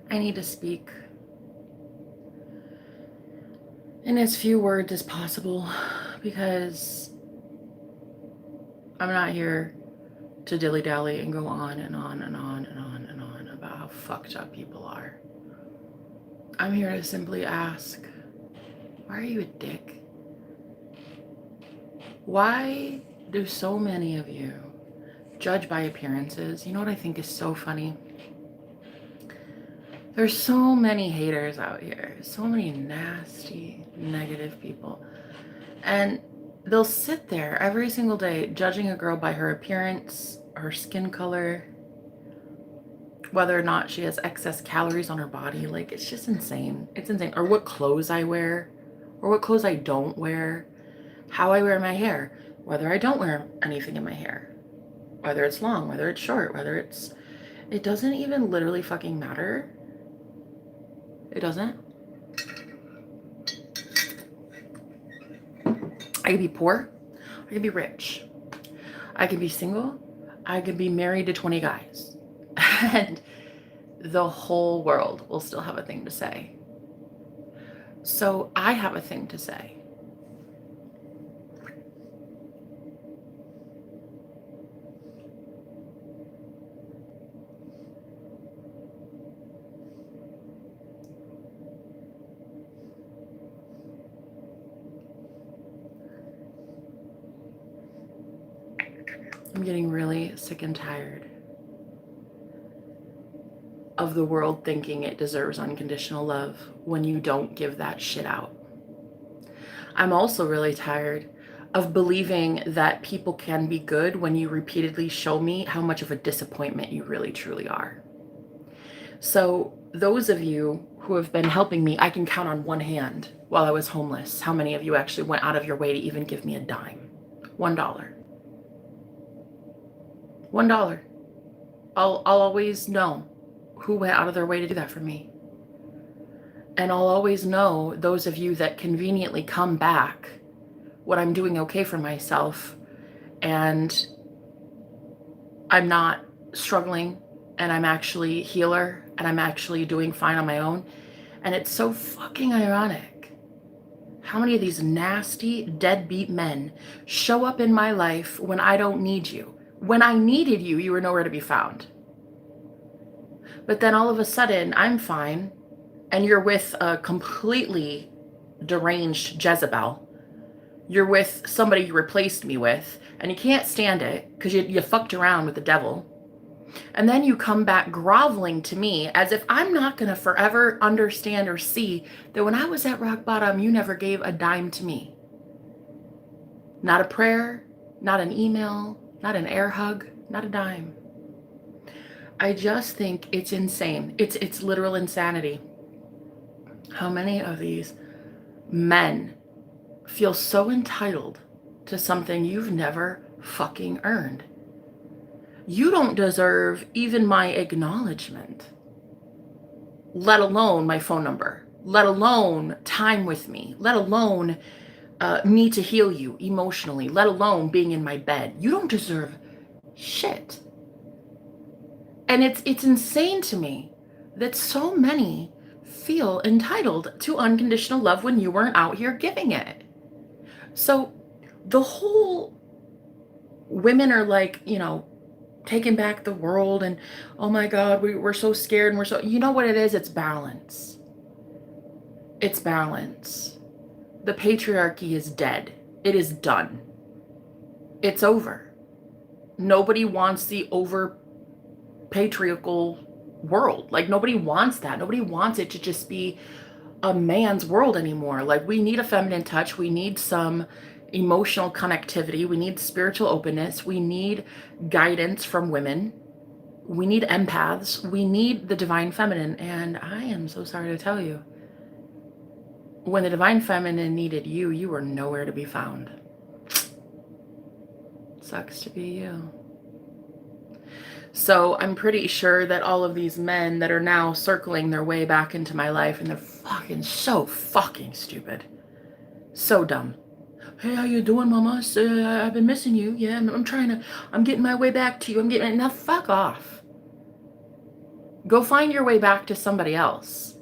I need to speak in as few words as possible because I'm not here to dilly-dally and go on and on and on and on and on about how fucked up people are. I'm here to simply ask, why are you a dick? Why do so many of you judge by appearances? You know what I think is so funny? There's so many haters out here, so many nasty, negative people. And they'll sit there every single day judging a girl by her appearance, her skin color, whether or not she has excess calories on her body. Like, it's just insane. It's insane. Or what clothes I wear, or what clothes I don't wear, how I wear my hair, whether I don't wear anything in my hair, whether it's long, whether it's short, whether it's... It doesn't even literally fucking matter. It doesn't. I could be poor, I could be rich, I could be single, I could be married to 20 guys, and the whole world will still have a thing to say. So I have a thing to say. I'm getting really sick and tired of the world thinking it deserves unconditional love when you don't give that shit out. I'm also really tired of believing that people can be good when you repeatedly show me how much of a disappointment you really truly are. So those of you who have been helping me, I can count on one hand while I was homeless how many of you actually went out of your way to even give me a dime. $1. $1. I'll always know who went out of their way to do that for me. And I'll always know those of you that conveniently come back when I'm doing okay for myself and I'm not struggling and I'm actually a healer and I'm actually doing fine on my own. And it's so fucking ironic how many of these nasty deadbeat men show up in my life when I don't need you. When I needed you, you were nowhere to be found. But then all of a sudden, I'm fine, and you're with a completely deranged Jezebel. You're with somebody you replaced me with, and you can't stand it because you fucked around with the devil. And then you come back groveling to me as if I'm not going to forever understand or see that when I was at rock bottom, you never gave a dime to me. Not a prayer, not an email, not an air hug, not a dime. I just think it's insane. It's literal insanity. How many of these men feel so entitled to something you've never fucking earned? You don't deserve even my acknowledgement, let alone my phone number, let alone time with me, let alone me to heal you emotionally, let alone being in my bed. You don't deserve shit. And it's insane to me that so many feel entitled to unconditional love when you weren't out here giving it. So the whole women are like, taking back the world and, oh my God, we're so scared and we're so, you know what it is? It's balance. It's balance. The patriarchy is dead. It is done. It's over. Nobody wants the over patriarchal world. Like, nobody wants that. Nobody wants it to just be a man's world anymore. Like, we need a feminine touch. We need some emotional connectivity. We need spiritual openness. We need guidance from women. We need empaths. We need the divine feminine. And I am so sorry to tell you, when the divine feminine needed you, you were nowhere to be found. Sucks to be you. So I'm pretty sure that all of these men that are now circling their way back into my life, and they're fucking so fucking stupid. So dumb. Hey, how you doing, mama? I've been missing you. Yeah, I'm getting my way back to you. Now fuck off. Go find your way back to somebody else.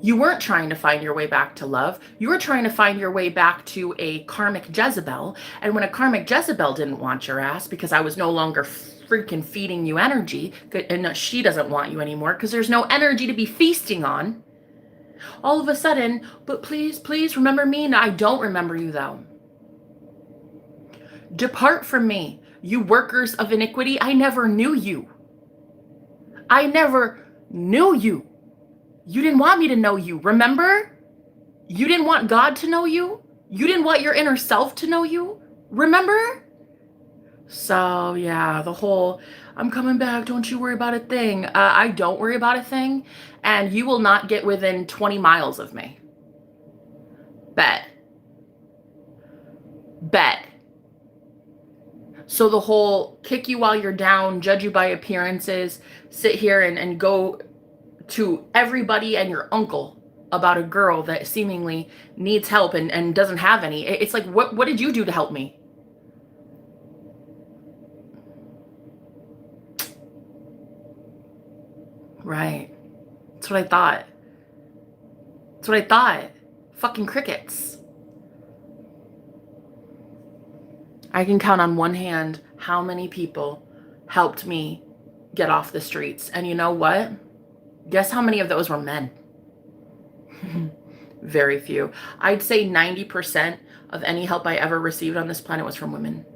You weren't trying to find your way back to love. You were trying to find your way back to a karmic Jezebel. And when a karmic Jezebel didn't want your ass because I was no longer freaking feeding you energy, and she doesn't want you anymore because there's no energy to be feasting on, all of a sudden, but please remember me. No, I don't remember you though. Depart from me, you workers of iniquity. I never knew you. I never knew you. You didn't want me to know you, remember? You didn't want God to know you. You didn't want your inner self to know you, remember? So yeah, the whole, I'm coming back, don't you worry about a thing. I don't worry about a thing, and you will not get within 20 miles of me. Bet. So the whole kick you while you're down, judge you by appearances, sit here and go to everybody and your uncle about a girl that seemingly needs help and doesn't have any. It's like, what did you do to help me? Right. That's what I thought. That's what I thought. Fucking crickets. I can count on one hand how many people helped me get off the streets. And you know what? Guess how many of those were men? Very few. I'd say 90% of any help I ever received on this planet was from women.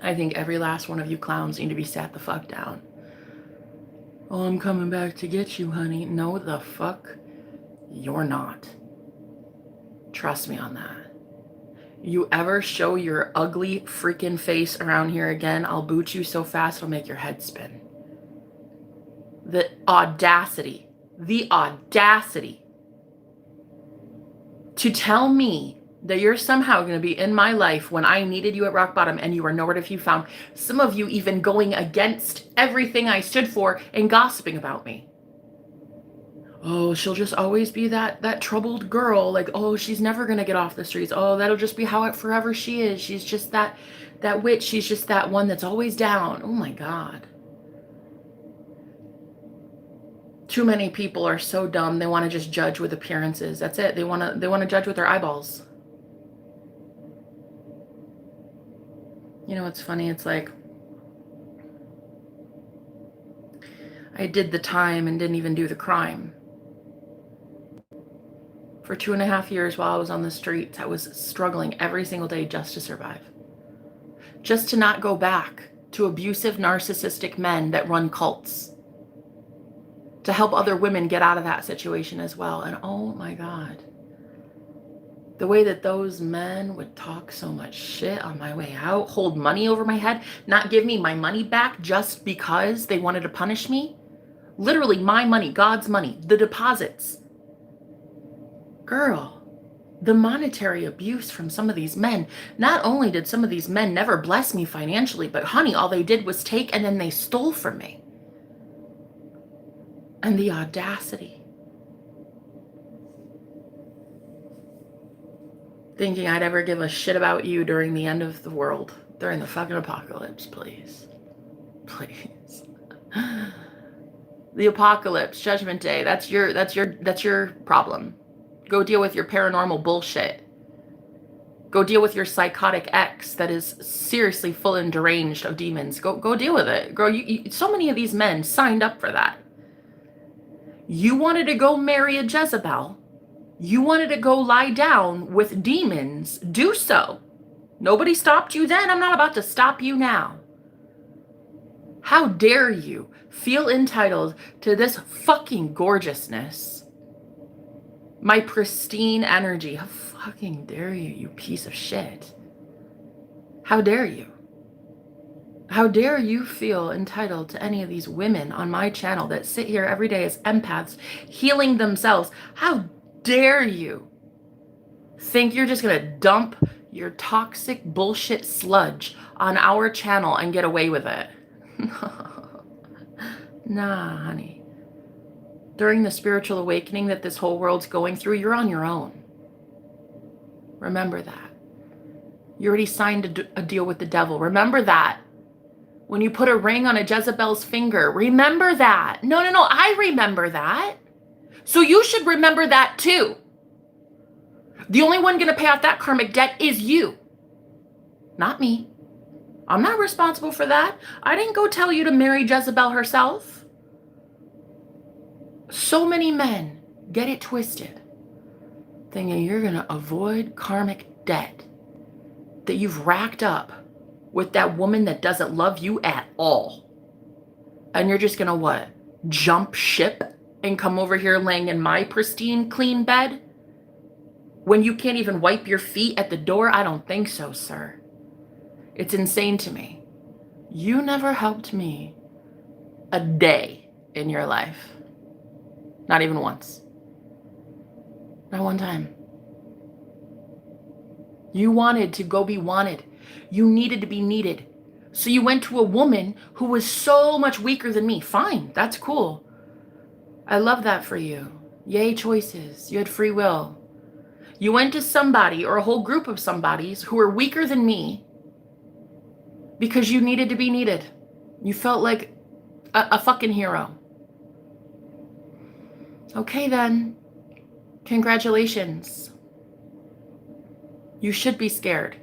I think every last one of you clowns need to be sat the fuck down. Oh, I'm coming back to get you, honey. No, the fuck you're not. Trust me on that. You ever show your ugly freaking face around here again, I'll boot you so fast it'll make your head spin. The audacity to tell me that you're somehow going to be in my life when I needed you at rock bottom and you were nowhere to be found. Some of you even going against everything I stood for and gossiping about me. Oh, she'll just always be that troubled girl. Like, oh, she's never going to get off the streets. Oh, that'll just be how it forever she is. She's just that witch. She's just that one that's always down. Oh my God. Too many people are so dumb. They want to just judge with appearances. That's it. They want to judge with their eyeballs. You know what's funny? It's like, I did the time and didn't even do the crime. For 2.5 years while I was on the streets, I was struggling every single day just to survive. Just to not go back to abusive, narcissistic men that run cults. To help other women get out of that situation as well. And oh my God. The way that those men would talk so much shit on my way out, hold money over my head, not give me my money back just because they wanted to punish me. Literally my money, God's money, the deposits. Girl, the monetary abuse from some of these men. Not only did some of these men never bless me financially, but honey, all they did was take and then they stole from me. And the audacity. Thinking I'd ever give a shit about you during the end of the world, during the fucking apocalypse, please. Please. The apocalypse, Judgment Day, that's your problem. Go deal with your paranormal bullshit. Go deal with your psychotic ex that is seriously full and deranged of demons. Go deal with it. Girl, so many of these men signed up for that. You wanted to go marry a Jezebel. You wanted to go lie down with demons. Do so. Nobody stopped you then. I'm not about to stop you now. How dare you feel entitled to this fucking gorgeousness? My pristine energy. How fucking dare you, you piece of shit? How dare you? How dare you feel entitled to any of these women on my channel that sit here every day as empaths, healing themselves? How dare you think you're just gonna dump your toxic bullshit sludge on our channel and get away with it? Nah, honey. During the spiritual awakening that this whole world's going through, you're on your own. Remember that. You already signed a deal with the devil. Remember that. When you put a ring on a Jezebel's finger, remember that. No, I remember that. So you should remember that too. The only one going to pay off that karmic debt is you, not me. I'm not responsible for that. I didn't go tell you to marry Jezebel herself. So many men get it twisted, thinking you're going to avoid karmic debt that you've racked up with that woman that doesn't love you at all. And you're just going to what? Jump ship and come over here laying in my pristine, clean bed? When you can't even wipe your feet at the door? I don't think so, sir. It's insane to me. You never helped me a day in your life. Not even once. Not one time. You wanted to go be wanted. You needed to be needed. So you went to a woman who was so much weaker than me. Fine, that's cool. I love that for you. Yay, choices. You had free will. You went to somebody or a whole group of somebodies who were weaker than me because you needed to be needed. You felt like a fucking hero. Okay then. Congratulations. You should be scared.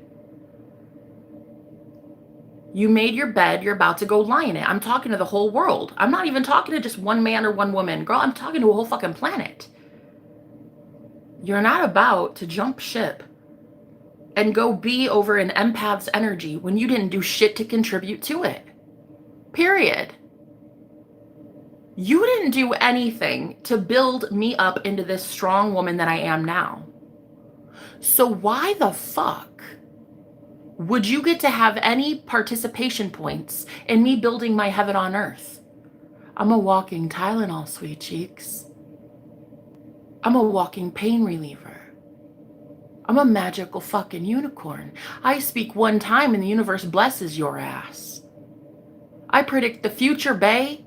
You made your bed, you're about to go lie in it. I'm talking to the whole world. I'm not even talking to just one man or one woman. Girl, I'm talking to a whole fucking planet. You're not about to jump ship and go be over an empath's energy when you didn't do shit to contribute to it. Period. You didn't do anything to build me up into this strong woman that I am now. So why the fuck would you get to have any participation points in me building my heaven on earth? I'm a walking Tylenol, sweet cheeks. I'm a walking pain reliever. I'm a magical fucking unicorn. I speak one time and the universe blesses your ass. I predict the future, bae.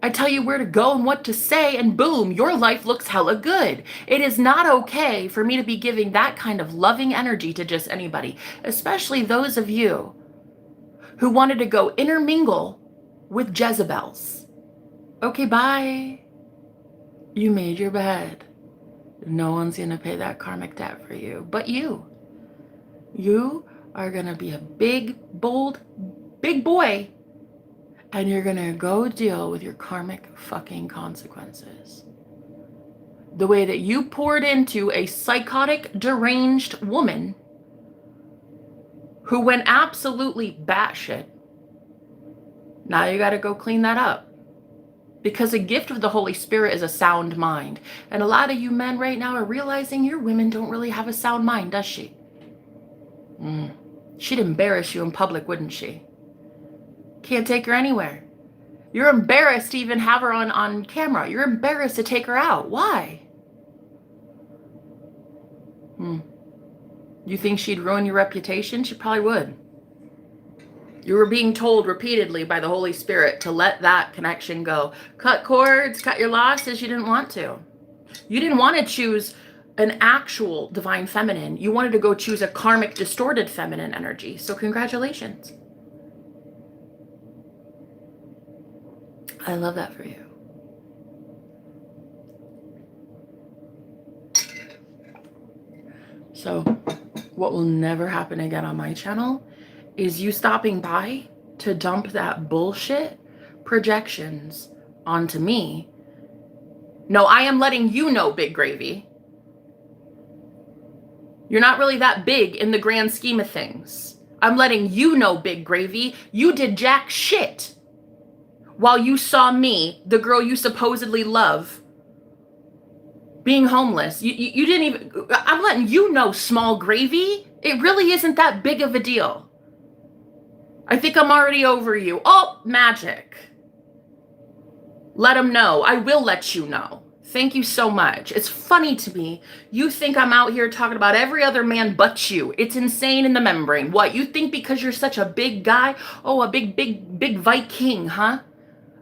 I tell you where to go and what to say, and boom, your life looks hella good. It is not okay for me to be giving that kind of loving energy to just anybody, especially those of you who wanted to go intermingle with Jezebels. Okay, bye. You made your bed. No one's going to pay that karmic debt for you, but you. You are going to be a big, bold, big boy. And you're going to go deal with your karmic fucking consequences. The way that you poured into a psychotic, deranged woman who went absolutely batshit. Now you got to go clean that up. Because a gift of the Holy Spirit is a sound mind. And a lot of you men right now are realizing your women don't really have a sound mind, does she? She'd embarrass you in public, wouldn't she? Can't take her anywhere. You're embarrassed to even have her on camera. You're embarrassed to take her out. Why? You think she'd ruin your reputation? She probably would. You were being told repeatedly by the Holy Spirit to let that connection go. Cut cords, cut your losses. You didn't want to. You didn't want to choose an actual divine feminine. You wanted to go choose a karmic distorted feminine energy. So congratulations. I love that for you. So what will never happen again on my channel is you stopping by to dump that bullshit projections onto me. No, I am letting you know, Big Gravy. You're not really that big in the grand scheme of things. I'm letting you know, Big Gravy, you did jack shit while you saw me, the girl you supposedly love, being homeless. You didn't even, I'm letting you know, Small Gravy, it really isn't that big of a deal. I think I'm already over you. Oh, magic. Let them know. I will let you know. Thank you so much. It's funny to me. You think I'm out here talking about every other man but you. It's insane in the membrane. What, you think because you're such a big guy? Oh, a big Viking, huh?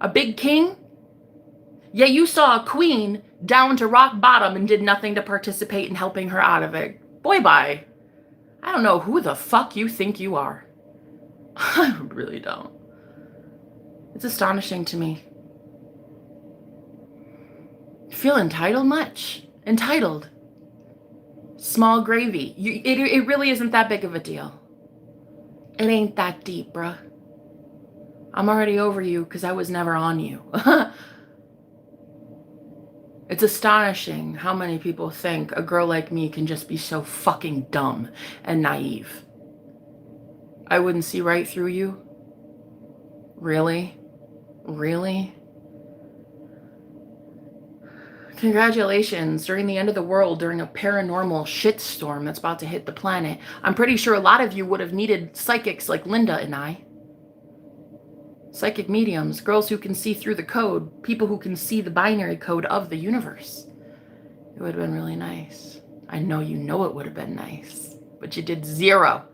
A big king? Yeah, you saw a queen down to rock bottom and did nothing to participate in helping her out of it. Boy, bye. I don't know who the fuck you think you are. I really don't. It's astonishing to me. Feel entitled much? Entitled. Small Gravy. It really isn't that big of a deal. It ain't that deep, bruh. I'm already over you because I was never on you. It's astonishing how many people think a girl like me can just be so fucking dumb and naive. I wouldn't see right through you? Really? Really? Congratulations, during the end of the world, during a paranormal shitstorm that's about to hit the planet, I'm pretty sure a lot of you would have needed psychics like Linda and I. Psychic mediums, girls who can see through the code, people who can see the binary code of the universe. It would have been really nice. I know you know it would have been nice, but you did zero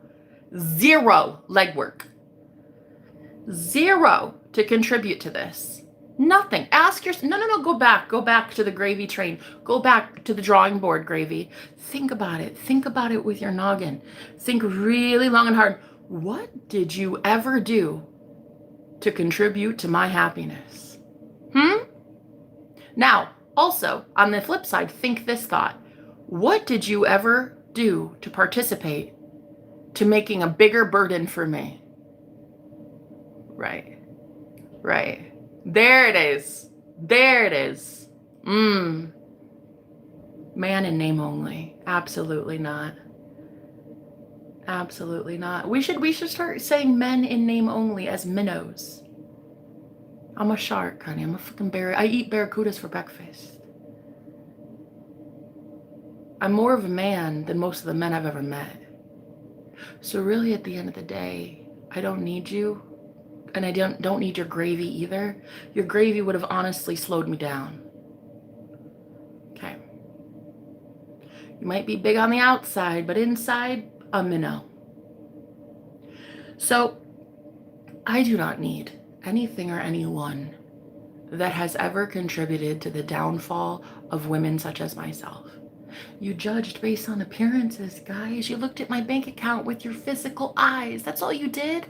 legwork. Zero to contribute to this. Nothing. Ask yourself, no, go back to the gravy train. Go back to the drawing board, Gravy. Think about it with your noggin. Think really long and hard. What did you ever do to contribute to my happiness? Now, also, on the flip side, think this thought. What did you ever do to participate to making a bigger burden for me? Right. There it is. Man in name only. Absolutely not. Absolutely not. We should start saying men in name only as minnows. I'm a shark, honey. I'm a fucking I eat barracudas for breakfast. I'm more of a man than most of the men I've ever met. So really, at the end of the day, I don't need you. And I don't need your gravy either. Your gravy would have honestly slowed me down. Okay. You might be big on the outside, but inside, a minnow. So, I do not need anything or anyone that has ever contributed to the downfall of women such as myself. You judged based on appearances, guys. You looked at my bank account with your physical eyes. That's all you did.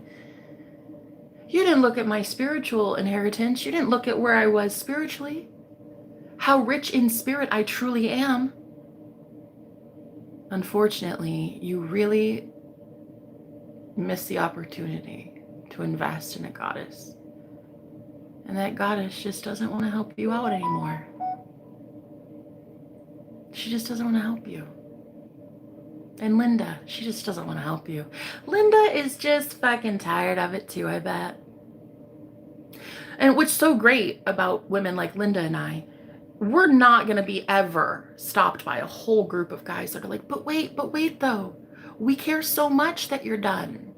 You didn't look at my spiritual inheritance. You didn't look at where I was spiritually. How rich in spirit I truly am. Unfortunately, you really missed the opportunity to invest in a goddess. And that goddess just doesn't want to help you out anymore. She just doesn't want to help you. And Linda, she just doesn't want to help you. Linda is just fucking tired of it too, I bet. And what's so great about women like Linda and I, we're not going to be ever stopped by a whole group of guys that are like, but wait though. We care so much that you're done.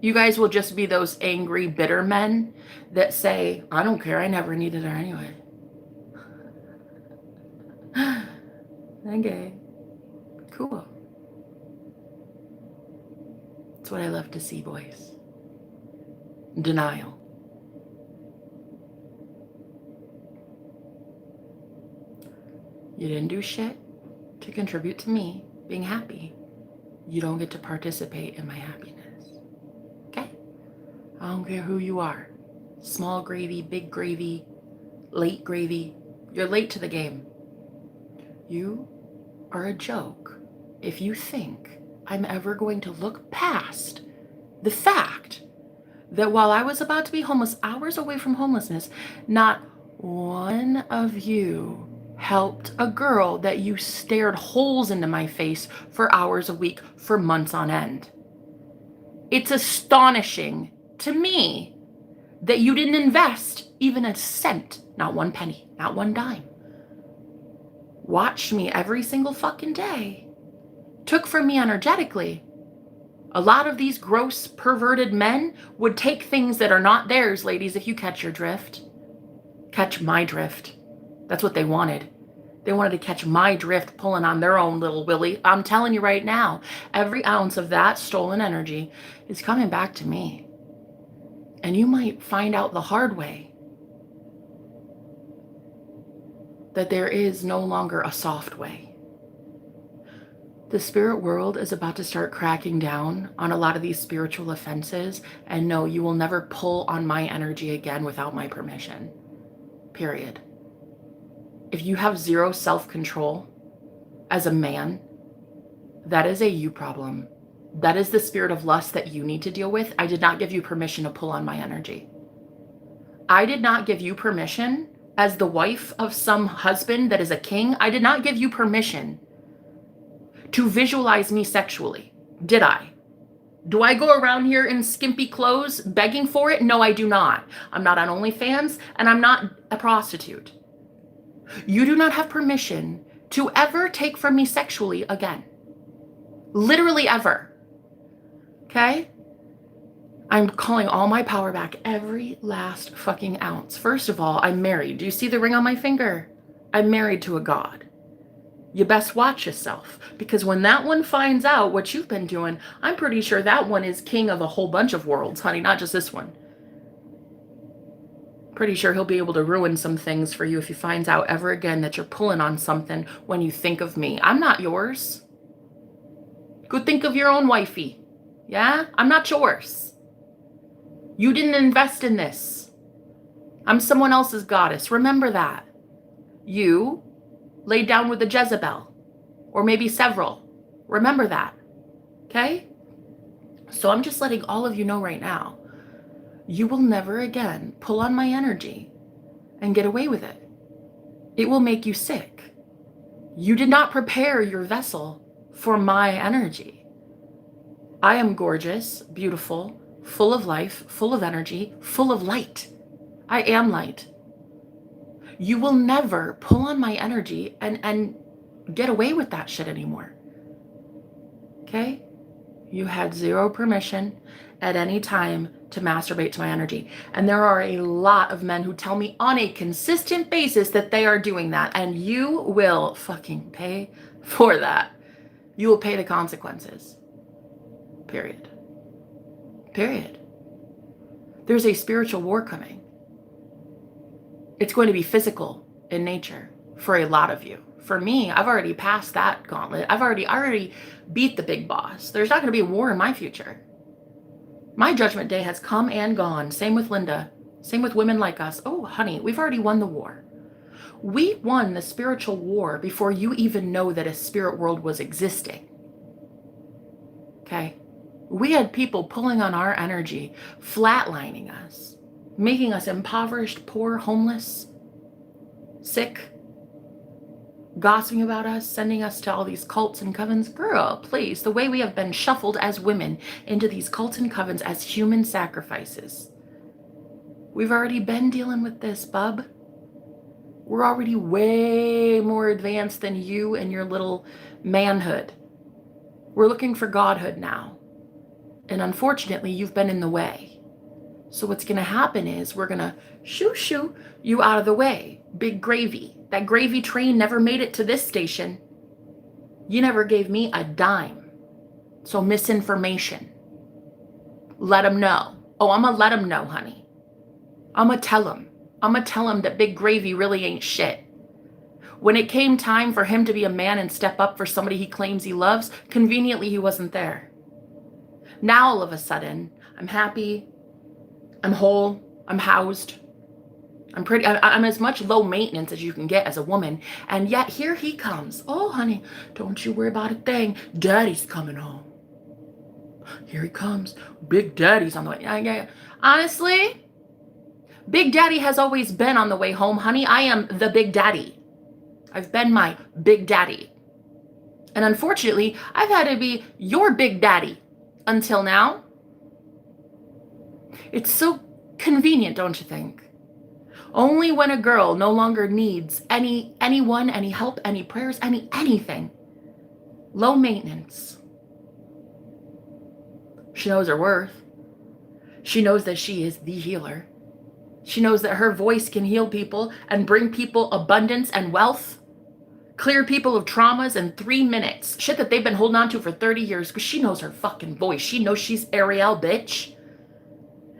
You guys will just be those angry, bitter men that say, I don't care, I never needed her anyway. Okay, cool. That's what I love to see, boys. Denial. You didn't do shit to contribute to me being happy. You don't get to participate in my happiness. Okay? I don't care who you are. Small gravy, big gravy, late gravy. You're late to the game. You are a joke if you think I'm ever going to look past the fact that while I was about to be homeless, hours away from homelessness, not one of you helped a girl that you stared holes into my face for hours a week for months on end. It's astonishing to me that you didn't invest even a cent, not one penny, not one dime. Watched me every single fucking day. Took from me energetically. A lot of these gross, perverted men would take things that are not theirs, ladies, if you catch your drift. Catch my drift. That's what they wanted. They wanted to catch my drift pulling on their own little willy. I'm telling you right now, every ounce of that stolen energy is coming back to me. And you might find out the hard way that there is no longer a soft way. The spirit world is about to start cracking down on a lot of these spiritual offenses, and no, you will never pull on my energy again without my permission. Period. If you have zero self-control as a man, that is a you problem. That is the spirit of lust that you need to deal with. I did not give you permission to pull on my energy. I did not give you permission as the wife of some husband that is a king. I did not give you permission to visualize me sexually. Did I? Do I go around here in skimpy clothes begging for it? No, I do not. I'm not on OnlyFans, and I'm not a prostitute. You do not have permission to ever take from me sexually again. Literally ever. Okay? I'm calling all my power back, every last fucking ounce. First of all, I'm married. Do you see the ring on my finger? I'm married to a god. You best watch yourself, because when that one finds out what you've been doing, I'm pretty sure that one is king of a whole bunch of worlds, honey, not just this one. Pretty sure he'll be able to ruin some things for you if he finds out ever again that you're pulling on something when you think of me. I'm not yours. Go think of your own wifey. Yeah? I'm not yours. You didn't invest in this. I'm someone else's goddess. Remember that. You laid down with a Jezebel, or maybe several. Remember that, okay? So I'm just letting all of you know right now, you will never again pull on my energy and get away with it. It will make you sick. You did not prepare your vessel for my energy. I am gorgeous, beautiful, full of life, full of energy, full of light. I am light. You will never pull on my energy and get away with that shit anymore. Okay? You had zero permission at any time to masturbate to my energy. And there are a lot of men who tell me on a consistent basis that they are doing that. And you will fucking pay for that. You will pay the consequences. Period. Period. There's a spiritual war coming. It's going to be physical in nature for a lot of you. For me, I've already passed that gauntlet. I've already beat the big boss. There's not going to be a war in my future. My judgment day has come and gone. Same with Linda. Same with women like us. Oh, honey, we've already won the war. We won the spiritual war before you even know that a spirit world was existing. Okay? We had people pulling on our energy, flatlining us, making us impoverished, poor, homeless, sick, gossiping about us, sending us to all these cults and covens. Girl, please, the way we have been shuffled as women into these cults and covens as human sacrifices. We've already been dealing with this, bub. We're already way more advanced than you and your little manhood. We're looking for godhood now. And unfortunately, you've been in the way. So what's going to happen is we're going to shoo you out of the way. Big gravy. That gravy train never made it to this station. You never gave me a dime. So misinformation. Let them know. Oh, I'm going to let them know, honey. I'm going to tell them. I'm going to tell them that big gravy really ain't shit. When it came time for him to be a man and step up for somebody he claims he loves, conveniently he wasn't there. Now all of a sudden, I'm happy. I'm whole, I'm housed, I'm as much low maintenance as you can get as a woman. And yet here he comes. Oh, honey, don't you worry about a thing. Daddy's coming home. Here he comes. Big Daddy's on the way. Yeah. Honestly, Big Daddy has always been on the way home, honey. I am the Big Daddy. I've been my Big Daddy. And unfortunately, I've had to be your Big Daddy until now. It's so convenient, don't you think? Only when a girl no longer needs anyone, any help, any prayers, anything. Low maintenance. She knows her worth. She knows that she is the healer. She knows that her voice can heal people and bring people abundance and wealth. Clear people of traumas in 3 minutes. Shit that they've been holding on to for 30 years because she knows her fucking voice. She knows she's Ariel, bitch.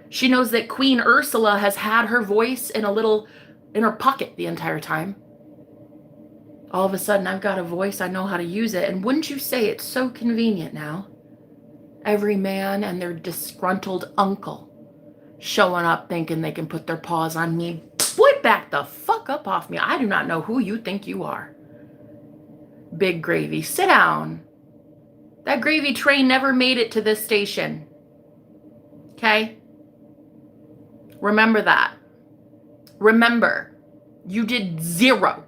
She knows that Queen Ursula has had her voice in her pocket the entire time. All of a sudden, I've got a voice. I know how to use it. And wouldn't you say it's so convenient now? Every man and their disgruntled uncle showing up thinking they can put their paws on me. Boy, back the fuck up off me. I do not know who you think you are. Big Gravy, sit down. That gravy train never made it to this station. Okay? Remember that. Remember, you did 0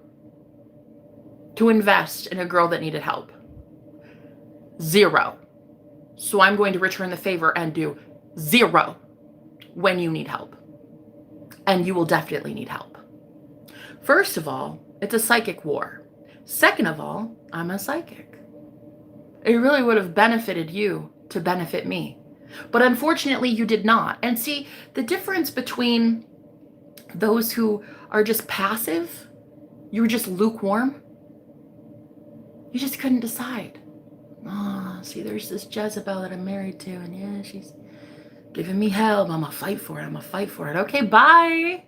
to invest in a girl that needed help. 0. So I'm going to return the favor and do 0 when you need help. And you will definitely need help. First of all, it's a psychic war. Second of all, I'm a psychic. It really would have benefited you to benefit me. But unfortunately, you did not. And see, the difference between those who are just passive, you were just lukewarm, you just couldn't decide. Oh, see, there's this Jezebel that I'm married to, and yeah, she's giving me hell. I'm gonna fight for it. Okay, bye.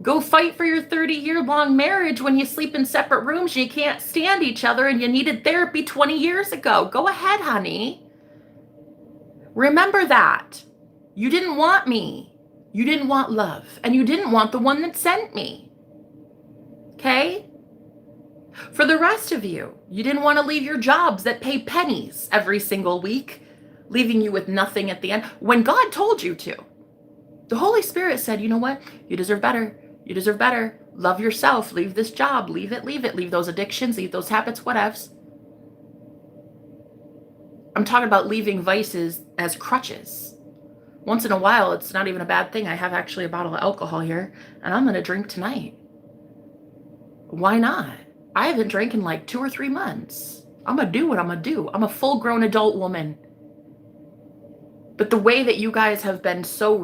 Go fight for your 30-year-long marriage when you sleep in separate rooms and you can't stand each other and you needed therapy 20 years ago. Go ahead, honey. Remember that. You didn't want me. You didn't want love. And you didn't want the one that sent me. Okay? For the rest of you, you didn't want to leave your jobs that pay pennies every single week, leaving you with nothing at the end, when God told you to. The Holy Spirit said, you know what? You deserve better. You deserve better. Love yourself. Leave this job. Leave it. Leave those addictions. Leave those habits, whatevs. I'm talking about leaving vices as crutches. Once in a while, it's not even a bad thing. I have actually a bottle of alcohol here, and I'm going to drink tonight. Why not? I haven't drank in like 2 or 3 months. I'm going to do what I'm going to do. I'm a full-grown adult woman. But the way that you guys have been so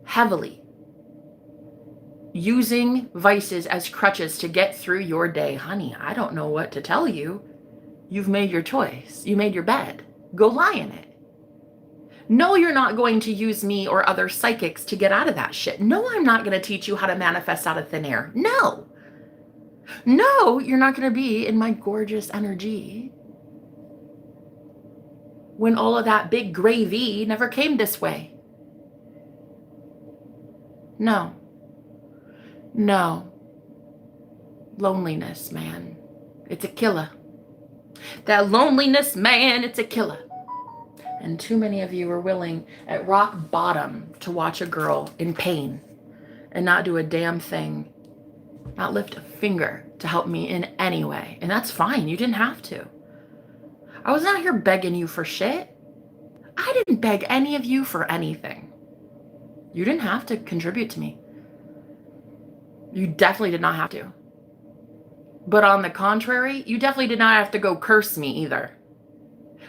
heavily using vices as crutches to get through your day, honey, I don't know what to tell you. You've made your choice. You made your bed. Go lie in it. No, you're not going to use me or other psychics to get out of that shit. No, I'm not going to teach you how to manifest out of thin air. No. No, you're not going to be in my gorgeous energy when all of that big gravy never came this way. No. Loneliness, man. It's a killer. That loneliness, man, it's a killer. And too many of you are willing at rock bottom to watch a girl in pain and not do a damn thing, not lift a finger to help me in any way. And that's fine. You didn't have to. I was not here begging you for shit. I didn't beg any of you for anything. You didn't have to contribute to me. You definitely did not have to. But on the contrary, you definitely did not have to go curse me either.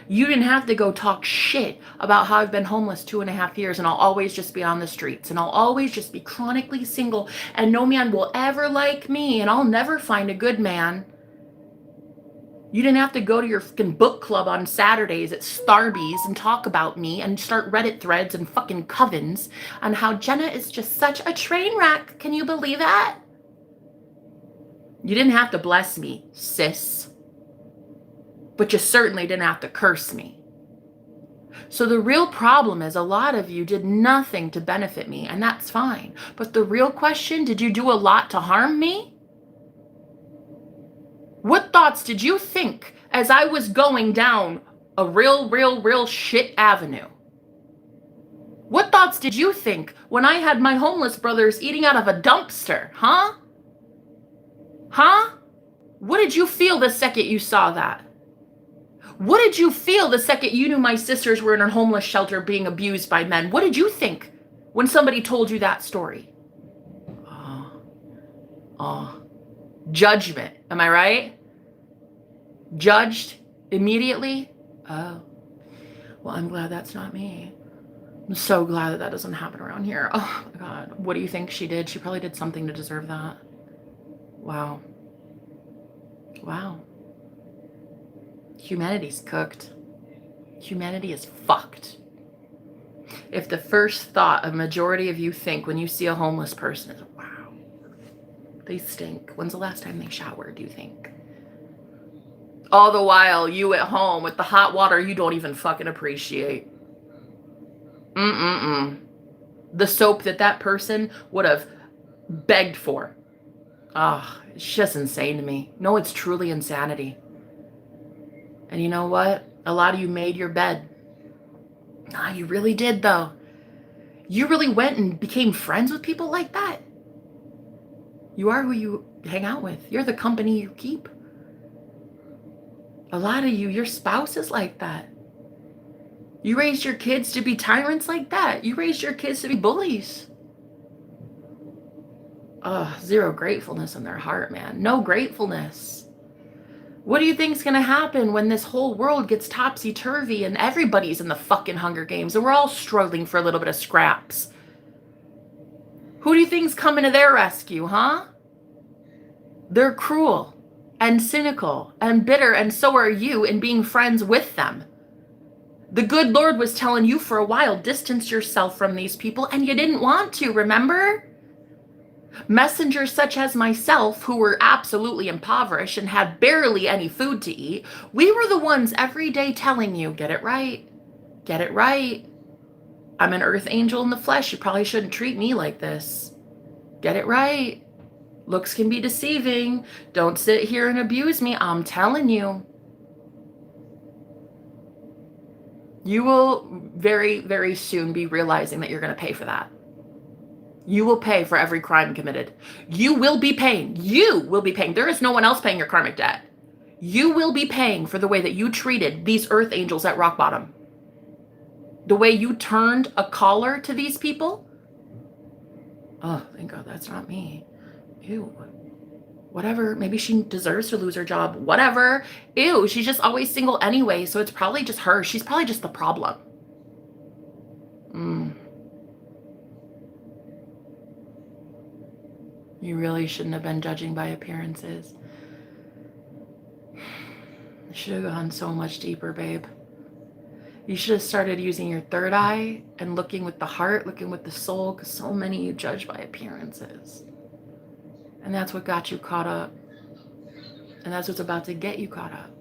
You didn't have to go talk shit about how I've been homeless 2.5 years and I'll always just be on the streets and I'll always just be chronically single and no man will ever like me and I'll never find a good man. You didn't have to go to your fucking book club on Saturdays at Starbucks and talk about me and start Reddit threads and fucking covens on how Jenna is just such a train wreck. Can you believe that? You didn't have to bless me, sis. But you certainly didn't have to curse me. So the real problem is a lot of you did nothing to benefit me, and that's fine. But the real question, did you do a lot to harm me? What thoughts did you think as I was going down a real shit avenue? What thoughts did you think when I had my homeless brothers eating out of a dumpster, huh? Huh? What did you feel the second you saw that? What did you feel the second you knew my sisters were in a homeless shelter being abused by men? What did you think when somebody told you that story? Oh, judgment. Am I right? Judged immediately? Oh, well, I'm glad that's not me. I'm so glad that that doesn't happen around here. Oh my God. What do you think she did? She probably did something to deserve that. Wow. Wow. Humanity's cooked. Humanity is fucked. If the first thought a majority of you think when you see a homeless person is, wow, they stink. When's the last time they showered, do you think? All the while, you at home with the hot water you don't even fucking appreciate. The soap that person would have begged for. Ah, oh, it's just insane to me. No, it's truly insanity. And you know what? A lot of you made your bed. Nah, you really did, though. You really went and became friends with people like that. You are who you hang out with. You're the company you keep. A lot of you, your spouse is like that. You raised your kids to be tyrants like that. You raised your kids to be bullies. Zero gratefulness in their heart, man. No gratefulness. What do you think's gonna happen when this whole world gets topsy-turvy and everybody's in the fucking Hunger Games and we're all struggling for a little bit of scraps? Who do you think's coming to their rescue, huh? They're cruel and cynical and bitter, and so are you in being friends with them. The good Lord was telling you for a while, distance yourself from these people, and you didn't want to, remember? Messengers such as myself, who were absolutely impoverished and had barely any food to eat, we were the ones every day telling you, get it right, get it right. I'm an earth angel in the flesh. You probably shouldn't treat me like this. Get it right. Looks can be deceiving. Don't sit here and abuse me. I'm telling you. You will very, very soon be realizing that you're going to pay for that. You will pay for every crime committed. You will be paying. You will be paying. There is no one else paying your karmic debt. You will be paying for the way that you treated these earth angels at rock bottom. The way you turned a collar to these people. Oh, thank God that's not me. Ew. Whatever. Maybe she deserves to lose her job. Whatever. Ew, she's just always single anyway, so it's probably just her. She's probably just the problem. You really shouldn't have been judging by appearances. You should have gone so much deeper, babe. You should have started using your third eye and looking with the heart, looking with the soul, because so many of you judge by appearances. And that's what got you caught up. And that's what's about to get you caught up.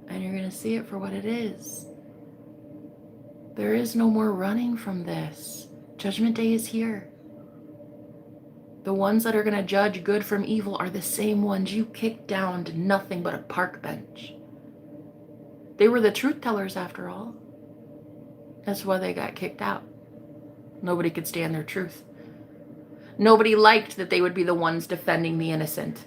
And you're going to see it for what it is. There is no more running from this. Judgment Day is here. The ones that are going to judge good from evil are the same ones you kicked down to nothing but a park bench. They were the truth tellers after all. That's why they got kicked out. Nobody could stand their truth. Nobody liked that they would be the ones defending the innocent.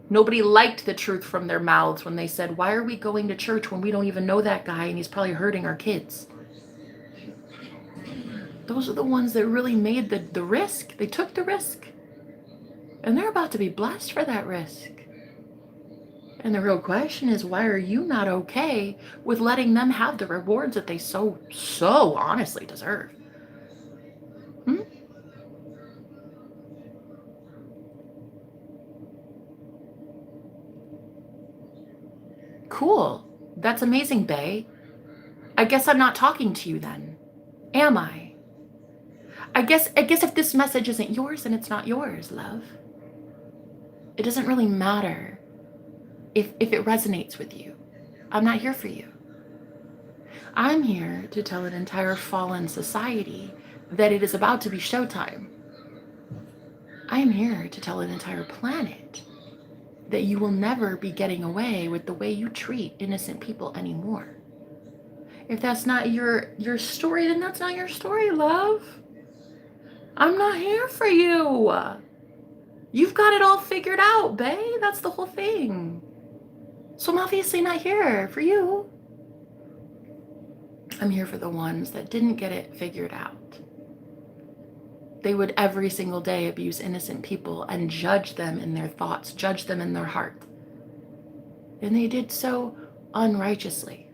Nobody liked the truth from their mouths when they said, why are we going to church when we don't even know that guy and he's probably hurting our kids? Those are the ones that really made the risk. They took the risk. And they're about to be blessed for that risk. And the real question is, why are you not okay with letting them have the rewards that they so honestly deserve? Cool. That's amazing, bae. I guess I'm not talking to you then. Am I? I guess if this message isn't yours, then it's not yours, love. It doesn't really matter if it resonates with you. I'm not here for you. I'm here to tell an entire fallen society that it is about to be showtime. I am here to tell an entire planet that you will never be getting away with the way you treat innocent people anymore. If that's not your story, then that's not your story, love. I'm not here for you. You've got it all figured out, bae. That's the whole thing. So I'm obviously not here for you. I'm here for the ones that didn't get it figured out. They would every single day abuse innocent people and judge them in their thoughts, judge them in their heart. And they did so unrighteously.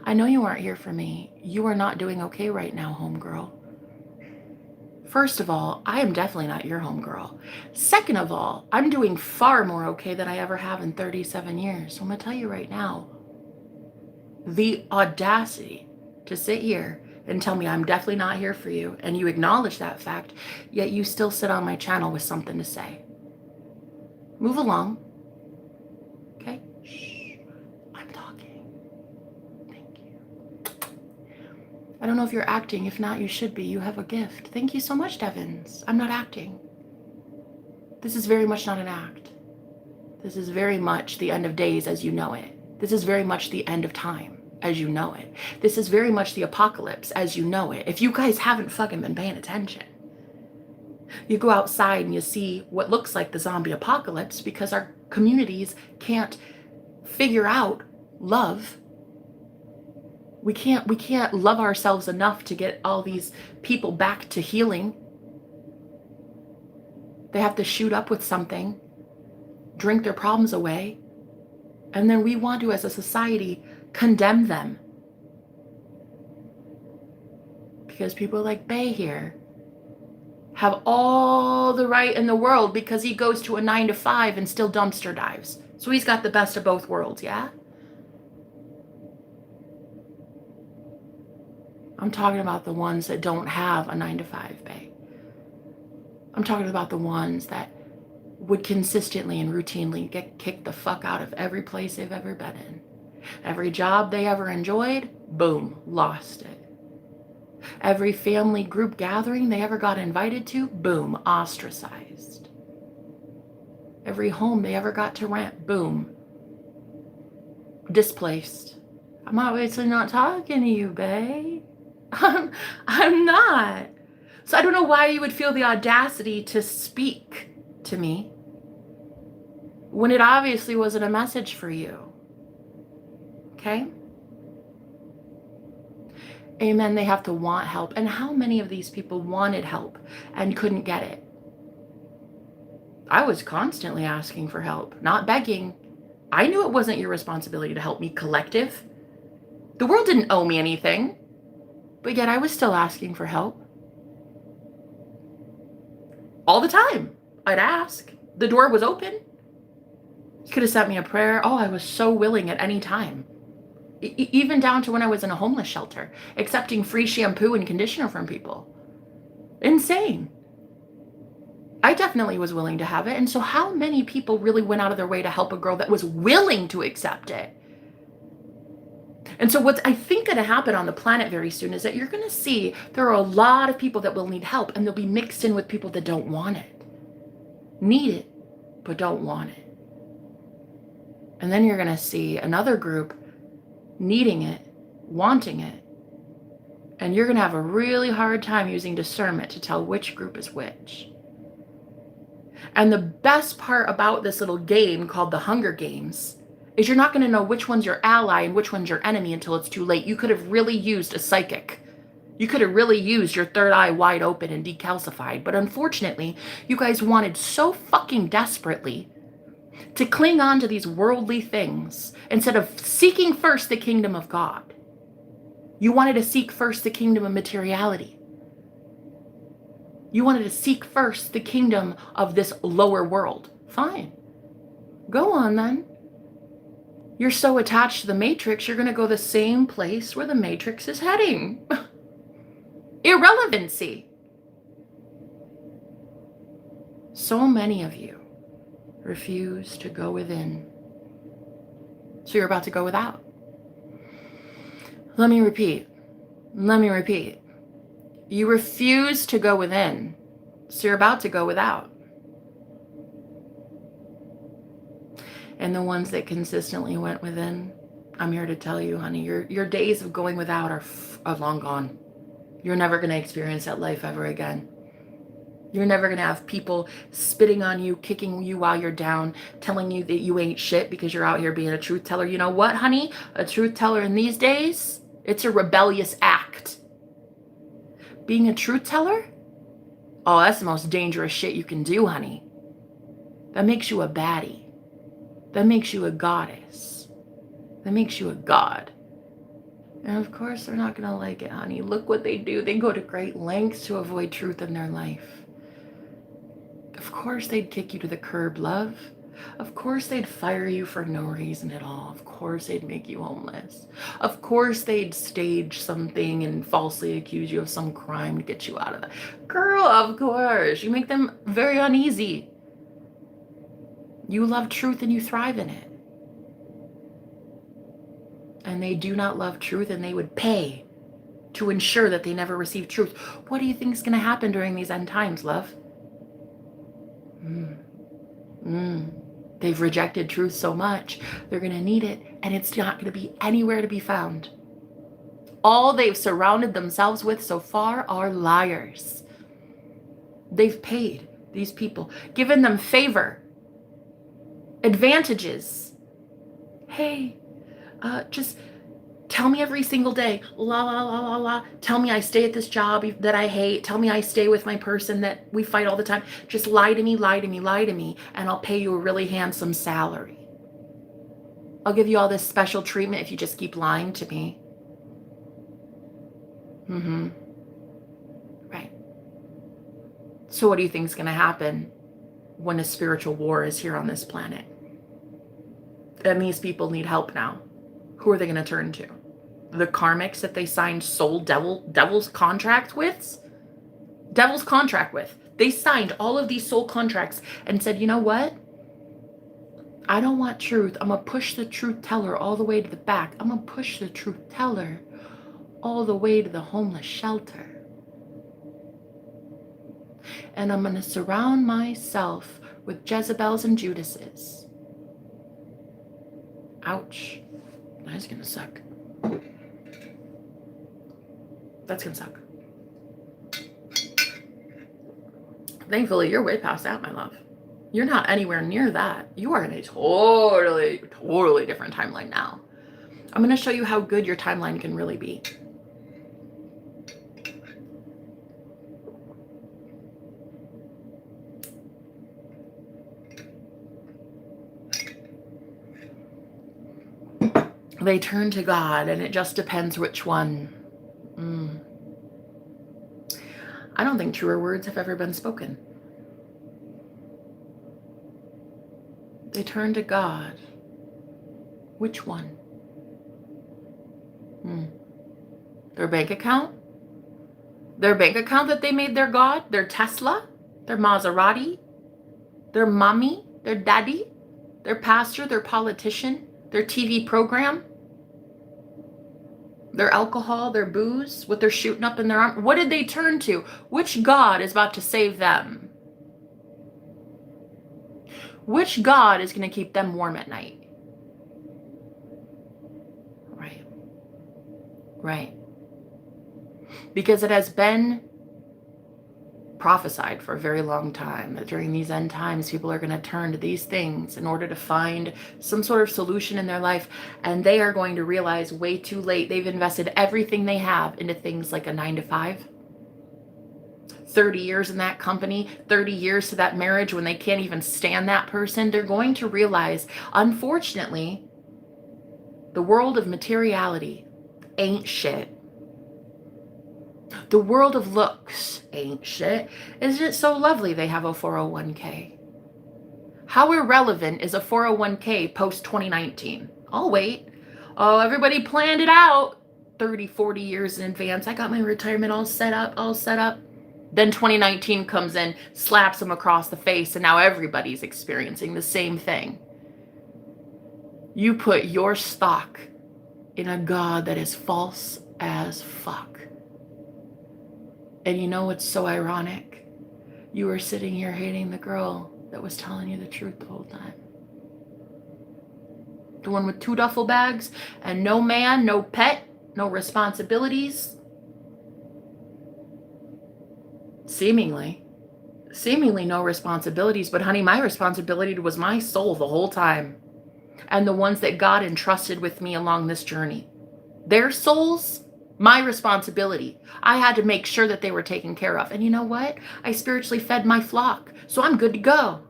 I know you aren't here for me. You are not doing okay right now, homegirl. First of all, I am definitely not your homegirl. Second of all, I'm doing far more okay than I ever have in 37 years. So I'm going to tell you right now, the audacity to sit here and tell me I'm definitely not here for you, and you acknowledge that fact, yet you still sit on my channel with something to say. Move along. Okay? Shh. I'm talking. Thank you. I don't know if you're acting. If not, you should be. You have a gift. Thank you so much, Devins. I'm not acting. This is very much not an act. This is very much the end of days as you know it. This is very much the end of time as you know it. This is very much the apocalypse as you know it. If you guys haven't fucking been paying attention, you go outside and you see what looks like the zombie apocalypse because our communities can't figure out love. We can't love ourselves enough to get all these people back to healing. They have to shoot up with something, drink their problems away, and then we want to, as a society, condemn them. Because people like Bay here have all the right in the world because he goes to a 9 to 5 and still dumpster dives. So he's got the best of both worlds, yeah? I'm talking about the ones that don't have a 9 to 5, Bay. I'm talking about the ones that would consistently and routinely get kicked the fuck out of every place they've ever been in. Every job they ever enjoyed, boom, lost it. Every family group gathering they ever got invited to, boom, ostracized. Every home they ever got to rent, boom, displaced. I'm obviously not talking to you, bae. I'm not. So I don't know why you would feel the audacity to speak to me when it obviously wasn't a message for you. Okay? Amen. They have to want help. And how many of these people wanted help and couldn't get it? I was constantly asking for help, not begging. I knew it wasn't your responsibility to help me, collective. The world didn't owe me anything, but yet I was still asking for help. All the time, I'd ask. The door was open. You could have sent me a prayer. Oh, I was so willing at any time. Even down to when I was in a homeless shelter, accepting free shampoo and conditioner from people. Insane. I definitely was willing to have it. And so how many people really went out of their way to help a girl that was willing to accept it? And so what's I think going to happen on the planet very soon is that you're going to see there are a lot of people that will need help, and they'll be mixed in with people that don't want it. Need it, but don't want it. And then you're going to see another group needing it, wanting it, and you're going to have a really hard time using discernment to tell which group is which. And the best part about this little game called the Hunger Games is you're not going to know which one's your ally and which one's your enemy until it's too late. You could have really used a psychic. You could have really used your third eye wide open and decalcified. But unfortunately, you guys wanted so fucking desperately to cling on to these worldly things instead of seeking first the kingdom of God. You wanted to seek first the kingdom of materiality. You wanted to seek first the kingdom of this lower world. Fine. Go on then. You're so attached to the matrix, you're going to go the same place where the matrix is heading. Irrelevancy. So many of you refuse to go within So you're about to go without. Let me repeat. You refuse to go within, so you're about to go without. And the ones that consistently went within, I'm here to tell you, honey, your days of going without are long gone. You're never going to experience that life ever again. You're never going to have people spitting on you, kicking you while you're down, telling you that you ain't shit because you're out here being a truth teller. You know what, honey? A truth teller in these days, it's a rebellious act. Being a truth teller? Oh, that's the most dangerous shit you can do, honey. That makes you a baddie. That makes you a goddess. That makes you a god. And of course, they're not going to like it, honey. Look what they do. They go to great lengths to avoid truth in their life. Of course, they'd kick you to the curb, love. Of course, they'd fire you for no reason at all. Of course, they'd make you homeless. Of course, they'd stage something and falsely accuse you of some crime to get you out of that. Girl, of course. You make them very uneasy. You love truth and you thrive in it. And they do not love truth, and they would pay to ensure that they never receive truth. What do you think is going to happen during these end times, love? They've rejected truth so much, they're going to need it, and it's not going to be anywhere to be found. All they've surrounded themselves with so far are liars. They've paid these people, given them favor, advantages. Hey, just tell me every single day, la, la, la, la, la. Tell me I stay at this job that I hate. Tell me I stay with my person that we fight all the time. Just lie to me, lie to me, lie to me, and I'll pay you a really handsome salary. I'll give you all this special treatment if you just keep lying to me. Right. So what do you think is going to happen when a spiritual war is here on this planet? And these people need help now. Who are they going to turn to? The karmics that they signed devil's contract with? Devil's contract with. They signed all of these soul contracts and said, you know what? I don't want truth. I'm going to push the truth teller all the way to the back. I'm going to push the truth teller all the way to the homeless shelter. And I'm going to surround myself with Jezebels and Judases. Ouch. That's going to suck. That's going to suck. Thankfully, you're way past that, my love. You're not anywhere near that. You are in a totally different timeline now. I'm going to show you how good your timeline can really be. They turn to God, and it just depends which one. I don't think truer words have ever been spoken. They turn to God. Which one? Their bank account? Their bank account that they made their God? Their Tesla? Their Maserati? Their mommy? Their daddy? Their pastor? Their politician? Their TV program? Their alcohol, their booze, what they're shooting up in their arm? What did they turn to? Which God is about to save them? Which God is going to keep them warm at night? Right. Because it has been prophesied for a very long time that during these end times, people are going to turn to these things in order to find some sort of solution in their life. And they are going to realize way too late they've invested everything they have into things like a 9-to-5. 30 years in that company, 30 years to that marriage when they can't even stand that person. They're going to realize, unfortunately, the world of materiality ain't shit. The world of looks ain't shit. Isn't it so lovely they have a 401k? How irrelevant is a 401k post 2019? I'll wait. Oh, everybody planned it out 30, 40 years in advance. I got my retirement all set up. Then 2019 comes in, slaps them across the face, and now everybody's experiencing the same thing. You put your stock in a God that is false as fuck. And you know what's so ironic? You were sitting here hating the girl that was telling you the truth the whole time. The one with 2 duffel bags and no man, no pet, no responsibilities. Seemingly no responsibilities, but honey, my responsibility was my soul the whole time. And the ones that God entrusted with me along this journey. Their souls, my responsibility. I had to make sure that they were taken care of. And you know what? I spiritually fed my flock, so I'm good to go.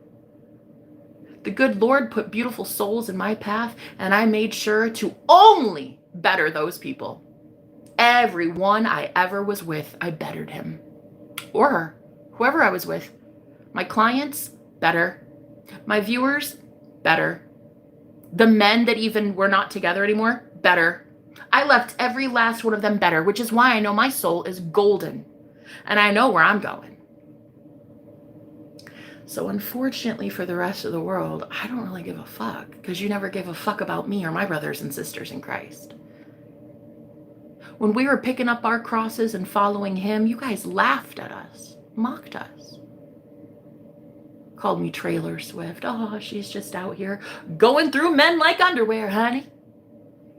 The good Lord put beautiful souls in my path, and I made sure to only better those people. Everyone I ever was with, I bettered him. Or her, whoever I was with. My clients, better. My viewers, better. The men that even were not together anymore, better. I left every last one of them better, which is why I know my soul is golden. And I know where I'm going. So unfortunately for the rest of the world, I don't really give a fuck, because you never gave a fuck about me or my brothers and sisters in Christ. When we were picking up our crosses and following him, you guys laughed at us, mocked us. Called me Trailer Swift. Oh, she's just out here going through men like underwear, honey.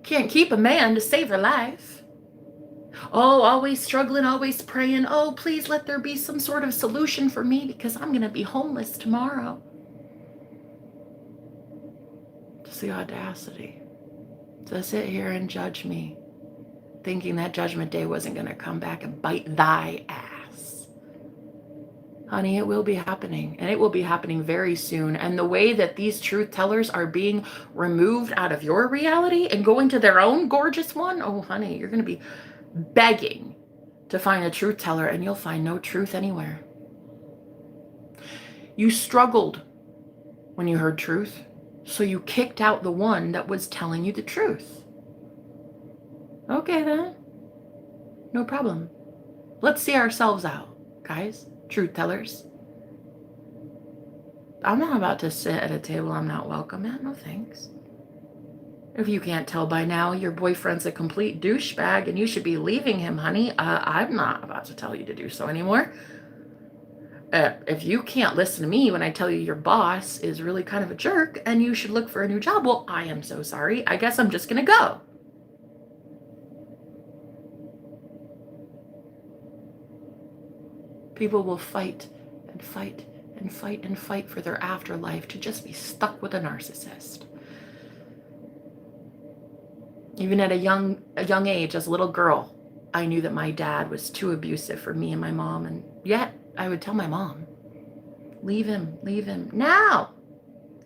Can't keep a man to save her life. Oh, always struggling, always praying. Oh, please let there be some sort of solution for me, because I'm going to be homeless tomorrow. Just the audacity to sit here and judge me, thinking that judgment day wasn't going to come back and bite thy ass. Honey, it will be happening, and it will be happening very soon. And the way that these truth tellers are being removed out of your reality and going to their own gorgeous one, oh, honey, you're going to be begging to find a truth teller, and you'll find no truth anywhere. You struggled when you heard truth, so you kicked out the one that was telling you the truth. Okay, then. No problem. Let's see ourselves out, guys. Truth tellers. I'm not about to sit at a table I'm not welcome at. No thanks. If you can't tell by now, your boyfriend's a complete douchebag and you should be leaving him, honey. I'm not about to tell you to do so anymore. If you can't listen to me when I tell you your boss is really kind of a jerk and you should look for a new job, well, I am so sorry. I guess I'm just going to go. People will fight and fight and fight and fight for their afterlife to just be stuck with a narcissist. Even at a young age, as a little girl, I knew that my dad was too abusive for me and my mom, and yet I would tell my mom, leave him now.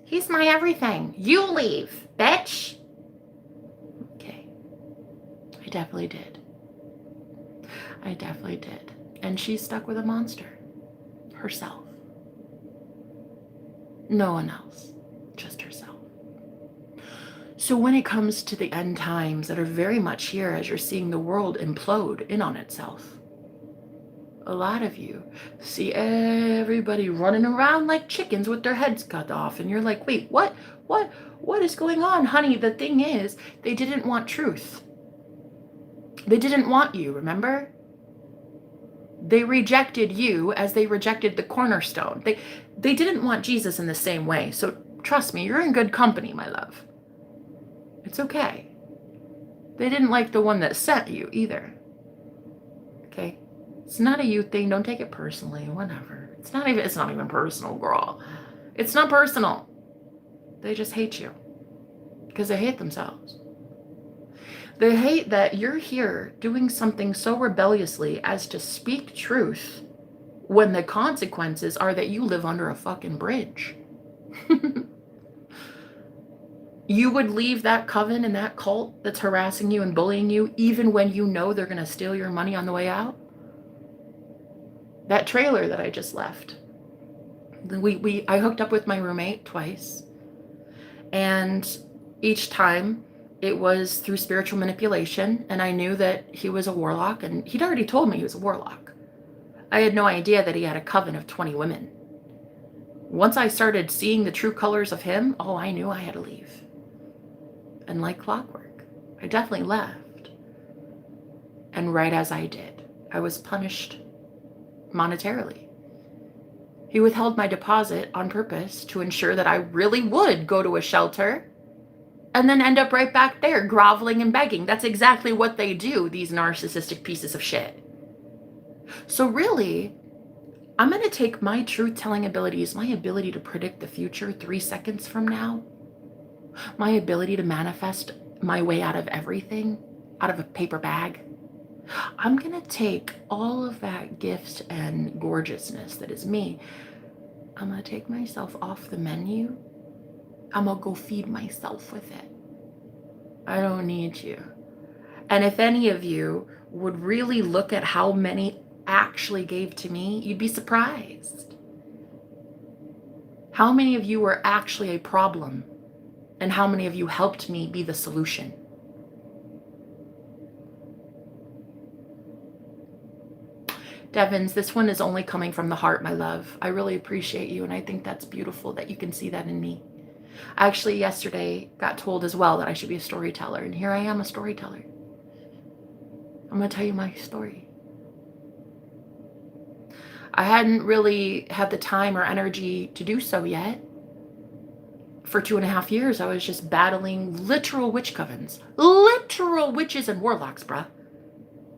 He's my everything. You leave, bitch. Okay. I definitely did. And she's stuck with a monster. Herself. No one else. Just herself. So when it comes to the end times that are very much here, as you're seeing the world implode in on itself, a lot of you see everybody running around like chickens with their heads cut off. And you're like, wait, what is going on? Honey, the thing is, they didn't want truth. They didn't want you, remember? They rejected you as they rejected the cornerstone. They didn't want Jesus in the same way. So trust me, you're in good company, my love. It's okay. They didn't like the one that sent you either. Okay? It's not a you thing. Don't take it personally. Whatever. It's not even personal, girl. It's not personal. They just hate you. Because they hate themselves. They hate that you're here doing something so rebelliously as to speak truth when the consequences are that you live under a fucking bridge. You would leave that coven and that cult that's harassing you and bullying you even when you know they're going to steal your money on the way out? That trailer that I just left. I hooked up with my roommate twice. And each time it was through spiritual manipulation, and I knew that he was a warlock, and he'd already told me he was a warlock. I had no idea that he had a coven of 20 women. Once I started seeing the true colors of him, oh, I knew I had to leave. And like clockwork, I definitely left. And right as I did, I was punished monetarily. He withheld my deposit on purpose to ensure that I really would go to a shelter and then end up right back there groveling and begging. That's exactly what they do, these narcissistic pieces of shit. So really, I'm going to take my truth-telling abilities, my ability to predict the future 3 seconds from now, my ability to manifest my way out of everything, out of a paper bag. I'm going to take all of that gift and gorgeousness that is me. I'm going to take myself off the menu. I'm going to go feed myself with it. I don't need you. And if any of you would really look at how many actually gave to me, you'd be surprised. How many of you were actually a problem? And how many of you helped me be the solution? Devins, this one is only coming from the heart, my love. I really appreciate you, and I think that's beautiful that you can see that in me. I actually yesterday got told as well that I should be a storyteller, and here I am, a storyteller. I'm going to tell you my story. I hadn't really had the time or energy to do so yet. For 2.5 years, I was just battling literal witch covens. Literal witches and warlocks, bruh.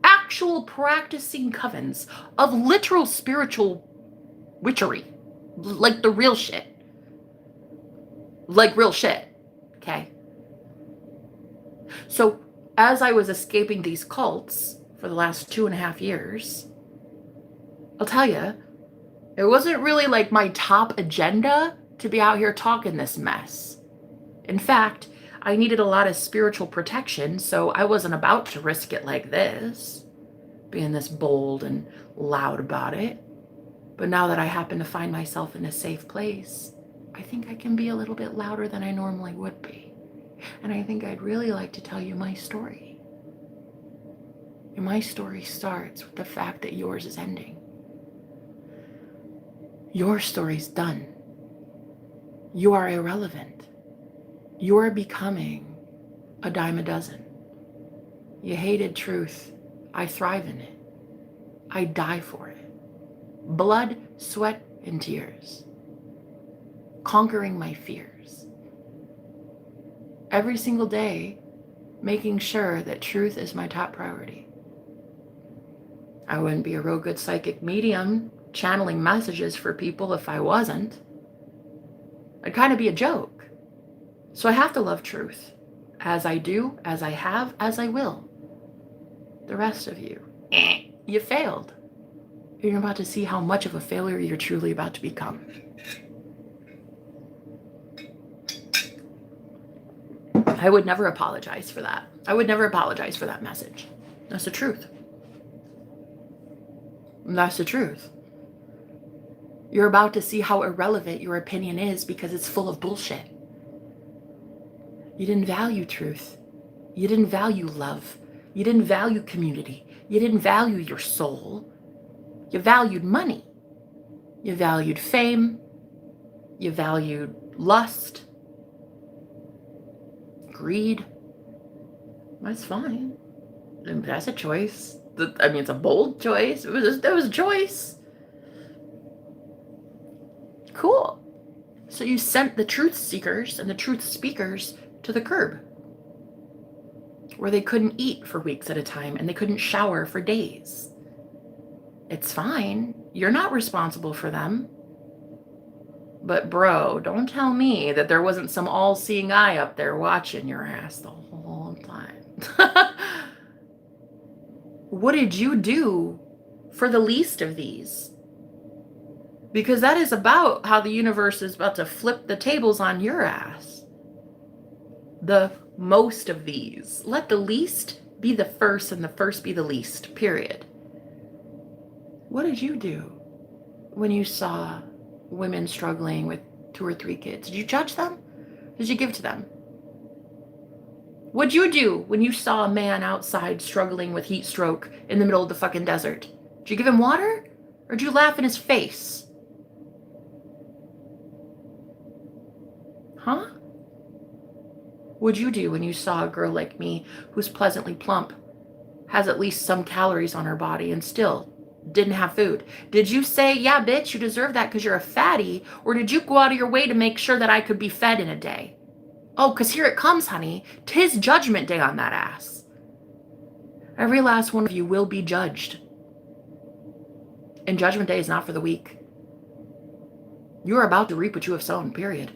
Actual practicing covens of literal spiritual witchery. Like the real shit. Like real shit. Okay? So, as I was escaping these cults for the last 2.5 years, I'll tell you, it wasn't really like my top agenda to be out here talking this mess. In fact, I needed a lot of spiritual protection, so I wasn't about to risk it like this, being this bold and loud about it. But now that I happen to find myself in a safe place, I think I can be a little bit louder than I normally would be. And I think I'd really like to tell you my story. And my story starts with the fact that yours is ending. Your story's done. You are irrelevant. You are becoming a dime a dozen. You hated truth. I thrive in it. I die for it. Blood, sweat, and tears. Conquering my fears. Every single day, making sure that truth is my top priority. I wouldn't be a real good psychic medium channeling messages for people if I wasn't. I'd kind of be a joke. So I have to love truth. As I do, as I have, as I will. The rest of you, you failed. You're about to see how much of a failure you're truly about to become. I would never apologize for that. I would never apologize for that message. That's the truth. That's the truth. You're about to see how irrelevant your opinion is because it's full of bullshit. You didn't value truth. You didn't value love. You didn't value community. You didn't value your soul. You valued money. You valued fame. You valued lust. Greed. That's fine. That's a choice. I mean, it's a bold choice. It was a choice. Cool. So you sent the truth seekers and the truth speakers to the curb, where they couldn't eat for weeks at a time and they couldn't shower for days. It's fine. You're not responsible for them. But bro, don't tell me that there wasn't some all-seeing eye up there watching your ass the whole time. What did you do for the least of these? Because that is about how the universe is about to flip the tables on your ass. The most of these. Let the least be the first and the first be the least, period. What did you do when you saw women struggling with 2 or 3 kids? Did you judge them? Did you give to them? What'd you do when you saw a man outside struggling with heat stroke in the middle of the fucking desert? Did you give him water? Or did you laugh in his face? Huh? would you do when you saw a girl like me who's pleasantly plump, has at least some calories on her body, and still didn't have food? Did you say, yeah, bitch, you deserve that because you're a fatty? Or did you go out of your way to make sure that I could be fed in a day? Oh, because here it comes, honey. 'Tis judgment day on that ass. Every last one of you will be judged. And judgment day is not for the weak. You are about to reap what you have sown, period.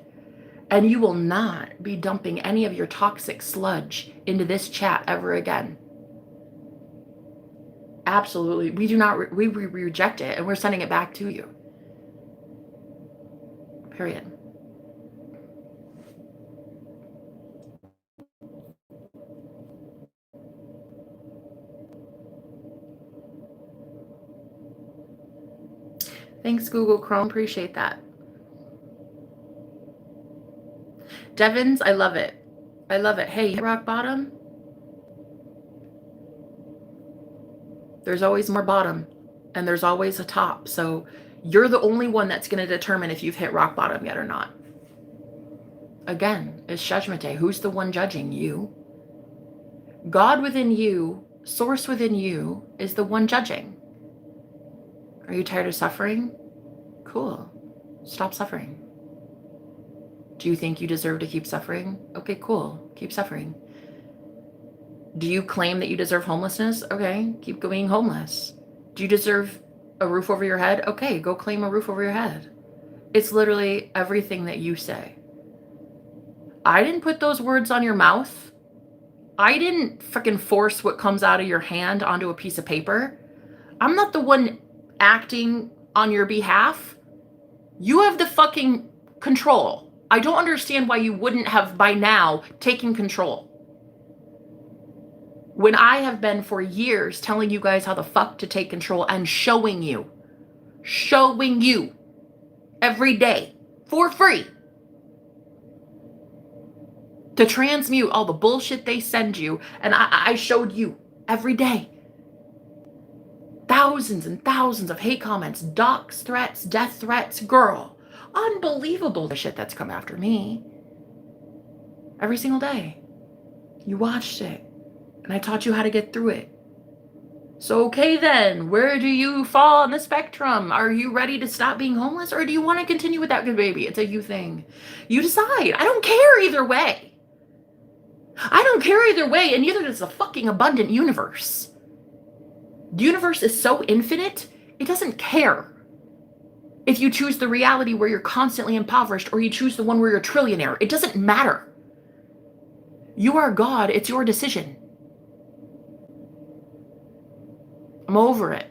And you will not be dumping any of your toxic sludge into this chat ever again. Absolutely. We do not, we reject it, and we're sending it back to you. Period. Thanks, Google Chrome. Appreciate that. Devins, I love it. I love it. Hey, rock bottom. There's always more bottom, and there's always a top. So you're the only one that's going to determine if you've hit rock bottom yet or not. Again, it's judgment day. Who's the one judging? You. God within you, source within you, is the one judging. Are you tired of suffering? Cool. Stop suffering. Do you think you deserve to keep suffering? Okay, cool. Keep suffering. Do you claim that you deserve homelessness? Okay, keep being homeless. Do you deserve a roof over your head? Okay, go claim a roof over your head. It's literally everything that you say. I didn't put those words on your mouth. I didn't freaking force what comes out of your hand onto a piece of paper. I'm not the one acting on your behalf. You have the fucking control. I don't understand why you wouldn't have by now taken control. When I have been for years telling you guys how the fuck to take control and showing you every day for free to transmute all the bullshit they send you, and I showed you every day. Thousands and thousands of hate comments, dox threats, death threats, girl. Unbelievable the shit that's come after me. Every single day. You watched it, and I taught you how to get through it. So okay then, where do you fall on the spectrum? Are you ready to stop being homeless, or do you want to continue with that good baby? It's a you thing. You decide. I don't care either way. I don't care either way, and neither does the fucking abundant universe. The universe is so infinite, it doesn't care if you choose the reality where you're constantly impoverished or you choose the one where you're a trillionaire. It doesn't matter. You are God. It's your decision. I'm over it.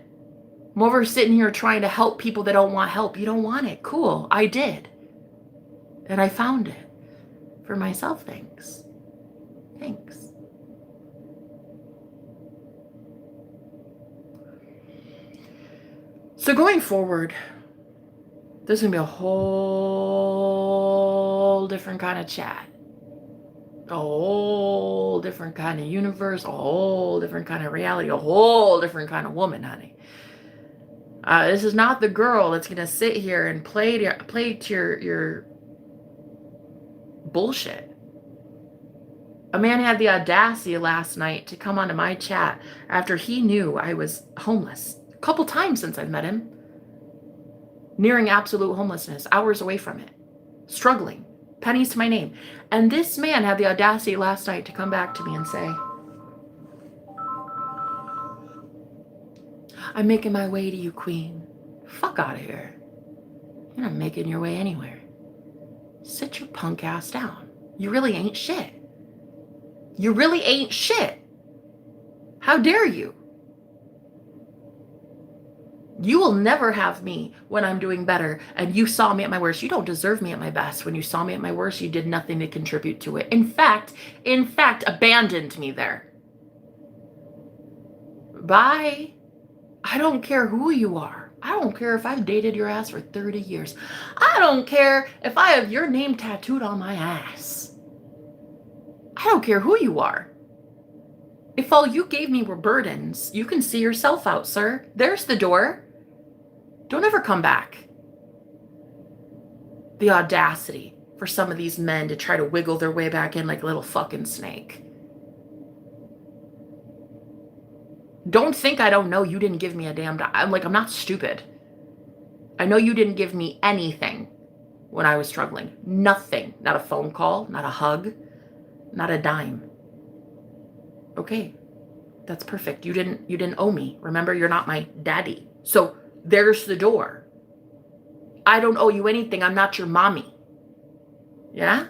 I'm over sitting here trying to help people that don't want help. You don't want it. Cool. I did. And I found it for myself. Thanks. Thanks. So going forward, there's going to be a whole different kind of chat. A whole different kind of universe, a whole different kind of reality, a whole different kind of woman, honey. This is not the girl that's going to sit here and play to your bullshit. A man had the audacity last night to come onto my chat after he knew I was homeless. A couple times since I've met him. Nearing absolute homelessness, hours away from it. Struggling. Pennies to my name. And this man had the audacity last night to come back to me and say, I'm making my way to you, queen. Fuck out of here. You're not making your way anywhere. Sit your punk ass down. You really ain't shit. You really ain't shit. How dare you? You will never have me when I'm doing better, and you saw me at my worst. You don't deserve me at my best. When you saw me at my worst, you did nothing to contribute to it. In fact, abandoned me there. Bye. I don't care who you are. I don't care if I've dated your ass for 30 years. I don't care if I have your name tattooed on my ass. I don't care who you are. If all you gave me were burdens, you can see yourself out, sir. There's the door. Don't ever come back. The audacity. for some of these men to try to wiggle their way back in like a little fucking snake. Don't think I don't know you didn't give me a damn dime. I'm not stupid. I know you didn't give me anything when I was struggling. Nothing. Not a phone call, not a hug, not a dime. Okay. That's perfect. You didn't owe me. Remember, you're not my daddy. So there's the door. I don't owe you anything. I'm not your mommy. Yeah?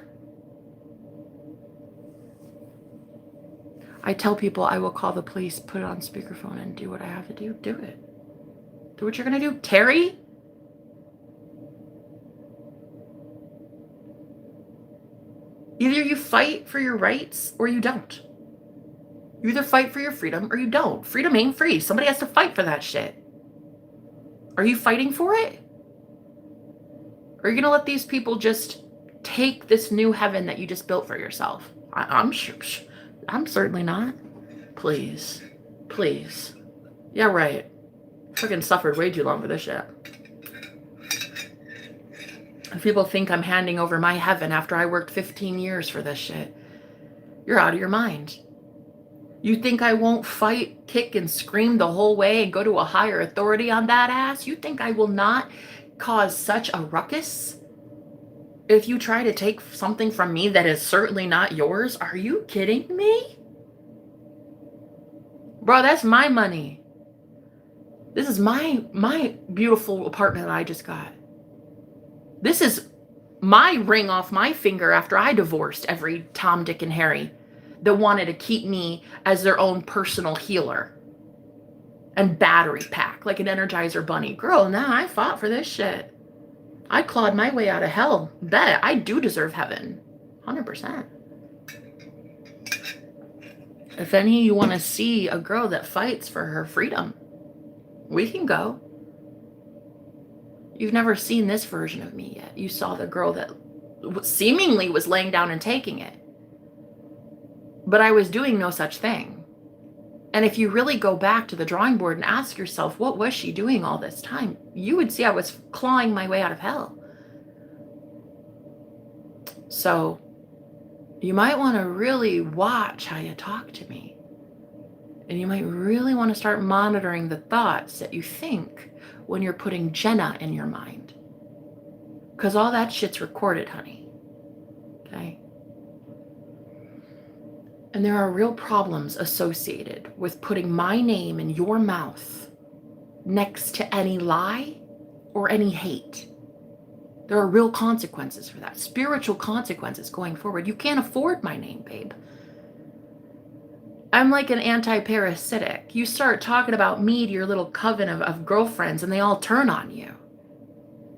I tell people I will call the police, put it on speakerphone, and do what I have to do. Do it. Do what you're going to do. Terry? Either you fight for your rights or you don't. You either fight for your freedom or you don't. Freedom ain't free. Somebody has to fight for that shit. Are you fighting for it? Or are you going to let these people just take this new heaven that you just built for yourself? I'm sure. I'm certainly not. Please. Please. Yeah, right. Freaking suffered way too long for this shit. If people think I'm handing over my heaven after I worked 15 years for this shit, you're out of your mind. You think I won't fight, kick, and scream the whole way and go to a higher authority on that ass? You think I will not cause such a ruckus if you try to take something from me that is certainly not yours? Are you kidding me? Bro, that's my money. This is my beautiful apartment that I just got. This is my ring off my finger after I divorced every Tom, Dick, and Harry that wanted to keep me as their own personal healer and battery pack like an Energizer bunny. Girl, nah, I fought for this shit. I clawed my way out of hell. Bet I do deserve heaven. 100%. If any of you want to see a girl that fights for her freedom, we can go. You've never seen this version of me yet. You saw the girl that seemingly was laying down and taking it. But I was doing no such thing. And if you really go back to the drawing board and ask yourself, what was she doing all this time? You would see I was clawing my way out of hell. So you might want to really watch how you talk to me. And you might really want to start monitoring the thoughts that you think when you're putting Jenna in your mind. Because all that shit's recorded, honey. Okay? And there are real problems associated with putting my name in your mouth next to any lie or any hate. There are real consequences for that. Spiritual consequences going forward. You can't afford my name, babe. I'm like an anti-parasitic. You start talking about me to your little coven of girlfriends and they all turn on you.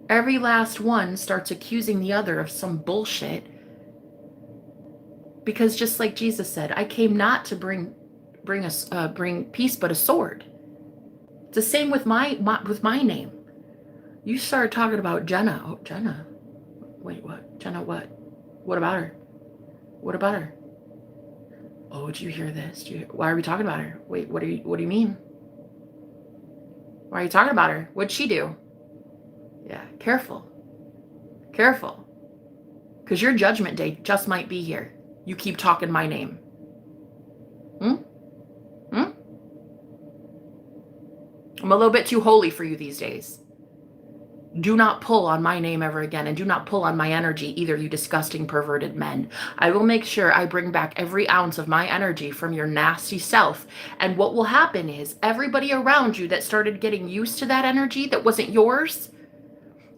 Every last one starts accusing the other of some bullshit. Because just like Jesus said, I came not to bring peace but a sword. It's the same with my name. You start talking about Jenna. Oh, Jenna. Wait, what? Jenna what? What about her? What about her? Oh, did you hear this? Why are we talking about her? Wait, what do you mean? Why are you talking about her? What'd she do? Yeah, careful. Careful. Because your judgment day just might be here. You keep talking my name. I'm a little bit too holy for you these days. Do not pull on my name ever again, and do not pull on my energy either, you disgusting perverted men. I will make sure I bring back every ounce of my energy from your nasty self. And what will happen is everybody around you that started getting used to that energy that wasn't yours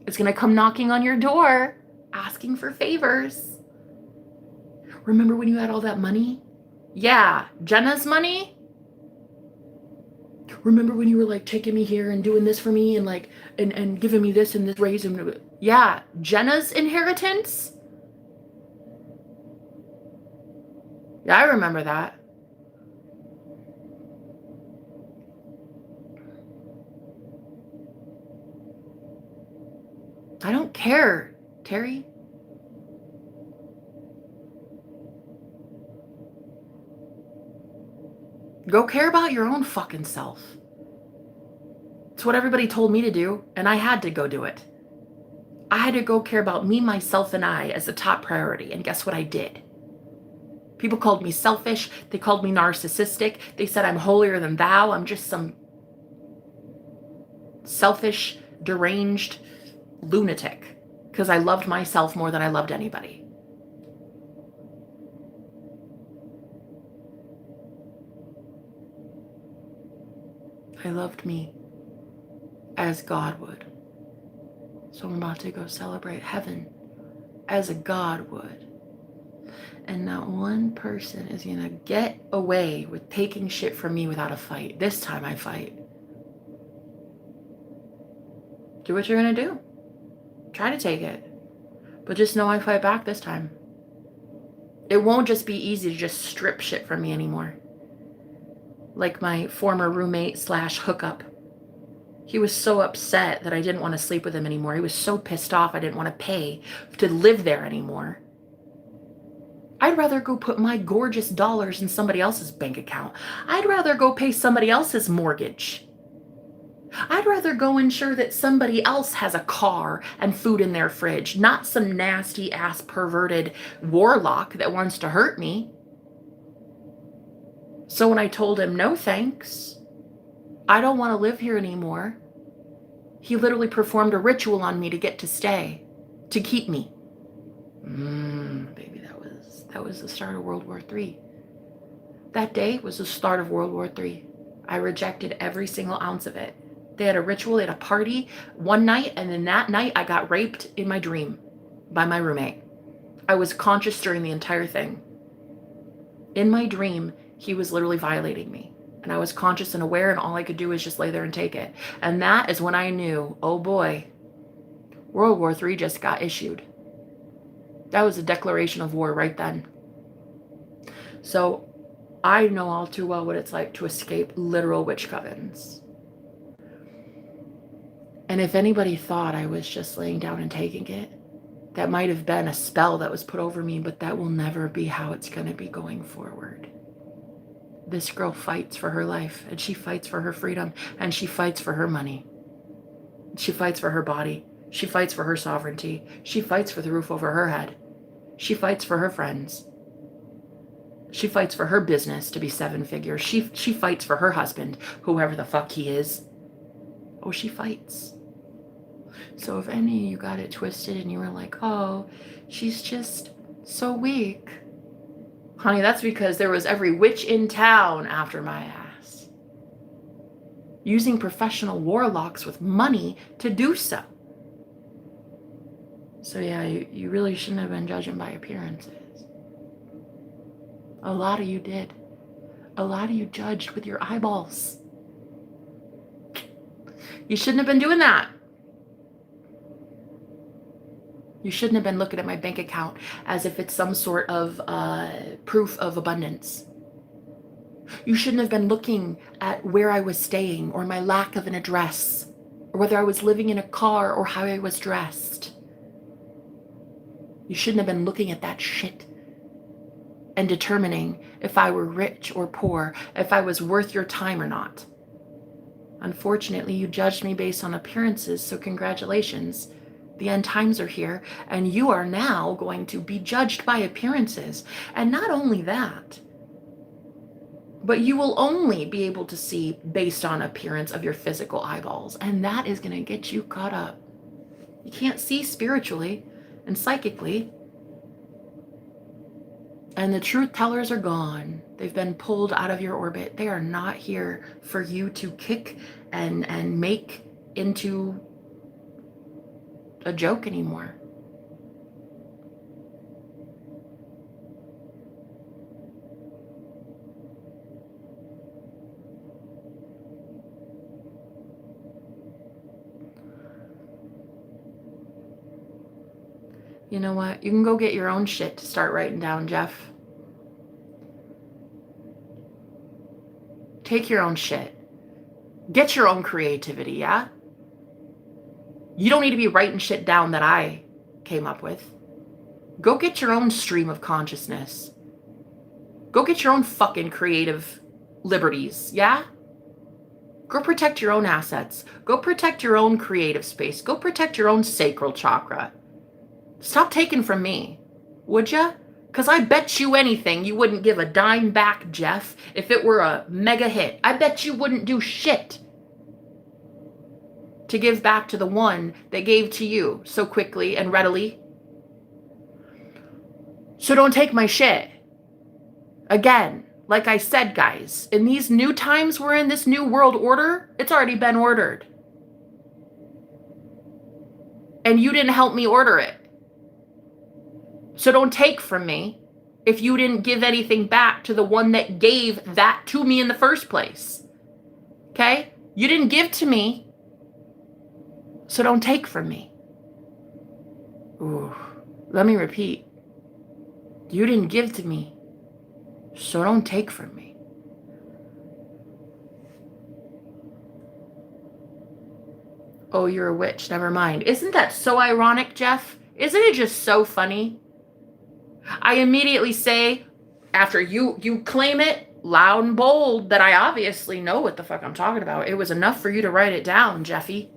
is going to come knocking on your door asking for favors. Remember when you had all that money? Yeah, Jenna's money? Remember when you were like taking me here and doing this for me and like and giving me this and this raise and yeah, Jenna's inheritance? Yeah, I remember that. I don't care, Terry. Go care about your own fucking self. It's what everybody told me to do, and I had to go do it. I had to go care about me, myself, and I as the top priority. And guess what I did? People called me selfish. They called me narcissistic. They said I'm holier than thou. I'm just some selfish, deranged lunatic because I loved myself more than I loved anybody. I loved me as God would. So I'm about to go celebrate heaven as a God would. And not one person is going to get away with taking shit from me without a fight. This time I fight. Do what you're going to do. Try to take it. But just know I fight back this time. It won't just be easy to just strip shit from me anymore. Like my former roommate / hookup. He was so upset that I didn't want to sleep with him anymore. He was so pissed off I didn't want to pay to live there anymore. I'd rather go put my gorgeous dollars in somebody else's bank account. I'd rather go pay somebody else's mortgage. I'd rather go ensure that somebody else has a car and food in their fridge, not some nasty ass perverted warlock that wants to hurt me. So when I told him, no thanks, I don't want to live here anymore, he literally performed a ritual on me to get to stay, to keep me. Baby, that was the start of World War III. That day was the start of World War III. I rejected every single ounce of it. They had a ritual, they had a party one night, and then that night I got raped in my dream by my roommate. I was conscious during the entire thing. In my dream, he was literally violating me. And I was conscious and aware, and all I could do was just lay there and take it. And that is when I knew, oh boy, World War III just got issued. That was a declaration of war right then. So I know all too well what it's like to escape literal witch covens. And if anybody thought I was just laying down and taking it, that might have been a spell that was put over me, but that will never be how it's going to be going forward. This girl fights for her life, and she fights for her freedom, and she fights for her money. She fights for her body. She fights for her sovereignty. She fights for the roof over her head. She fights for her friends. She fights for her business to be 7 figures. She fights for her husband, whoever the fuck he is. Oh, she fights. So if any of you got it twisted and you were like, oh, she's just so weak. Honey, that's because there was every witch in town after my ass, using professional warlocks with money to do so. So yeah, you really shouldn't have been judging by appearances. A lot of you did. A lot of you judged with your eyeballs. You shouldn't have been doing that. You shouldn't have been looking at my bank account as if it's some sort of proof of abundance. You shouldn't have been looking at where I was staying or my lack of an address or whether I was living in a car or how I was dressed. You shouldn't have been looking at that shit and determining if I were rich or poor, if I was worth your time or not. Unfortunately, you judged me based on appearances, so congratulations. The end times are here, and you are now going to be judged by appearances. And not only that, but you will only be able to see based on appearance of your physical eyeballs, and that is going to get you caught up. You can't see spiritually and psychically, and the truth tellers are gone. They've been pulled out of your orbit. They are not here for you to kick and make into a joke anymore. You know what? You can go get your own shit to start writing down, Jeff. Take your own shit. Get your own creativity, yeah? You don't need to be writing shit down that I came up with. Go get your own stream of consciousness. Go get your own fucking creative liberties, yeah? Go protect your own assets. Go protect your own creative space. Go protect your own sacral chakra. Stop taking from me, would ya? Because I bet you anything you wouldn't give a dime back, Jeff, if it were a mega hit. I bet you wouldn't do shit to give back to the one that gave to you so quickly and readily. So don't take my shit. Again, like I said, guys, in these new times we're in, this new world order, it's already been ordered. And you didn't help me order it. So don't take from me if you didn't give anything back to the one that gave that to me in the first place. Okay? You didn't give to me, so don't take from me. Ooh, let me repeat. You didn't give to me, so don't take from me. Oh, you're a witch. Never mind. Isn't that so ironic, Jeff? Isn't it just so funny? I immediately say, after you claim it loud and bold, that I obviously know what the fuck I'm talking about. It was enough for you to write it down, Jeffy.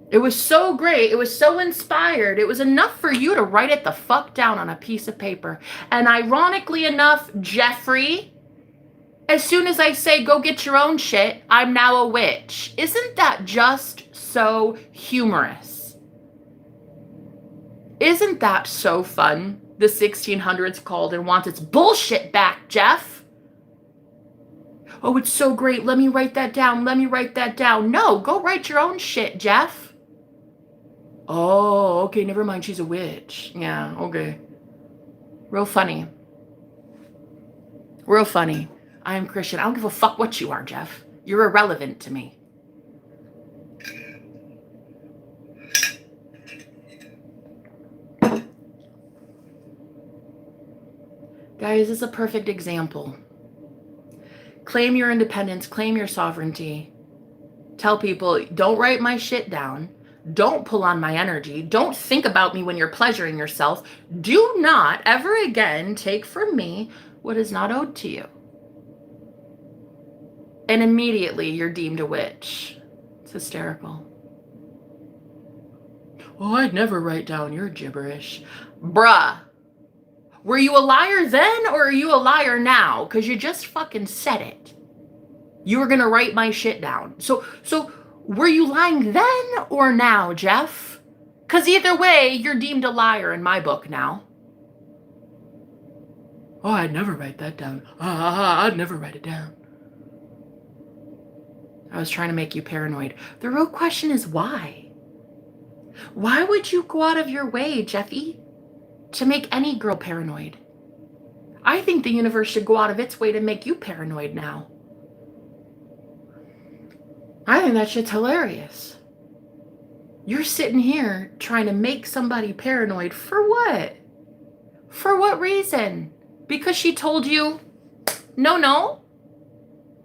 It was so great. It was so inspired. It was enough for you to write it the fuck down on a piece of paper. And ironically enough, Jeffrey, as soon as I say, go get your own shit, I'm now a witch. Isn't that just so humorous? Isn't that so fun? The 1600s called and wants its bullshit back, Jeff. Oh, it's so great. Let me write that down. Let me write that down. No, go write your own shit, Jeff. Oh, okay, never mind. She's a witch. Yeah, okay. Real funny. Real funny. I am Christian. I don't give a fuck what you are, Jeff. You're irrelevant to me. Guys, this is a perfect example. Claim your independence. Claim your sovereignty. Tell people, don't write my shit down. Don't pull on my energy. Don't think about me when you're pleasuring yourself. Do not ever again take from me what is not owed to you. And immediately you're deemed a witch. It's hysterical. Oh, I'd never write down your gibberish. Bruh. Were you a liar then or are you a liar now? Because you just fucking said it. You were going to write my shit down. So were you lying then or now, Jeff? Because either way, you're deemed a liar in my book now. Oh, I'd never write that down. I'd never write it down. I was trying to make you paranoid. The real question is why? Why would you go out of your way, Jeffy, to make any girl paranoid? I think the universe should go out of its way to make you paranoid now. I think that shit's hilarious. You're sitting here trying to make somebody paranoid for what? For what reason? Because she told you, no.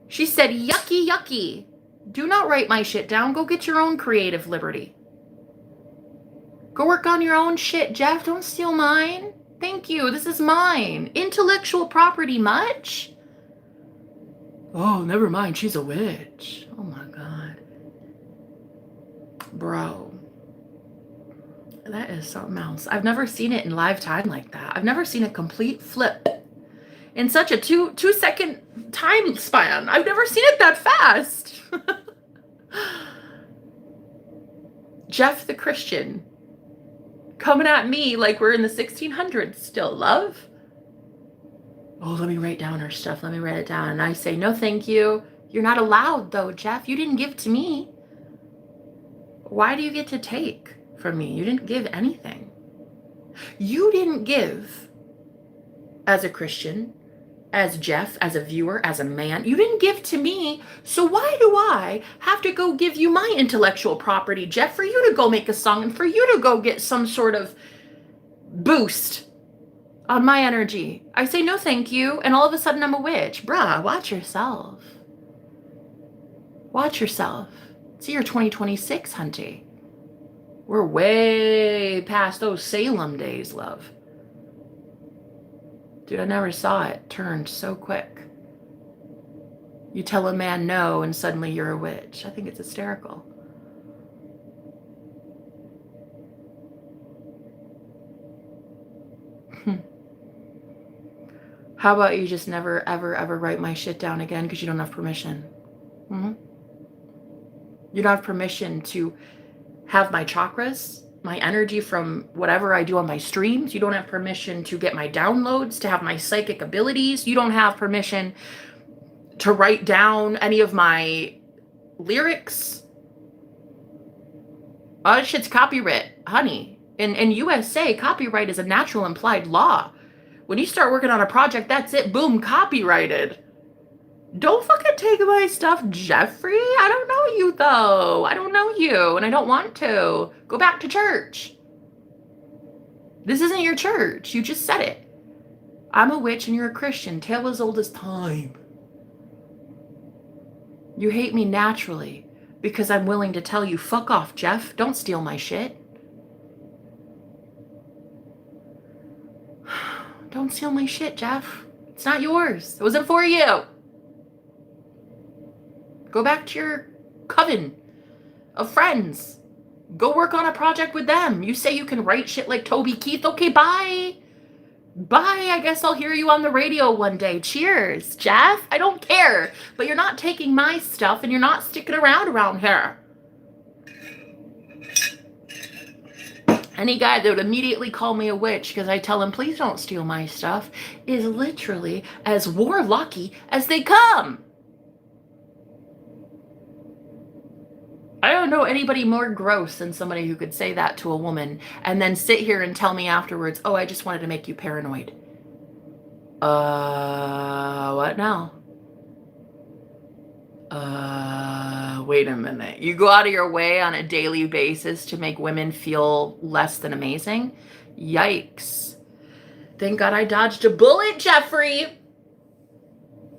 She said, yucky, yucky. Do not write my shit down. Go get your own creative liberty. Go work on your own shit, Jeff. Don't steal mine. Thank you. This is mine. Intellectual property much? Oh, never mind. She's a witch. Oh my God. Bro. That is something else. I've never seen it in live time like that. I've never seen a complete flip in such a two second time span. I've never seen it that fast. Jeff the Christian coming at me like we're in the 1600s still, love. Oh, let me write down her stuff. Let me write it down. And I say, no, thank you. You're not allowed, though, Jeff. You didn't give to me. Why do you get to take from me? You didn't give anything. You didn't give as a Christian, as Jeff, as a viewer, as a man. You didn't give to me. So why do I have to go give you my intellectual property, Jeff, for you to go make a song and for you to go get some sort of boost on my energy? I say, no, thank you. And all of a sudden I'm a witch. Bruh, watch yourself. Watch yourself. It's year 2026, hunty. We're way past those Salem days, love. Dude, I never saw it turned so quick. You tell a man no and suddenly you're a witch. I think it's hysterical. How about you just never, ever, ever write my shit down again because you don't have permission? Mm-hmm. You don't have permission to have my chakras, my energy from whatever I do on my streams. You don't have permission to get my downloads, to have my psychic abilities. You don't have permission to write down any of my lyrics. Oh, shit's copyright, honey. In USA, copyright is a natural implied law. When you start working on a project, that's it. Boom, copyrighted. Don't fucking take my stuff, Jeffrey. I don't know you, though. I don't know you, and I don't want to. Go back to church. This isn't your church. You just said it. I'm a witch and you're a Christian. Tale as old as time. You hate me naturally because I'm willing to tell you, fuck off, Jeff. Don't steal my shit. Don't steal my shit, Jeff. It's not yours. It wasn't for you. Go back to your coven of friends. Go work on a project with them. You say you can write shit like Toby Keith. Okay, bye. Bye. I guess I'll hear you on the radio one day. Cheers, Jeff. I don't care. But you're not taking my stuff and you're not sticking around here. Any guy that would immediately call me a witch because I tell him, please don't steal my stuff, is literally as warlocky as they come. I don't know anybody more gross than somebody who could say that to a woman and then sit here and tell me afterwards, oh, I just wanted to make you paranoid. What now? Wait a minute. You go out of your way on a daily basis to make women feel less than amazing? Yikes. Thank God I dodged a bullet, Jeffrey.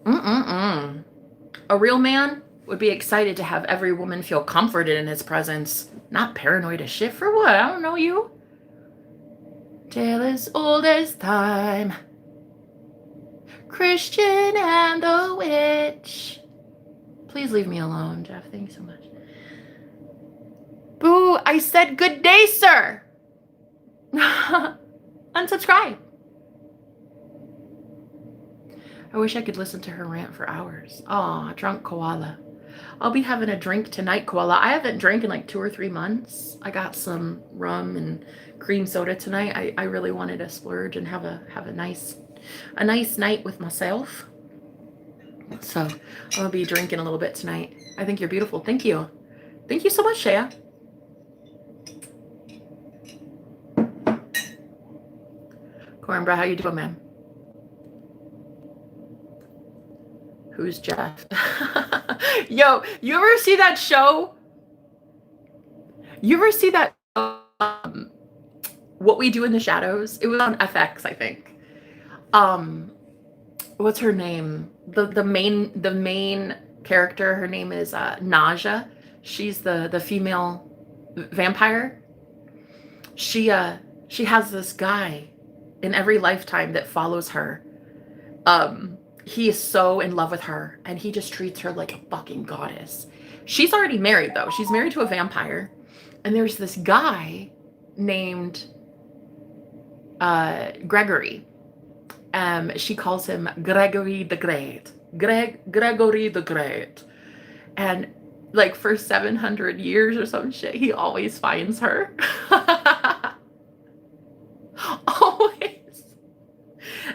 A real man would be excited to have every woman feel comforted in his presence. Not paranoid as shit for what? I don't know you. Tale as old as time. Christian and the witch. Please leave me alone, Jeff. Thank you so much. Boo, I said good day, sir. Unsubscribe. I wish I could listen to her rant for hours. Aw, drunk koala. I'll be having a drink tonight, koala. I haven't drank in like 2 or 3 months. I got some rum and cream soda tonight. I really wanted to splurge and have a nice night with myself. So I'm gonna be drinking a little bit tonight. I think you're beautiful. Thank you. Thank you so much, Shaya. Cornbread, how you doing, man? Who's Jeff? Yo, you ever see that show? You ever see that What We Do in the Shadows? It was on FX, I think. What's her name? The main character, her name is Naja. She's the female vampire. She has this guy in every lifetime that follows her. He is so in love with her, and he just treats her like a fucking goddess. She's already married, though. She's married to a vampire, and there's this guy named Gregory. She calls him Gregory the Great. Gregory the Great. And like for 700 years or some shit, he always finds her. Always.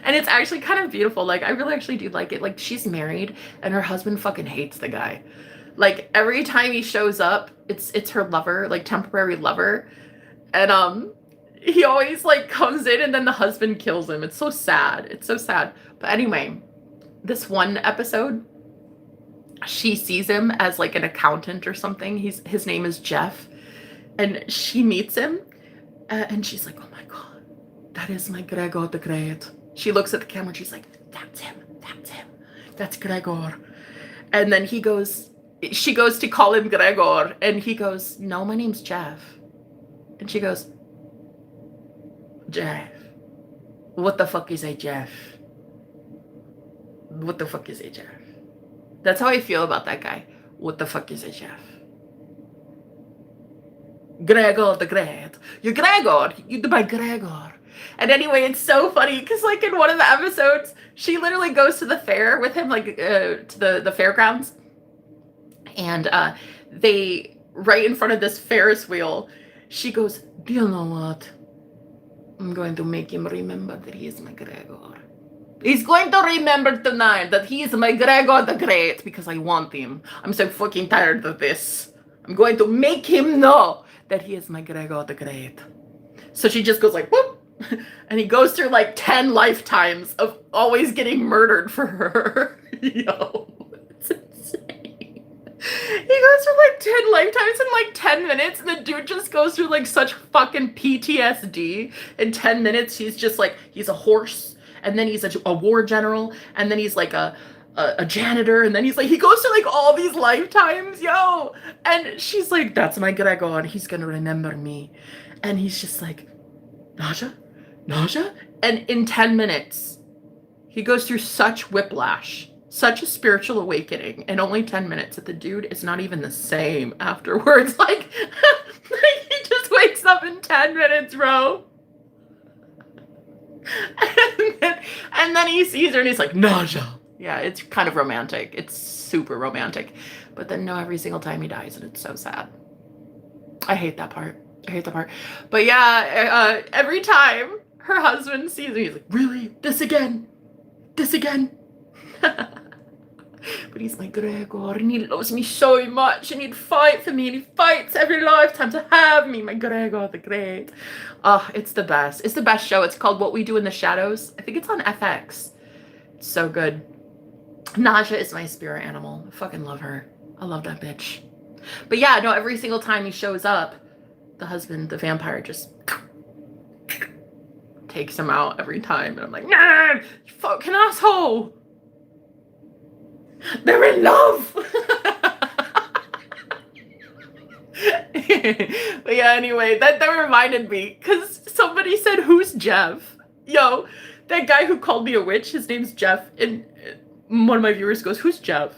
And it's actually kind of beautiful. Like, I really actually do like it. Like, she's married and her husband fucking hates the guy. Like, every time he shows up, it's her lover, like temporary lover. And he always like comes in and then the husband kills him. It's so sad. It's so sad. But anyway, this one episode, she sees him as like an accountant or something. His name is Jeff. And she meets him and she's like, oh my God, that is my Gregor the Great. She looks at the camera and she's like, that's him. That's Gregor. And then she goes to call him Gregor and he goes, no, my name's Jeff. And she goes, Jeff. What the fuck is a Jeff? What the fuck is a Jeff? That's how I feel about that guy. What the fuck is a Jeff? Gregor the Great. You're Gregor. You're my Gregor. And anyway, it's so funny because like in one of the episodes, she literally goes to the fair with him, like to the fairgrounds. And they, right in front of this Ferris wheel, she goes, do you know what? I'm going to make him remember that he is my Gregor. He's going to remember tonight that he is my Gregor the Great because I want him. I'm so fucking tired of this. I'm going to make him know that he is my Gregor the Great. So she just goes like, whoop. And he goes through like 10 lifetimes of always getting murdered for her. Yo, it's insane. He goes through like 10 lifetimes in like 10 minutes, and the dude just goes through like such fucking PTSD. In 10 minutes, he's just like, he's a horse, and then he's a war general, and then he's like a janitor, and then he's like, he goes through like all these lifetimes, yo. And she's like, that's my Gregor, and he's gonna remember me. And he's just like, nausea? Nausea? And in 10 minutes, he goes through such whiplash, such a spiritual awakening in only 10 minutes that the dude is not even the same afterwards. Like, he just wakes up in 10 minutes, bro. And then he sees her and he's like, nausea. Yeah, it's kind of romantic. It's super romantic. But then no, every single time he dies, and it's so sad. I hate that part. I hate that part. But yeah, every time her husband sees her, he's like, really? This again? This again? But he's like, Gregor, and he loves me so much, and he'd fight for me, and he fights every lifetime to have me, my Gregor the Great. Oh, it's the best. It's the best show. It's called What We Do in the Shadows. I think it's on FX. It's so good. Naja is my spirit animal. I fucking love her. I love that bitch. But yeah, no, every single time he shows up, the husband, the vampire, just takes him out every time. And I'm like, nah, you fucking asshole. They're in love. But yeah, anyway, that reminded me, because somebody said, who's Jeff? Yo, that guy who called me a witch, his name's Jeff. And one of my viewers goes, who's Jeff?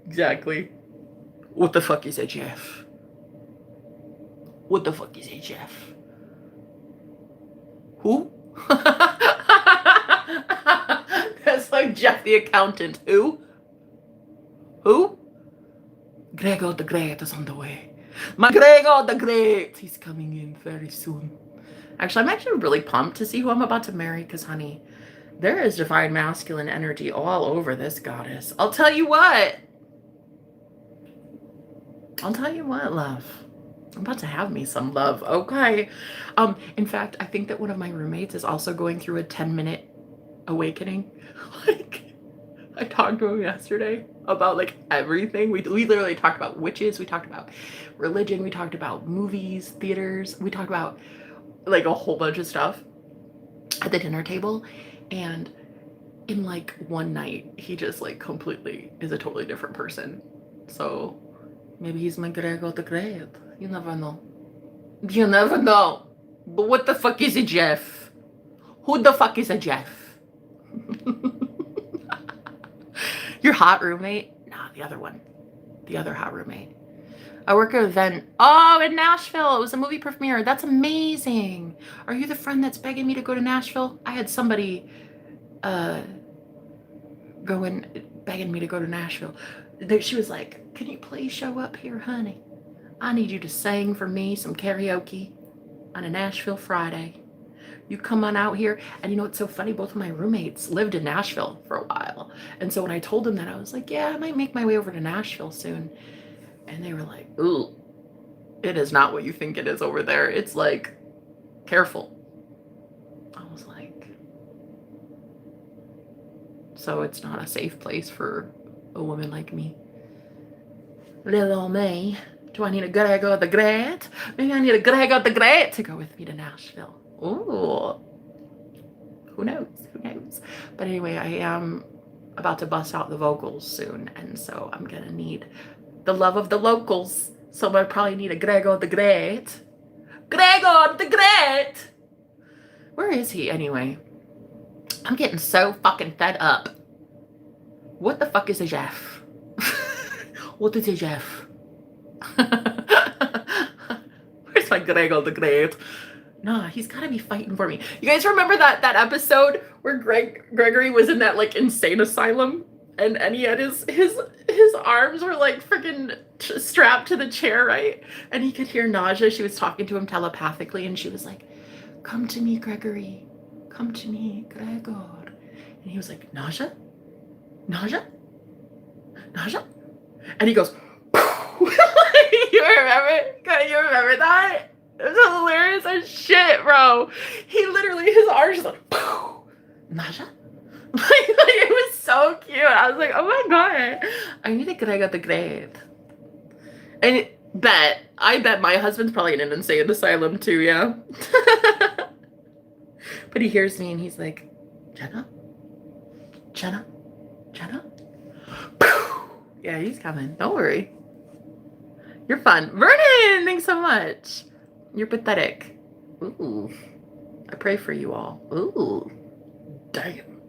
Exactly. What the fuck is a Jeff? What the fuck is a Jeff? Who? That's like Jeff the accountant. Who? Who? Gregor the Great is on the way. My Gregor the Great! He's coming in very soon. Actually, I'm actually really pumped to see who I'm about to marry, because, honey, there is divine masculine energy all over this goddess. I'll tell you what. I'll tell you what, love. I'm about to have me some love, okay? In fact, I think that one of my roommates is also going through a 10-minute awakening. Like, I talked to him yesterday about, like, everything. We literally talked about witches. We talked about religion. We talked about movies, theaters. We talked about, like, a whole bunch of stuff at the dinner table. And in, like, one night, he just, like, completely is a totally different person. So maybe he's my Gregor the Great. You never know. You never know. But what the fuck is a Jeff? Who the fuck is a Jeff? Your hot roommate? Nah, the other one. The other hot roommate. I work at an event. Oh, in Nashville. It was a movie premiere. That's amazing. Are you the friend that's begging me to go to Nashville? I had somebody begging me to go to Nashville. She was like, can you please show up here, honey? I need you to sing for me some karaoke on a Nashville Friday. You come on out here. And you know what's so funny? Both of my roommates lived in Nashville for a while. And so when I told them that, I was like, yeah, I might make my way over to Nashville soon. And they were like, ooh, it is not what you think it is over there. It's like, careful. I was like, so it's not a safe place for a woman like me. Little old me. Do I need a Gregor the Great? Maybe I need a Gregor the Great to go with me to Nashville. Ooh. Who knows? Who knows? But anyway, I am about to bust out the vocals soon. And so I'm going to need the love of the locals. So I probably need a Gregor the Great. Gregor the Great! Where is he anyway? I'm getting so fucking fed up. What the fuck is a Jeff? What is it, Jeff? Where's my Gregor the Great? Nah, he's gotta be fighting for me. You guys remember that episode where Gregory was in that like insane asylum, and he had his arms were like freaking strapped to the chair, right? And he could hear Naja. She was talking to him telepathically, and she was like, "Come to me, Gregory. Come to me, Gregor." And he was like, "Naja, Naja, Naja," and he goes, "You remember? You remember that?" It was hilarious as shit, bro. He literally, his arms just like, Naja? Like, it was so cute. I was like, oh my god. I need to Gregor the Great. And I bet my husband's probably in an insane asylum too, yeah. But he hears me and he's like, Jenna? Jenna? Jenna? Yeah, he's coming. Don't worry. You're fun. Vernon, thanks so much. You're pathetic. Ooh. I pray for you all. Ooh. Damn.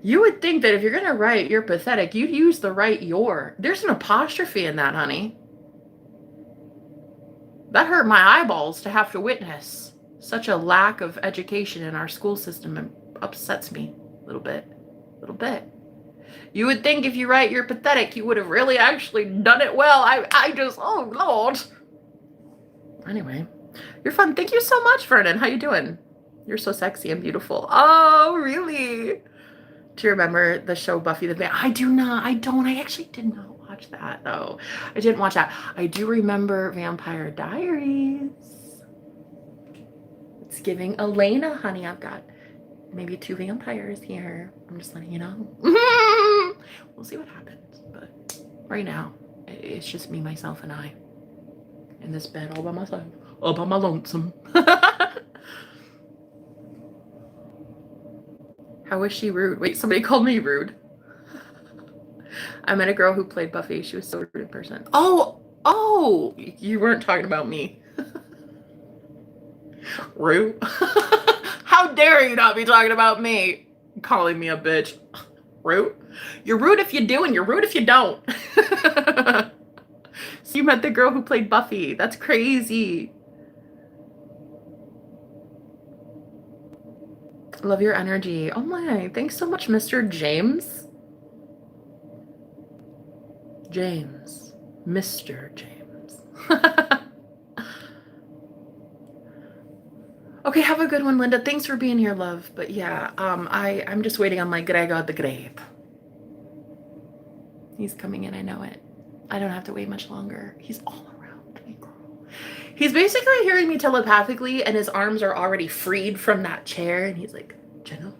You would think that if you're going to write you're pathetic, you'd use the right your. There's an apostrophe in that, honey. That hurt my eyeballs to have to witness. Such a lack of education in our school system and upsets me a little bit. A little bit. You would think if you write you're pathetic, you would have really actually done it well. I just, oh Lord. Anyway, you're fun. Thank you so much, Vernon. How you doing? You're so sexy and beautiful. Oh, really? Do you remember the show Buffy the Vampire? I do not. I don't. I actually did not watch that, though. I didn't watch that. I do remember Vampire Diaries. It's giving Elena, honey. I've got maybe 2 vampires here. I'm just letting you know. We'll see what happens. But right now, it's just me, myself, and I. In this bed all by myself. All by my lonesome. How was she rude? Wait, somebody called me rude. I met a girl who played Buffy. She was so rude in person. Oh, you weren't talking about me. Rude. How dare you not be talking about me? Calling me a bitch. Rude. You're rude if you do and you're rude if you don't. So you met the girl who played Buffy. That's crazy. Love your energy. Oh my, thanks so much, Mr. James. James. Mr. James. Okay, have a good one, Linda. Thanks for being here, love. But yeah, I'm just waiting on my Gregor the Great. He's coming in, I know it. I don't have to wait much longer. He's all around me, girl. He's basically hearing me telepathically, and his arms are already freed from that chair, and he's like, Jenna?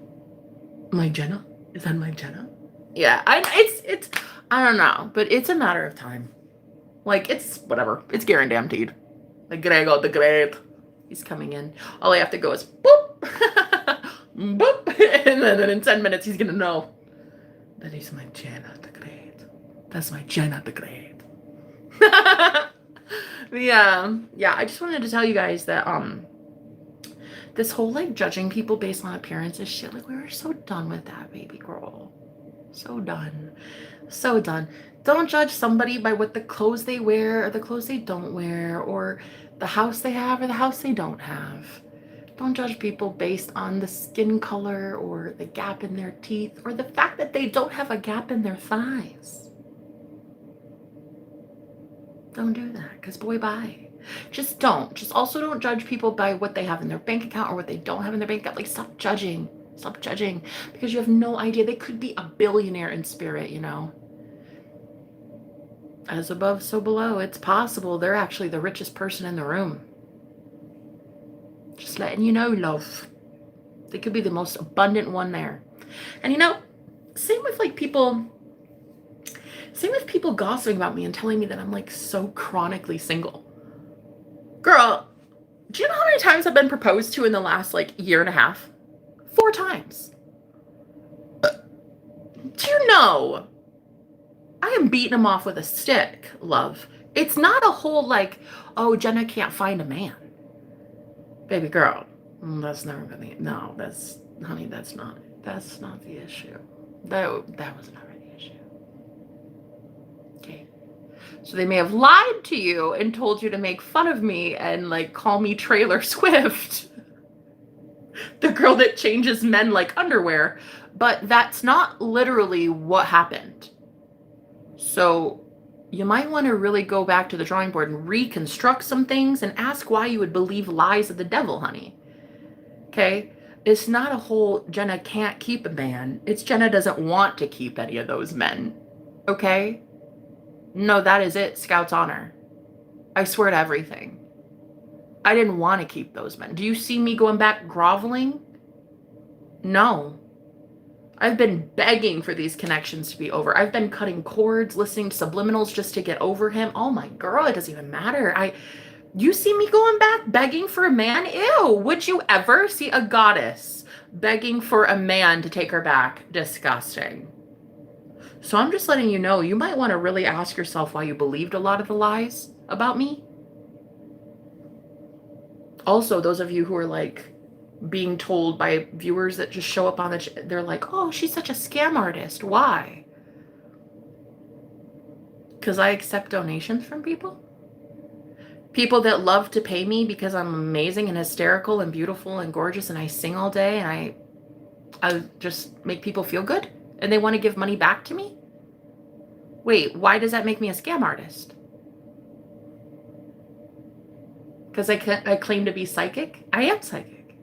My Jenna? Is that my Jenna? Yeah, it's I don't know, but it's a matter of time. Like, it's whatever. It's guaranteed. The Gregor the Great. He's coming in. All I have to go is boop, boop, and then in 10 minutes he's gonna know that he's my Jenna the Great. That's my Jenna the Great. Yeah, I just wanted to tell you guys that this whole like judging people based on appearances shit, like we were so done with that, baby girl. So done. So done. Don't judge somebody by what the clothes they wear or the clothes they don't wear, or the house they have or the house they don't have. Don't judge people based on the skin color or the gap in their teeth or the fact that they don't have a gap in their thighs. Don't do that, because boy, bye. Just don't. Just also don't judge people by what they have in their bank account or what they don't have in their bank account. Like, stop judging. Stop judging, because you have no idea. They could be a billionaire in spirit, you know. As above, so below. It's possible they're actually the richest person in the room. Just letting you know, love. They could be the most abundant one there. And you know, same with like people gossiping about me and telling me that I'm like so chronically single. Girl, do you know how many times I've been proposed to in the last like year and a half? 4 times. Do you know? I am beating them off with a stick, love. It's not a whole like, oh, Jenna can't find a man. Baby girl, that's never been the, no, that's, honey, that's not the issue. That was never the issue. So they may have lied to you and told you to make fun of me and like call me Trailer Swift, the girl that changes men like underwear. But that's not literally what happened. So you might want to really go back to the drawing board and reconstruct some things and ask why you would believe lies of the devil, honey. Okay? It's not a whole Jenna can't keep a man. It's Jenna doesn't want to keep any of those men. Okay? No, that is it, Scout's honor. I swear to everything. I didn't want to keep those men. Do you see me going back groveling? No. I've been begging for these connections to be over. I've been cutting cords, listening to subliminals just to get over him. Oh my girl, it doesn't even matter. You see me going back begging for a man? Ew, would you ever see a goddess begging for a man to take her back? Disgusting. So I'm just letting you know, you might want to really ask yourself why you believed a lot of the lies about me. Also, those of you who are like being told by viewers that just show up on they're like, oh, she's such a scam artist. Why? Because I accept donations from people? People that love to pay me because I'm amazing and hysterical and beautiful and gorgeous and I sing all day and I just make people feel good and they want to give money back to me? Wait, why does that make me a scam artist? Because I claim to be psychic? I am psychic.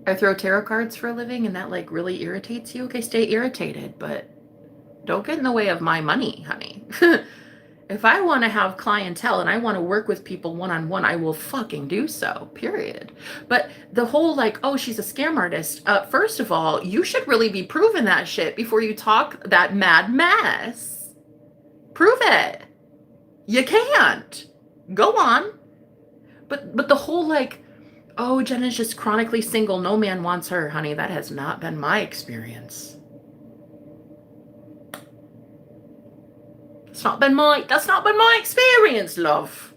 I throw tarot cards for a living and that like really irritates you. Okay, stay irritated, but don't get in the way of my money, honey. If I want to have clientele and I want to work with people one-on-one, I will fucking do so, period. But the whole like, oh, she's a scam artist. First of all, you should really be proving that shit before you talk that mad mess. Prove it. You can't. Go on. But the whole like, oh, Jenna's just chronically single. No man wants her, honey. That has not been my experience. That's not been my experience, love.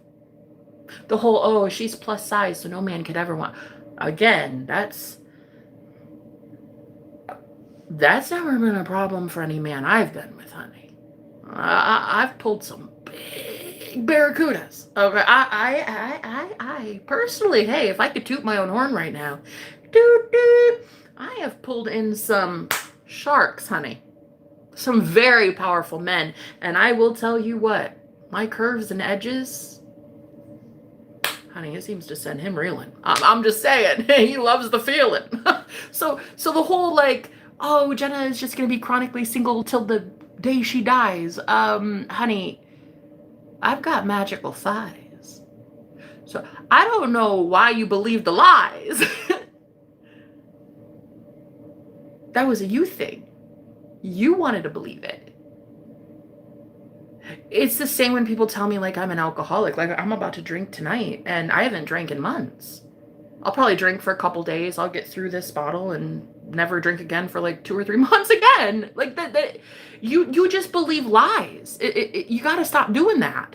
The whole, oh, she's plus size, so no man could ever want. Again, that's never been a problem for any man I've been with, honey. I've pulled some big barracudas. Okay, I personally, hey, if I could toot my own horn right now, I have pulled in some sharks, honey. Some very powerful men. And I will tell you what, my curves and edges, honey, it seems to send him reeling. I'm just saying, he loves the feeling. So the whole like, oh, Jenna is just going to be chronically single till the day she dies. Honey, I've got magical thighs. So I don't know why you believe the lies. That was a you thing. You wanted to believe it. It's the same when people tell me like I'm an alcoholic, like I'm about to drink tonight and I haven't drank in months. I'll probably drink for a couple days. I'll get through this bottle and never drink again for like 2 or 3 months again. Like that you just believe lies. You got to stop doing that.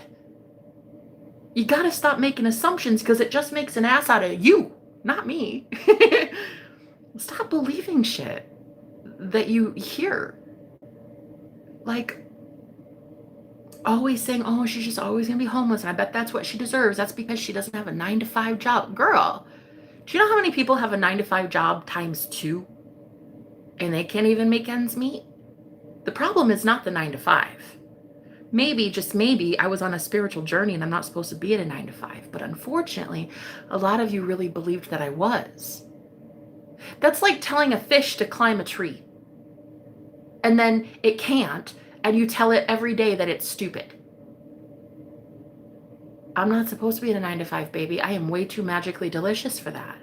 You got to stop making assumptions because it just makes an ass out of you, not me. Stop believing shit that you hear. Like always saying, oh, she's just always gonna be homeless and I bet that's what she deserves. That's because she doesn't have a 9-to-5 job. Girl, do you know how many people have a 9-to-5 job times 2 and they can't even make ends meet? The problem is not the 9-to-5. Maybe, just maybe, I was on a spiritual journey and I'm not supposed to be at a 9-to-5, but unfortunately a lot of you really believed that I was. That's like telling a fish to climb a tree and then it can't, and you tell it every day that it's stupid. I'm not supposed to be in a 9-to-5, baby. I am way too magically delicious for that.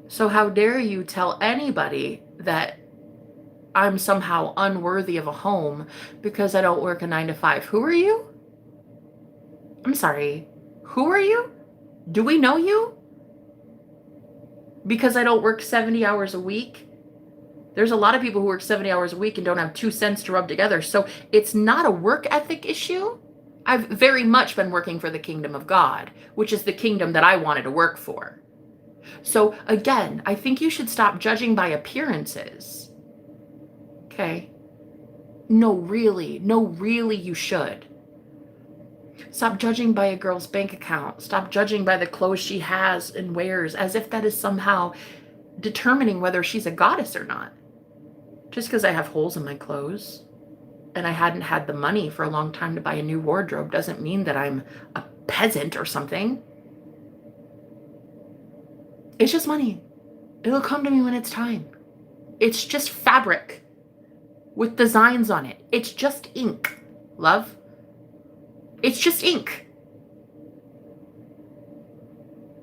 So how dare you tell anybody that I'm somehow unworthy of a home because I don't work a 9-to-5? Who are you? I'm sorry. Who are you? Do we know you? Because I don't work 70 hours a week? There's a lot of people who work 70 hours a week and don't have 2 cents to rub together. So it's not a work ethic issue. I've very much been working for the kingdom of God, which is the kingdom that I wanted to work for. So again, I think you should stop judging by appearances. Okay? No, really. No, really, you should. Stop judging by a girl's bank account. Stop judging by the clothes she has and wears as if that is somehow determining whether she's a goddess or not. Just because I have holes in my clothes and I hadn't had the money for a long time to buy a new wardrobe doesn't mean that I'm a peasant or something. It's just money. It'll come to me when it's time. It's just fabric with designs on it. It's just ink, love. It's just ink.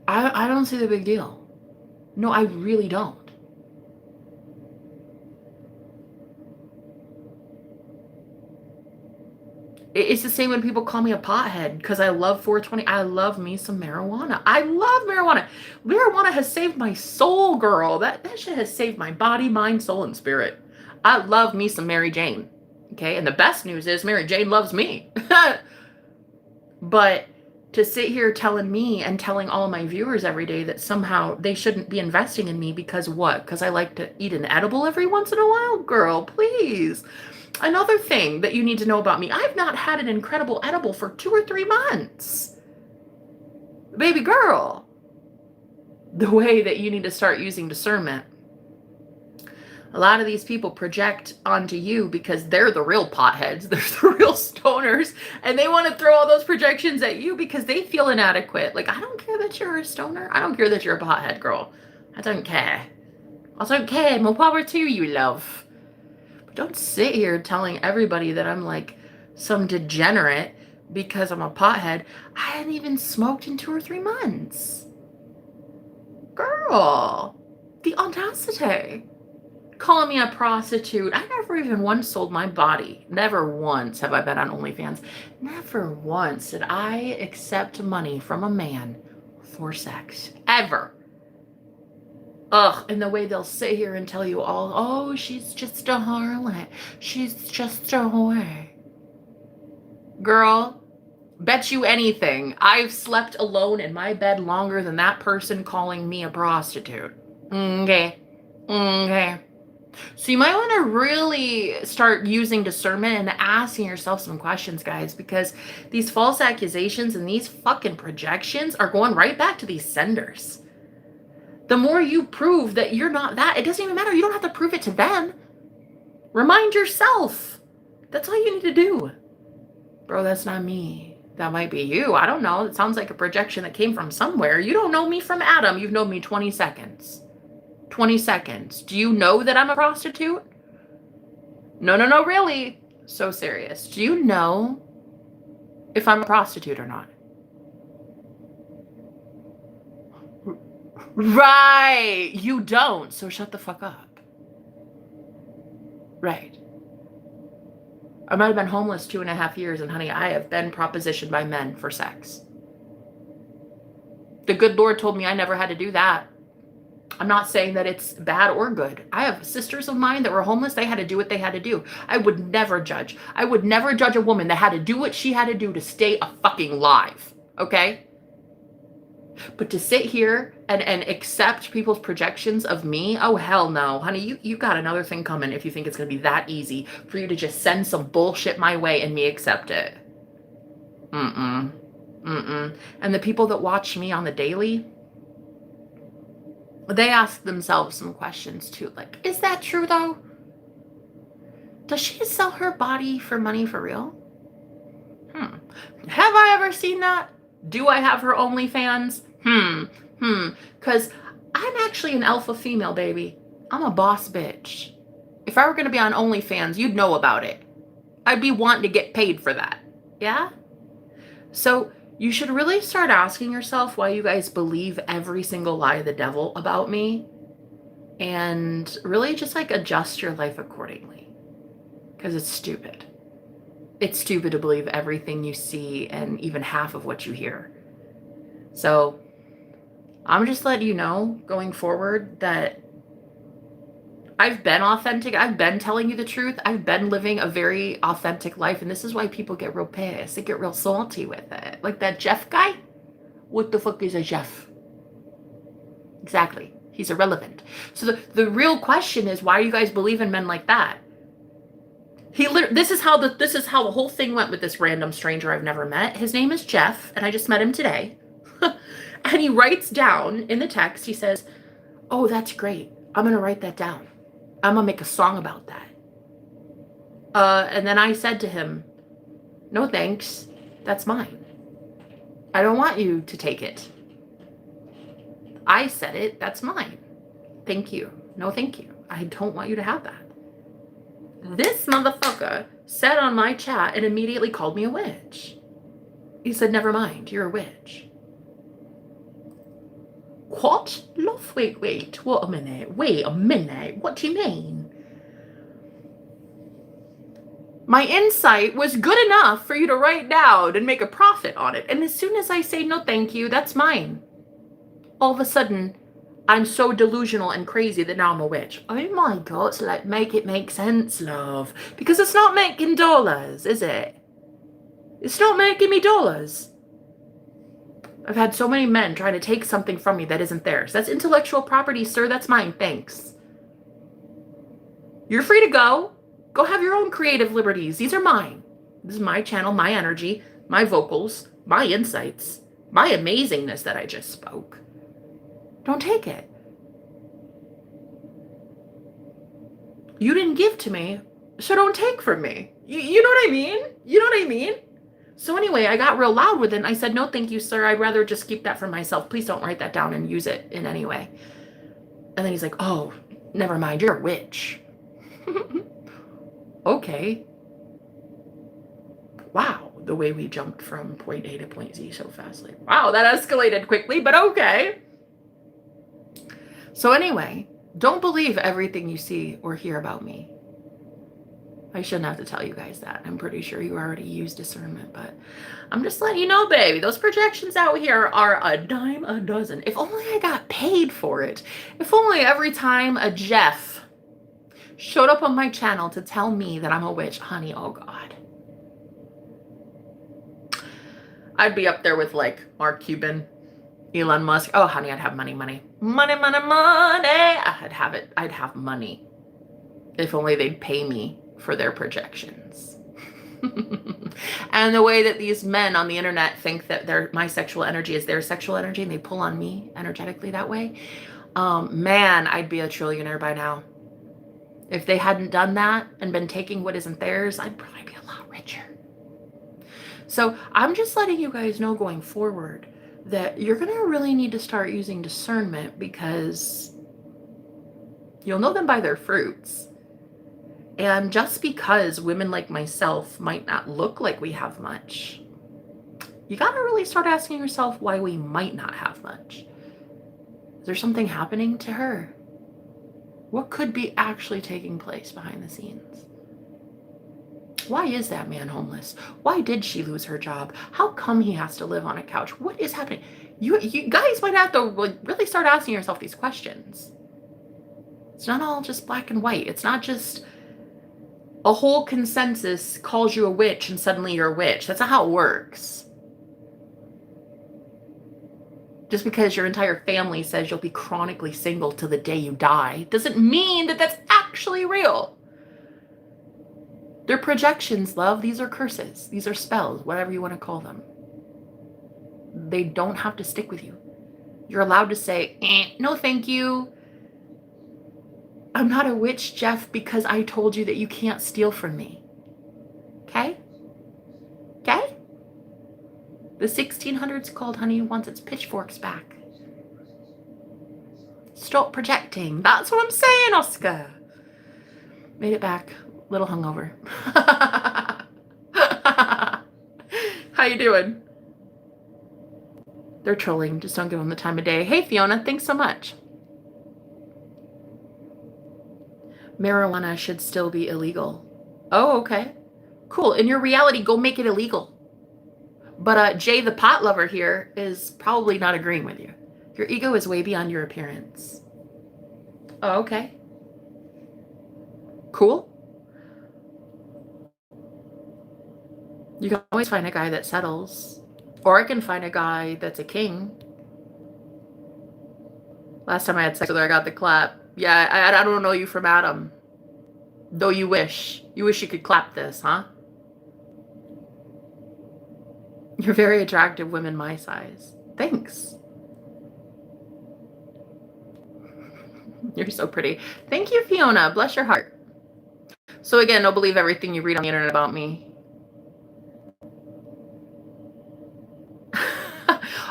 I don't see the big deal. No, I really don't. It's the same when people call me a pothead because I love 420. I love me some marijuana. I love marijuana. Marijuana has saved my soul, girl. That shit has saved my body, mind, soul, and spirit. I love me some Mary Jane. Okay, and the best news is Mary Jane loves me. But to sit here telling me and telling all my viewers every day that somehow they shouldn't be investing in me because what? Because I like to eat an edible every once in a while? Girl, please. Another thing that you need to know about me, I've not had an incredible edible for 2 or 3 months. Baby girl. The way that you need to start using discernment. A lot of these people project onto you because they're the real potheads. They're the real stoners. And they want to throw all those projections at you because they feel inadequate. Like, I don't care that you're a stoner. I don't care that you're a pothead, girl. I don't care. I don't care. More power to you, love. Don't sit here telling everybody that I'm like some degenerate because I'm a pothead. I hadn't even smoked in 2 or 3 months. Girl, the audacity. Calling me a prostitute. I never even once sold my body. Never once have I been on OnlyFans. Never once did I accept money from a man for sex. Ever. Ugh, and the way they'll sit here and tell you all, oh, she's just a harlot. She's just a whore. Girl, bet you anything. I've slept alone in my bed longer than that person calling me a prostitute. Okay. Okay. So you might want to really start using discernment and asking yourself some questions, guys, because these false accusations and these fucking projections are going right back to these senders. The more you prove that you're not that, it doesn't even matter. You don't have to prove it to them. Remind yourself. That's all you need to do. Bro, that's not me. That might be you. I don't know. It sounds like a projection that came from somewhere. You don't know me from Adam. You've known me 20 seconds. 20 seconds. Do you know that I'm a prostitute? No, really. So serious. Do you know if I'm a prostitute or not? Right. You don't. So shut the fuck up. Right. I might have been homeless 2.5 years, and honey, I have been propositioned by men for sex. The good Lord told me I never had to do that. I'm not saying that it's bad or good. I have sisters of mine that were homeless. They had to do what they had to do. I would never judge. I would never judge a woman that had to do what she had to do to stay fucking alive. Okay? But to sit here and accept people's projections of me, oh, hell no. Honey, you got another thing coming if you think it's going to be that easy for you to just send some bullshit my way and me accept it. And the people that watch me on the daily, they ask themselves some questions too. Like, is that true though? Does she sell her body for money for real? Have I ever seen that? Do I have her OnlyFans? Because I'm actually an alpha female, baby. I'm a boss bitch. If I were going to be on OnlyFans, you'd know about it. I'd be wanting to get paid for that. Yeah? So you should really start asking yourself why you guys believe every single lie of the devil about me. And really just like adjust your life accordingly. Because it's stupid. It's stupid to believe everything you see and even half of what you hear. So I'm just letting you know going forward that I've been authentic. I've been telling you the truth. I've been living a very authentic life. And this is why people get real pissed. They get real salty with it. Like that Jeff guy. What the fuck is a Jeff? Exactly. He's irrelevant. So the real question is, why do you guys believe in men like that? This is how the whole thing went with this random stranger I've never met. His name is Jeff, and I just met him today. And he writes down in the text, he says, "Oh, that's great. I'm going to write that down. I'm going to make a song about that." And then I said to him, "No thanks. That's mine. I don't want you to take it. I said it. That's mine. Thank you. No thank you. I don't want you to have that." This motherfucker said on my chat and immediately called me a witch. He said, "Never mind, you're a witch." What? Love, wait, wait a minute. What do you mean? My insight was good enough for you to write down and make a profit on it. And as soon as I say, "No, thank you, that's mine," all of a sudden, I'm so delusional and crazy that now I'm a witch. Oh my God, so like, make it make sense, love. Because it's not making dollars, is it? It's not making me dollars. I've had so many men trying to take something from me that isn't theirs. That's intellectual property, sir. That's mine. Thanks. You're free to go. Go have your own creative liberties. These are mine. This is my channel, my energy, my vocals, my insights, my amazingness that I just spoke. Don't take it. You didn't give to me, so don't take from me. You know what I mean? You know what I mean? So anyway, I got real loud with it, and I said, "No, thank you, sir. I'd rather just keep that for myself. Please don't write that down and use it in any way." And then he's like, "Oh, never mind. You're a witch." Okay. Wow, the way we jumped from point A to point Z so fastly. Wow, that escalated quickly, but okay. So anyway, don't believe everything you see or hear about me. I shouldn't have to tell you guys that. I'm pretty sure you already use discernment, but I'm just letting you know, baby, those projections out here are a dime a dozen. If only I got paid for it. If only every time a Jeff showed up on my channel to tell me that I'm a witch, honey, oh God. I'd be up there with like Mark Cuban, Elon Musk. Oh, honey, I'd have money. Money. I'd have it. I'd have money. If only they'd pay me for their projections. And the way that these men on the internet think that my sexual energy is their sexual energy and they pull on me energetically that way. Man, I'd be a trillionaire by now. If they hadn't done that and been taking what isn't theirs, I'd probably be a lot richer. So I'm just letting you guys know going forward that you're going to really need to start using discernment, because you'll know them by their fruits. And just because women like myself might not look like we have much, you got to really start asking yourself why we might not have much. Is there something happening to her? What could be actually taking place behind the scenes? Why is that man homeless? Why did she lose her job? How come he has to live on a couch? What is happening? You guys might have to really start asking yourself these questions. It's not all just black and white. It's not just a whole consensus calls you a witch and suddenly you're a witch. That's not how it works. Just because your entire family says you'll be chronically single till the day you die doesn't mean that that's actually real. They're projections, love. These are curses. These are spells, whatever you want to call them. They don't have to stick with you. You're allowed to say, no, thank you. I'm not a witch, Jeff, because I told you that you can't steal from me. Okay? Okay? The 1600s called honey wants its pitchforks back. Stop projecting. That's what I'm saying, Oscar. Made it back. Little hungover. How you doing? They're trolling. Just don't give them the time of day. Hey, Fiona. Thanks so much. Marijuana should still be illegal. Oh, okay. Cool. In your reality, go make it illegal. But Jay, the pot lover here, is probably not agreeing with you. Your ego is way beyond your appearance. Oh, okay. Cool. You can always find a guy that settles. Or I can find a guy that's a king. Last time I had sex with her, I got the clap. Yeah, I don't know you from Adam. Though you wish you could clap this, huh? You're very attractive women my size. Thanks. You're so pretty. Thank you, Fiona. Bless your heart. So again, don't believe everything you read on the internet about me.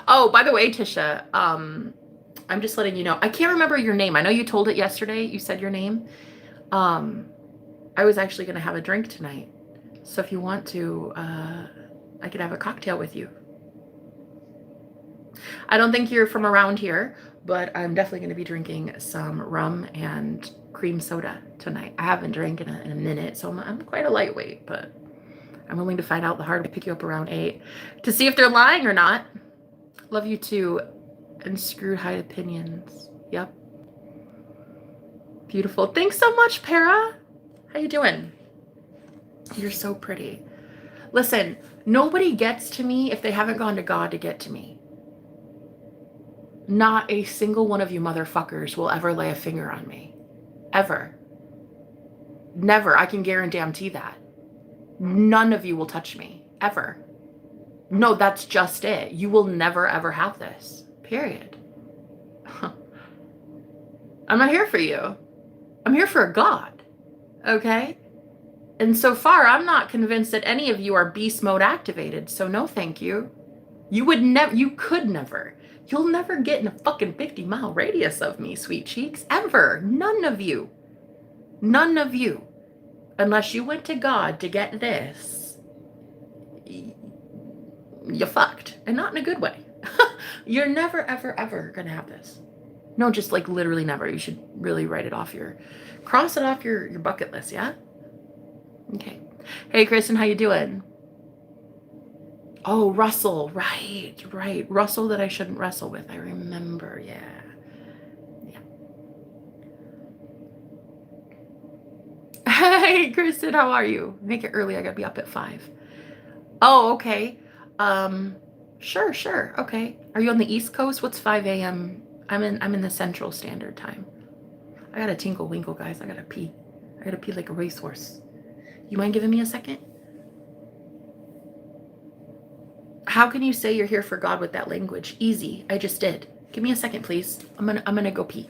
Oh, by the way, Tisha, I'm just letting you know. I can't remember your name. I know you told it yesterday. You said your name. I was actually going to have a drink tonight. So if you want to, I could have a cocktail with you. I don't think you're from around here, but I'm definitely going to be drinking some rum and cream soda tonight. I haven't drank in a minute, so I'm quite a lightweight, but I'm willing to find out the hard way. Pick you up around 8 to see if they're lying or not. Love you too. And screwed hide opinions. Yep. Beautiful. Thanks so much, Para. How you doing? You're so pretty. Listen, nobody gets to me if they haven't gone to God to get to me. Not a single one of you motherfuckers will ever lay a finger on me. Ever. Never. I can guarantee that. None of you will touch me. Ever. No, that's just it. You will never, ever have this. Period. I'm not here for you. I'm here for a God. Okay? And so far, I'm not convinced that any of you are beast mode activated. So no, thank you. You would never, you could never. You'll never get in a fucking 50-mile radius of me, sweet cheeks. Ever. None of you. None of you. Unless you went to God to get this, you fucked. And not in a good way. You're never, ever, ever gonna have this. No, just like literally never. You should really write it off cross it off your bucket list, yeah? Okay. Hey, Kristen, how you doing? Oh, Russell, right. Russell that I shouldn't wrestle with. I remember, yeah. Hey, Kristen, how are you? Make it early. I gotta be up at 5. Oh, okay. Sure. Okay. Are you on the East Coast? What's 5 a.m.? I'm in the Central Standard Time. I gotta tinkle winkle, guys. I gotta pee. I gotta pee like a racehorse. You mind giving me a second? How can you say you're here for God with that language? Easy. I just did. Give me a second, please. I'm gonna go pee.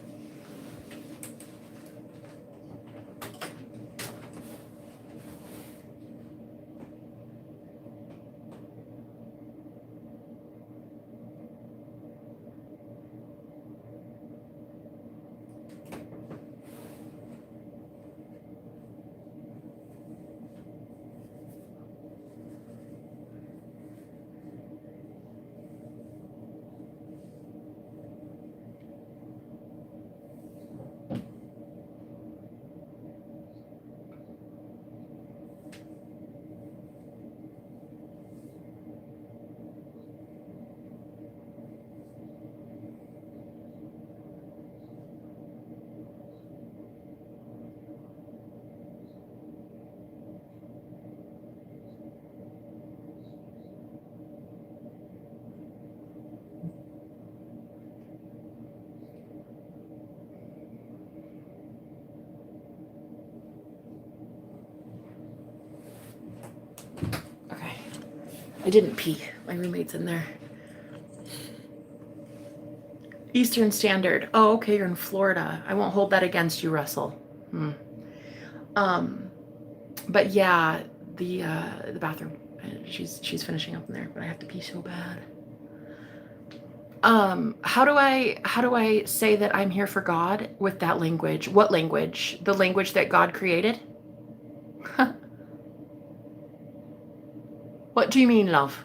I didn't pee. My roommate's in there. Eastern Standard. Oh, okay, you're in Florida. I won't hold that against you, Russell. But yeah, the bathroom. She's finishing up in there, but I have to pee so bad. How do I say that I'm here for God with that language? What language? The language that God created? What do you mean, love?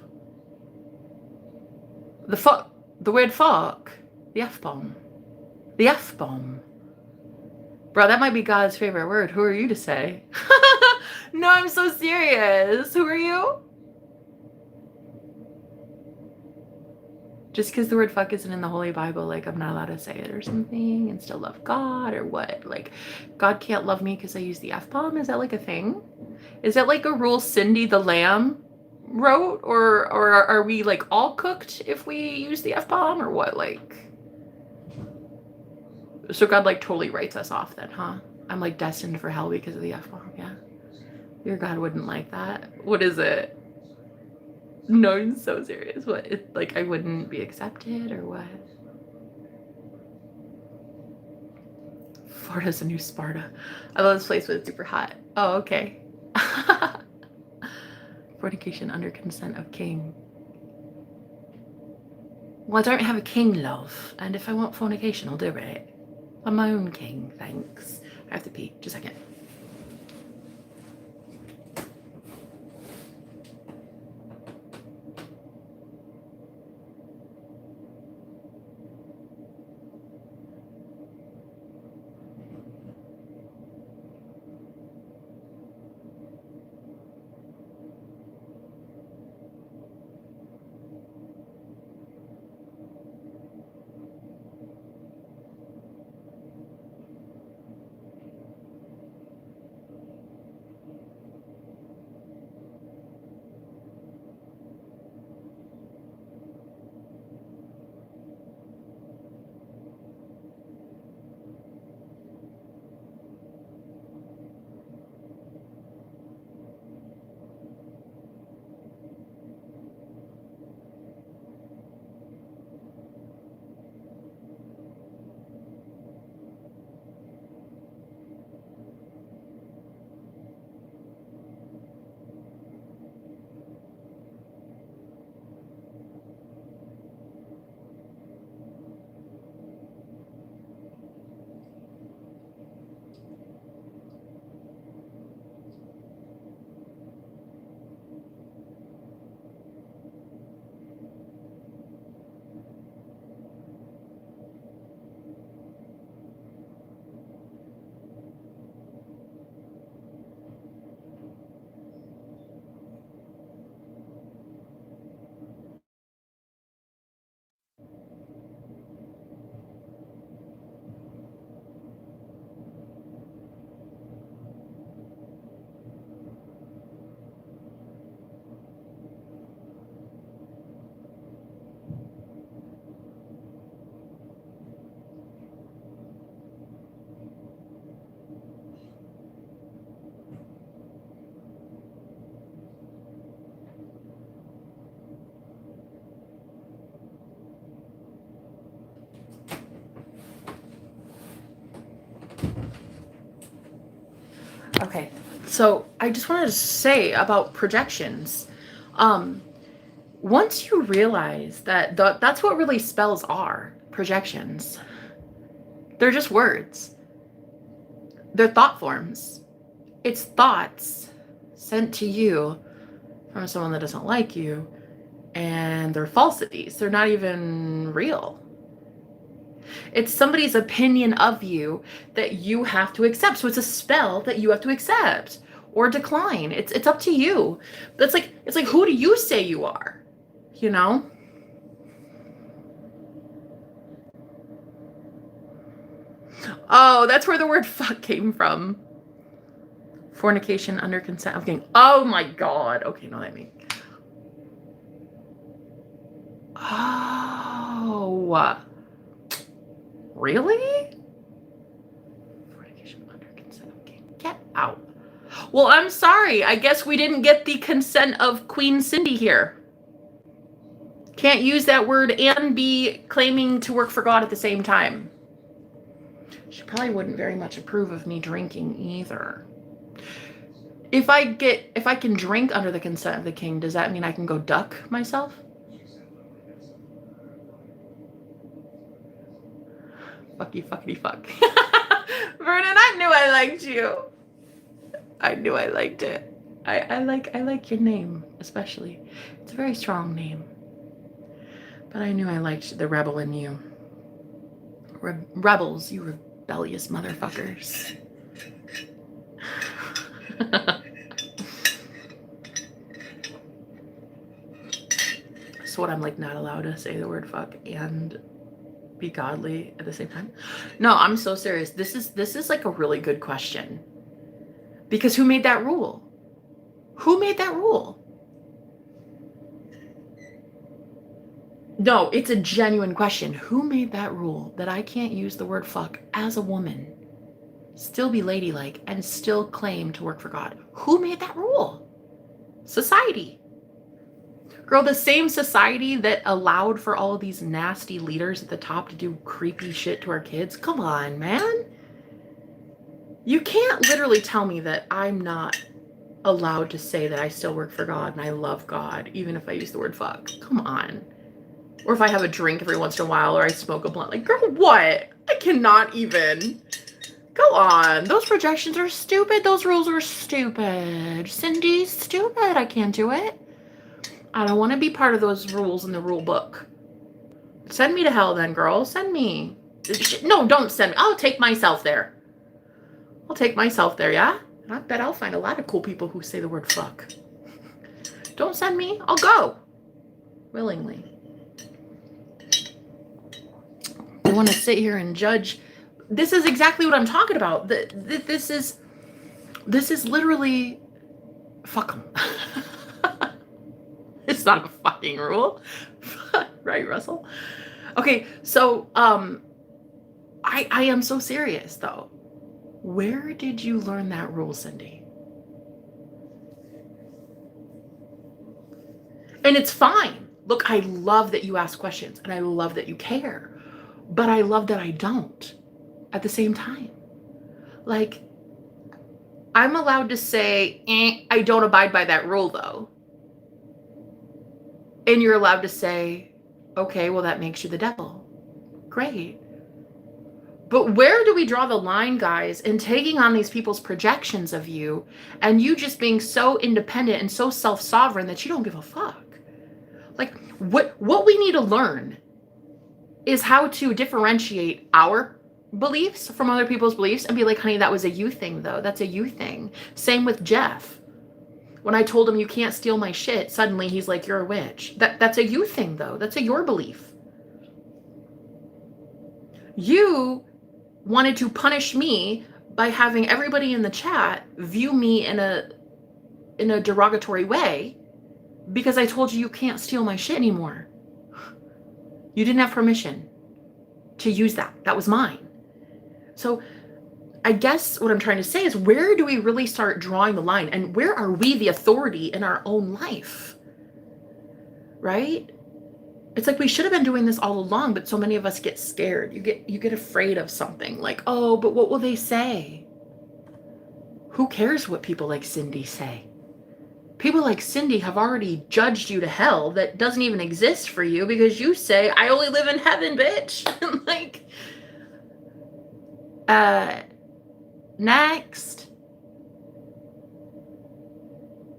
The word fuck? The F-bomb. The F-bomb. Bro, that might be God's favorite word. Who are you to say? No, I'm so serious. Who are you? Just because the word fuck isn't in the Holy Bible, like I'm not allowed to say it or something and still love God or what? Like God can't love me because I use the F-bomb? Is that like a thing? Is that like a rule Cindy the Lamb wrote? Or are we like all cooked if we use the F-bomb or what? Like, so God like totally writes us off then, huh? I'm like destined for hell because of the F-bomb. Yeah. Your God wouldn't like that. What is it? No, I'm so serious. What? It, like I wouldn't be accepted or what? Florida's a new Sparta. I love this place, but it's super hot. Oh, okay. Fornication under consent of king. Well, I don't have a king, love. And if I want fornication, I'll do it. I'm my own king, thanks. I have to pee. Just a second. Okay, so I just wanted to say about projections. Once you realize that that's what really spells are, projections. They're just words. They're thought forms. It's thoughts sent to you from someone that doesn't like you, and they're falsities. They're not even real. It's somebody's opinion of you that you have to accept. So it's a spell that you have to accept or decline. It's up to you. But it's like who do you say you are? You know? Oh, that's where the word fuck came from. Fornication under consent of king. Oh my God. Okay, no, that means. Oh. Really? Fornication under consent of king. Get out. Well, I'm sorry. I guess we didn't get the consent of Queen Cindy here. Can't use that word and be claiming to work for God at the same time. She probably wouldn't very much approve of me drinking either. If I can drink under the consent of the king, does that mean I can go duck myself? Fucky fuckity fuck. Vernon, I knew I liked you. I knew I liked it. I like your name, especially. It's a very strong name. But I knew I liked the rebel in you. Rebels, you rebellious motherfuckers. So what, I'm like not allowed to say the word fuck and be godly at the same time? No, I'm so serious. This is like a really good question. Because who made that rule? Who made that rule? No, it's a genuine question. Who made that rule that I can't use the word fuck as a woman? still be ladylike, and still claim to work for God. Who made that rule? Society. Girl, the same society that allowed for all of these nasty leaders at the top to do creepy shit to our kids. Come on, man. You can't literally tell me that I'm not allowed to say that I still work for God and I love God, even if I use the word fuck. Come on. Or if I have a drink every once in a while, or I smoke a blunt. Like, girl, what? I cannot even. Go on. Those projections are stupid. Those rules are stupid. Cindy's stupid. I can't do it. I don't want to be part of those rules in the rule book. Send me to hell then, girl. Send me. No, don't send me. I'll take myself there. I'll take myself there, yeah? I bet I'll find a lot of cool people who say the word fuck. Don't send me. I'll go. Willingly. You want to sit here and judge. This is exactly what I'm talking about. This is literally fuck them. It's not a fucking rule. Right, Russell? Okay, so I am so serious though. Where did you learn that rule, Cindy? And it's fine. Look, I love that you ask questions and I love that you care, but I love that I don't at the same time. Like, I'm allowed to say, I don't abide by that rule though. And you're allowed to say, okay, well, that makes you the devil. Great. But where do we draw the line, guys, in taking on these people's projections of you and you just being so independent and so self-sovereign that you don't give a fuck? Like, what we need to learn is how to differentiate our beliefs from other people's beliefs and be like, honey, that was a you thing, though. That's a you thing. Same with Jeff. When I told him you can't steal my shit, suddenly he's like, you're a witch. That's a you thing, though. That's a your belief. You wanted to punish me by having everybody in the chat view me in a derogatory way because I told you can't steal my shit anymore. You didn't have permission to use that. That was mine. So I guess what I'm trying to say is, where do we really start drawing the line? And where are we the authority in our own life? Right? It's like we should have been doing this all along, but so many of us get scared. You get afraid of something. Like, oh, but what will they say? Who cares what people like Cindy say? People like Cindy have already judged you to hell that doesn't even exist for you because you say, I only live in heaven, bitch. Like, next.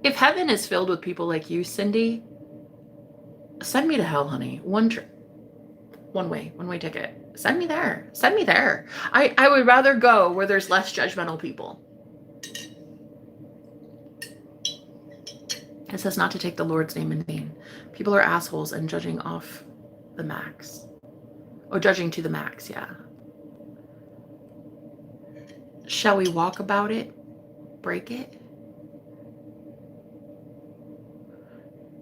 If heaven is filled with people like you, Cindy, send me to hell, honey. One way ticket. Send me there. Send me there. I would rather go where there's less judgmental people. It says not to take the Lord's name in vain. People are assholes and judging off the max. Oh, judging to the max, yeah. Shall we walk about it? Break it?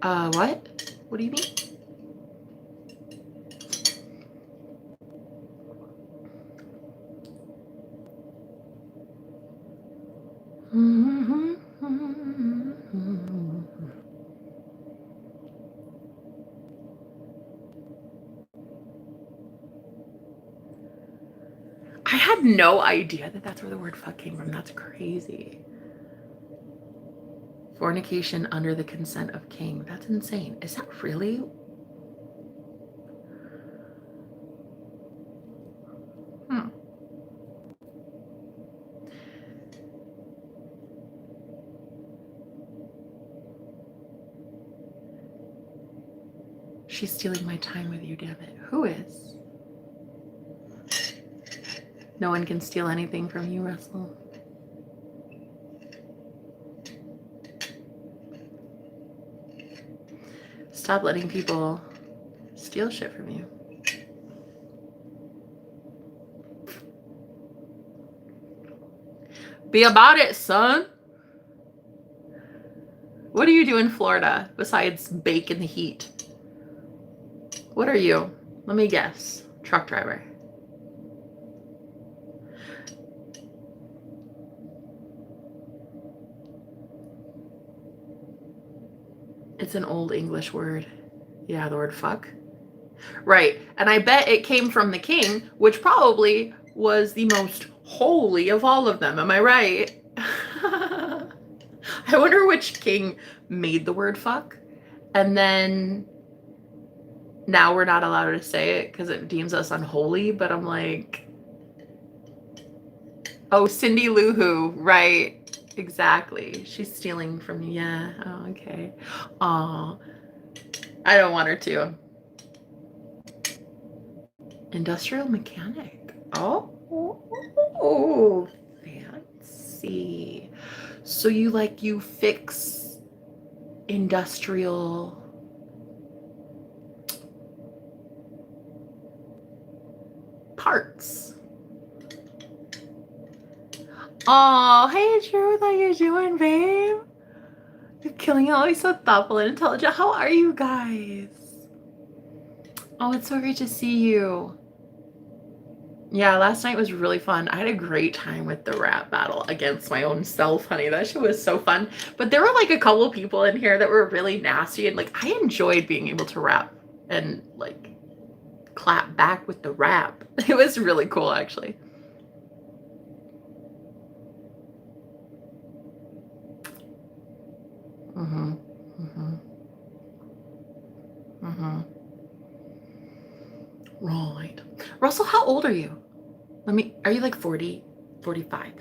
What? What do you mean? I had no idea that that's where the word fuck came from. That's crazy. Fornication under the consent of king. That's insane. Is that really? She's stealing my time with you, damn it. Who is? No one can steal anything from you, Russell. Stop letting people steal shit from you. Be about it, son. What do you do in Florida besides bake in the heat? What are you? Let me guess. Truck driver. It's an old English word. Yeah, the word fuck. Right. And I bet it came from the king, which probably was the most holy of all of them. Am I right? I wonder which king made the word fuck. And then now we're not allowed to say it because it deems us unholy. But I'm like, oh, Cindy Lou Who, right. Exactly. She's stealing from me. Yeah. Oh, okay. Aw. I don't want her to. Industrial mechanic. Oh, fancy. So you fix industrial parts. Oh, hey Truth, how you doing, babe? You're killing it. Always so thoughtful and intelligent. How are you guys? Oh, it's so great to see you. Yeah, last night was really fun. I had a great time with the rap battle against my own self, honey. That shit was so fun. But there were like a couple people in here that were really nasty, and like I enjoyed being able to rap and like clap back with the rap. It was really cool, actually. Mm-hmm. Mm-hmm. Mm-hmm. Right. Russell, how old are you? Are you like 40, 45?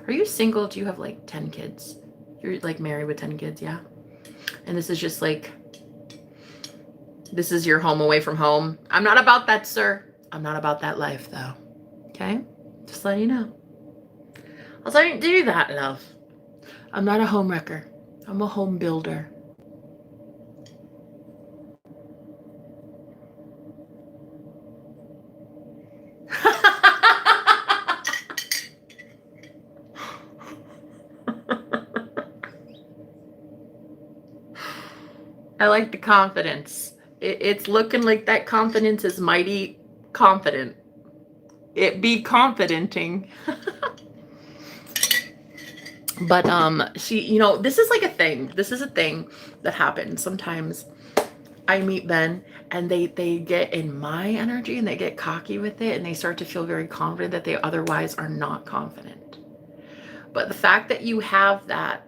Are you single? Do you have like 10 kids? You're like married with 10 kids, yeah? And this is just like, this is your home away from home. I'm not about that, sir. I'm not about that life, though. Okay? Just letting you know. I don't do that, love. I'm not a home wrecker. I'm a home builder. I like the confidence. It's looking like that confidence is mighty confident. It be confidenting. But she, this is like a thing. This is a thing that happens sometimes. I meet men and they get in my energy and they get cocky with it and they start to feel very confident that they otherwise are not confident. But the fact that you have that,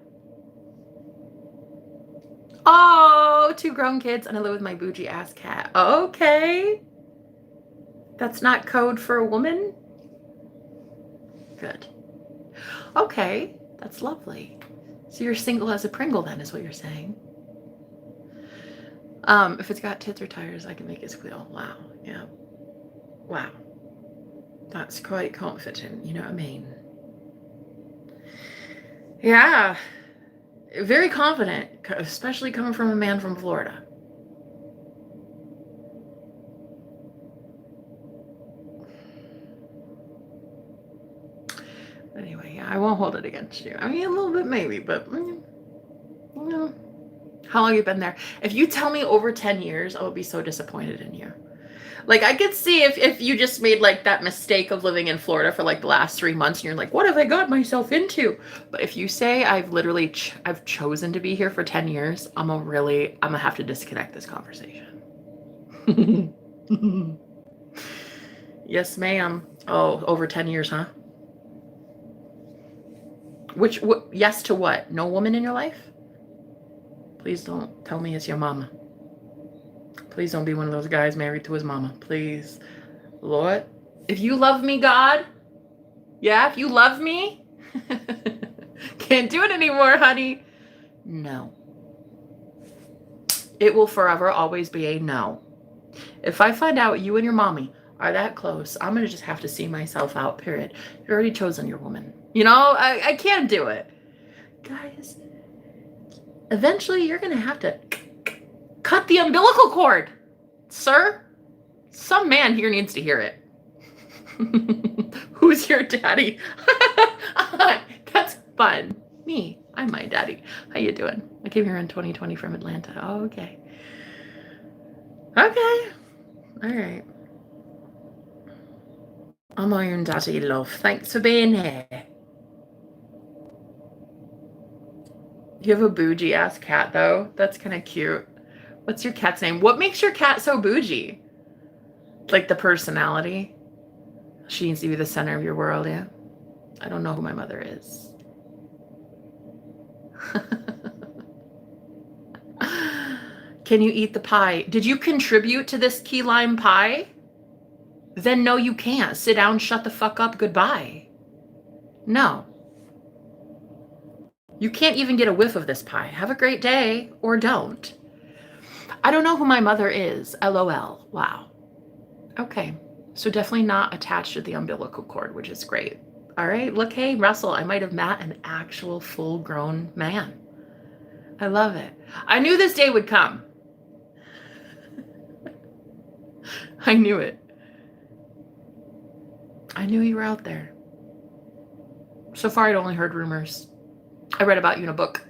oh, 2 grown kids and I live with my bougie ass cat. Okay. That's not code for a woman? Good. Okay, that's lovely. So you're single as a Pringle then, is what you're saying. If it's got tits or tires, I can make it squeal. Wow. Yeah. Wow. That's quite confident, you know what I mean? Yeah. Very confident, especially coming from a man from Florida. Anyway, yeah, I won't hold it against you. I mean, a little bit maybe, but, how long have you been there? If you tell me over 10 years, I will be so disappointed in you. Like, I could see if you just made, like, that mistake of living in Florida for, like, the last 3 months, and you're like, what have I got myself into? But if you say I've literally, I've chosen to be here for 10 years, I'm gonna have to disconnect this conversation. Yes, ma'am. Oh, over 10 years, huh? Yes to what? No woman in your life? Please don't tell me it's your mama. Please don't be one of those guys married to his mama. Please. Lord, if you love me, God, yeah, if you love me, can't do it anymore, honey. No. It will forever always be a no. If I find out you and your mommy are that close, I'm going to just have to see myself out, period. You've already chosen your woman. I can't do it. Guys, eventually you're going to have to cut the umbilical cord. Sir, some man here needs to hear it. Who's your daddy? That's fun. Me. I'm my daddy. How you doing? I came here in 2020 from Atlanta. Oh, okay. Okay. All right. I'm Iron Daddy, love. Thanks for being here. You have a bougie ass cat though. That's kind of cute. What's your cat's name? What makes your cat so bougie? Like the personality? She needs to be the center of your world, yeah? I don't know who my mother is. Can you eat the pie? Did you contribute to this key lime pie? Then no, you can't. Sit down, shut the fuck up, goodbye. No. You can't even get a whiff of this pie. Have a great day, or don't. I don't know who my mother is. LOL. Wow. Okay. So definitely not attached to the umbilical cord, which is great. All right. Look, hey, Russell, I might have met an actual full-grown man. I love it. I knew this day would come. I knew it. I knew you were out there. So far, I'd only heard rumors. I read about you in a book.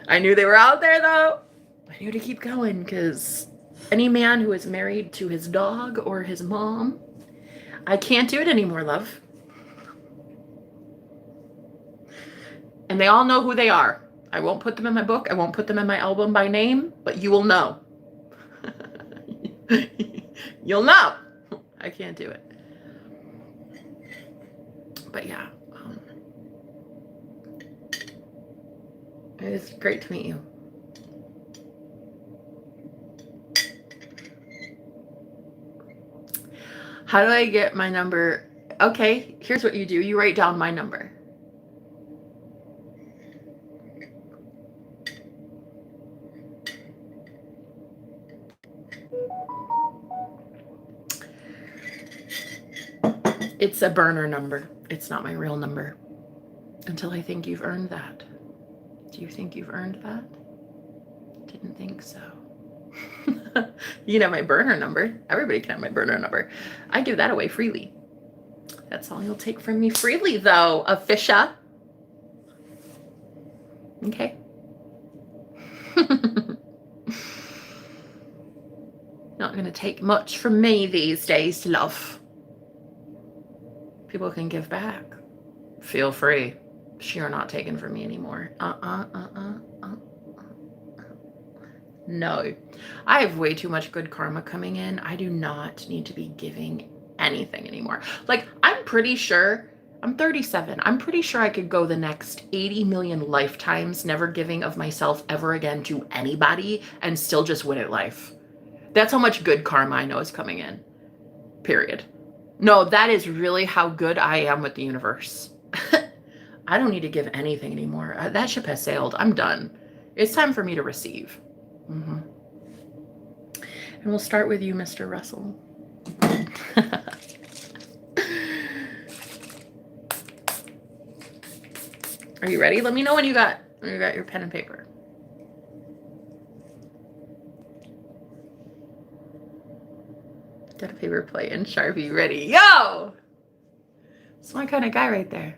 I knew they were out there, though. I knew to keep going, because any man who is married to his dog or his mom, I can't do it anymore, love. And they all know who they are. I won't put them in my book. I won't put them in my album by name, but you will know. You'll know. I can't do it. But yeah. It's great to meet you. How do I get my number? Okay, here's what you do. You write down my number. It's a burner number. It's not my real number. Until I think you've earned that. Do you think you've earned that? Didn't think so. You can have my burner number. Everybody can have my burner number. I give that away freely. That's all you'll take from me freely, though, Fisha. Okay. Not going to take much from me these days, love. People can give back. Feel free. You're not taken from me anymore. No. I have way too much good karma coming in. I do not need to be giving anything anymore. Like, I'm pretty sure, I'm 37. I'm pretty sure I could go the next 80 million lifetimes never giving of myself ever again to anybody and still just win at life. That's how much good karma I know is coming in. Period. No, that is really how good I am with the universe. I don't need to give anything anymore. That ship has sailed. I'm done. It's time for me to receive. And we'll start with you, Mr. Russell. Are you ready? Let me know when you got your pen and paper. Got a paper plate and Sharpie ready. Yo! It's my kind of guy right there.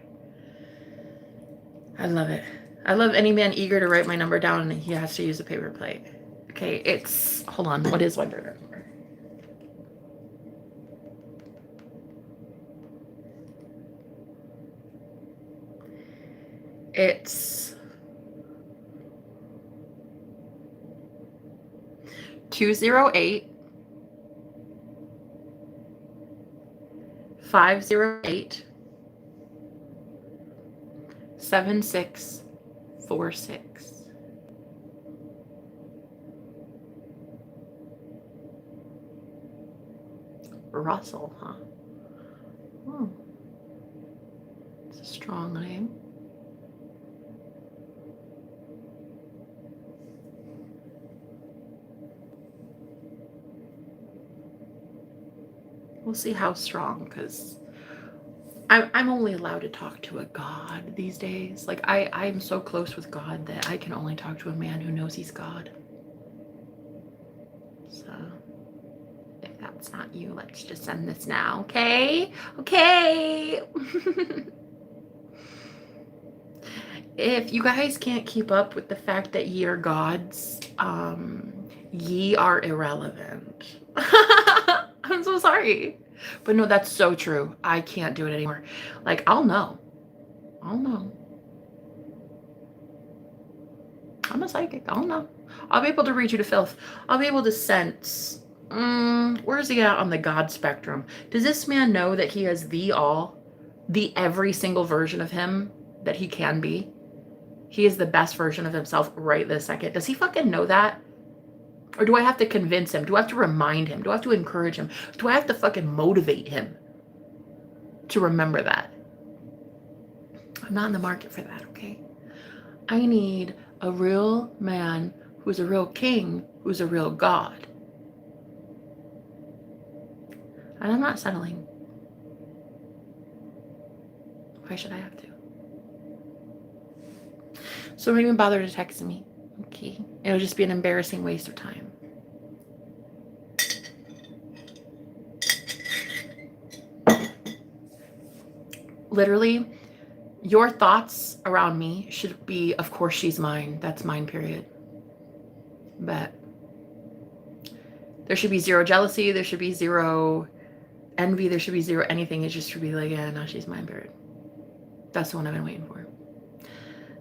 I love it. I love any man eager to write my number down and he has to use a paper plate. Okay, it's, hold on, what is my burner number? It's 208 508 7646. Russell, huh? Oh. It's a strong name. We'll see how strong, because I'm only allowed to talk to a God these days. Like, I'm so close with God that I can only talk to a man who knows he's God. So, if that's not you, let's just end this now, okay? Okay. If you guys can't keep up with the fact that ye are gods, ye are irrelevant. I'm so sorry. But no, that's so true. I can't do it anymore. Like, I'll know. I'm a psychic. I don't know. I'll be able to read you to filth. I'll be able to sense. Where's he at on the God spectrum? Does this man know that he has the all, the every single version of him that he can be? He is the best version of himself right this second. Does he fucking know that? Or do I have to convince him? Do I have to remind him? Do I have to encourage him? Do I have to fucking motivate him to remember that? I'm not in the market for that, okay? I need a real man who's a real king, who's a real god. And I'm not settling. Why should I have to? So don't even bother to text me. Okay. It'll just be an embarrassing waste of time. Literally, your thoughts around me should be, of course she's mine. That's mine, period. But there should be zero jealousy. There should be zero envy. There should be zero anything. It just should be like, yeah, no, she's mine, period. That's the one I've been waiting for.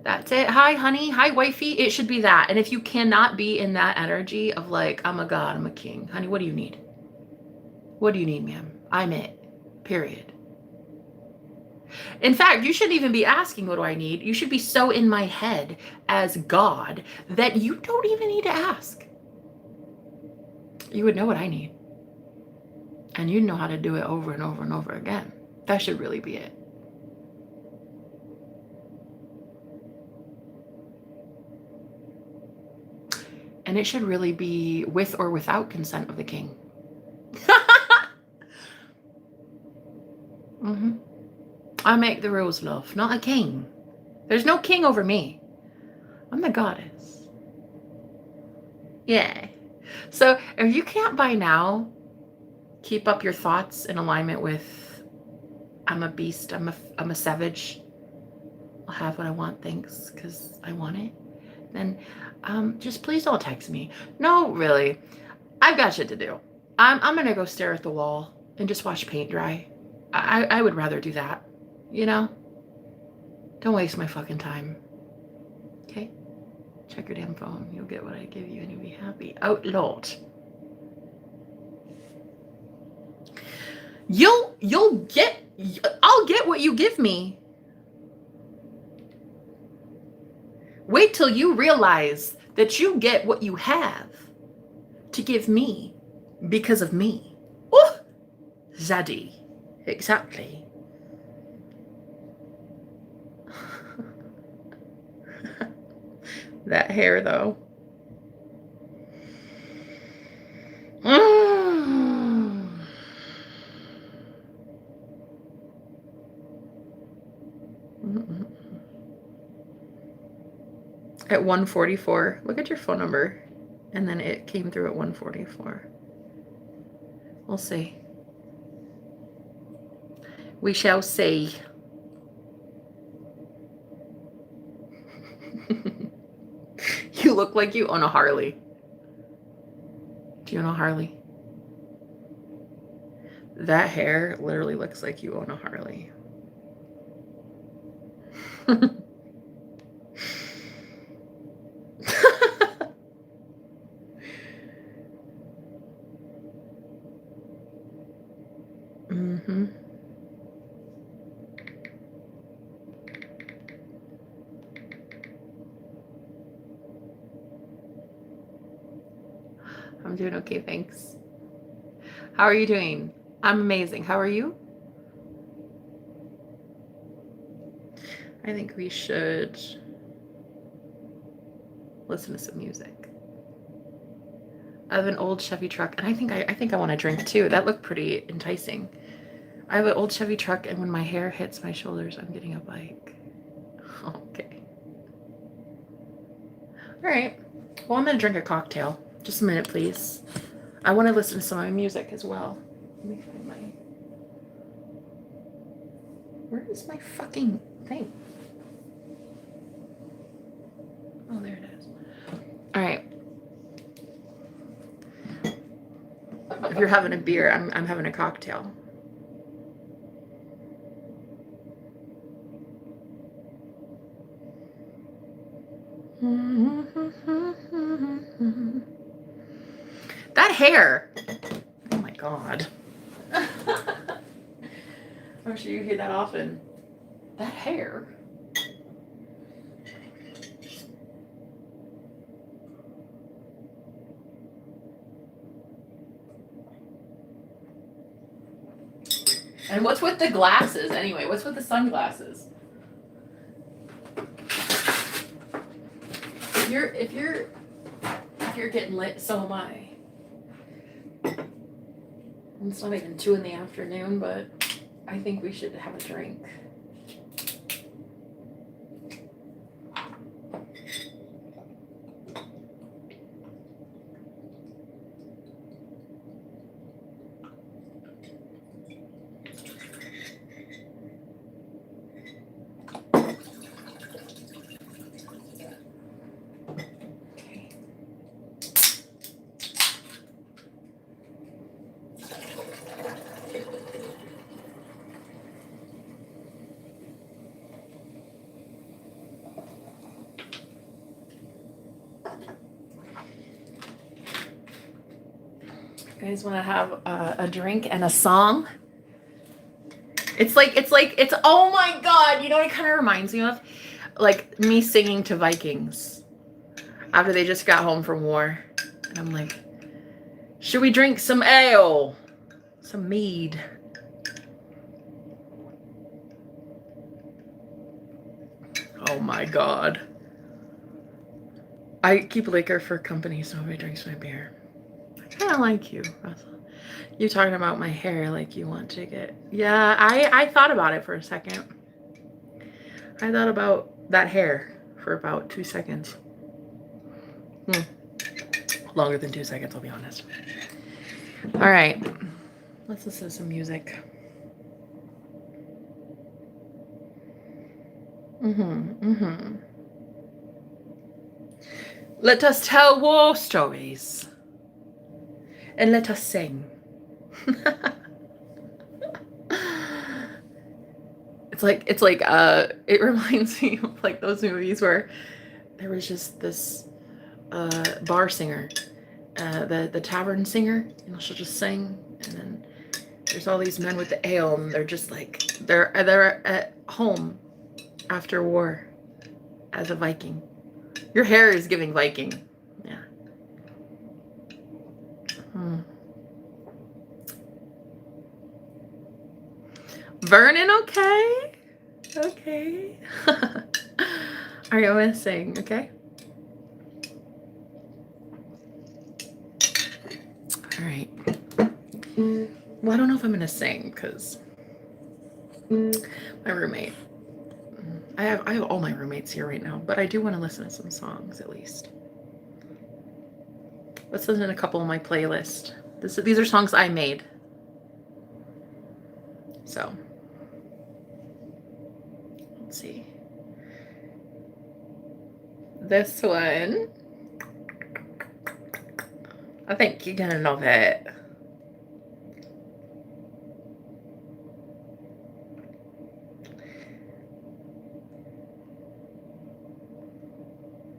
That's it. Hi, honey. Hi, wifey. It should be that. And if you cannot be in that energy of like, I'm a god, I'm a king. Honey, what do you need? What do you need, ma'am? I'm it. Period. In fact, you shouldn't even be asking, what do I need? You should be so in my head as God that you don't even need to ask. You would know what I need. And you'd know how to do it over and over and over again. That should really be it. And it should really be with or without consent of the king. Mm-hmm. I make the rules, love, not a king. There's no king over me. I'm the goddess. Yeah. So if you can't by now keep up your thoughts in alignment with I'm a beast, I'm a savage, I'll have what I want, thanks, because I want it, then just please don't text me. No, really. I've got shit to do. I'm gonna go stare at the wall and just watch paint dry. I would rather do that. You know? Don't waste my fucking time. Okay? Check your damn phone. You'll get what I give you and you'll be happy. Oh, Lord. I'll get what you give me. Wait till you realize that you get what you have to give me because of me. Oh, Zaddy. Exactly. That hair, though. At 1:44. Look at your phone number. And then it came through at 1:44. We'll see. We shall see. You look like you own a Harley. Do you own a Harley? That hair literally looks like you own a Harley. Mm-hmm. I'm doing okay, thanks. How are you doing? I'm amazing. How are you? I think we should listen to some music. I have an old Chevy truck, and I think I want to drink too. That looked pretty enticing. I have an old Chevy truck, and when my hair hits my shoulders, I'm getting a bike. Okay. All right. Well, I'm gonna drink a cocktail. Just a minute, please. I want to listen to some of my music as well. Let me find my... Where is my fucking thing? Oh, there it is. All right. If you're having a beer, I'm having a cocktail. Mm-hmm. That hair. Oh my God. I'm sure you hear that often. That hair. And what's with the glasses anyway? What's with the sunglasses? If you're getting lit, so am I. It's not even 2 in the afternoon, but I think we should have a drink. You guys want to have a drink and a song? It's oh my God, you know what it kind of reminds me of? Like me singing to Vikings after they just got home from war. And I'm like, should we drink some ale? Some mead. Oh my God. I keep liquor for company, so nobody drinks my beer. I kind of like you, Russell. You're talking about my hair like you want to get... Yeah, I thought about it for a second. I thought about that hair for about 2 seconds. Longer than 2 seconds, I'll be honest. All right. Let's listen to some music. Let us tell war stories. And let us sing. It reminds me of like those movies where there was just this bar singer, the tavern singer, she'll just sing, and then there's all these men with the ale, and they're just like they're at home after war as a Viking. Your hair is giving Viking. Yeah. Vernon, okay? Okay. Are you going to sing, okay? All right. Well, I don't know if I'm going to sing because my roommate. I have all my roommates here right now, but I do want to listen to some songs at least. Let's listen to a couple of my playlist. These are songs I made. So, let's see. This one, I think you're gonna love it.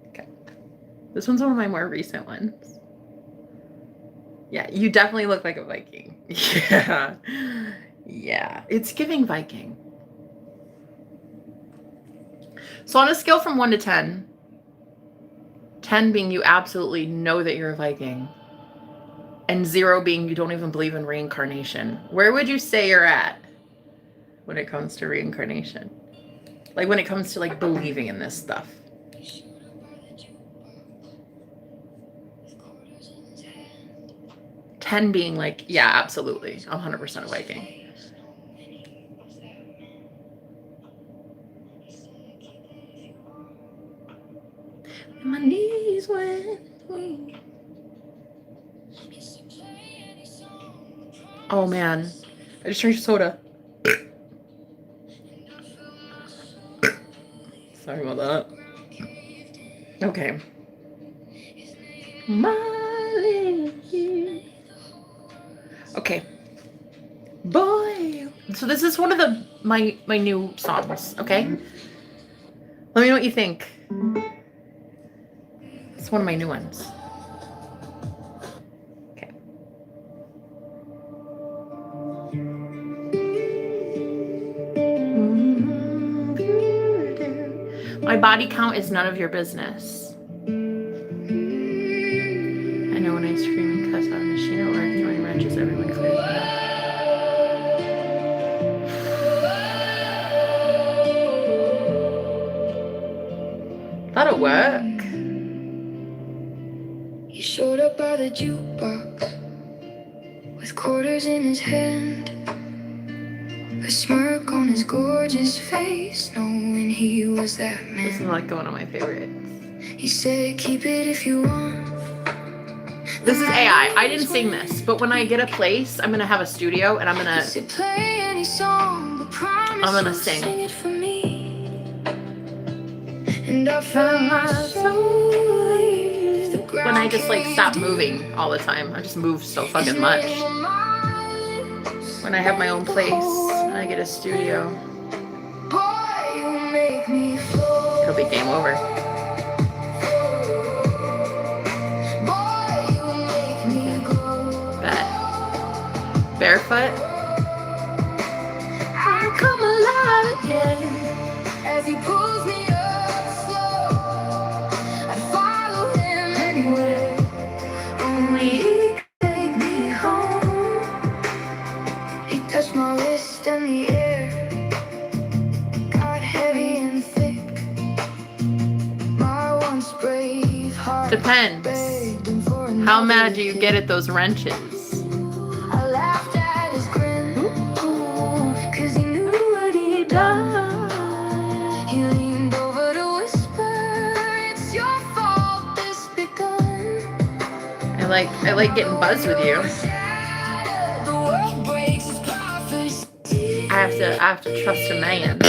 Okay. This one's one of my more recent ones. Yeah, you definitely look like a Viking. Yeah. Yeah, it's giving Viking. So on a scale from 1 to 10, 10 being you absolutely know that you're a Viking, and 0 being you don't even believe in reincarnation, where would you say you're at when it comes to reincarnation? Like when it comes to like believing in this stuff? 10 being like, yeah, absolutely, I'm 100% a Viking. My knees went weak. Oh man, I just drank soda. Sorry about that. Okay. Okay. Boy. So this is one of my new songs, okay? Let me know what you think. It's one of my new ones. Okay. My body count is none of your business. I know when I scream and cuss out a machine at work, throwing wrenches, everyone clears it up. That'll work. He showed up by the jukebox with quarters in his hand, a smirk on his gorgeous face, knowing he was that man. This is like one of my favorites. He said, keep it if you want. This is AI. I didn't sing this, but when I get a place, I'm gonna have a studio and I'm gonna sing. It for me. And I found my soul. When I just like stop moving all the time, I just move so fucking much. When I have my own place and I get a studio, it'll be game over. Bet. Barefoot. I come alive again as he pulls me up slow. I follow him anywhere, only he can take me home. He touched my wrist in the air, got heavy and thick. My once brave heart Depends. How mad do you get at those wrenches? I laughed at his grin, 'cause he knew what he'd done. He leaned over to whisper, it's your fault this begun. I like getting buzzed with you. The world breaks his prophecy. I have to trust a man.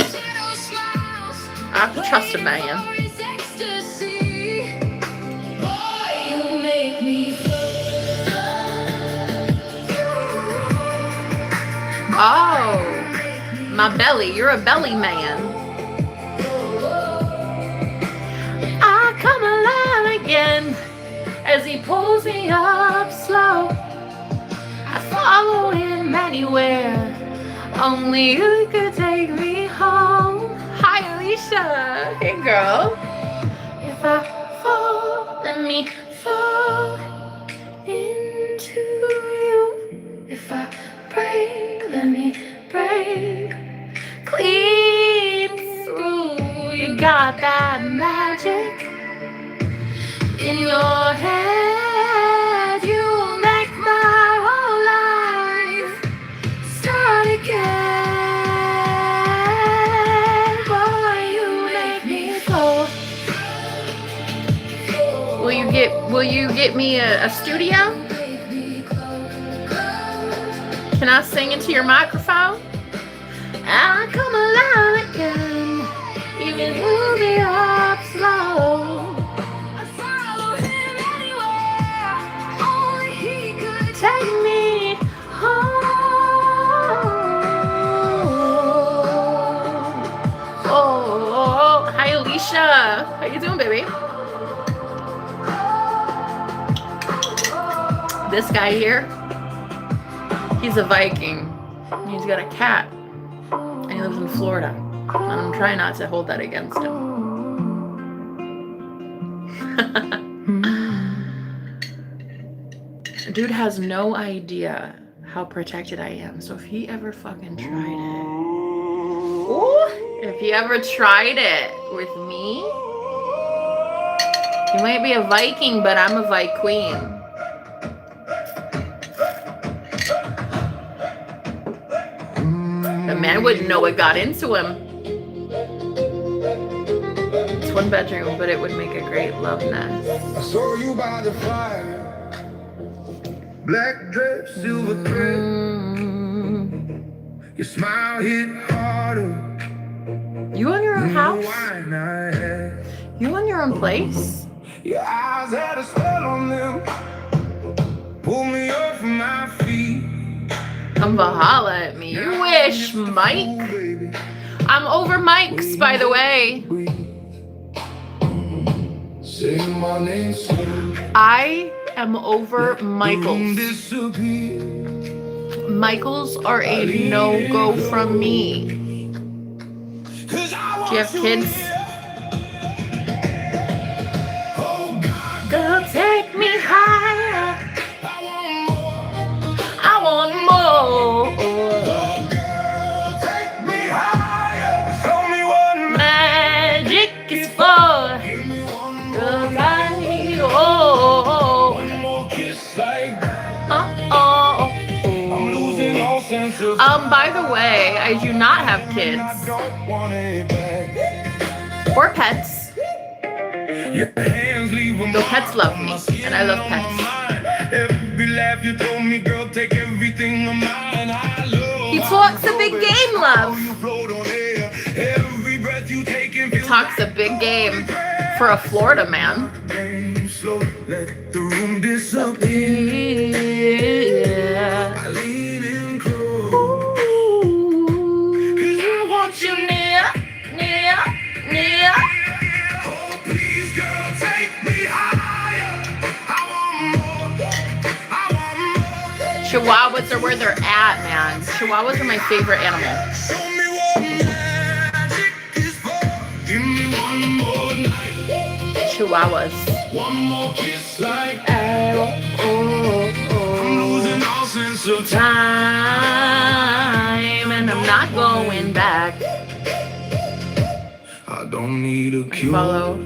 I have to trust a man. His ecstasy. Boy, you make me Oh, my belly. You're a belly man. I come alive again as he pulls me up slow. I follow him anywhere, only you could take me home. Hi, Alicia. Hey, girl. If I fall, let me fall into you. If I break, let me break clean through. You got that magic in your head. You make my whole life start again. Boy, you make me go. Will you get me a studio? Can I sing into your microphone? I come alive again, even move me up slow. I follow him anywhere, only he could Take me home. Oh, hi Alicia. How you doing, baby? This guy here, he's a Viking. He's got a cat, and he lives in Florida. And I'm trying not to hold that against him. Dude has no idea how protected I am. So if he ever fucking tried it, if he ever tried it with me, he might be a Viking, but I'm a Viqueen. The man wouldn't know what got into him. It's one bedroom, but it would make a great love nest. I saw you by the fire, black dress, silver thread. Your smile hit harder. You own your own than the house? wine I had. You own your own place? Your eyes had a spell on them, pull me off my feet. Come holla at me. You wish, Mike. I'm over Mike's, by the way. Say my name slow. I am over Michaels. Disappear. Michaels are a no-go from me. Do you have kids? Girl, take me higher. I want more. Take me higher. Show me what Magic is for. Cause I need one more kiss like that. I'm losing all sense of By the way, I do not have I kids don't want it back. or pets. Your hands leave a Though pets love me, and I love pets. Every laugh you told me, girl, take everything of mine. I love. He talks a big game, love. You float on air. Every breath you take and feel Talks a big game for a Florida man. slow, let the room disappear. Yeah. I lean in close. Cause I want you near, near, near. Oh, please, girl, take me higher. I want more. Chihuahuas are where they're at, man. Chihuahuas are my favorite animal. Show me what magic is for. Give me one more night. Chihuahuas. One more kiss like I'm losing all sense of Time, and I'm not going back. I don't need a cure. Follow.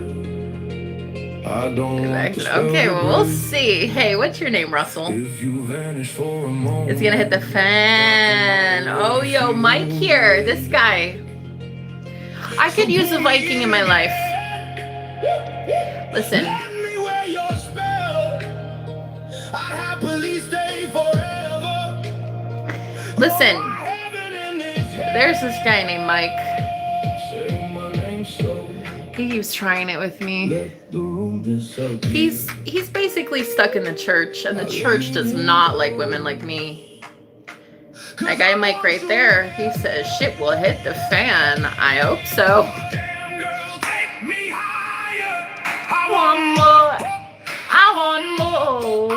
I don't want to Okay, well, we'll see. Hey, what's your name, Russell? If you vanish for a moment. It's gonna hit the fan. Oh, yo, Mike here. This guy. I could use a Viking in my life. Listen. Let me wear your spell. I happily stay forever. Listen. There's this guy named Mike. Say my name slow. He keeps trying it with me. Let the room disappear. He's basically stuck in the church, and the church does not like women like me. That guy Mike right there, he says shit will hit the fan. I hope so. Damn, girl, take me higher. I want more. I want more.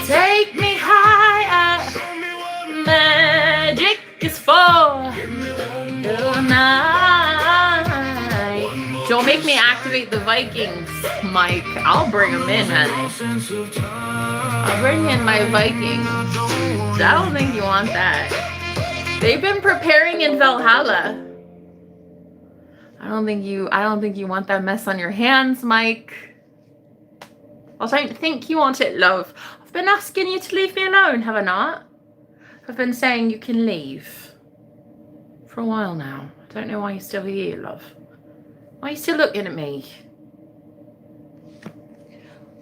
Take me higher. Magic is for tonight. Don't make me activate the Vikings, Mike. I'll bring them in, man. I'll bring in my Vikings. I don't think you want that. They've been preparing in Valhalla. I don't think you want that mess on your hands, Mike. I don't think you want it, love. I've been asking you to leave me alone, have I not? I've been saying you can leave for a while now. I don't know why you're still here, love. Why are you still looking at me?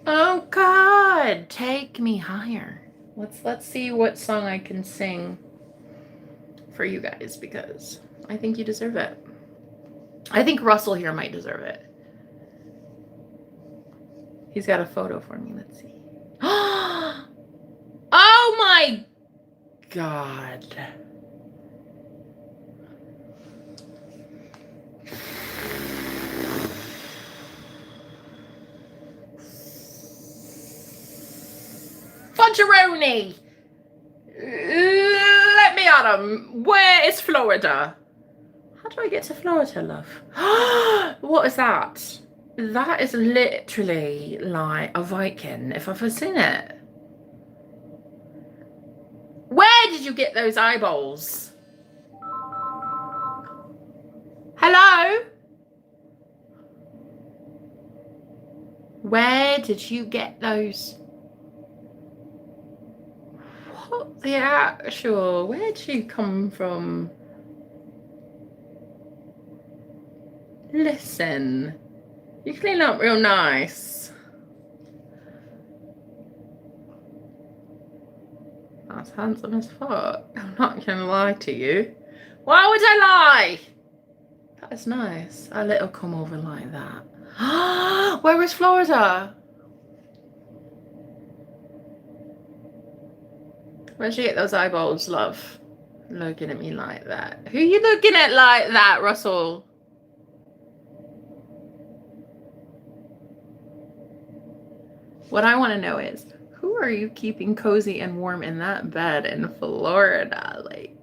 Oh God, take me higher. Let's see what song I can sing for you guys, because I think you deserve it. I think Russell here might deserve it. He's got a photo for me. Let's see. Oh my God. Fudgeroni! Let me at 'em. Where is Florida? How do I get to Florida, love? What is that? That is literally like a Viking, if I've ever seen it. Where did you get those eyeballs? Hello? Where did you get those? What the actual? Where'd you come from? Listen, you clean up real nice. That's handsome as fuck. I'm not gonna lie to you. Why would I lie? That is nice. A little come over like that. Where is Florida? Where'd you get those eyeballs, love? Looking at me like that. Who are you looking at like that, Russell? What I want to know is, who are you keeping cozy and warm in that bed in Florida? Like,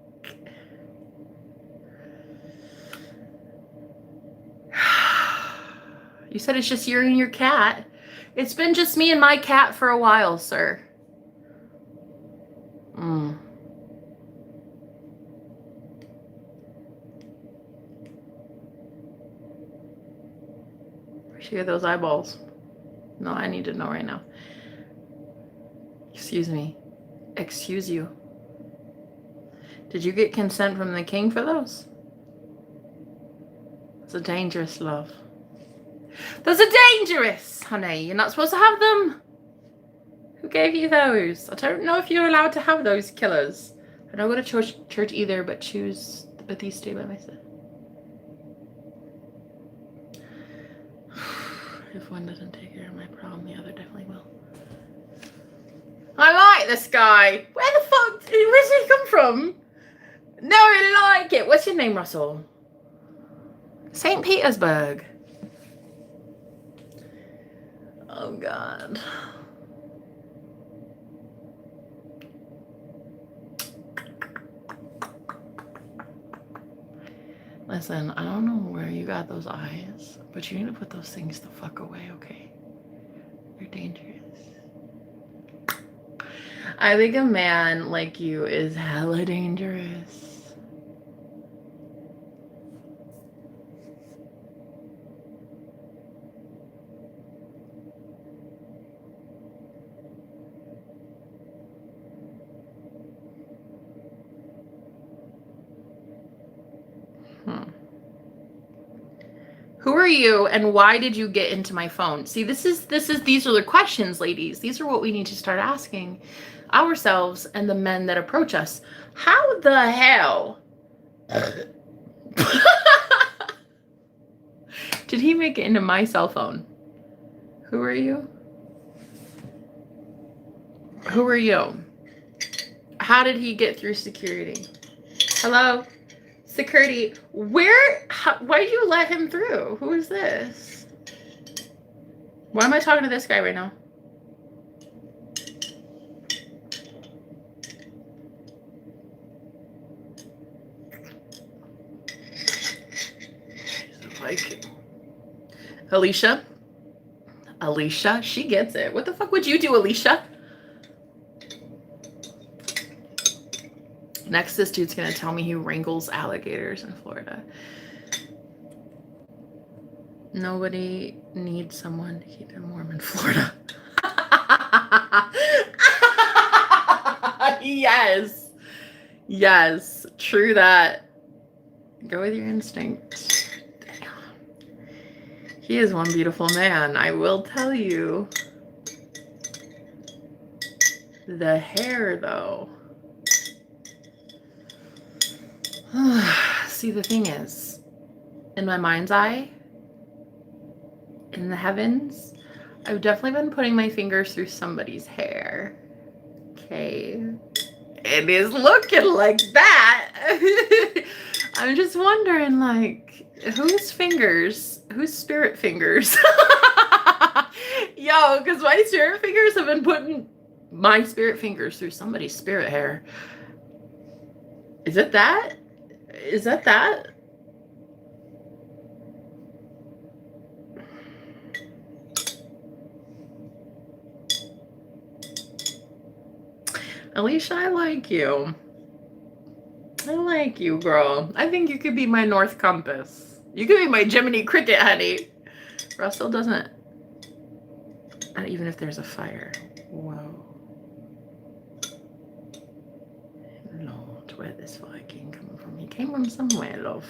you said it's just you and your cat. It's been just me and my cat for a while, sir. Where'd you get those eyeballs? No, I need to know right now. Excuse me. Excuse you. Did you get consent from the king for those? It's a dangerous love. Those are dangerous, honey. You're not supposed to have them. Who gave you those? I don't know if you're allowed to have those killers. I don't go to church either, but choose the Baptiste by myself. If one doesn't take care of my problem, the other definitely will. I like this guy. Where the fuck? Where's he come from? No, I like it. What's your name, Russell? St. Petersburg. Oh, God. Listen, I don't know where you got those eyes, but you need to put those things the fuck away, okay? They're dangerous. I think a man like you is hella dangerous. Who are you and why did you get into my phone? See, these are the questions, ladies. These are what we need to start asking ourselves and the men that approach us. How the hell did he make it into my cell phone? Who are you? Who are you? How did he get through security? Hello? Security, why did you let him through? Who is this? Why am I talking to this guy right now? Like, Alicia, she gets it. What the fuck would you do, Alicia? Next, this dude's gonna tell me he wrangles alligators in Florida. Nobody needs someone to keep them warm in Florida. Yes. Yes. True that. Go with your instincts. He is one beautiful man, I will tell you. The hair, though. See, the thing is, in my mind's eye, in the heavens, I've definitely been putting my fingers through somebody's hair. Okay. It is looking like that. I'm just wondering, like, whose fingers? Whose spirit fingers? Yo, because my spirit fingers have been putting my spirit fingers through somebody's spirit hair. Is it that? Is that that? Alicia, I like you. I like you, girl. I think you could be my North Compass. You could be my Gemini Cricket, honey. Russell doesn't. Not even if there's a fire. Whoa. Lord, where this Viking come from? He came from somewhere, love.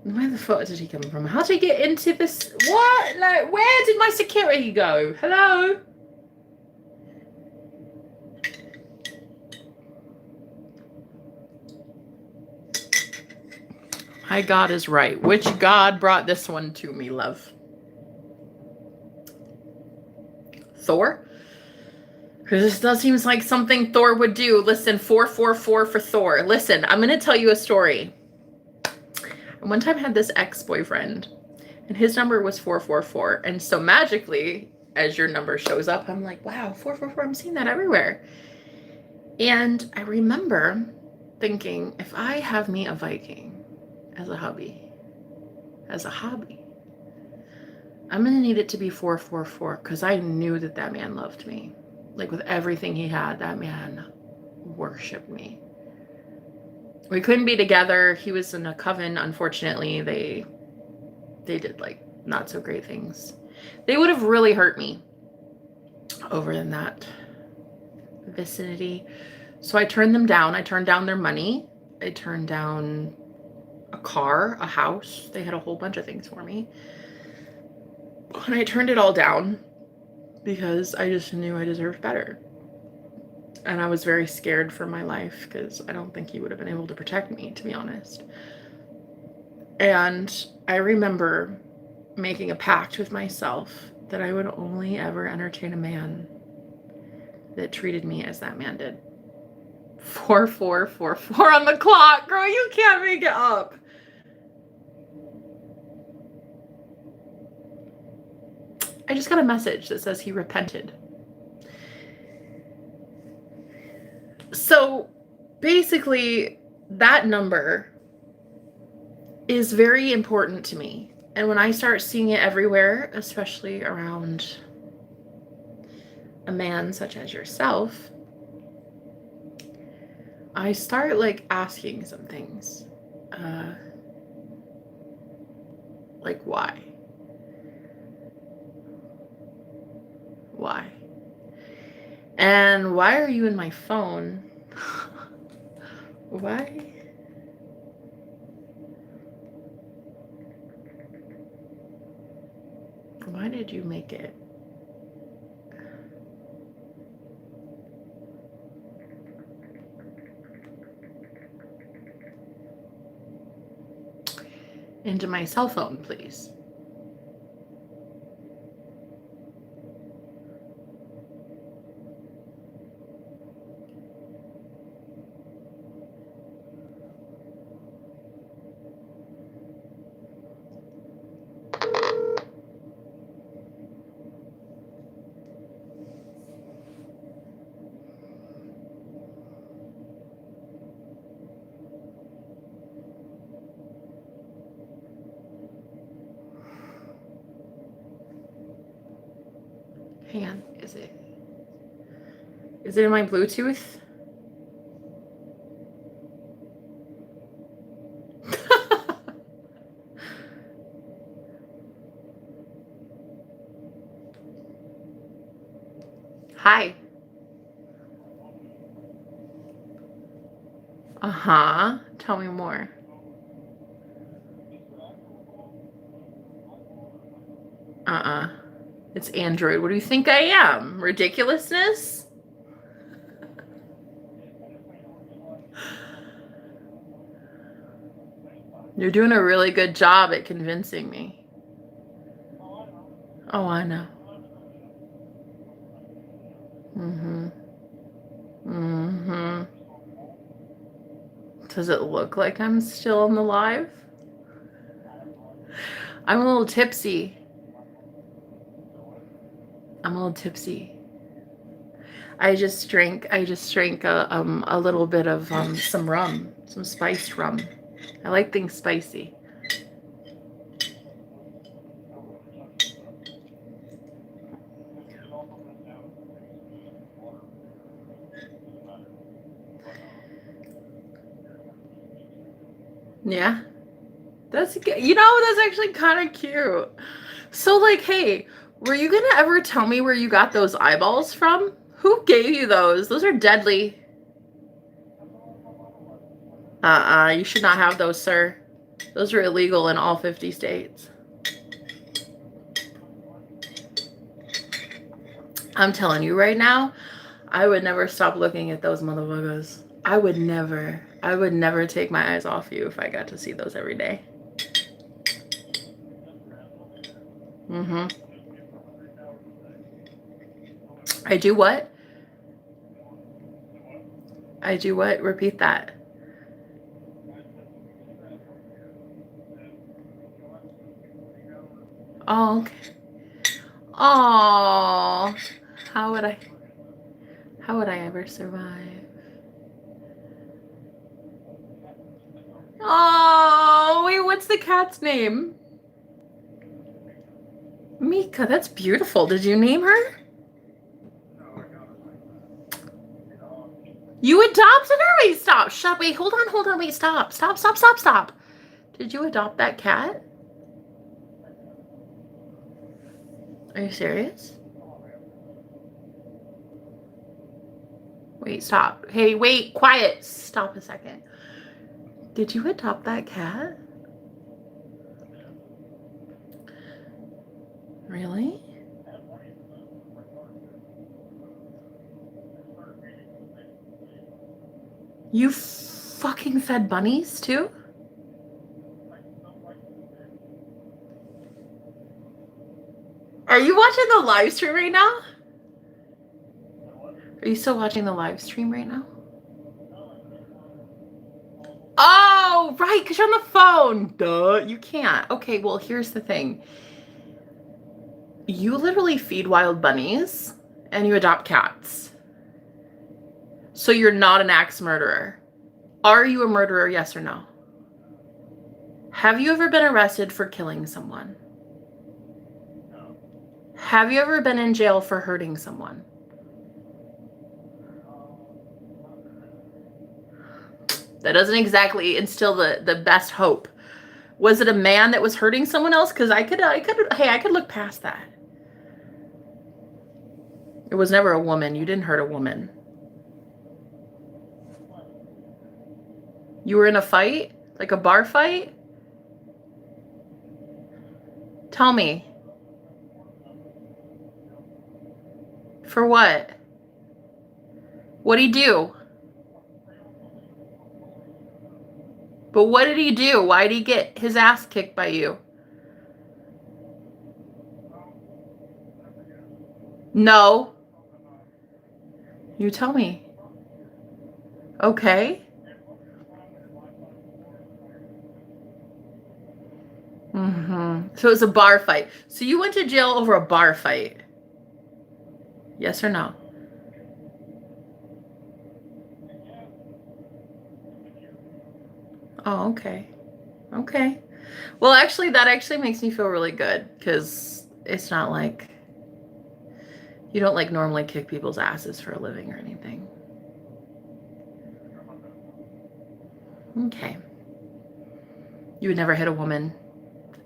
Where the fuck did he come from? How did he get into this? What? Like, where did my security go? Hello? My God is right. Which God brought this one to me, love? Thor? Because this does seem like something Thor would do. Listen, 444 for Thor. Listen, I'm going to tell you a story. I one time had this ex-boyfriend, and his number was 444. And so magically, as your number shows up, I'm like, wow, 444, I'm seeing that everywhere. And I remember thinking, if I have me a Viking as a hobby, I'm going to need it to be 444 because I knew that that man loved me. Like with everything he had, that man worshiped me. We couldn't be together. He was in a coven. Unfortunately, they did like not so great things. They would have really hurt me over in that vicinity. So I turned them down. I turned down their money. I turned down a car, a house. They had a whole bunch of things for me. And I turned it all down because I just knew I deserved better. And I was very scared for my life because I don't think he would have been able to protect me, to be honest. And I remember making a pact with myself that I would only ever entertain a man that treated me as that man did. 4444 on the clock. Girl, you can't make it up. I just got a message that says he repented. So basically, that number is very important to me. And when I start seeing it everywhere, especially around a man such as yourself, I start like asking some things. Like why? Why? And why are you in my phone? Why? Why did you make it? Into my cell phone, please. Hang on, is it in my Bluetooth? Hi. Uh-huh. Tell me more. It's Android. What do you think I am? Ridiculousness? You're doing a really good job at convincing me. Oh, I know. Does it look like I'm still on the live? I'm a little tipsy. I just drank a little bit of some rum, some spiced rum. I like things spicy. Yeah. That's actually kind of cute. So like, hey, were you gonna ever tell me where you got those eyeballs from? Who gave you those? Those are deadly. You should not have those, sir. Those are illegal in all 50 states. I'm telling you right now, I would never stop looking at those motherfuckers. I would never take my eyes off you if I got to see those every day. I do what? I do what? Repeat that. Oh, okay. Oh, how would I ever survive? Oh, wait, what's the cat's name? Mika, that's beautiful. Did you name her? You adopted her? Wait, stop. Stop. Wait, hold on. Wait, stop. Stop. Did you adopt that cat? Are you serious? Wait, stop. Hey, wait, quiet. Stop a second. Did you adopt that cat? Really? You fucking fed bunnies too? Are you watching the live stream right now? Are you still watching the live stream right now? Oh, right, because you're on the phone. Duh, you can't. Okay, well, here's the thing. You literally feed wild bunnies and you adopt cats. So you're not an axe murderer. Are you a murderer, yes or no? Have you ever been arrested for killing someone? No. Have you ever been in jail for hurting someone? That doesn't exactly instill the best hope. Was it a man that was hurting someone else? Because I could look past that. It was never a woman. You didn't hurt a woman. You were in a fight? Like a bar fight? Tell me. For what? What'd he do? But what did he do? Why did he get his ass kicked by you? No. You tell me. Okay. So it was a bar fight. So you went to jail over a bar fight? Yes or no? Oh, okay. Okay. Well, actually, that actually makes me feel really good because it's not like you don't like normally kick people's asses for a living or anything. Okay. You would never hit a woman,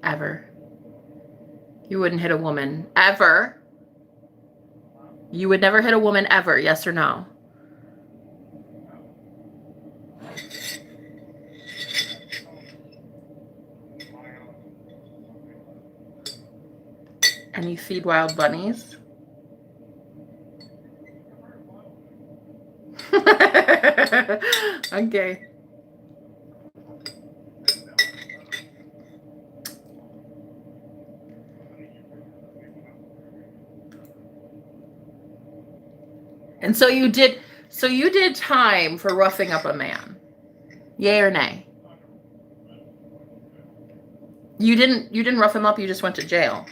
ever. You wouldn't hit a woman, ever. You would never hit a woman, ever, yes or no? And you feed wild bunnies? Okay. And so you did time for roughing up a man. Yay or nay? You didn't rough him up, you just went to jail.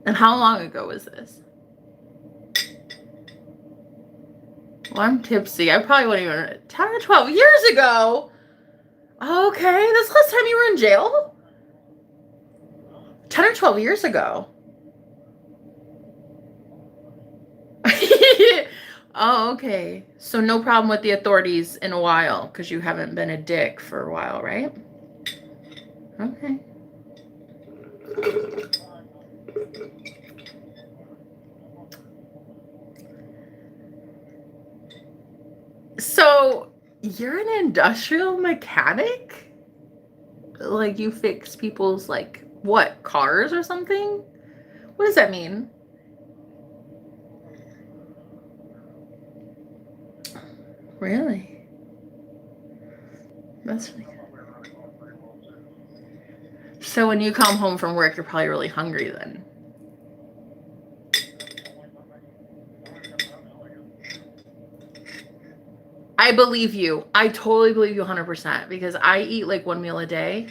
And how long ago was this? Well, I'm tipsy. I probably wouldn't even 10 or 12 years ago. Okay, that's the last time you were in jail? 10 or 12 years ago. Oh, okay. So no problem with the authorities in a while because you haven't been a dick for a while, right? Okay. So you're an industrial mechanic? Like you fix people's like what, cars or something? What does that mean? Really? That's really good. So when you come home from work, you're probably really hungry then. I believe you. I totally believe you 100% because I eat like one meal a day.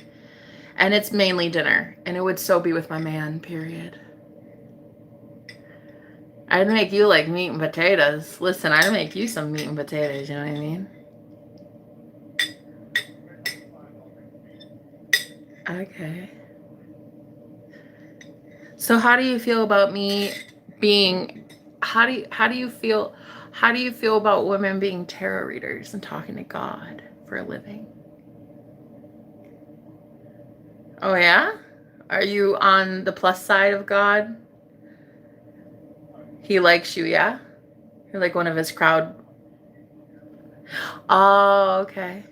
And it's mainly dinner. And it would so be with my man, period. I'd make you like meat and potatoes. Listen, I'd make you some meat and potatoes, you know what I mean? Okay. So how do you feel about me being how do you feel about women being tarot readers and talking to God for a living? Oh yeah? Are you on the plus side of God? He likes you, yeah? You're like one of his crowd. Oh, okay.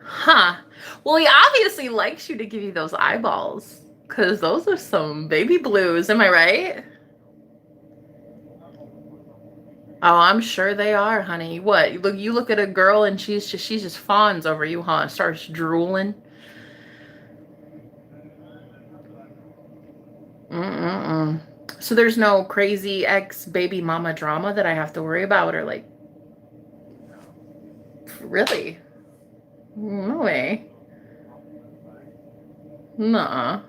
Huh. Well, he obviously likes you to give you those eyeballs. Because those are some baby blues, am I right? Oh, I'm sure they are, honey. What? You look at a girl and she's just fawns over you, huh? Starts drooling. Mm-mm-mm. So there's no crazy ex-baby mama drama that I have to worry about, or like, really? No way. Nuh-uh.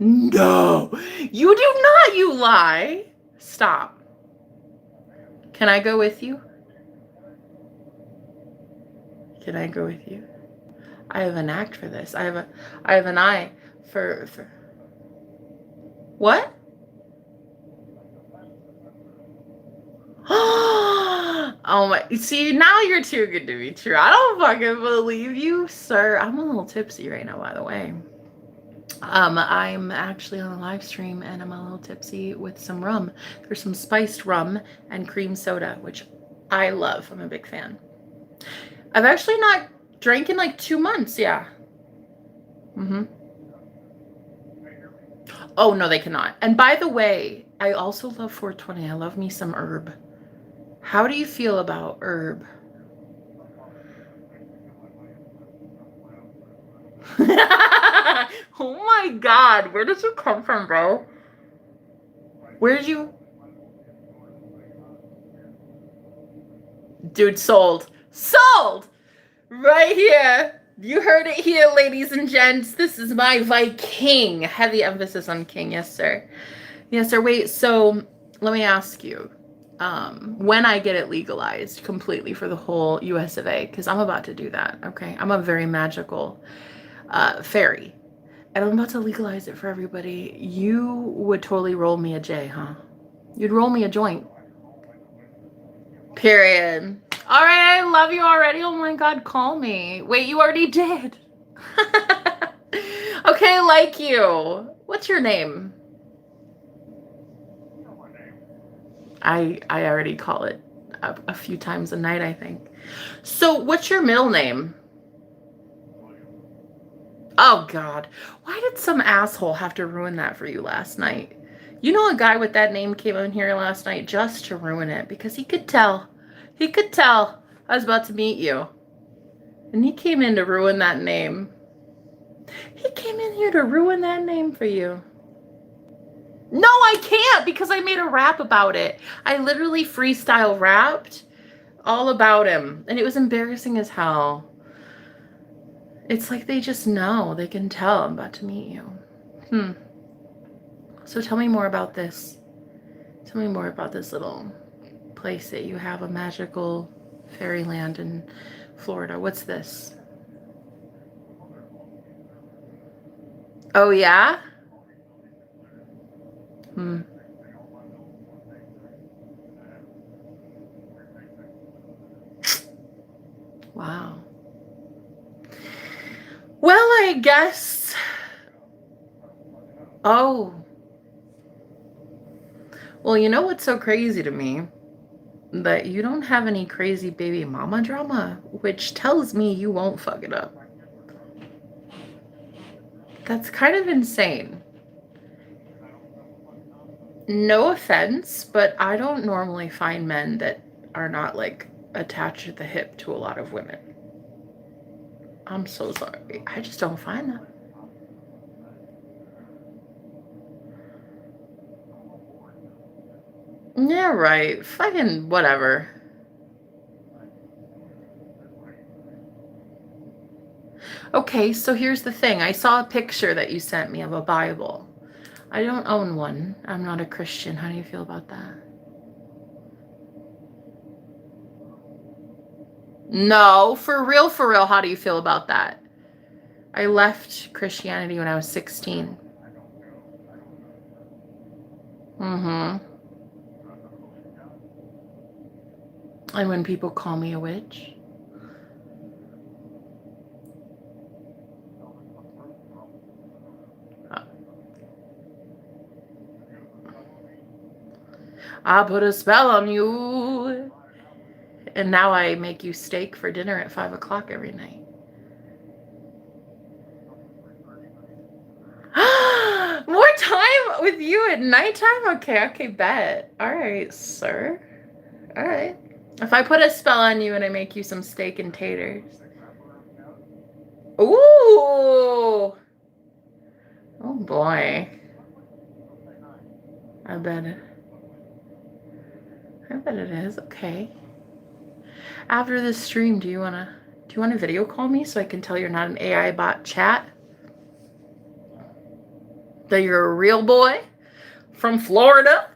No, you do not, you lie. Stop. Can I go with you? Can I go with you? I have an act for this. I have an eye for what? Oh my, see, now you're too good to be true. I don't fucking believe you, sir. I'm a little tipsy right now, by the way. I'm actually on a live stream and I'm a little tipsy with some rum. There's some spiced rum and cream soda, which I love. I'm a big fan. I've actually not drank in like 2 months, yeah. Mm-hmm. Oh, no, they cannot. And by the way, I also love 420. I love me some herb. How do you feel about herb? Oh my God, where did you come from, bro? Where did you? Dude, sold. Sold! Right here. You heard it here, ladies and gents. This is my Viking. Heavy emphasis on king. Yes, sir. Yes, sir. Wait, so let me ask you. When I get it legalized completely for the whole US of A, because I'm about to do that, okay? I'm a very magical fairy. And I'm about to legalize it for everybody. You would totally roll me a J, huh? You'd roll me a joint. Period. All right, I love you already. Oh my God, call me. Wait, you already did. Okay, like you. What's your name? I already call it a few times a night, I think. So what's your middle name? Oh God, why did some asshole have to ruin that for you last night? You know, a guy with that name came in here last night just to ruin it because he could tell I was about to meet you. And he came in to ruin that name. He came in here to ruin that name for you. No, I can't because I made a rap about it. I literally freestyle rapped all about him. And it was embarrassing as hell. It's like they just know. They can tell I'm about to meet you. So tell me more about this. Tell me more about this little place that you have, a magical fairyland in Florida. What's this? Oh, yeah? Wow. Well, I guess. Oh. Well, you know what's so crazy to me? That you don't have any crazy baby mama drama, which tells me you won't fuck it up. That's kind of insane. No offense, but I don't normally find men that are not like attached at the hip to a lot of women. I'm so sorry. I just don't find that. Yeah, right. Fucking whatever. Okay, so here's the thing. I saw a picture that you sent me of a Bible. I don't own one. I'm not a Christian. How do you feel about that? No, for real, how do you feel about that? I left Christianity when I was 16. Mm-hmm. And when people call me a witch? I put a spell on you. And now I make you steak for dinner at 5 o'clock every night. More time with you at nighttime? Okay, bet. All right, sir. All right. If I put a spell on you and I make you some steak and taters. Ooh. Oh boy. I bet it is. Okay. After this stream, do you wanna video call me so I can tell you're not an AI bot chat? That you're a real boy from Florida?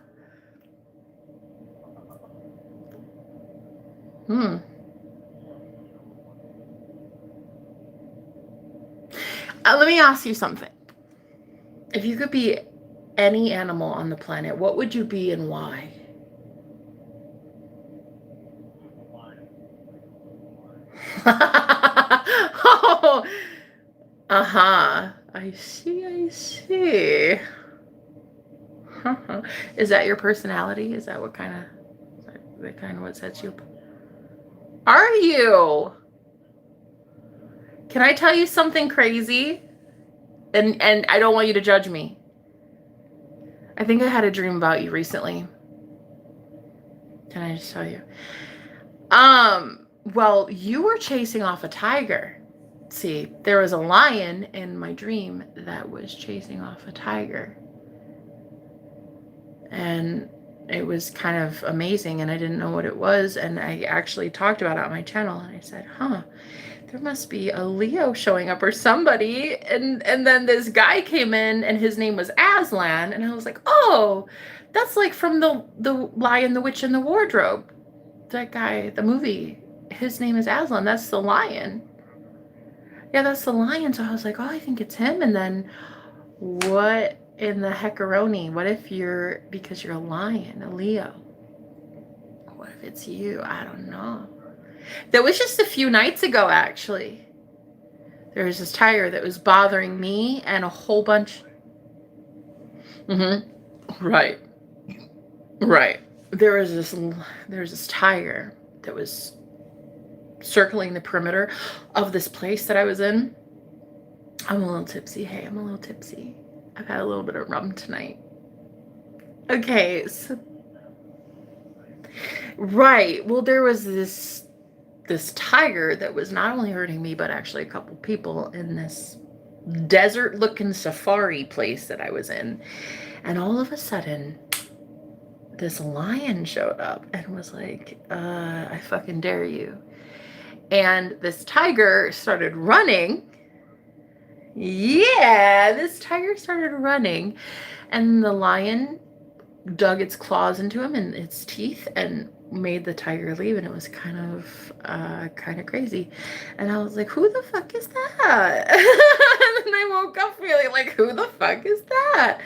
Let me ask you something. If you could be any animal on the planet, what would you be and why? Oh, uh-huh. I see. Is that your personality? Is that what what sets you up? Are you? Can I tell you something crazy? And I don't want you to judge me. I think I had a dream about you recently. Can I just tell you? Well, you were chasing off a tiger. See, there was a lion in my dream that was chasing off a tiger. And it was kind of amazing, and I didn't know what it was, and I actually talked about it on my channel, and I said, there must be a Leo showing up or somebody. And then this guy came in, and his name was Aslan, and I was like, oh, that's like from the Lion, the Witch, and the Wardrobe. That guy, the movie, his name is Aslan. That's the lion. Yeah, that's the lion. So I was like, oh, I think it's him. And then what in the heckaroni? What if because you're a lion, a Leo? What if it's you? I don't know. That was just a few nights ago, actually. There was this tiger that was bothering me and a whole bunch. Right. There was this tiger that was circling the perimeter of this place that I was in. I'm a little tipsy. Hey, I'm a little tipsy. I've had a little bit of rum tonight. Okay, so right. Well, there was this tiger that was not only hurting me, but actually a couple people in this desert-looking safari place that I was in. And all of a sudden, this lion showed up and was like, I fucking dare you. And this tiger started running. Yeah, this tiger started running. And the lion dug its claws into him and its teeth and made the tiger leave. And it was kind of crazy. And I was like, who the fuck is that? And then I woke up feeling like, who the fuck is that?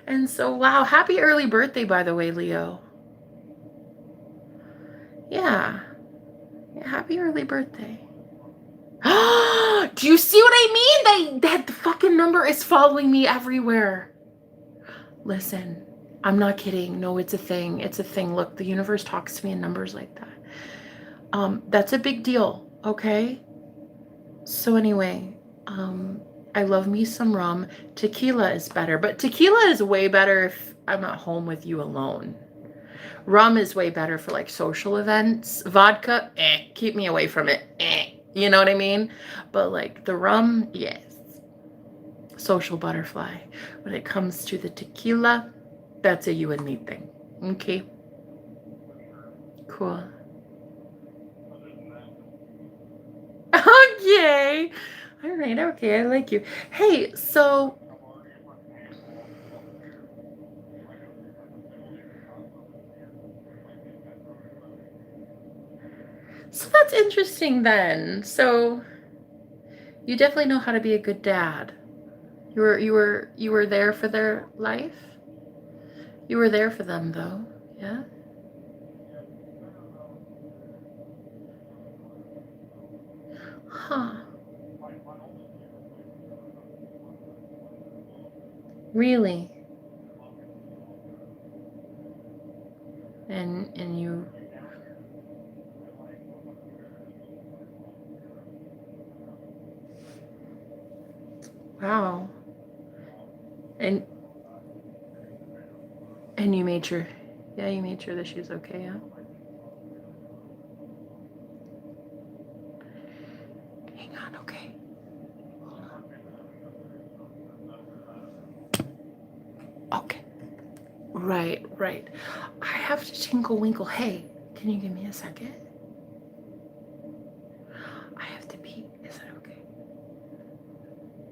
And so, wow, happy early birthday, by the way, Leo. Yeah, happy early birthday. Do you see what I mean? That fucking number is following me everywhere. Listen, I'm not kidding. No, it's a thing. It's a thing. Look, the universe talks to me in numbers like that. That's a big deal, okay? So anyway, I love me some rum. Tequila is better, but tequila is way better if I'm at home with you alone. Rum is way better for like social events. Vodka, keep me away from it. You know what I mean? But like the rum, yes. Social butterfly. When it comes to the tequila, that's a you and me thing. Okay. Cool. Okay. All right, okay, I like you. Hey, so that's interesting then. So you definitely know how to be a good dad. You were there for their life? You were there for them though, yeah? Huh. Really? And you wow. And you made sure, yeah, you made sure that she was okay, yeah? Hang on, okay. Okay. Right, right. I have to tinkle winkle. Hey, can you give me a second? I have to pee. Is that okay?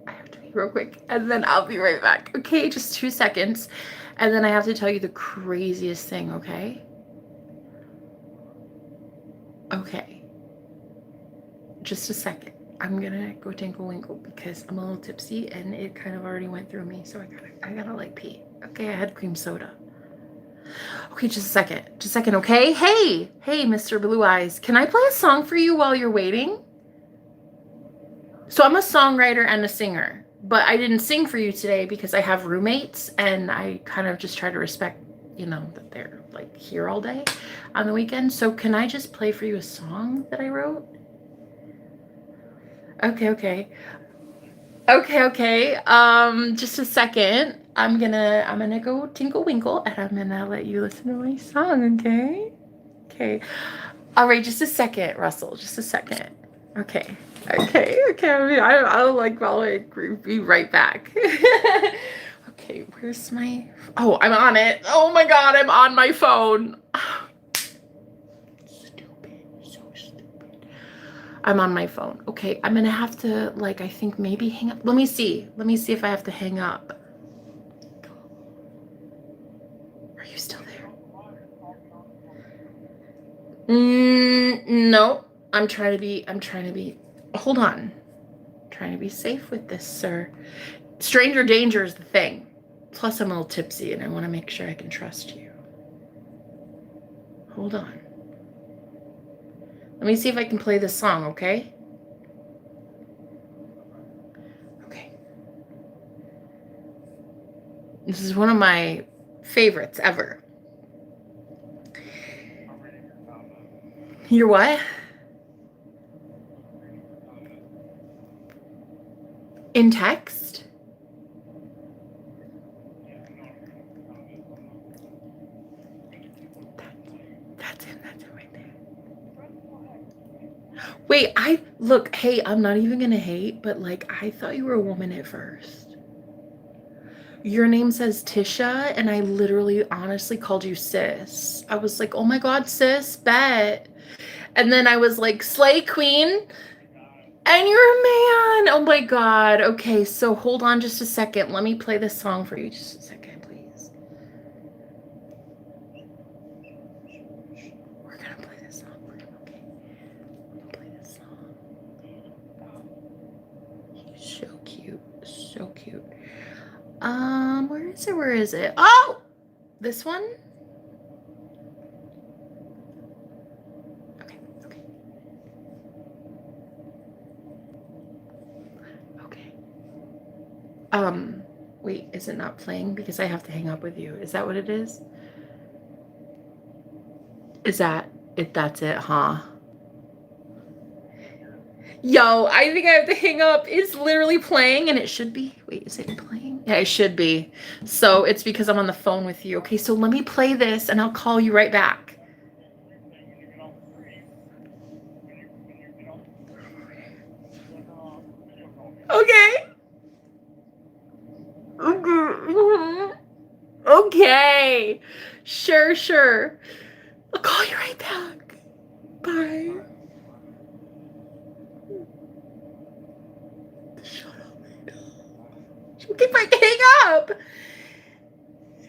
I have to pee real quick and then I'll be right back. Okay, just 2 seconds. And then I have to tell you the craziest thing, okay? Okay. Just a second. I'm gonna go tinkle winkle because I'm a little tipsy and it kind of already went through me, so I gotta like pee. Okay, I had cream soda. Okay, just a second. Just a second, okay? Hey, Mr. Blue Eyes. Can I play a song for you while you're waiting? So I'm a songwriter and a singer, but I didn't sing for you today because I have roommates and I kind of just try to respect, you know, that they're like here all day on the weekend. So can I just play for you a song that I wrote? Okay. Just a second. I'm gonna go tinkle winkle and I'm gonna let you listen to my song, okay? Okay. All right, just a second, Russell. Just a second. Okay. I'll be right back. Okay, where's my... Oh, I'm on it. Oh my God, I'm on my phone. Stupid, so stupid. I'm on my phone. Okay, I'm gonna have to, like, I think maybe hang up. Let me see if I have to hang up. Are you still there? No. I'm trying to be, hold on. I'm trying to be safe with this, sir. Stranger danger is the thing. Plus, I'm a little tipsy and I want to make sure I can trust you. Hold on. Let me see if I can play this song, okay? Okay. This is one of my favorites ever. You're what? In text? That's him right there. Wait, hey, I'm not even gonna hate, but like, I thought you were a woman at first. Your name says Tisha, and I literally honestly called you sis. I was like, oh my God, sis, bet. And then I was like, slay queen. And you're a man. Oh my God. Okay, so hold on just a second. Let me play this song for you. Just a second, please. We're gonna play this song for you, okay? We'll play this song. He's so cute. So cute. Where is it? Oh! This one? Okay. Wait, is it not playing? Because I have to hang up with you. Is that what it is? Is that it? That's it, huh? Yo, I think I have to hang up. It's literally playing and it should be. Wait, is it playing? Yeah, it should be. So it's because I'm on the phone with you. Okay, so let me play this and I'll call you right back. Okay. Okay. Sure. I'll call you right back. Bye. Okay, fine. Hang up.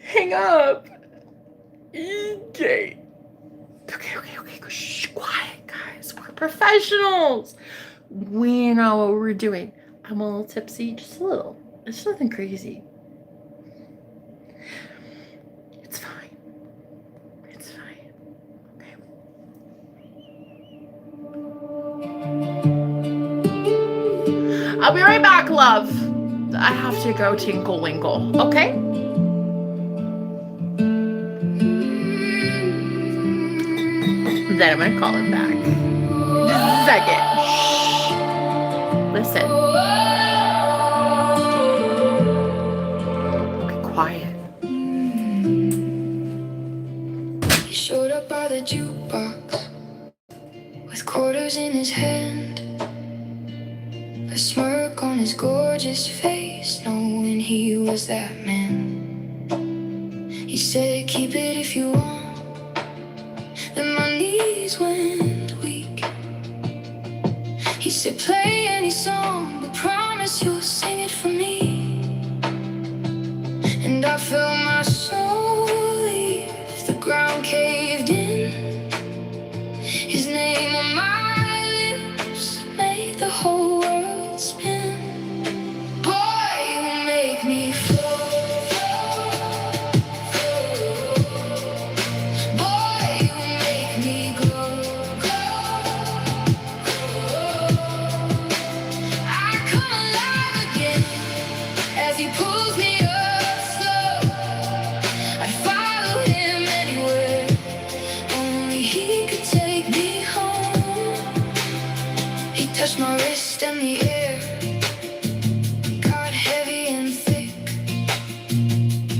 Hang up. Okay. Okay. Shh, quiet, guys. We're professionals. We know what we're doing. I'm a little tipsy, just a little. It's nothing crazy. It's fine. It's fine. Okay. I'll be right back, love. I have to go tinkle winkle, okay? Then I'm gonna call him back. Just a second. Shh. Listen. Okay, quiet. He showed up by the jukebox with quarters in his hand, a smirk on his gorgeous face, knowing he was that man. He said, keep it if you want. Then my knees went weak. He said, play any song, but promise you'll sing it for me. And I felt my soul leave the ground, caved in. His name on my lips made the whole world spin. Boy, you make me fall. Boy, you make me glow. I come alive again as he pulls me up slow. I follow him anywhere, only he could take me home. He touched my wrist and the air got heavy and thick.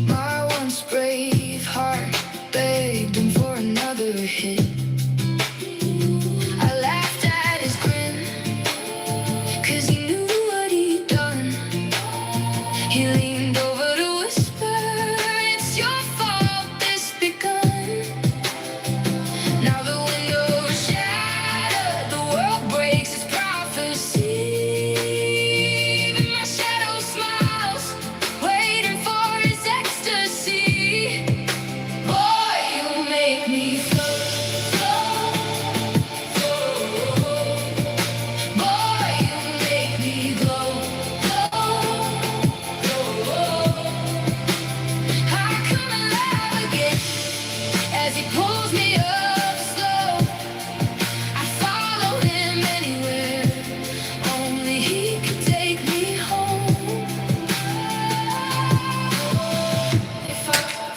My once brave heart begged him for another hit. I laughed at his grin, 'cause he knew what he'd done. He leaned over to whisper, it's your fault this begun. Now the window's shattered, the world breaks its prophecy. But my shadow smiles, waiting for his ecstasy. Boy, you make me float. Boy, you make me glow. I come alive again as he pulls me up slow. I follow him anywhere, only he can take me home. If I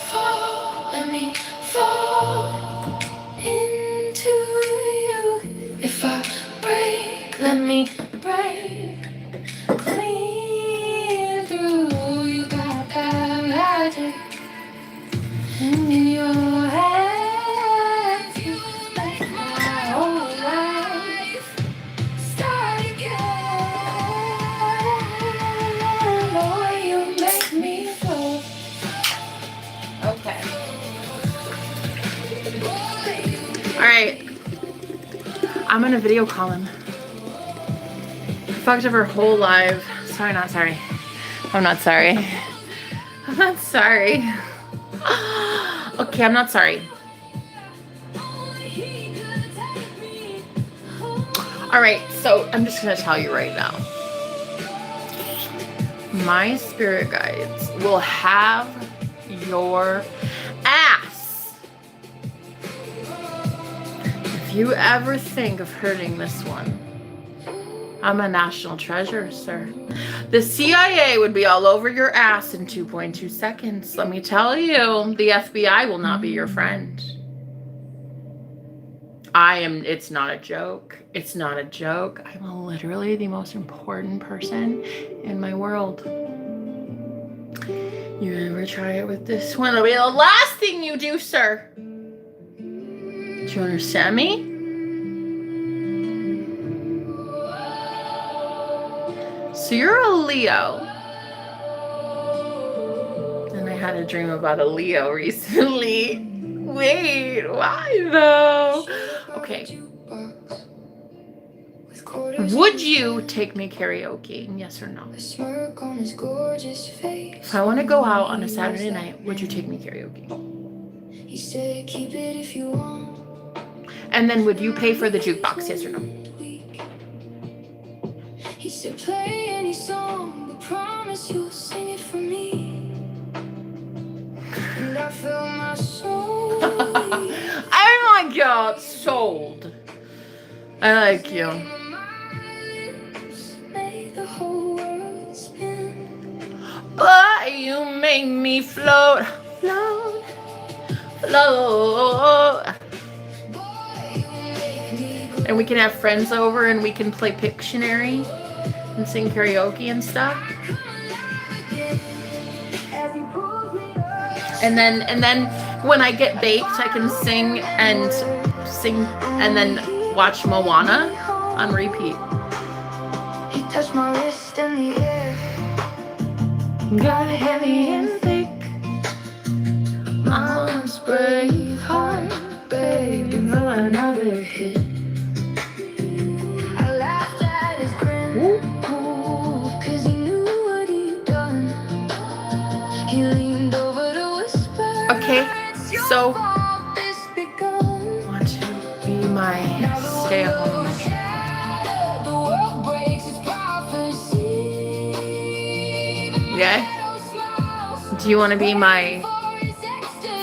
fall, let me fall into you. If I break, let me break clean through. You got that magic in your hands. You make my whole life start again. Boy, you make me flow. Okay. All right. I'm gonna video call him. I fucked up her whole life. Sorry, not sorry. I'm not sorry. I'm not sorry. Okay, I'm not sorry. All right, so I'm just gonna tell you right now. My spirit guides will have your ass. If you ever think of hurting this one, I'm a national treasure, sir. The CIA would be all over your ass in 2.2 seconds. Let me tell you, the FBI will not be your friend. It's not a joke. It's not a joke. I'm literally the most important person in my world. You ever try it with this one? It'll be the last thing you do, sir. Do you understand me? So you're a Leo. And I had a dream about a Leo recently. Wait, why though? Okay. Would you take me karaoke? Yes or no? If I want to go out on a Saturday night, would you take me karaoke? He said, keep it if you want. And then would you pay for the jukebox? Yes or no? He said, play any song, but promise you'll sing it for me. And I feel my soul. Oh my God, sold. I like you. But you make me float, float, float. And we can have friends over and we can play Pictionary and sing karaoke and stuff. And then when I get baked, I can sing and then watch Moana on repeat. He touched my wrist in the air. Got heavy and thick. My arms brave heart, baby, for another hit. I laughed at his grin, cause he knew what he'd done. He leaned over to whisper. Okay, so want to be my stay-at-home measure. Yeah? Do you want to be my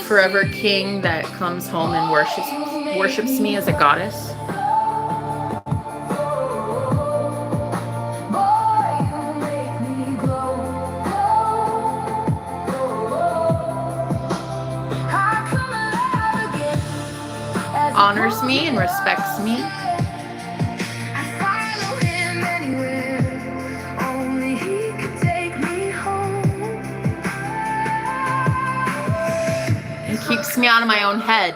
forever king that comes home and worships me as a goddess? Honors me and respects me. Keeps me out of my own head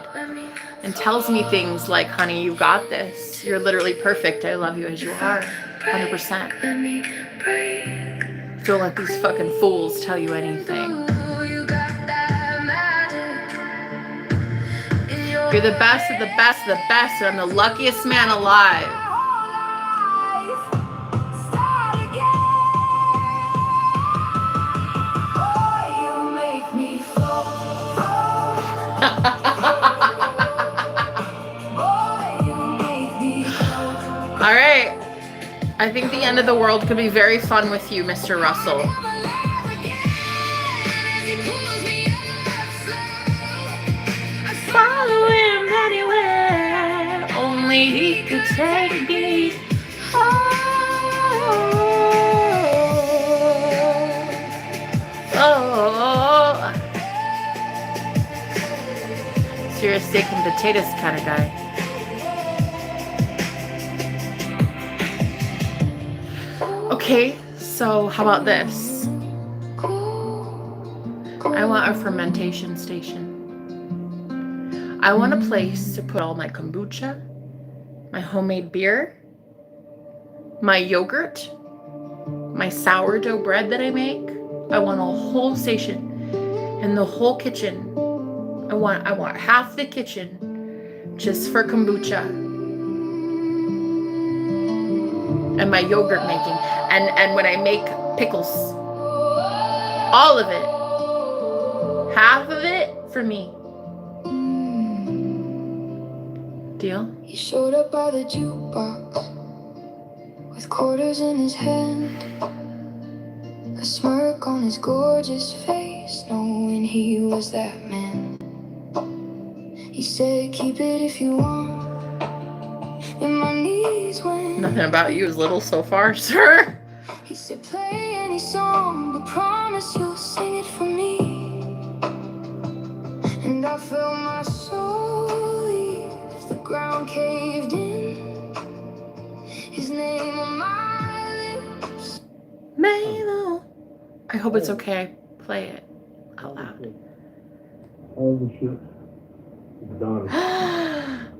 and tells me things like, honey, you got this. You're literally perfect. I love you as you are. 100%. Don't let these fucking fools tell you anything. You're the best of the best of the best, and I'm the luckiest man alive. All right. I think the end of the world could be very fun with you, Mr. Russell. Follow him anywhere. Only he could take me. Oh. So you're a steak and potatoes kind of guy. Okay, so how about this? I want a fermentation station. I want a place to put all my kombucha, my homemade beer, my yogurt, my sourdough bread that I make. I want a whole station and the whole kitchen. I want half the kitchen just for kombucha and my yogurt making. And when I make pickles, all of it, half of it for me. Deal? He showed up by the jukebox with quarters in his hand, a smirk on his gorgeous face, knowing he was that man. He said, keep it if you want. And my knees went. Nothing about you is little so far, sir. He said, play any song, but promise you'll sing it for me. And I felt my soul leave the ground, caved in. His name on my lips. Milo. I hope it's okay. Play it out loud. All the shit is done.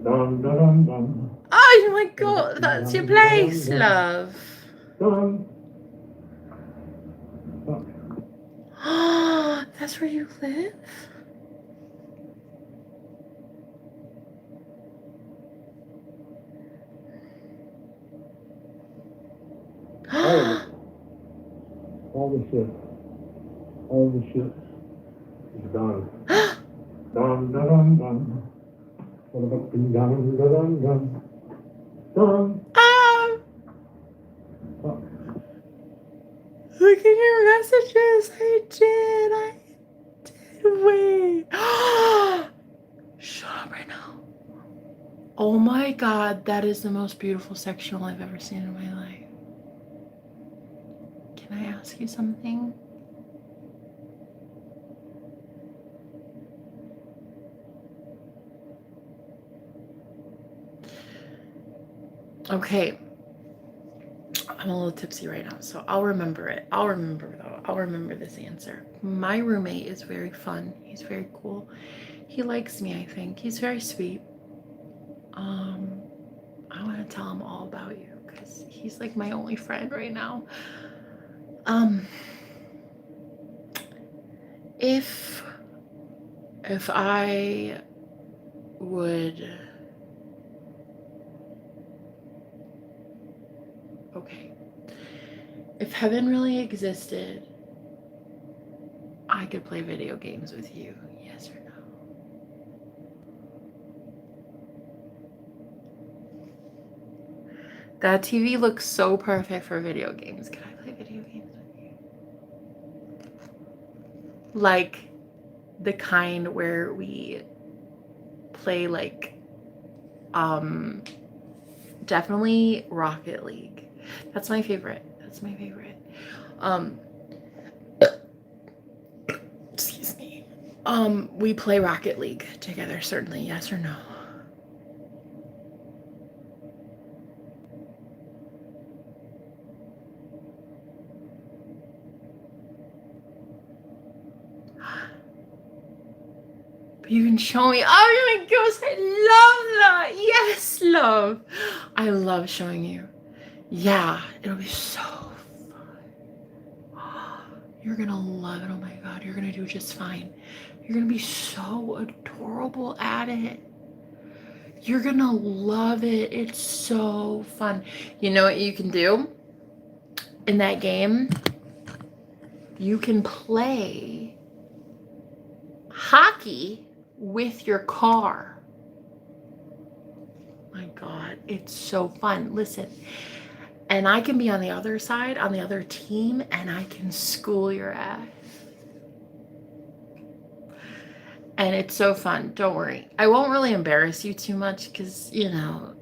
Dun, dun, dun, dun. Oh my God, that's your place, love. Dun. That's where you live? All the shit. All the shit is done. Dun, dun, dun, dun. Dun, dun, dun, dun. Dun. Ah! Oh, Look at your messages. I did. Wait. Shut up right now. Oh my God, that is the most beautiful sectional I've ever seen in my life. Can I ask you something? Okay. I'm a little tipsy right now, so I'll remember it. I'll remember though. I'll remember this answer. My roommate is very fun. He's very cool. He likes me, I think. He's very sweet. I want to tell him all about you because he's like my only friend right now. If I would, okay, if heaven really existed, I could play video games with you, yes or no? That TV looks so perfect for video games. Can I play video games with you? Like the kind where we play like definitely Rocket League. That's my favorite. That's my favorite. Excuse me. We play Rocket League together, certainly, yes or no? But you can show me. Oh my gosh, I love that. Yes, love. I love showing you. Yeah, it'll be so fun. You're gonna love it. Oh my God, you're gonna do just fine. You're gonna be so adorable at it. You're gonna love it. It's so fun. You know what you can do in that game? You can play hockey with your car. My God, it's so fun. Listen, and I can be on the other side, on the other team, and I can school your ass. And it's so fun. Don't worry. I won't really embarrass you too much because, you know,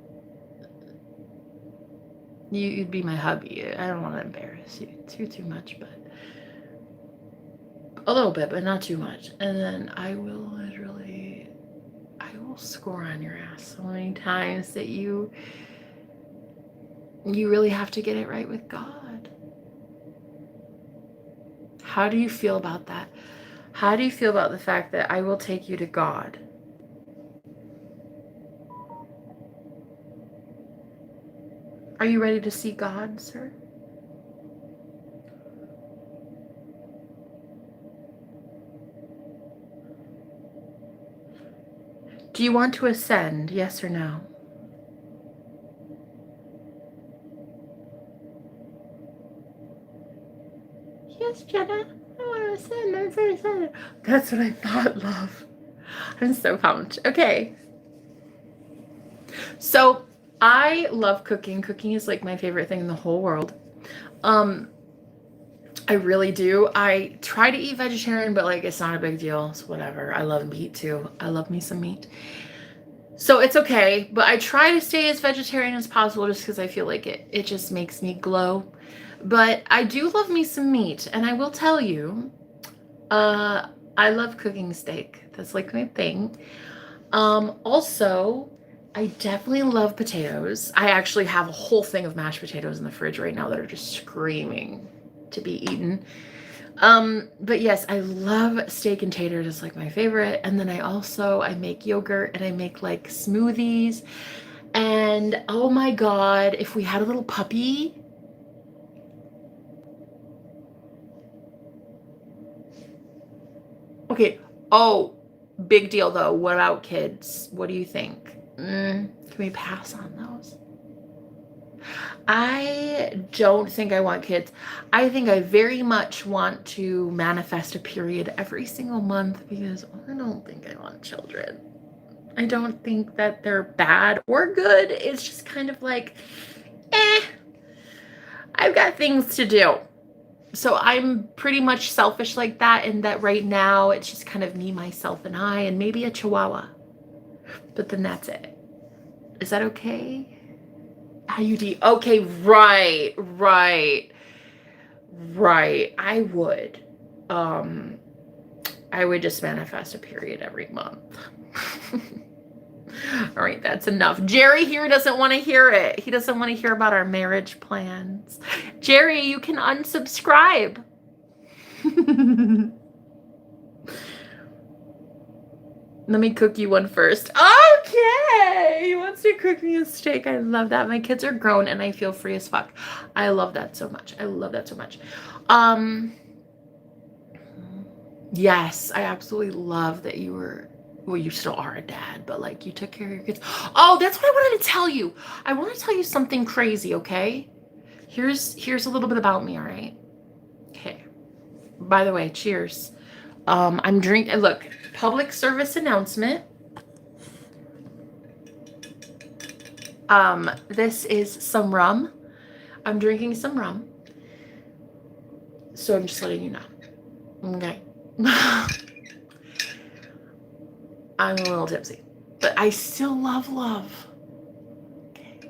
you'd be my hubby. I don't want to embarrass you too much, but a little bit, but not too much. And then I will score on your ass so many times that you really have to get it right with God. How do you feel about that? How do you feel about the fact that I will take you to God? Are you ready to see God, sir? Do you want to ascend, yes or no? Yes, Jenna. I want to ascend. I'm very excited. That's what I thought, love. I'm so pumped. Okay. So I love cooking. Cooking is like my favorite thing in the whole world. I really do. I try to eat vegetarian, but like it's not a big deal. It's whatever. I love meat too. I love me some meat. So it's okay, but I try to stay as vegetarian as possible just because I feel like it just makes me glow. But I do love me some meat, and I will tell you, I love cooking steak. That's like my thing. Also, I definitely love potatoes. I actually have a whole thing of mashed potatoes in the fridge right now that are just screaming to be eaten. But yes, I love steak and taters. It's like my favorite. And then I make yogurt and I make like smoothies. And oh my God, if we had a little puppy. Okay. Oh, big deal though. What about kids? What do you think? Can we pass on those? I don't think I want kids. I think I very much want to manifest a period every single month because I don't think I want children. I don't think that they're bad or good. It's just kind of like, I've got things to do. So I'm pretty much selfish like that, in that right now it's just kind of me, myself, and I, and maybe a chihuahua. But then that's it. Is that okay? IUD. Okay, right. I would. I would just manifest a period every month. All right, that's enough. Jerry here doesn't want to hear it. He doesn't want to hear about our marriage plans. Jerry, you can unsubscribe. Let me cook you one first. Okay, he wants to cook me a steak. I love that. My kids are grown and I feel free as fuck. I love that so much. I love that so much. Yes, I absolutely love that you were, well, you still are a dad, but like you took care of your kids. Oh, that's what I wanted to tell you. I want to tell you something crazy, okay? Here's a little bit about me, all right? Okay. By the way, cheers. I'm drinking, look, public service announcement. This is some rum. I'm drinking some rum. So I'm just letting you know. Okay. I'm a little tipsy, but I still love love. Okay.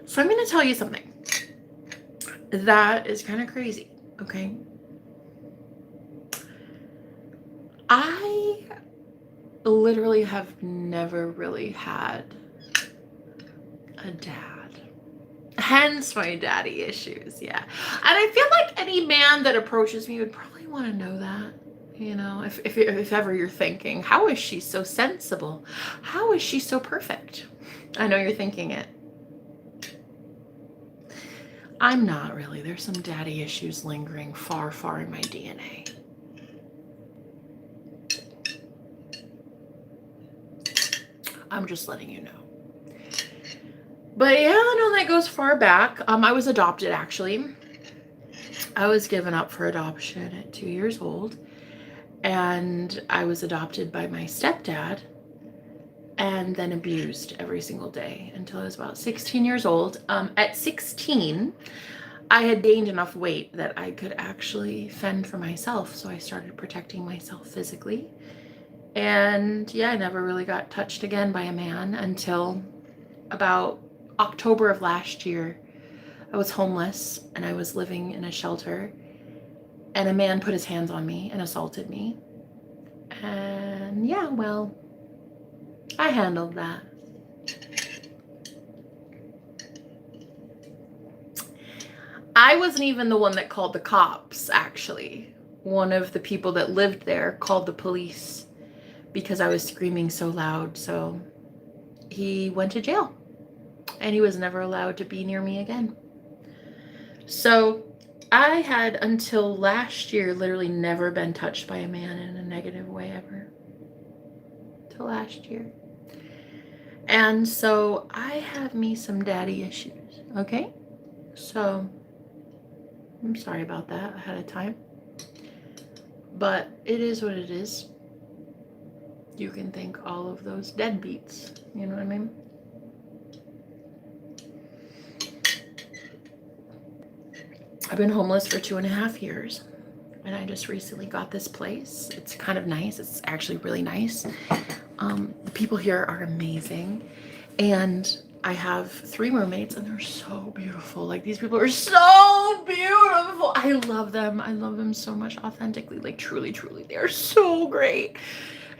So I'm going to tell you something that is kind of crazy, okay? I literally have never really had a dad. Hence my daddy issues, yeah. And I feel like any man that approaches me would probably want to know that. You know, if ever you're thinking, how is she so sensible? How is she so perfect? I know you're thinking it. I'm not really. There's some daddy issues lingering far, far in my DNA. I'm just letting you know. But yeah, no, that goes far back. I was adopted, actually. I was given up for adoption at 2 years old. And I was adopted by my stepdad and then abused every single day until I was about 16 years old. At 16, I had gained enough weight that I could actually fend for myself. So I started protecting myself physically. And yeah, I never really got touched again by a man until about October of last year. I was homeless and I was living in a shelter. And a man put his hands on me and assaulted me. And yeah, well, I handled that. I wasn't even the one that called the cops, actually. One of the people that lived there called the police because I was screaming so loud. So he went to jail and he was never allowed to be near me again. So I had until last year literally never been touched by a man in a negative way ever. Till last year. And so I have me some daddy issues, okay? So I'm sorry about that ahead of time. But it is what it is. You can thank all of those deadbeats, you know what I mean? I've been homeless for 2.5 years, and I just recently got this place. It's kind of nice. It's actually really nice. The people here are amazing, and I have 3 roommates, and they're so beautiful. Like, these people are so beautiful. I love them. I love them so much authentically, like truly, truly. They are so great.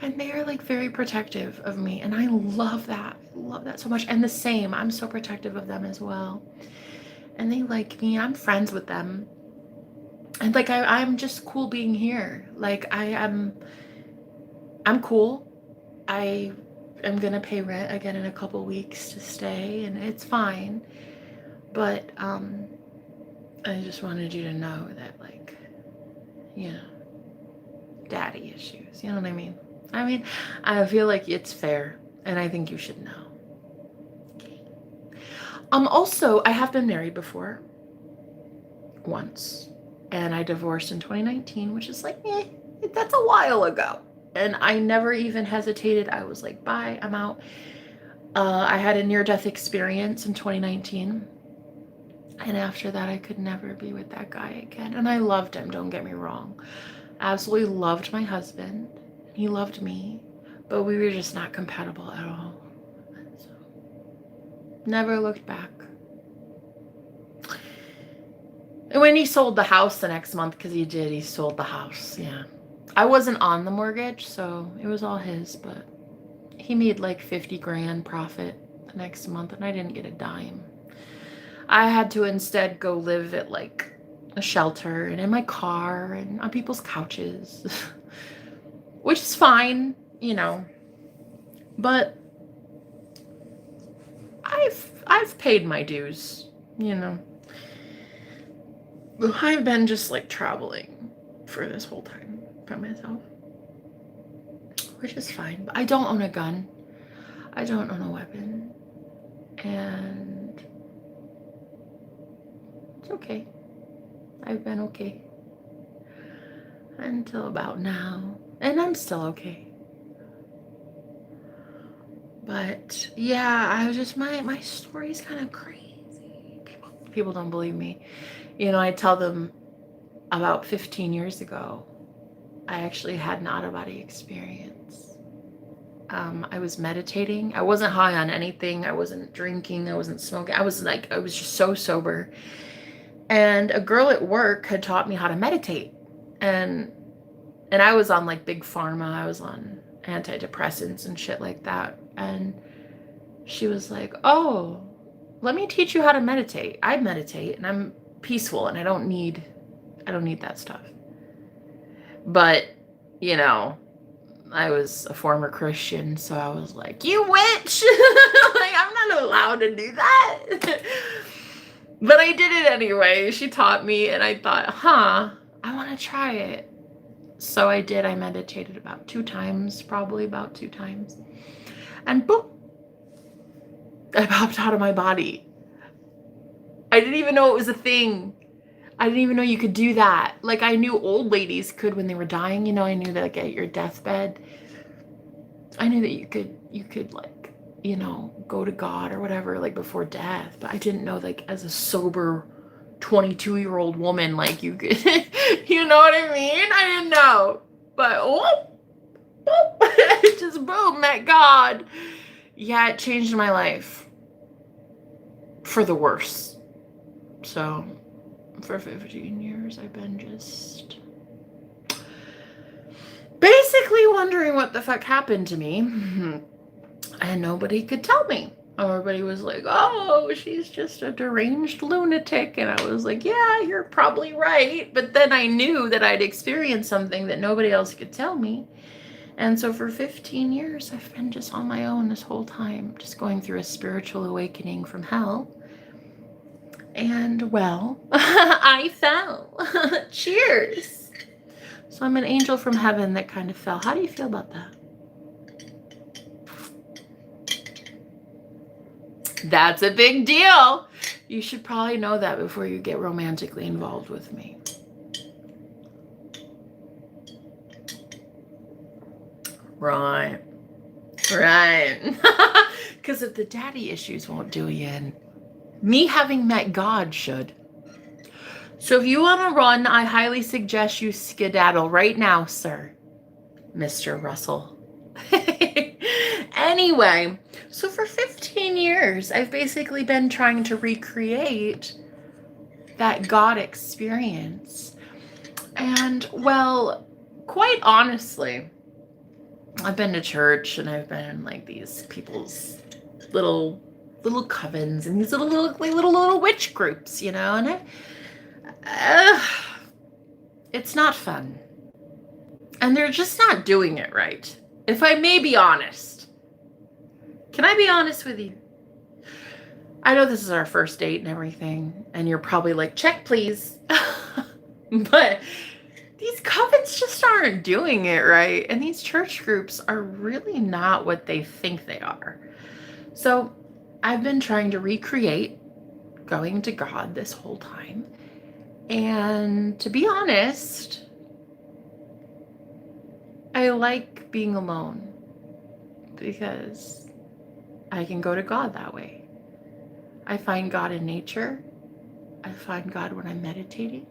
And they are like very protective of me, and I love that. I love that so much. And the same, I'm so protective of them as well. And they like me. I'm friends with them. And like I'm just cool being here. Like I'm cool. I am gonna pay rent again in a couple weeks to stay, and it's fine. But I just wanted you to know that, like, you know, daddy issues. You know what I mean? I mean, I feel like it's fair, and I think you should know. Okay. Also, I have been married before. Once. And I divorced in 2019, which is like, that's a while ago. And I never even hesitated. I was like, bye, I'm out. I had a near-death experience in 2019. And after that, I could never be with that guy again. And I loved him, don't get me wrong. Absolutely loved my husband. He loved me. But we were just not compatible at all. So, never looked back. And when he sold the house the next month, because he sold the house, yeah. I wasn't on the mortgage, so it was all his, but he made like 50 grand profit the next month, and I didn't get a dime. I had to instead go live at like a shelter and in my car and on people's couches, which is fine, you know. But I've paid my dues, you know. I've been just like traveling for this whole time by myself, which is fine. But I don't own a gun. I don't own a weapon. And it's okay. I've been okay until about now. And I'm still okay. But yeah, I was just, my story's kind of crazy. People don't believe me. You know, I tell them about 15 years ago, I actually had an out-of-body experience. I was meditating. I wasn't high on anything. I wasn't drinking. I wasn't smoking. I was just so sober. And a girl at work had taught me how to meditate. And I was on like big pharma. I was on antidepressants and shit like that. And she was like, oh, let me teach you how to meditate. I meditate and I'm peaceful and I don't need that stuff. But, you know, I was a former Christian, so I was like, you witch! Like, I'm not allowed to do that. But I did it anyway. She taught me and I thought, I want to try it. So I did. I meditated about 2 times, probably about 2 times. And boom, I popped out of my body. I didn't even know it was a thing. I didn't even know you could do that. Like, I knew old ladies could when they were dying, you know. I knew that, like, at your deathbed, I knew that you could like, you know, go to God or whatever, like, before death. But I didn't know, like, as a sober 22-year-old woman, like, you could, you know what I mean? I didn't know. But, it just boom, met God. Yeah, it changed my life for the worse. So for 15 years, I've been just basically wondering what the fuck happened to me. And nobody could tell me. Everybody was like, oh, she's just a deranged lunatic. And I was like, yeah, you're probably right. But then I knew that I'd experienced something that nobody else could tell me. And so for 15 years, I've been just on my own this whole time, just going through a spiritual awakening from hell. And, well, I fell. Cheers. So I'm an angel from heaven that kind of fell. How do you feel about that? That's a big deal. You should probably know that before you get romantically involved with me. Right. Because if the daddy issues won't do you in, me having met God should. So if you want to run, I highly suggest you skedaddle right now, sir. Mr. Russell. Anyway, so for 15 years, I've basically been trying to recreate that God experience. And, well, quite honestly, I've been to church and I've been in like these people's little covens and these little witch groups, you know, and it's not fun. And they're just not doing it right. If I may be honest. Can I be honest with you? I know this is our first date and everything, and you're probably like, check, please. But these covens just aren't doing it right. And these church groups are really not what they think they are. So I've been trying to recreate going to God this whole time. And to be honest, I like being alone because I can go to God that way. I find God in nature. I find God when I'm meditating.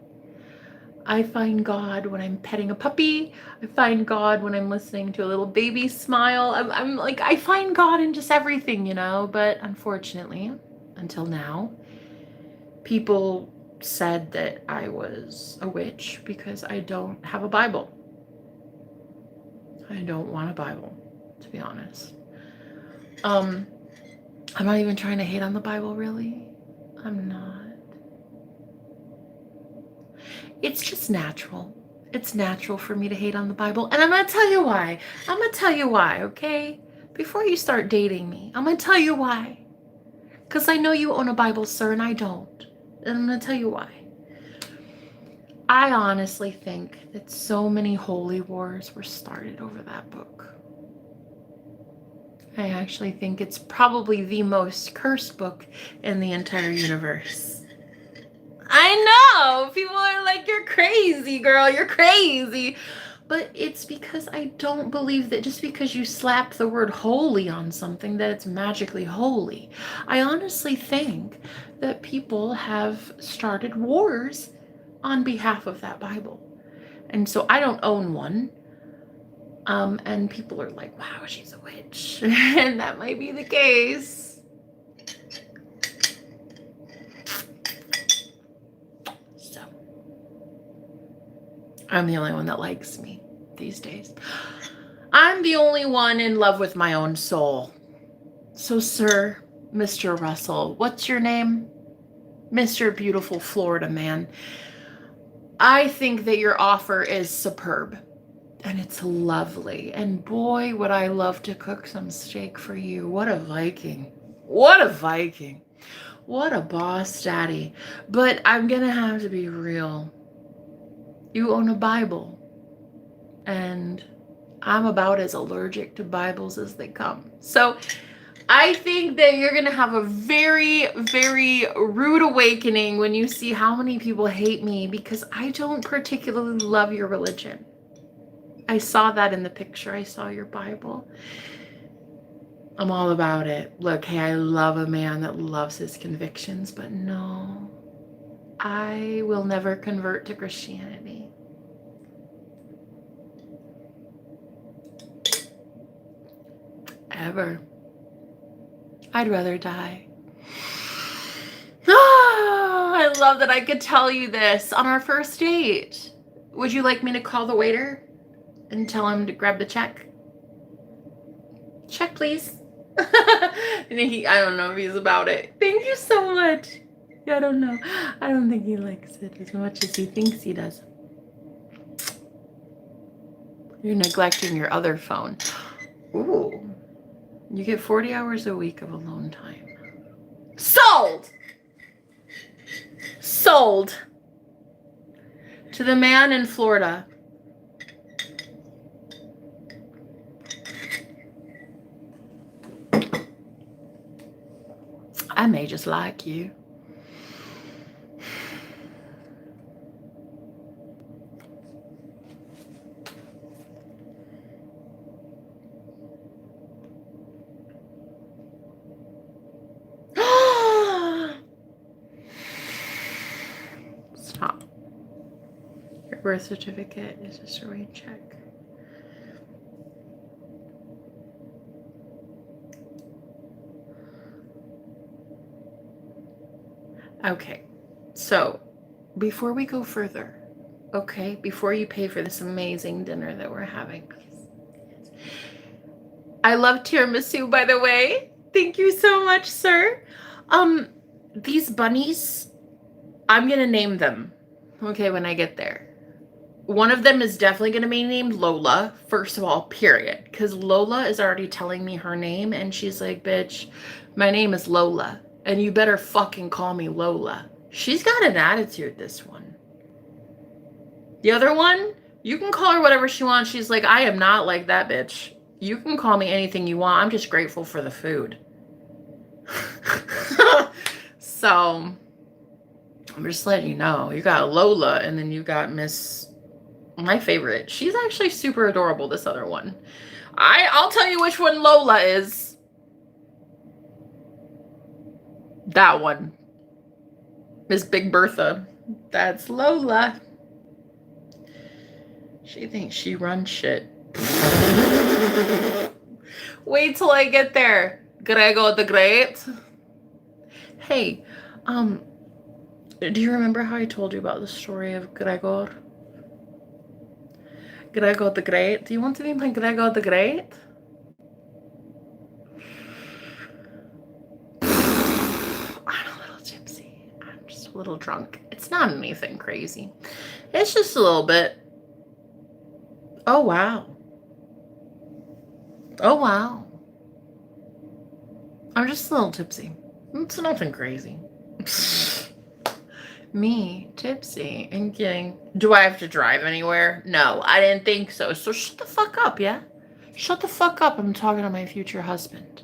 I find God when I'm petting a puppy. I find God when I'm listening to a little baby smile. I'm like, I find God in just everything, you know? But unfortunately, until now, people said that I was a witch because I don't have a Bible. I don't want a Bible, to be honest. I'm not even trying to hate on the Bible, really. I'm not. It's just natural. It's natural for me to hate on the Bible. And I'm going to tell you why. I'm going to tell you why, okay? Before you start dating me, I'm going to tell you why. Because I know you own a Bible, sir, and I don't. And I'm going to tell you why. I honestly think that so many holy wars were started over that book. I actually think it's probably the most cursed book in the entire universe. I know! People are like, you're crazy, girl, you're crazy. But it's because I don't believe that just because you slap the word holy on something that it's magically holy. I honestly think that people have started wars on behalf of that Bible. And so I don't own one. And people are like, wow, she's a witch. And that might be the case. So I'm the only one that likes me these days. I'm the only one in love with my own soul. So, sir, Mr. Russell, what's your name? Mr. Beautiful Florida Man. I think that your offer is superb. And it's lovely. And boy, would I love to cook some steak for you. What a Viking. What a Viking. What a boss daddy. But I'm going to have to be real. You own a Bible. And I'm about as allergic to Bibles as they come. So I think that you're going to have a very, very rude awakening when you see how many people hate me because I don't particularly love your religion. I saw that in the picture. I saw your Bible. I'm all about it. Look, hey, I love a man that loves his convictions, but no, I will never convert to Christianity. Ever. I'd rather die. Oh, I love that I could tell you this on our first date. Would you like me to call the waiter and tell him to grab the check? Check, please. And I don't know if he's about it. Thank you so much. I don't know. I don't think he likes it as much as he thinks he does. You're neglecting your other phone. Ooh. You get 40 hours a week of alone time. Sold! Sold. To the man in Florida. I may just like you. Stop. Your birth certificate is just a rain check. Okay, so before we go further, okay, before you pay for this amazing dinner that we're having, I love tiramisu, by the way. Thank you so much, sir. These bunnies, I'm gonna name them, okay, when I get there. One of them is definitely gonna be named Lola, first of all, period, because Lola is already telling me her name, and she's like, bitch, my name is Lola. And you better fucking call me Lola. She's got an attitude, this one. The other one, you can call her whatever she wants. She's like, I am not like that bitch. You can call me anything you want. I'm just grateful for the food. So, I'm just letting you know. You got Lola, and then you got Miss, my favorite. She's actually super adorable, this other one. I'll tell you which one Lola is. That one. Miss Big Bertha. That's Lola. She thinks she runs shit. Wait till I get there. Gregor the Great. Hey, do you remember how I told you about the story of Gregor? Gregor the Great? Do you want to be my Gregor the Great? I'm a little gypsy. I'm just a little drunk. It's not anything crazy. It's just a little bit. Oh, wow. Oh, wow. I'm just a little tipsy. It's nothing crazy. Me, tipsy, and getting... Do I have to drive anywhere? No, I didn't think so. So shut the fuck up, yeah? Shut the fuck up. I'm talking to my future husband.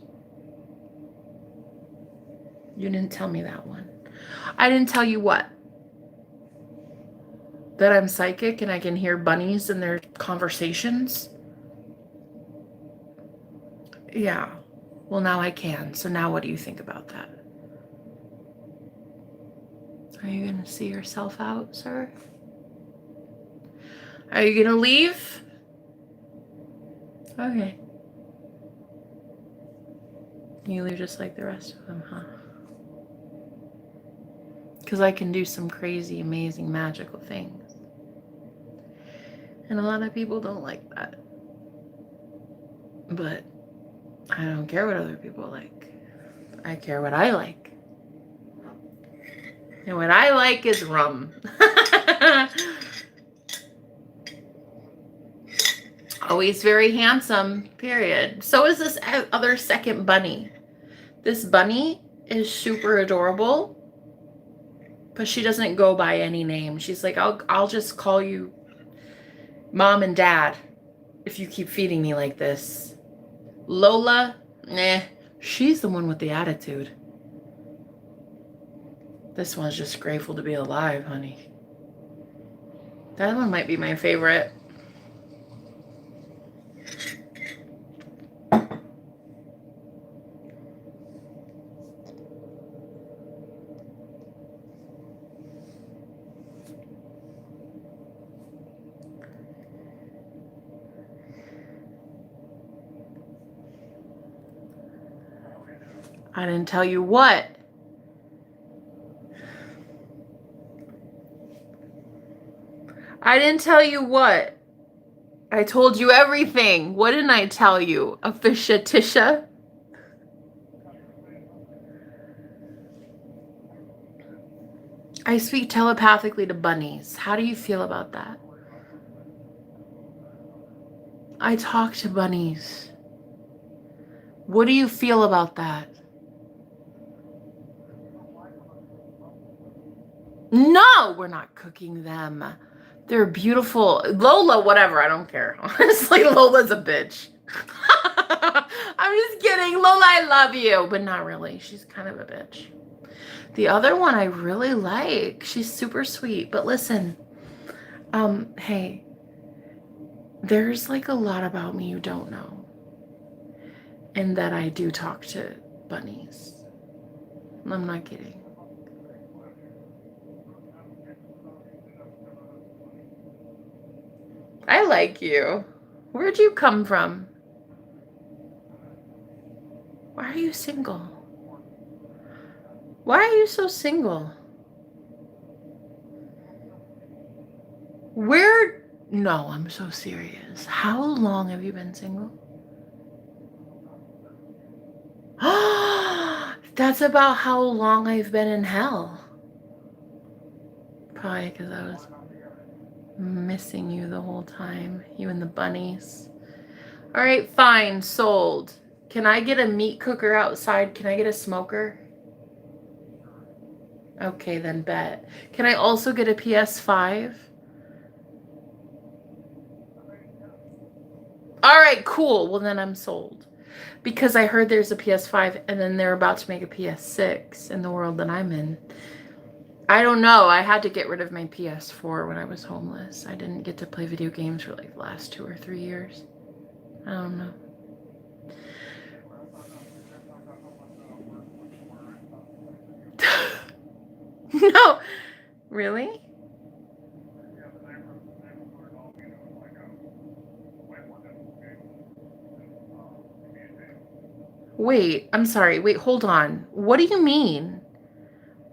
You didn't tell me that one. I didn't tell you what? That I'm psychic and I can hear bunnies in their conversations? Yeah. Well, now I can. So now what do you think about that? Are you going to see yourself out, sir? Are you going to leave? Okay. You leave just like the rest of them, huh? Because I can do some crazy, amazing, magical things. And a lot of people don't like that. But I don't care what other people like. I care what I like. And what I like is rum. Always very handsome, period. So is this other second bunny. This bunny is super adorable, but she doesn't go by any name. She's like, I'll just call you Mom and Dad if you keep feeding me like this. Lola, nah, she's the one with the attitude. This one's just grateful to be alive, honey. That one might be my favorite. I didn't tell you what. I didn't tell you what. I told you everything. What didn't I tell you? Ofisha Tisha? I speak telepathically to bunnies. How do you feel about that? I talk to bunnies. What do you feel about that? No, we're not cooking them. They're beautiful. Lola, whatever, I don't care. Honestly, Lola's a bitch. I'm just kidding. Lola, I love you. But not really. She's kind of a bitch. The other one I really like. She's super sweet. But listen, hey, there's like a lot about me you don't know. And that I do talk to bunnies. I'm not kidding. I like you. Where'd you come from? Why are you single? Why are you so single? Where? No, I'm so serious. How long have you been single? That's about how long I've been in hell. Probably because I was missing you the whole time. You and the bunnies. All right, fine, sold. Can I get a meat cooker outside? Can I get a smoker? Okay, then bet. Can I also get a PS5? All right, cool. Well, then I'm sold. Because I heard there's a PS5 and then they're about to make a PS6 in the world that I'm in. I don't know. I had to get rid of my PS4 when I was homeless. I didn't get to play video games for like the last 2 or 3 years. I don't know. No. Really? Wait, I'm sorry. Wait, hold on. What do you mean?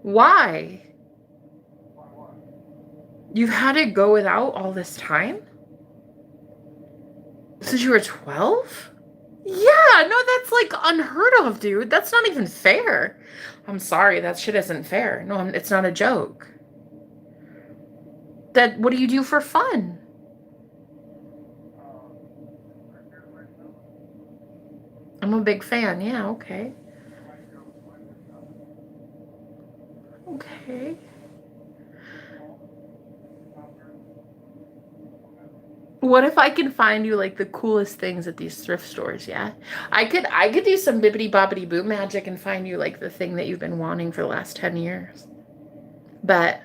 Why? You've had to go without all this time? Since you were 12? Yeah, no, that's like unheard of, dude. That's not even fair. I'm sorry, that shit isn't fair. No, it's not a joke. What do you do for fun? I'm a big fan. Yeah, okay. Okay. What if I can find you like the coolest things at these thrift stores, yeah? I could do some bibbity bobbity boo magic and find you like the thing that you've been wanting for the last 10 years. But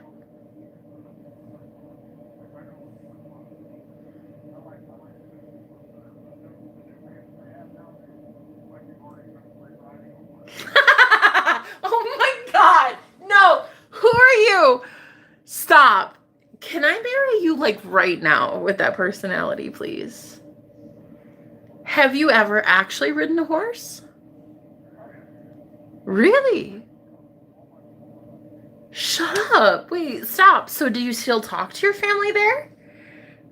oh my God. No. Who are you? Stop. Can I marry you like right now with that personality, please? Have you ever actually ridden a horse? Really? Shut up. Wait, stop. So do you still talk to your family there?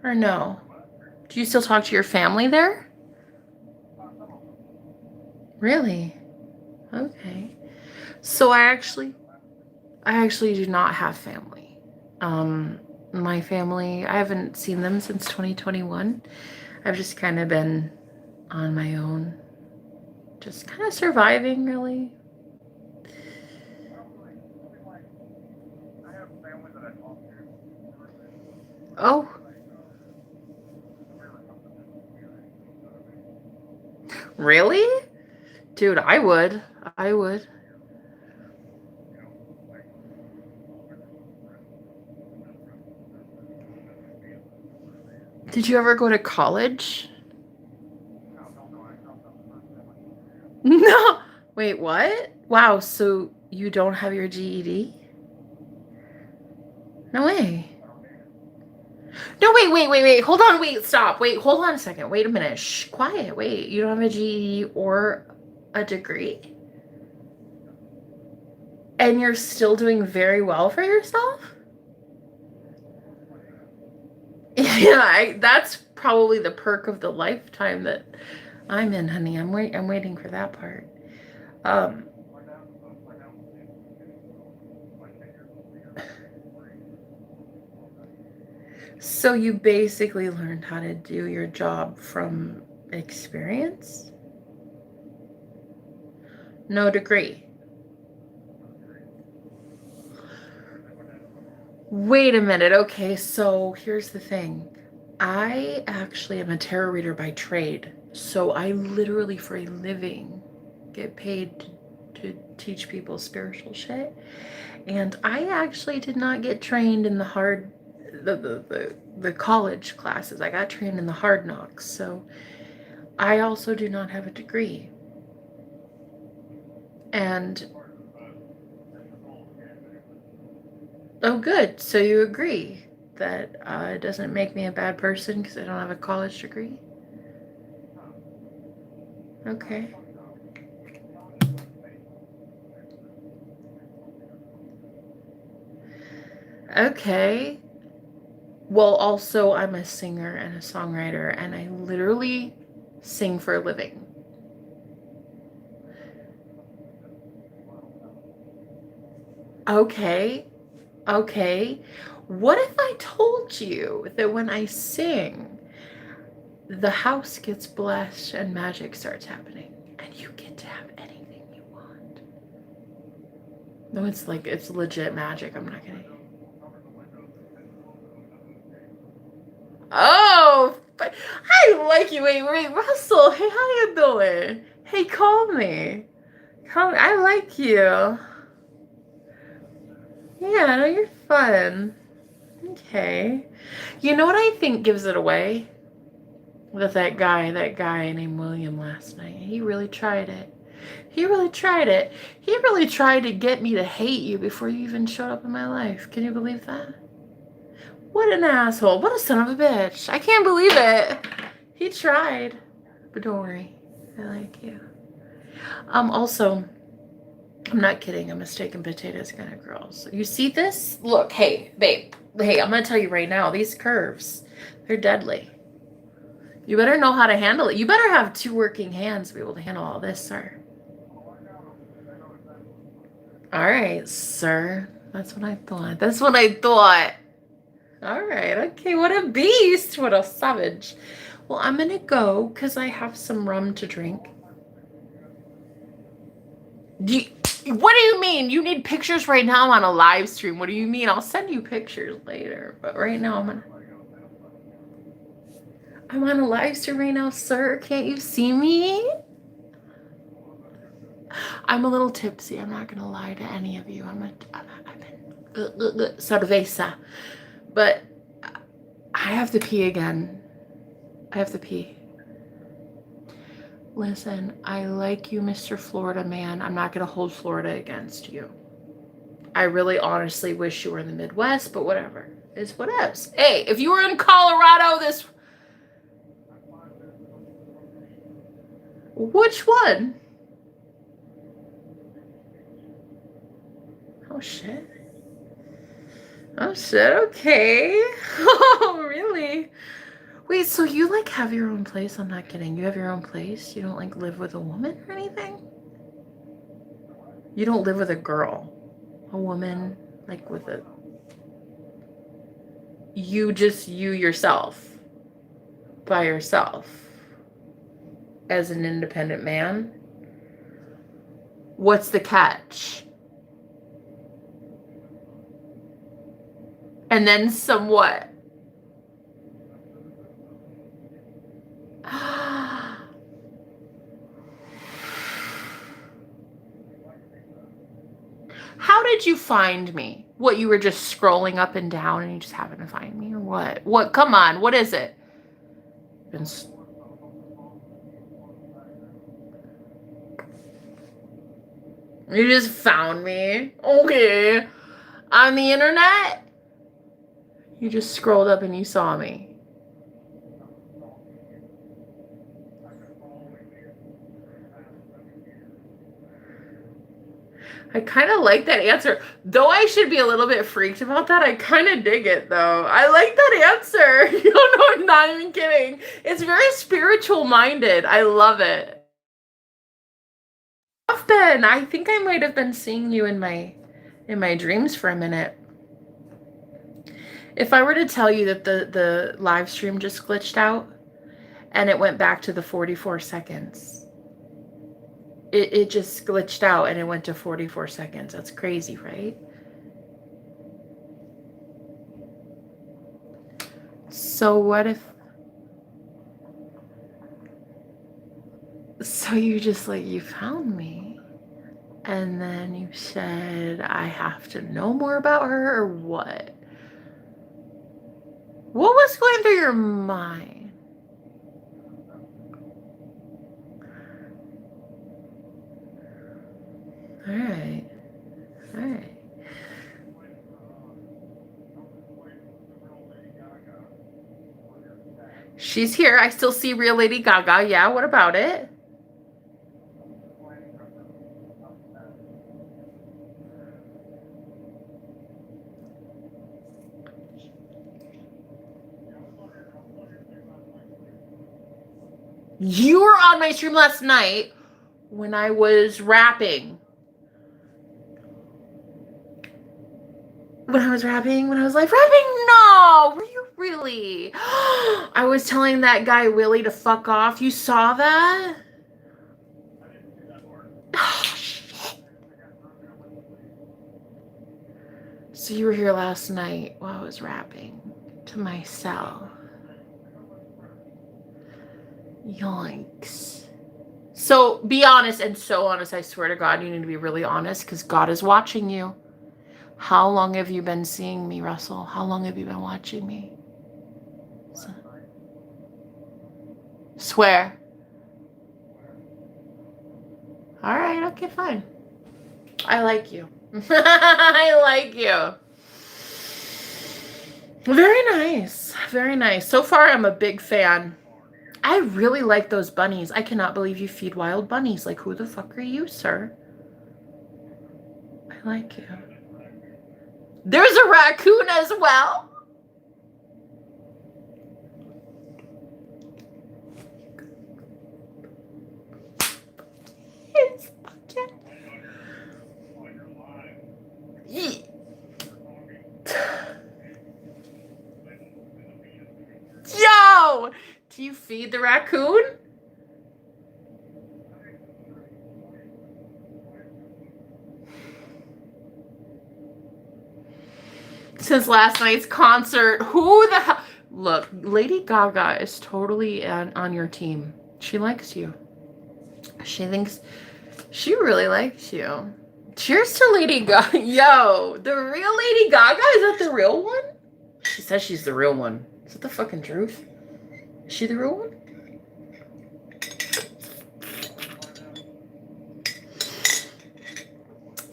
Or no? Do you still talk to your family there? Really? Okay. So I actually do not have family. My family, I haven't seen them since 2021. I've just kind of been on my own. Just kind of surviving, really. Oh. Really? Dude, I would. I would. Did you ever go to college? No. Wait, what? Wow, so you don't have your GED? No way. No, wait. Hold on, wait, stop. Wait, hold on a second. Wait a minute. Shh, quiet. Wait, you don't have a GED or a degree? And you're still doing very well for yourself? Yeah, that's probably the perk of the lifetime that I'm in, honey. I'm waiting for that part. So you basically learned how to do your job from experience? No degree. Wait a minute. Okay, so here's the thing. I actually am a tarot reader by trade. So I literally, for a living, get paid to teach people spiritual shit. And I actually did not get trained in the college classes. I got trained in the hard knocks. So I also do not have a degree. And oh, good. So you agree that it doesn't make me a bad person because I don't have a college degree? Okay. Okay. Well, also, I'm a singer and a songwriter, and I literally sing for a living. Okay. Okay. What if I told you that when I sing, the house gets blessed and magic starts happening, and you get to have anything you want? No, it's legit magic. I'm not kidding. Oh, but I like you. Wait, Russell. Hey, how you doing? Hey, call me. Call me. I like you. Yeah, no, you're fun. Okay. You know what I think gives it away? With that guy named William last night. He really tried it. He really tried it. He really tried to get me to hate you before you even showed up in my life. Can you believe that? What an asshole. What a son of a bitch. I can't believe it. He tried. But don't worry. I like you. Also, I'm not kidding. I'm a steak and potatoes kind of girl. So you see this? Look, hey, babe. Hey, I'm going to tell you right now, these curves, they're deadly. You better know how to handle it. You better have 2 working hands to be able to handle all this, sir. All right, sir. That's what I thought. That's what I thought. All right. Okay. What a beast. What a savage. Well, I'm going to go because I have some rum to drink. What do you mean? You need pictures right now on a live stream. What do you mean? I'll send you pictures later. But right now, I'm on a live stream right now, sir. Can't you see me? I'm a little tipsy. I'm not going to lie to any of you. I've been cerveza. But I have to pee again. I have to pee. Listen, I like you, Mr. Florida man. I'm not going to hold Florida against you. I really honestly wish you were in the Midwest, but whatever. It's whatevs. Hey, if you were in Colorado Which one? Oh, shit. Oh, shit, okay. Oh, really? Wait, so you, like, have your own place? I'm not kidding. You have your own place? You don't, like, live with a woman or anything? You don't live with a girl? A woman, like, with a... You yourself. By yourself. As an independent man? What's the catch? And then some what? How did you find me? What, you were just scrolling up and down and you just happened to find me, or what? What? Come on, what is it? You just found me? Okay. On the internet? You just scrolled up and you saw me. I kind of like that answer. Though I should be a little bit freaked about that, I kind of dig it, though. I like that answer. You don't know, I'm not even kidding. It's very spiritual-minded. I love it. I've been. I think I might have been seeing you in my dreams for a minute. If I were to tell you that the live stream just glitched out and it went back to the 44 seconds. It just glitched out and it went to 44 seconds. That's crazy, right? So what if... So you just, like, you found me and then you said I have to know more about her, or what? What was going through your mind? All right. All right. She's here. I still see real Lady Gaga. Yeah, what about it? You were on my stream last night when I was rapping. When I was like, rapping? No! Were you really? I was telling that guy Willie to fuck off. You saw that? Oh, shit. So you were here last night while I was rapping to myself. Yikes. So be honest, and so honest, I swear to God, you need to be really honest because God is watching you. How long have you been seeing me, Russell? How long have you been watching me? Swear. All right, okay, fine. I like you. I like you. Very nice. Very nice. So far, I'm a big fan. I really like those bunnies. I cannot believe you feed wild bunnies. Like, who the fuck are you, sir? I like you. There's a raccoon as well. It's fucking... Yo! Do you feed the raccoon? Since last night's concert, who the hell? Look, Lady Gaga is totally on your team. She likes you. She thinks she really likes you. Cheers to Lady Gaga. Yo, the real Lady Gaga? Is that the real one? She says she's the real one. Is that the fucking truth? Is she the real one?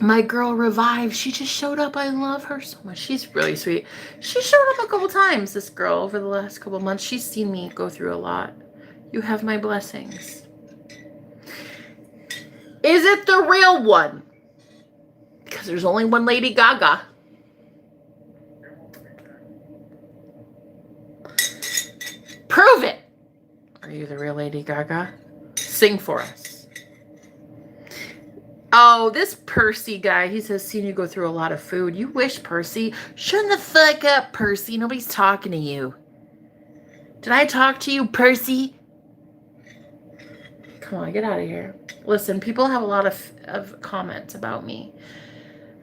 My girl Revive, she just showed up. I love her so much. She's really sweet. She showed up a couple times, this girl, over the last couple months. She's seen me go through a lot. You have my blessings. Is it the real one? Because there's only one Lady Gaga. Prove it. Are you the real Lady Gaga? Sing for us. Oh, this Percy guy, he says, seen you go through a lot of food. You wish, Percy. Shut the fuck up, Percy. Nobody's talking to you. Did I talk to you, Percy? Come on, get out of here. Listen, people have a lot of comments about me.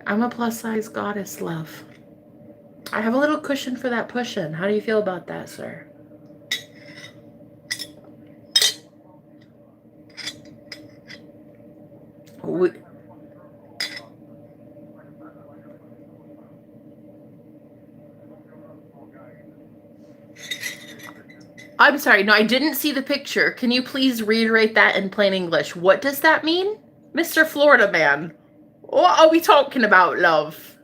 I'm a plus-size goddess, love. I have a little cushion for that push-in. How do you feel about that, sir? I'm sorry. No, I didn't see the picture. Can you please reiterate that in plain English? What does that mean? Mr. Florida Man. What are we talking about, love?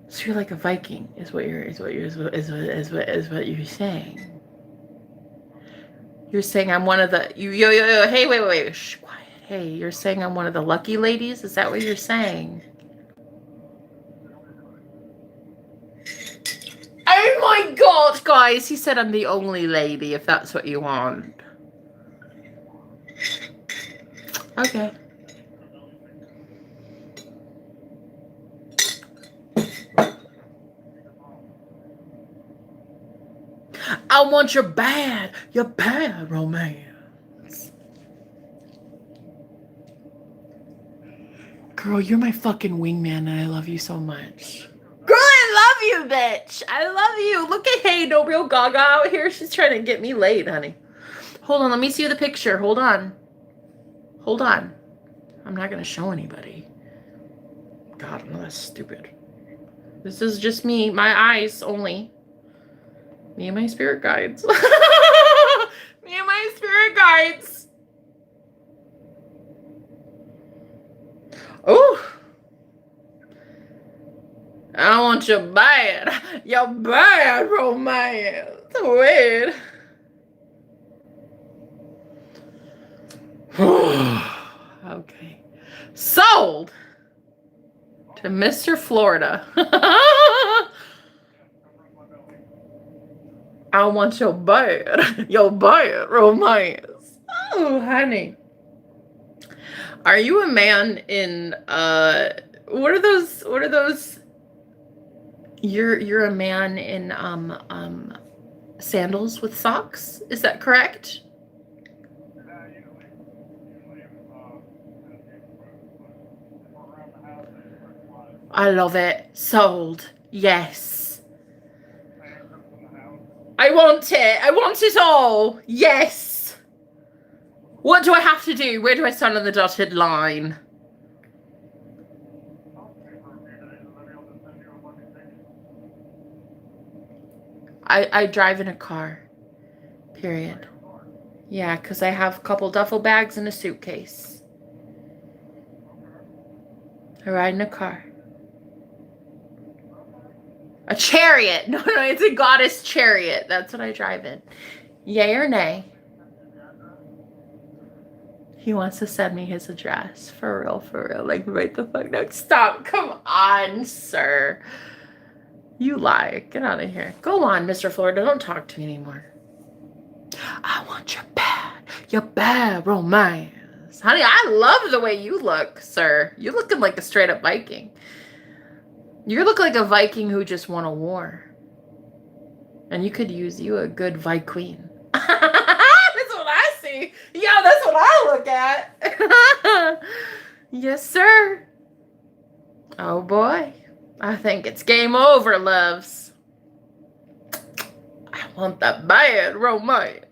So you're like a Viking, is what you're saying. You're saying I'm one of the yo. Hey, wait. Shh, quiet. Hey, you're saying I'm one of the lucky ladies? Is that what you're saying? Oh my God, guys! He said I'm the only lady. If that's what you want. Okay. I want your bad romance. Girl, you're my fucking wingman and I love you so much. Girl, I love you, bitch. I love you. Look at, hey, no real Gaga out here. She's trying to get me laid, honey. Hold on, let me see the picture. Hold on. I'm not going to show anybody. God, no, that's stupid. This is just me, my eyes only. Me and my spirit guides. Me and my spirit guides. Oh. I want your bad romance. Weird. Okay. Sold to Mr. Florida. I want your bad romance. Oh, honey. Are you a man in what are those you're a man in sandals with socks? Is that correct? I love it. Sold. Yes. I want it. I want it all. Yes. What do I have to do? Where do I stand on the dotted line? I drive in a car. Period. Yeah, because I have a couple duffel bags and a suitcase. I ride in a car. A chariot. No, it's a goddess chariot. That's what I drive in. Yay or nay? He wants to send me his address. For real. Like, right the fuck now. Stop. Come on, sir. You lie. Get out of here. Go on, Mr. Florida. Don't talk to me anymore. I want your bad romance. Honey, I love the way you look, sir. You're looking like a straight up Viking. You look like a Viking who just won a war. And you could use you a good Viqueen. That's what I see. Yeah, that's what I look at. Yes, sir. Oh, boy. I think it's game over, loves. I want that bad romance.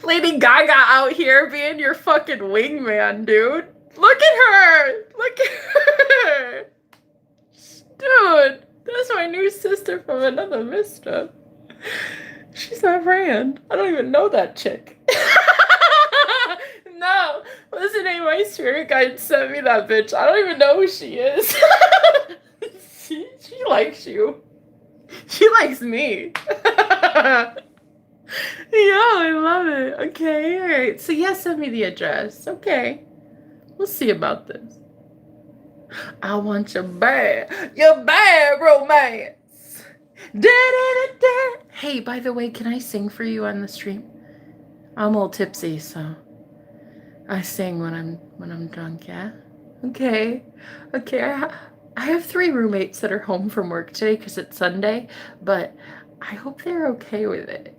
Lady Gaga out here being your fucking wingman, dude. Look at her. Look at her. Dude, that's my new sister from another mister. She's my friend. I don't even know that chick. No, what's the name? My spirit guide sent me that bitch. I don't even know who she is. She likes you. She likes me. Yeah, I love it. Okay, all right. So yeah, send me the address. Okay, we'll see about this. I want your bad romance. Da-da-da-da. Hey, by the way, can I sing for you on the stream? I'm all tipsy, so I sing when I'm drunk. Yeah. Okay. I have 3 roommates that are home from work today because it's Sunday, but I hope they're okay with it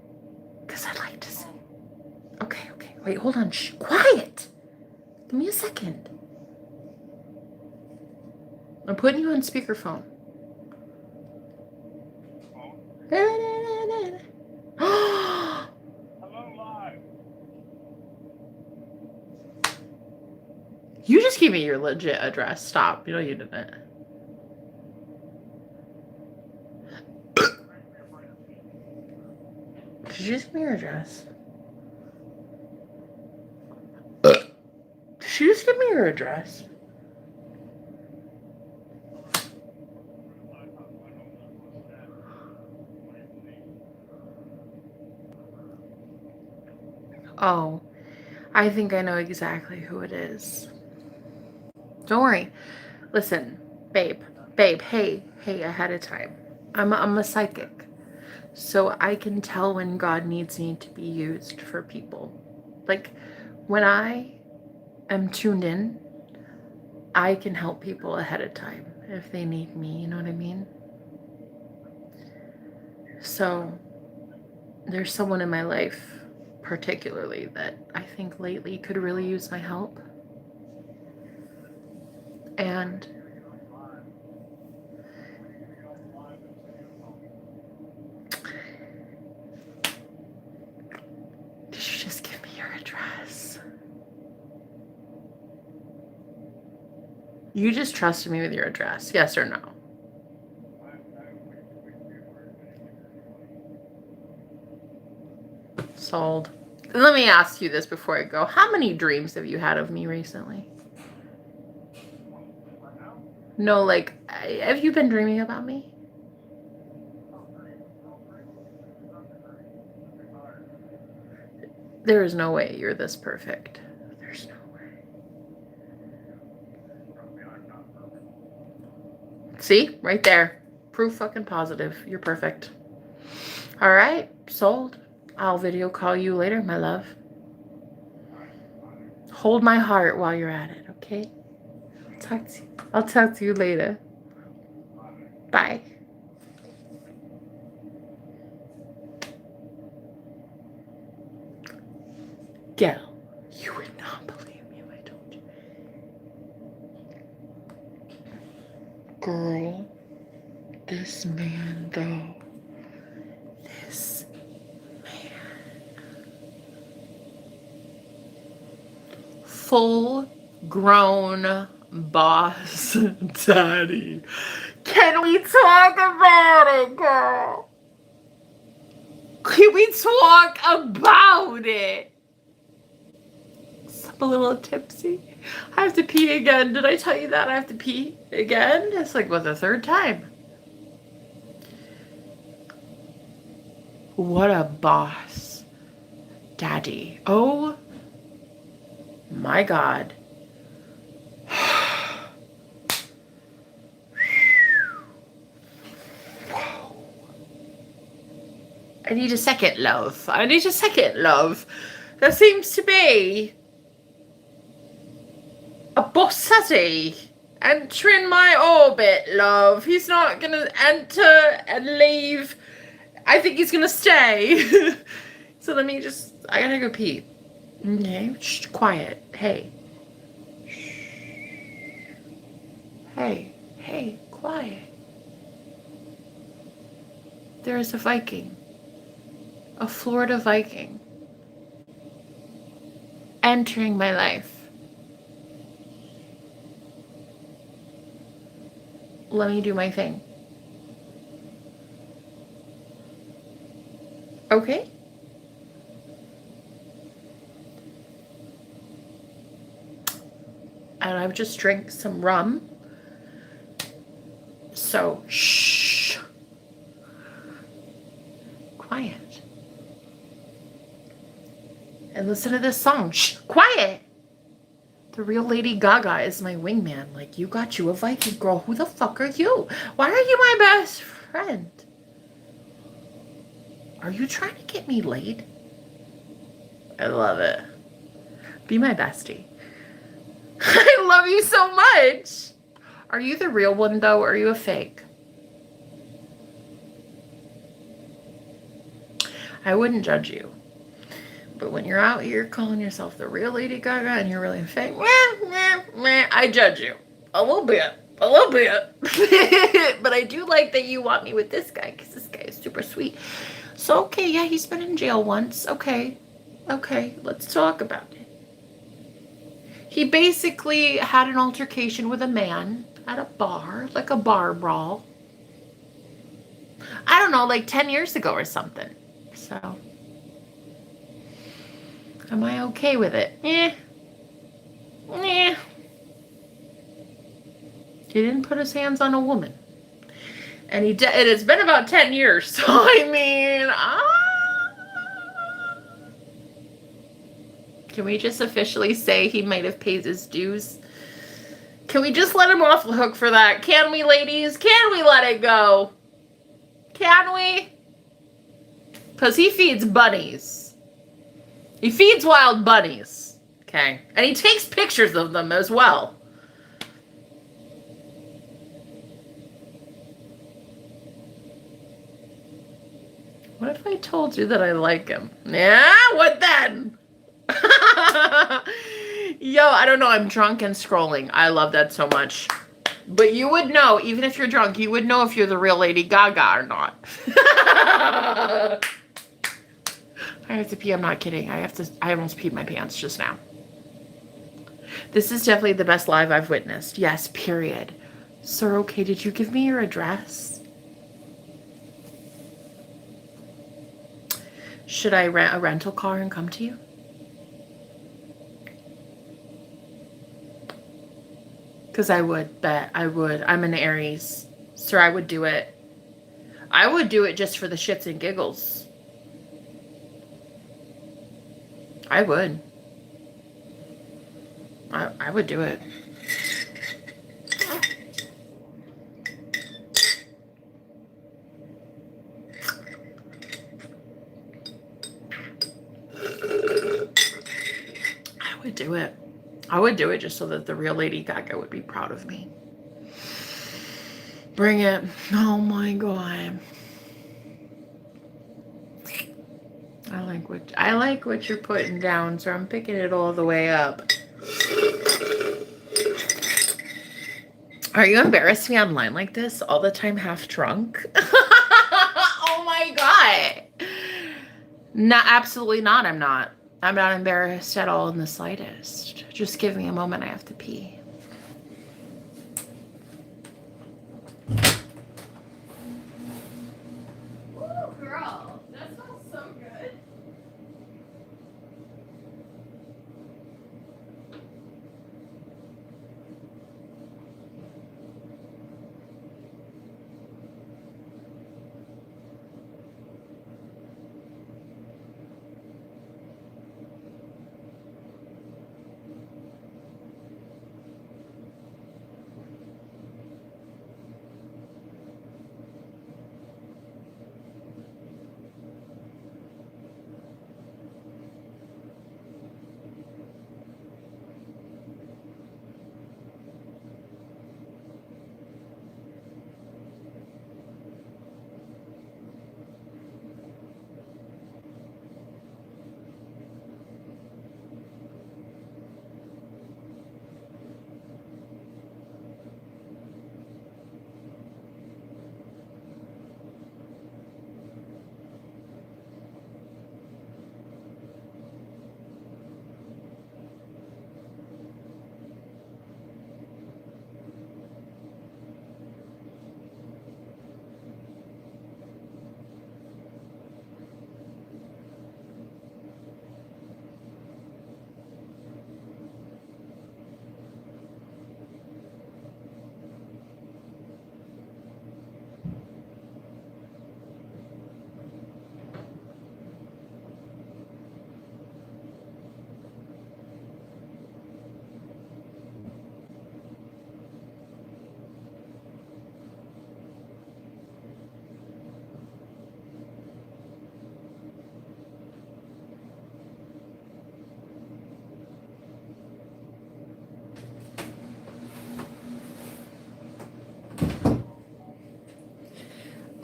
because I'd like to sing. Okay. Wait, hold on. Shh. Quiet. Give me a second. I'm putting you on speakerphone. Hello, live. You just gave me your legit address. Stop. You know you didn't. Did you just give me your address? Did you just give me your address? Oh, I think I know exactly who it is. Don't worry. Listen, babe, hey, ahead of time. I'm a psychic. So I can tell when God needs me to be used for people. Like, when I am tuned in, I can help people ahead of time if they need me, you know what I mean? So there's someone in my life particularly that I think lately could really use my help. And did you just give me your address? You just trusted me with your address, yes or no? Sold. Let me ask you this before I go. How many dreams have you had of me recently? No, like, have you been dreaming about me? There is no way you're this perfect. There's no way. See? Right there. Proof fucking positive. You're perfect. All right. Sold. I'll video call you later, my love. Hold my heart while you're at it, okay? I'll talk to you later. Bye. Girl, you would not believe me if I told you. Girl, this man, though. This full-grown boss daddy. Can we talk about it, girl? Can we talk about it? I'm a little tipsy. I have to pee again. Did I tell you that? I have to pee again? It's like, the third time. What a boss daddy. Oh my God. I need a second, love. I need a second, love. There seems to be a boss daddy entering my orbit, love. He's not gonna enter and leave. I think he's gonna stay. So let me just, I gotta go pee. Okay, shh, quiet. Hey. Hey, quiet. There is a Viking. A Florida Viking. Entering my life. Let me do my thing. Okay? And I've just drank some rum. So, shh. Quiet. And listen to this song. Shh. Quiet. The real Lady Gaga is my wingman. Like, you got you a Viking girl. Who the fuck are you? Why are you my best friend? Are you trying to get me laid? I love it. Be my bestie. I love you so much. Are you the real one, though, or are you a fake? I wouldn't judge you. But when you're out here calling yourself the real Lady Gaga and you're really fake, I judge you. A little bit. A little bit. But I do like that you want me with this guy, because this guy is super sweet. So, okay, yeah, he's been in jail once. Okay, let's talk about it. He basically had an altercation with a man at a bar, like a bar brawl. I don't know, like 10 years ago or something. So, am I okay with it? He didn't put his hands on a woman. And it's been about 10 years, so I mean, can we just officially say he might have paid his dues? Can we just let him off the hook for that? Can we, ladies? Can we let it go? Can we? Because he feeds bunnies. He feeds wild bunnies. Okay? And he takes pictures of them as well. What if I told you that I like him? Yeah? What then? Yo, I don't know. I'm drunk and scrolling. I love that so much. But you would know, even if you're drunk, you would know if you're the real Lady Gaga or not. I have to pee. I'm not kidding. I almost peed my pants just now. This is definitely the best live I've witnessed. Yes, period. Sir, okay, did you give me your address? Should I rent a rental car and come to you? Because I would, bet I would. I'm an Aries. Sir, I would do it. I would do it just for the shits and giggles. I would. I would do it. I would do it. I would do it just so that the real Lady Gaga would be proud of me. Bring it. Oh my God. I like what you're putting down, so I'm picking it all the way up. Are you embarrassed to be online like this all the time, half drunk? Oh my god. No, absolutely not. I'm not. I'm not embarrassed at all in the slightest. Just give me a moment. I have to pee. Ooh, girl. That smells so good.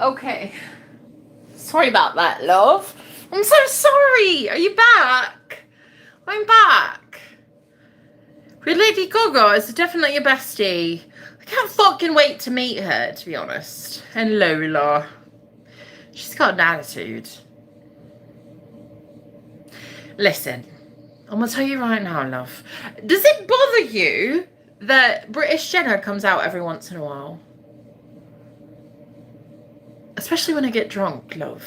Okay. Sorry about that, love. I'm so sorry. Are you back? I'm back. Lady Gaga is definitely your bestie. I can't fucking wait to meet her, to be honest. And Lola. She's got an attitude. Listen, I'm gonna tell you right now, love. Does it bother you that British Jenna comes out every once in a while? Especially when I get drunk, love.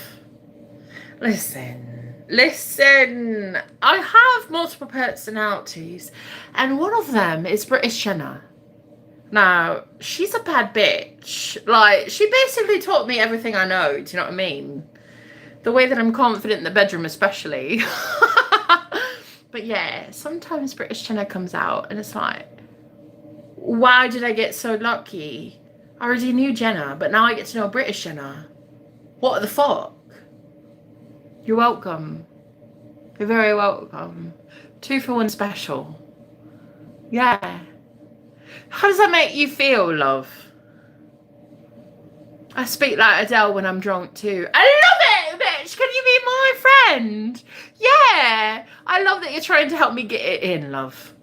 Listen. I have multiple personalities, and one of them is British Jenna. Now, she's a bad bitch. Like, she basically taught me everything I know, do you know what I mean? The way that I'm confident in the bedroom, especially. But yeah, sometimes British Jenna comes out, and it's like, why did I get so lucky? I already knew Jenna, but now I get to know British Jenna. What the fuck? You're welcome. You're very welcome. 2 for 1 special. Yeah. How does that make you feel, love? I speak like Adele when I'm drunk too. I love it, bitch! Can you be my friend? Yeah! I love that you're trying to help me get it in, love.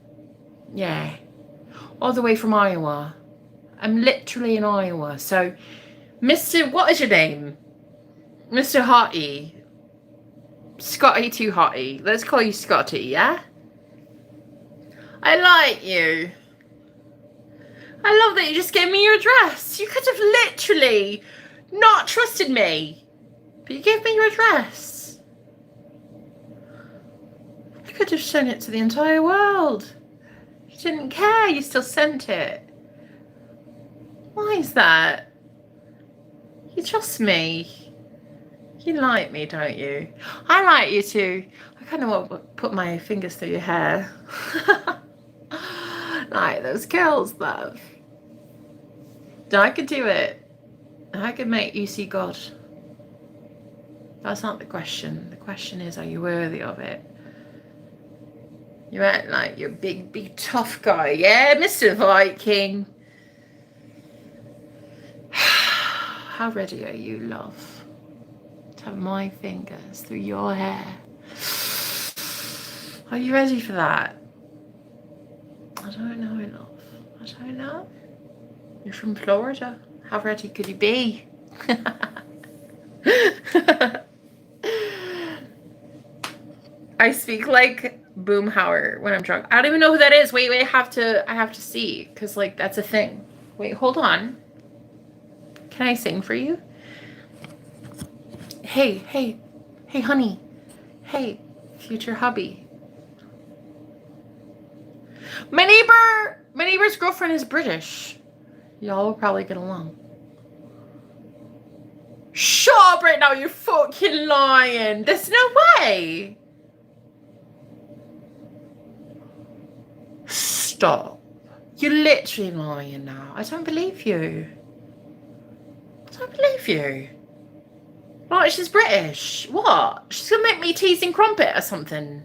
Yeah. All the way from Iowa. I'm literally in Iowa. So, Mr. What is your name? Mr. Hottie. Scotty too Hottie. Let's call you Scotty, yeah? I like you. I love that you just gave me your address. You could have literally not trusted me. But you gave me your address. You could have shown it to the entire world. You didn't care. You still sent it. Why is that? You trust me. You like me, don't you? I like you too. I kind of want to put my fingers through your hair. Like those girls, love. I could do it. I could make you see God. That's not the question. The question is, are you worthy of it? You act like you're a big, tough guy. Yeah, Mr. Viking. How ready are you, love? To have my fingers through your hair. Are you ready for that? I don't know, love. I don't know. You're from Florida. How ready could you be? I speak like Boomhauer when I'm drunk. I don't even know who that is. Wait, I have to see, because like that's a thing. Wait, hold on. Can I sing for you? Hey, honey. Hey, future hubby. My neighbor's girlfriend is British. Y'all will probably get along. Shut up right now, you fucking lying. There's no way. Stop. You're literally lying now. I don't believe you. I don't believe you. What? She's British. What? She's gonna make me teasing crumpet or something.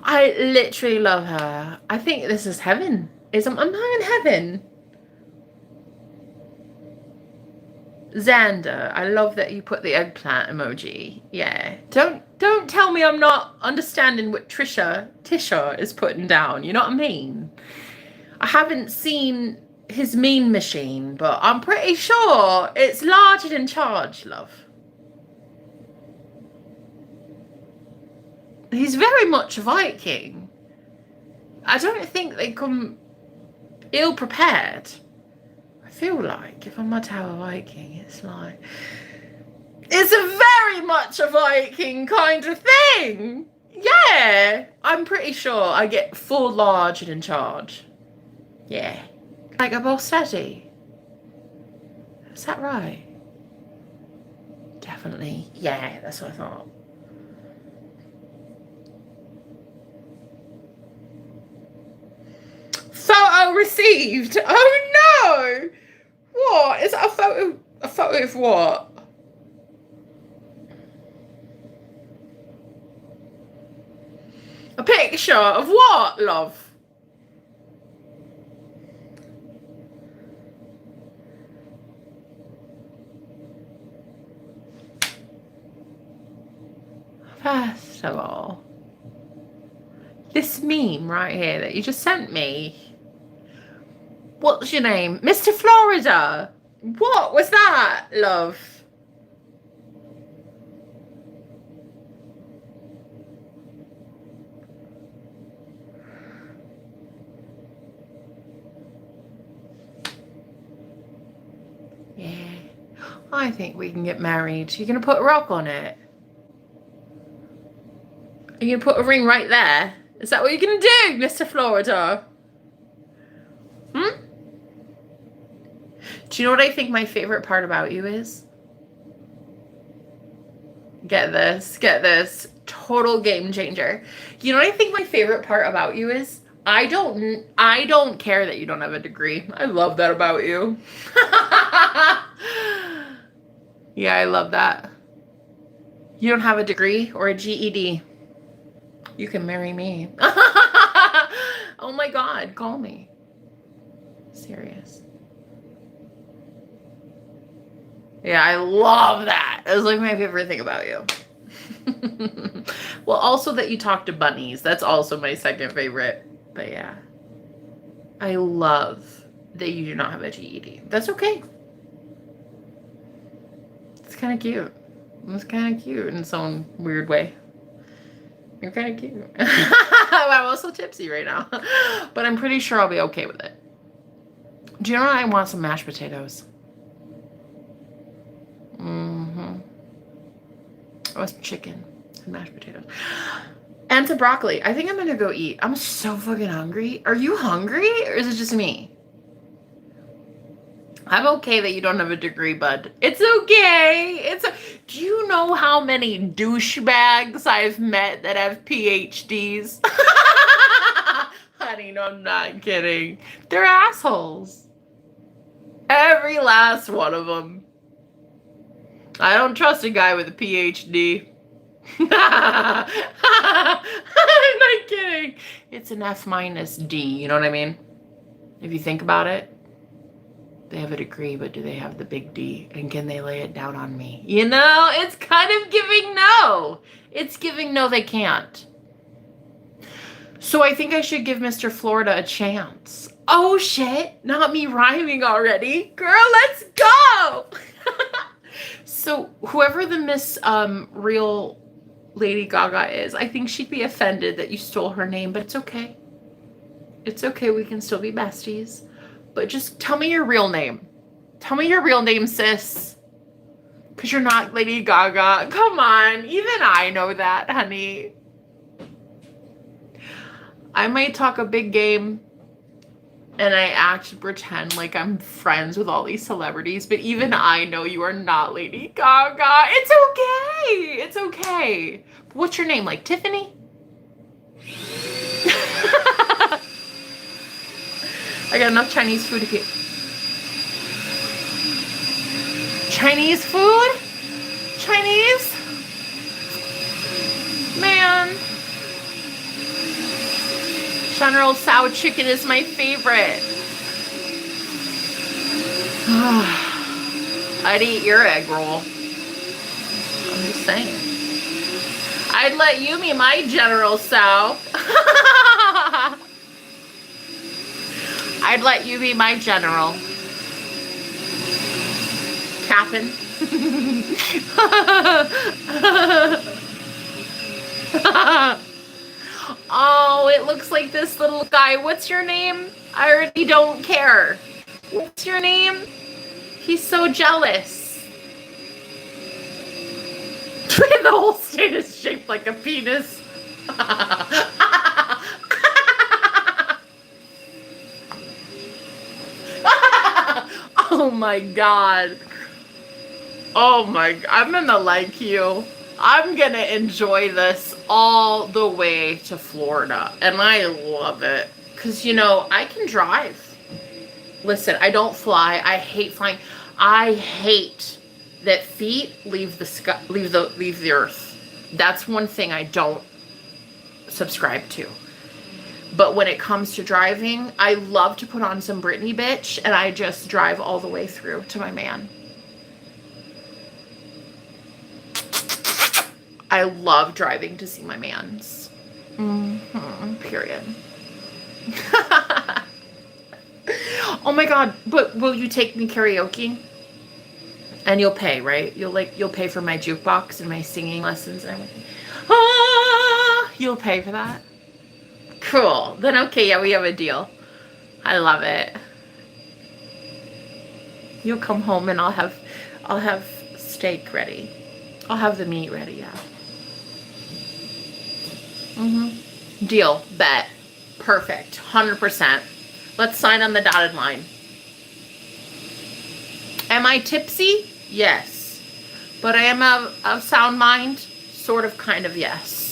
I literally love her. I think this is heaven. I'm not in heaven. Xander, I love that you put the eggplant emoji. Yeah. Don't tell me I'm not understanding what Tisha is putting down. You know what I mean? I haven't seen his mean machine, but I'm pretty sure it's larger than charge, love. He's very much a Viking. I don't think they come ill-prepared. I feel like if I'm a Tower Viking, it's like... It's a very much a Viking kind of thing. Yeah. I'm pretty sure I get full large and in charge. Yeah. Like a boss daddy. Is that right? Definitely. Yeah, that's what I thought. Photo received. Oh no! What? Is that a photo? A photo of what? A picture of what, love? First of all, this meme right here that you just sent me. What's your name? Mr. Florida. What was that, love? Yeah. I think we can get married. You're going to put a rock on it? Are you going to put a ring right there? Is that what you're going to do, Mr. Florida? Do you know what I think my favorite part about you is? Get this. Total game changer. You know what I think my favorite part about you is? I don't care that you don't have a degree. I love that about you. Yeah, I love that. You don't have a degree or a GED. You can marry me. Oh my God, call me. Serious. Yeah, I love that. It was like my favorite thing about you. Well, also that you talk to bunnies. That's also my second favorite. But yeah. I love that you do not have a GED. That's okay. It's kind of cute. It's kind of cute in some weird way. You're kind of cute. I'm also tipsy right now. But I'm pretty sure I'll be okay with it. Do you know what? I want some mashed potatoes. Oh, some chicken and mashed potatoes. And some broccoli. I think I'm gonna go eat. I'm so fucking hungry. Are you hungry or is it just me? I'm okay that you don't have a degree, bud. It's okay. Do you know how many douchebags I've met that have PhDs? Honey, no, I'm not kidding. They're assholes. Every last one of them. I don't trust a guy with a PhD. I'm not kidding. It's an F-D, you know what I mean? If you think about it, they have a degree, but do they have the big D? And can they lay it down on me? You know, it's kind of giving no. It's giving no, they can't. So I think I should give Mr. Florida a chance. Oh shit, not me rhyming already. Girl, let's go. So whoever the Miss Real Lady Gaga is, I think she'd be offended that you stole her name, but it's okay. It's okay, we can still be besties. But just tell me your real name. Tell me your real name, sis. Because you're not Lady Gaga. Come on, even I know that, honey. I might talk a big game and I act pretend like I'm friends with all these celebrities, but even I know you are not Lady Gaga. It's okay. It's okay. What's your name? Like Tiffany? I got enough Chinese food to get. Chinese food? Chinese? Man. General Tso chicken is my favorite. I'd eat your egg roll. I'm just saying. I'd let you be my General Tso. I'd let you be my general. Captain. Oh, it looks like this little guy. What's your name? I already don't care. What's your name? He's so jealous. The whole state is shaped like a penis. Oh my god. Oh my, I'm gonna like you. I'm gonna enjoy this all the way to Florida. And I love it. Because, you know, I can drive. Listen, I don't fly. I hate flying. I hate that feet leave the sky, leave the earth. That's one thing I don't subscribe to. But when it comes to driving, I love to put on some Britney bitch and I just drive all the way through to my man. I love driving to see my mans. Period. Oh my god, but will you take me karaoke? And you'll pay, right? You'll pay for my jukebox and my singing lessons and everything. Ah, you'll pay for that? Cool. Then okay, yeah, we have a deal. I love it. You'll come home and I'll have steak ready. I'll have the meat ready, yeah. Deal. Bet. Perfect. 100%. Let's sign on the dotted line. Am I tipsy? Yes. But I am of sound mind? Sort of, kind of, yes.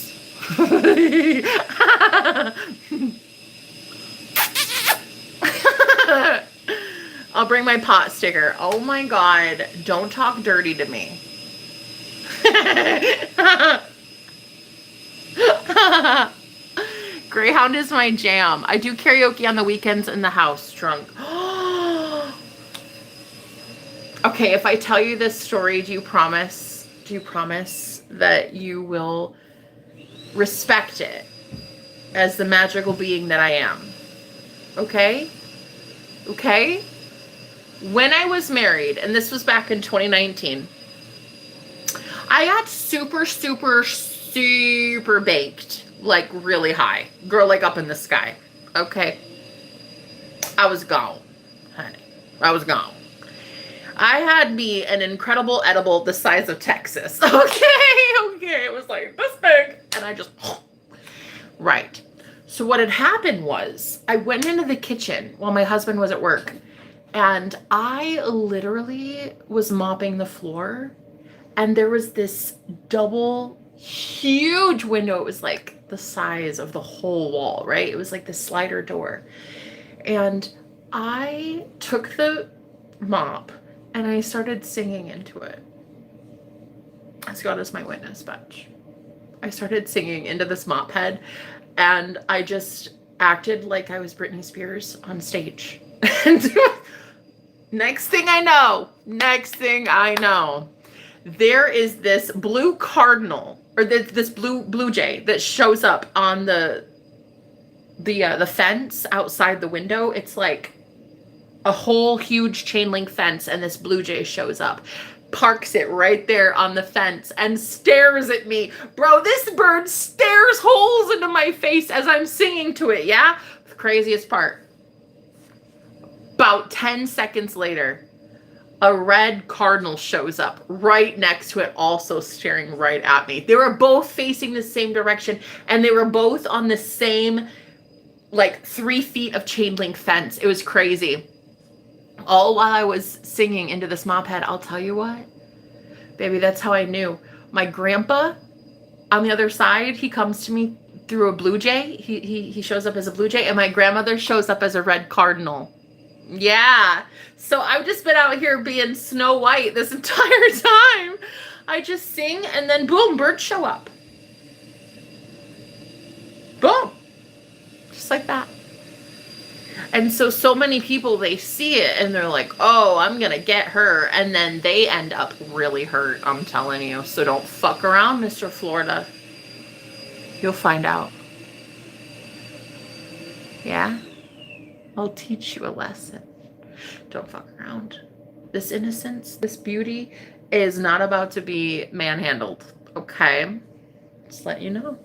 I'll bring my pot sticker. Oh my god. Don't talk dirty to me. Greyhound is my jam. I do karaoke on the weekends in the house, drunk. Okay, if I tell you this story, do you promise that you will respect it as the magical being that I am? Okay? Okay? When I was married, and this was back in 2019, I got super, super, super baked. Like really high. Girl, like up in the sky. Okay? I was gone, honey. I was gone. I had me an incredible edible the size of Texas. Okay? Okay. It was like this big. And I just... Right. So what had happened was I went into the kitchen while my husband was at work. And I literally was mopping the floor. And there was this double huge window. It was like the size of the whole wall, right? It was like the slider door. And I took the mop and I started singing into it. As God is my witness, bitch. I started singing into this mop head and I just acted like I was Britney Spears on stage. And next thing I know, there is this blue cardinal, or this blue jay that shows up on the the fence outside the window, it's like a whole huge chain link fence, and this blue jay shows up, parks it right there on the fence, and stares at me. Bro, this bird stares holes into my face as I'm singing to it, yeah? The craziest part. About 10 seconds later, a red cardinal shows up right next to it, also staring right at me. They were both facing the same direction, and they were both on the same, like, 3 feet of chain link fence. It was crazy. All while I was singing into this mop head. I'll tell you what, baby, that's how I knew. My grandpa on the other side, he comes to me through a blue jay. He shows up as a blue jay, and my grandmother shows up as a red cardinal. Yeah. So I've just been out here being Snow White this entire time. I just sing, and then boom, birds show up. Boom. Just like that. And so many people, they see it and they're like, oh, I'm going to get her. And then they end up really hurt, I'm telling you. So don't fuck around, Mr. Florida. You'll find out. Yeah? I'll teach you a lesson. Don't fuck around. This innocence, this beauty is not about to be manhandled. Okay? Just let you know.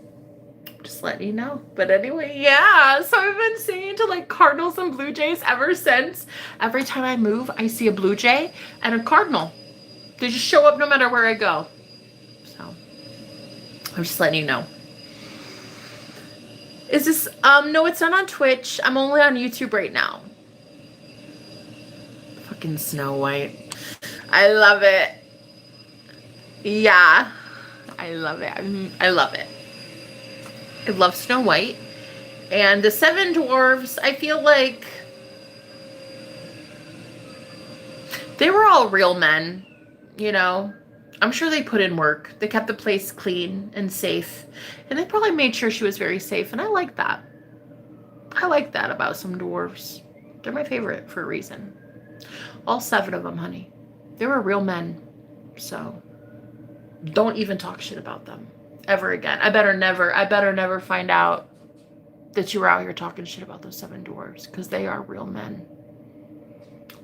Just letting you know. But anyway, yeah. So I've been singing to like cardinals and blue jays ever since. Every time I move, I see a blue jay and a cardinal. They just show up no matter where I go. So I'm just letting you know. Is this, no, it's not on Twitch. I'm only on YouTube right now. Fucking Snow White. I love it. Yeah. I love it. I love it. I love Snow White. And the 7 dwarves, I feel like they were all real men, you know. I'm sure they put in work. They kept the place clean and safe. And they probably made sure she was very safe. And I like that. I like that about some dwarves. They're my favorite for a reason. All 7 of them, honey. They were real men. So don't even talk shit about them ever again. I better never find out that you were out here talking shit about those 7 dwarves, because they are real men.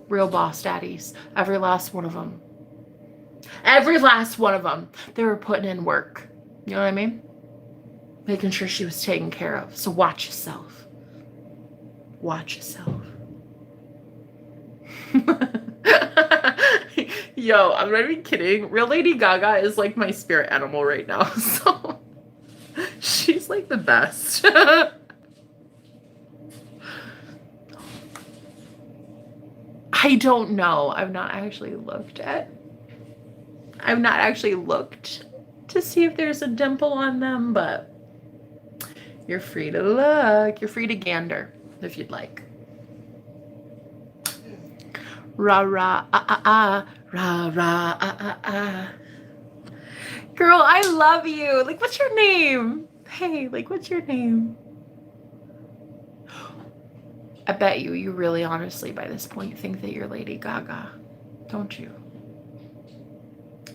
Real boss daddies. Every last one of them. Every last one of them. They were putting in work. You know what I mean? Making sure she was taken care of. So watch yourself. Watch yourself. Yo, I'm not even kidding. Real Lady Gaga is like my spirit animal right now. So she's like the best. I don't know. I've not actually looked to see if there's a dimple on them, but you're free to look. You're free to gander if you'd like. Rah, rah, ah, ah, ah. Rah, rah, ah, ah, ah. Girl, I love you. Like, what's your name? Hey, like, what's your name? I bet you really honestly by this point think that you're Lady Gaga, don't you?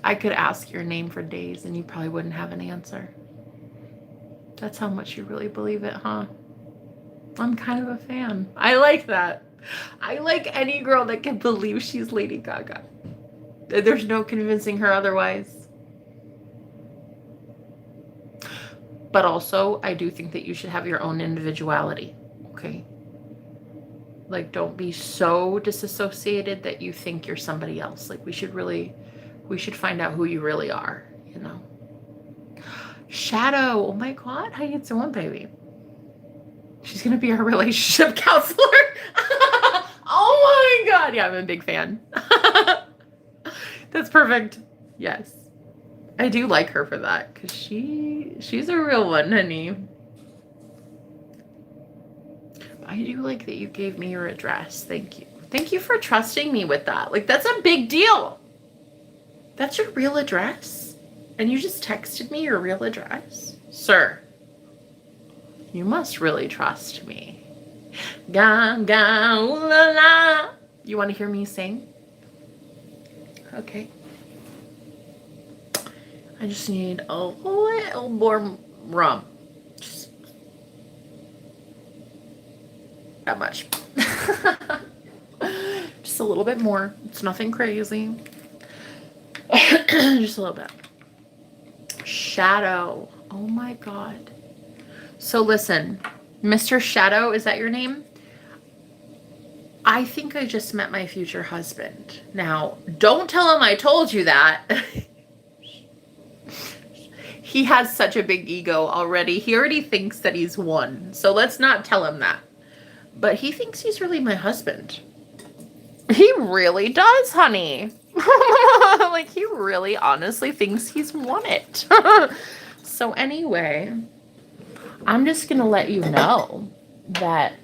I could ask your name for days and you probably wouldn't have an answer. That's how much you really believe it, huh? I'm kind of a fan. I like that. I like any girl that can believe she's Lady Gaga. There's no convincing her otherwise. But also, I do think that you should have your own individuality, okay? Like, don't be so disassociated that you think you're somebody else. Like, we should find out who you really are, you know? Shadow, oh my God, how you doing, baby? She's gonna be our relationship counselor. Oh my God, yeah, I'm a big fan. That's perfect. Yes. I do like her for that, because she's a real one, honey. I do like that you gave me your address. Thank you. Thank you for trusting me with that. Like, that's a big deal. That's your real address? And you just texted me your real address? Sir, you must really trust me. Ga, ga, ooh, la, la. You want to hear me sing? Okay. I just need a little more rum. Just that much. Just a little bit more. It's nothing crazy. Just a little bit. Shadow. Oh my God. So listen, Mr. Shadow, is that your name? I think I just met my future husband. Now, don't tell him I told you that. He has such a big ego already. He already thinks that he's won. So let's not tell him that. But he thinks he's really my husband. He really does, honey. Like, he really honestly thinks he's won it. So anyway, I'm just going to let you know that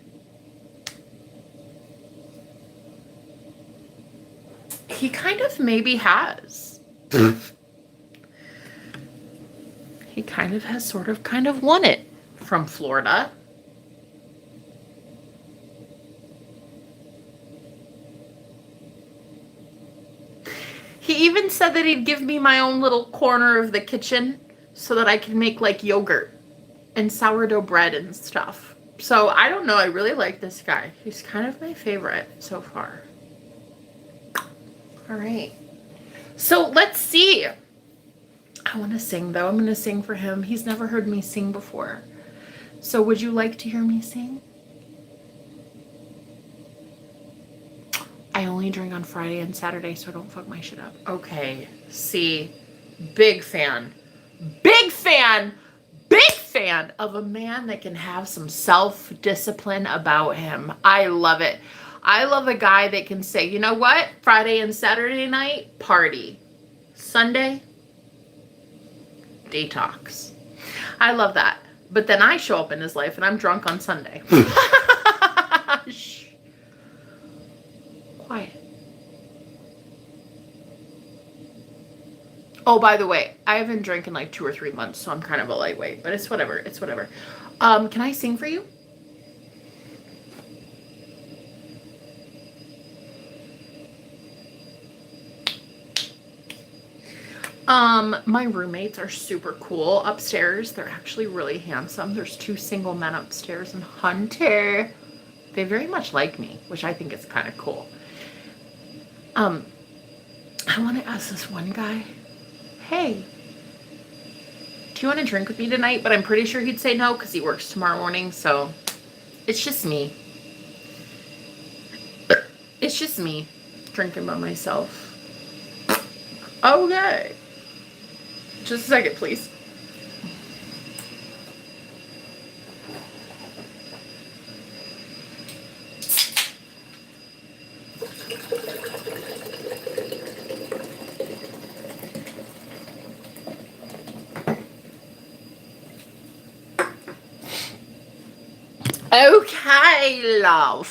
he kind of maybe has. He kind of has kind of won it from Florida. He even said that he'd give me my own little corner of the kitchen so that I can make like yogurt and sourdough bread and stuff. So I don't know. I really like this guy. He's kind of my favorite so far. All right. So let's see. I want to sing though. I'm going to sing for him. He's never heard me sing before. So would you like to hear me sing? I only drink on Friday and Saturday, so don't fuck my shit up. Okay. See, big fan. Big fan. Big fan of a man that can have some self-discipline about him. I love it. I love a guy that can say, you know what? Friday and Saturday night, party. Sunday, detox. I love that. But then I show up in his life and I'm drunk on Sunday. Shh. Quiet. Oh, by the way, I haven't drank in like 2 or 3 months, so I'm kind of a lightweight, but it's whatever. It's whatever. Can I sing for you? My roommates are super cool upstairs. They're actually really handsome. There's 2 single men upstairs and Hunter. They very much like me, which I think is kind of cool. I want to ask this one guy, hey, do you want to drink with me tonight? But I'm pretty sure he'd say no because he works tomorrow morning. So it's just me. It's just me drinking by myself. Okay. Just a second, please. Okay, love.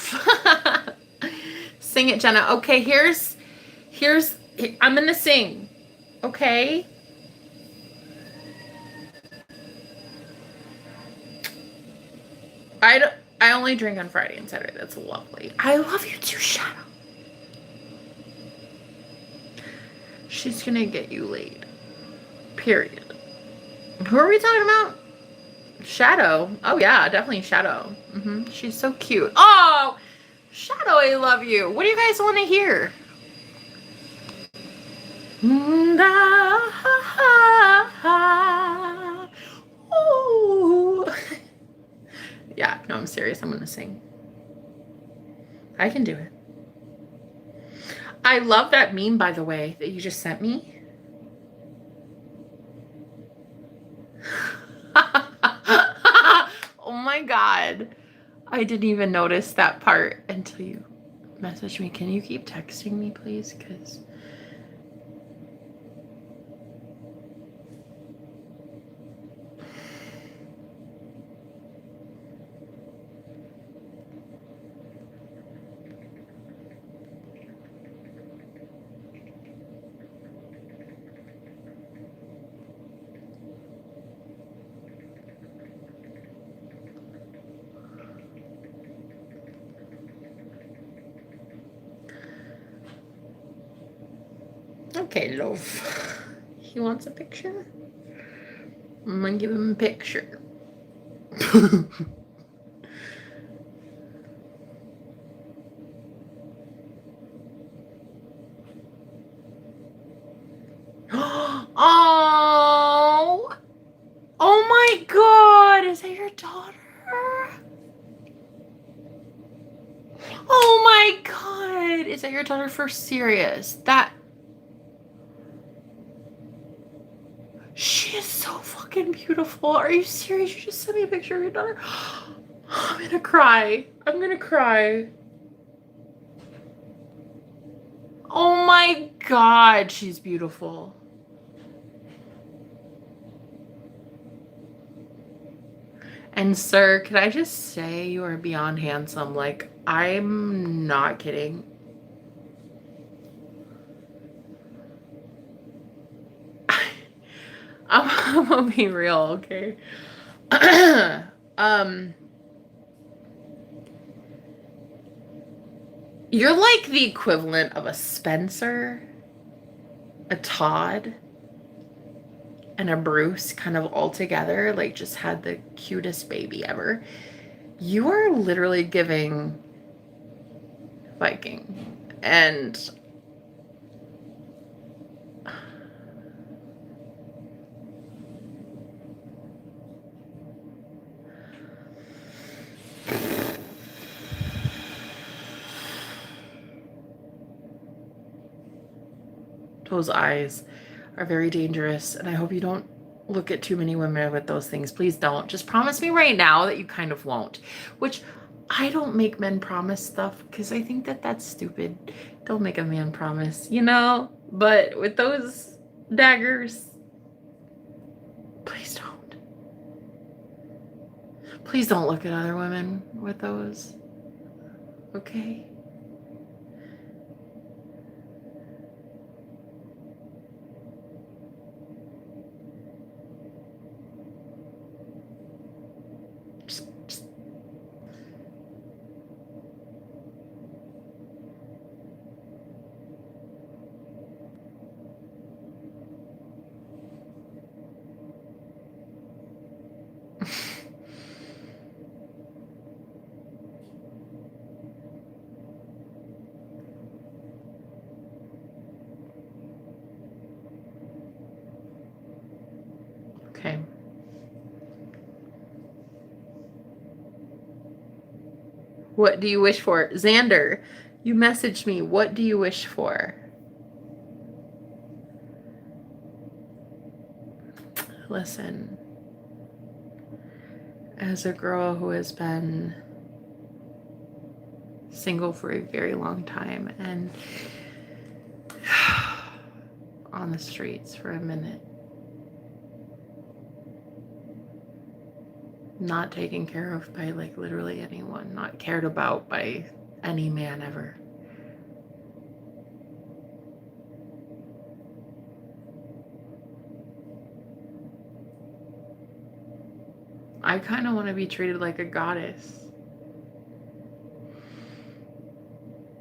Sing it, Jenna. Okay, here's I'm gonna sing. Okay. I only drink on Friday and Saturday. That's lovely. I love you too, Shadow. She's gonna get you laid. Period. Who are we talking about? Shadow. Oh yeah, definitely Shadow. She's so cute. Oh, Shadow, I love you. What do you guys want to hear? Ooh. Yeah, no, I'm serious. I'm gonna sing. I can do it. I love that meme, by the way, that you just sent me. Oh my God. I didn't even notice that part until you messaged me. Can you keep texting me, please? Because okay, love. He wants a picture? I'm gonna give him a picture. that your daughter for serious? That she is so fucking beautiful. Are you serious? You just sent me a picture of your daughter. I'm gonna cry. I'm gonna cry. Oh my God, she's beautiful. And sir, can I just say you are beyond handsome? Like, I'm not kidding. I'm gonna be real, okay? You're like the equivalent of a Spencer, a Todd, and a Bruce kind of all together, like just had the cutest baby ever. You are literally giving Viking. And those eyes are very dangerous, and I hope you don't look at too many women with those things. Please don't. Just promise me right now that you kind of won't. Which I don't make men promise stuff because I think that that's stupid. Don't make a man promise, you know? But with those daggers, please don't. Please don't look at other women with those. Okay? Okay. What do you wish for? Xander, you messaged me. What do you wish for? Listen, as a girl who has been single for a very long time and on the streets for a minute, not taken care of by like literally anyone, not cared about by any man ever. I kind of want to be treated like a goddess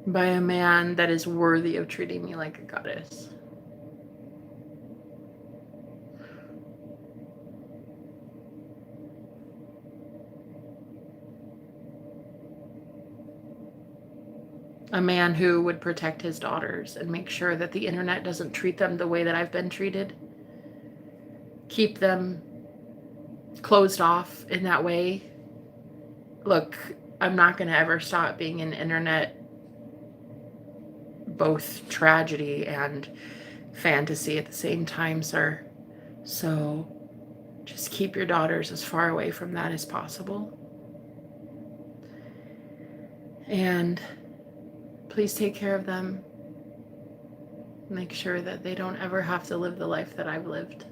by a man that is worthy of treating me like a goddess. A man who would protect his daughters and make sure that the internet doesn't treat them the way that I've been treated. Keep them closed off in that way. Look, I'm not going to ever stop being an internet both tragedy and fantasy at the same time, sir. So just keep your daughters as far away from that as possible. And please take care of them. Make sure that they don't ever have to live the life that I've lived.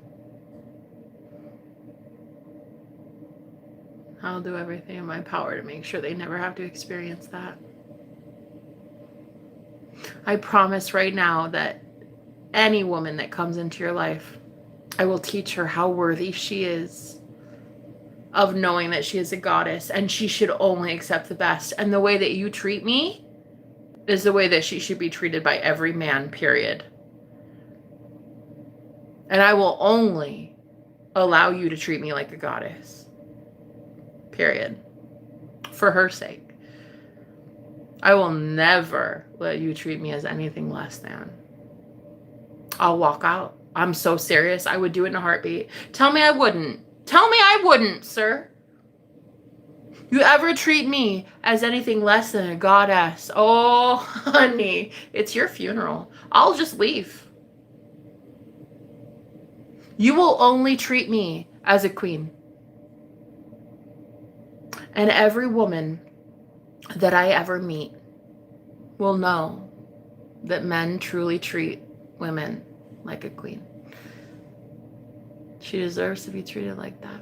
I'll do everything in my power to make sure they never have to experience that. I promise right now that any woman that comes into your life, I will teach her how worthy she is of knowing that she is a goddess and she should only accept the best. And the way that you treat me is the way that she should be treated by every man, period. And I will only allow you to treat me like a goddess, period, for her sake. I will never let you treat me as anything less than. I'll walk out. I'm so serious. I would do it in a heartbeat. Tell me I wouldn't. Tell me I wouldn't, sir. You ever treat me as anything less than a goddess, oh, honey, it's your funeral. I'll just leave. You will only treat me as a queen. And every woman that I ever meet will know that men truly treat women like a queen. She deserves to be treated like that.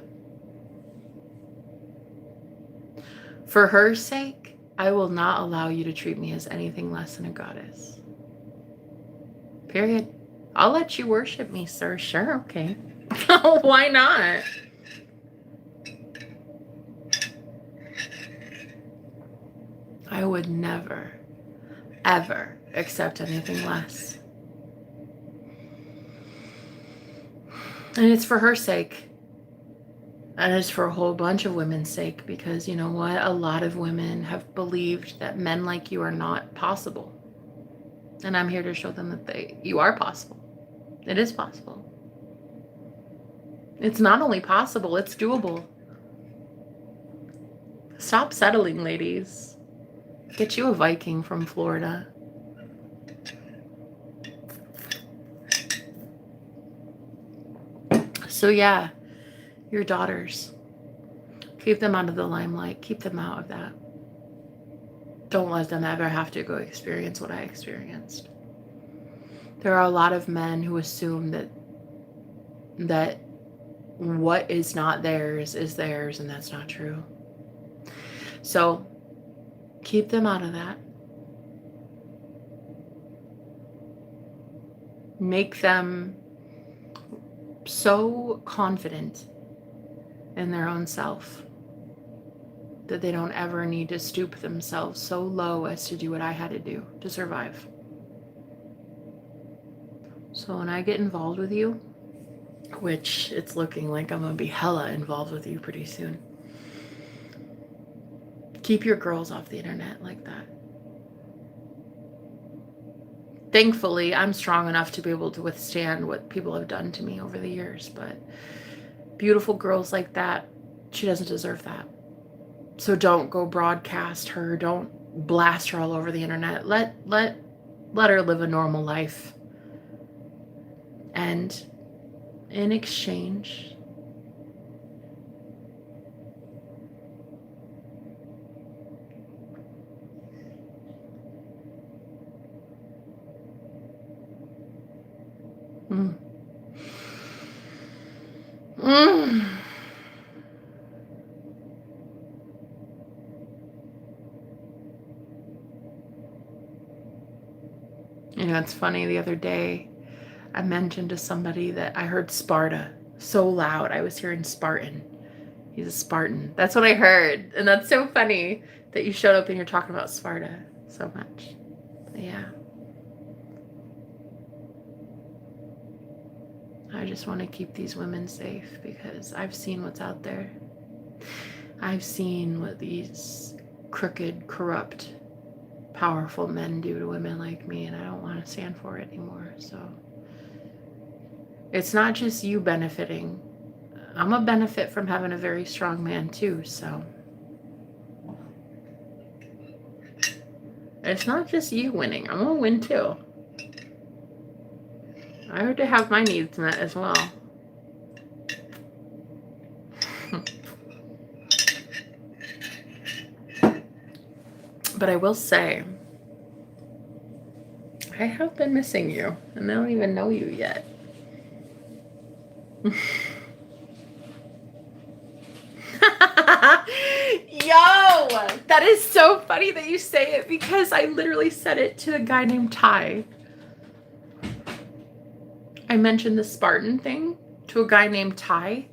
For her sake, I will not allow you to treat me as anything less than a goddess. Period. I'll let you worship me, sir. Sure, okay. Why not? I would never, ever accept anything less. And it's for her sake. And it's for a whole bunch of women's sake, because you know what? A lot of women have believed that men like you are not possible. And I'm here to show them that you are possible. It is possible. It's not only possible, it's doable. Stop settling, ladies. Get you a Viking from Florida. So yeah, your daughters, keep them out of the limelight. Keep them out of that. Don't let them ever have to go experience what I experienced. There are a lot of men who assume that what is not theirs is theirs, and that's not true. So keep them out of that. Make them so confident in their own self that they don't ever need to stoop themselves so low as to do what I had to do to survive. So when I get involved with you, which it's looking like I'm gonna be hella involved with you pretty soon, keep your girls off the internet like that. Thankfully, I'm strong enough to be able to withstand what people have done to me over the years, but beautiful girls like that, she doesn't deserve that. So don't go broadcast her. Don't blast her all over the internet. Let her live a normal life. And in exchange, You know, it's funny, the other day I mentioned to somebody that I heard Sparta so loud. I was hearing Spartan. He's a Spartan. That's what I heard. And that's so funny that you showed up and you're talking about Sparta so much. But yeah. I just want to keep these women safe because I've seen what's out there. I've seen what these crooked, corrupt, powerful men do to women like me, and I don't want to stand for it anymore. So it's not just you benefiting. I'm a benefit from having a very strong man too, so it's not just you winning. I'm gonna win too. I have to have my needs met as well. But I will say, I have been missing you, and I don't even know you yet. Yo, that is so funny that you say it, because I literally said it to a guy named Ty. I mentioned the Spartan thing to a guy named Ty,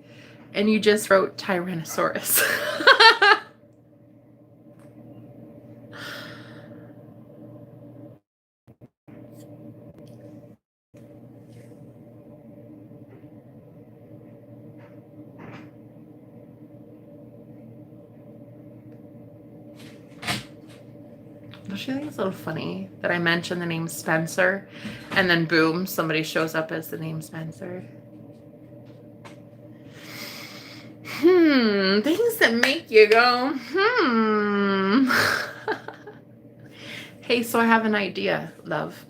and you just wrote Tyrannosaurus. Don't you think it's a little funny that I mentioned the name Spencer, and then boom, somebody shows up as the name Spencer? Things that make you go, Hey, so I have an idea, love.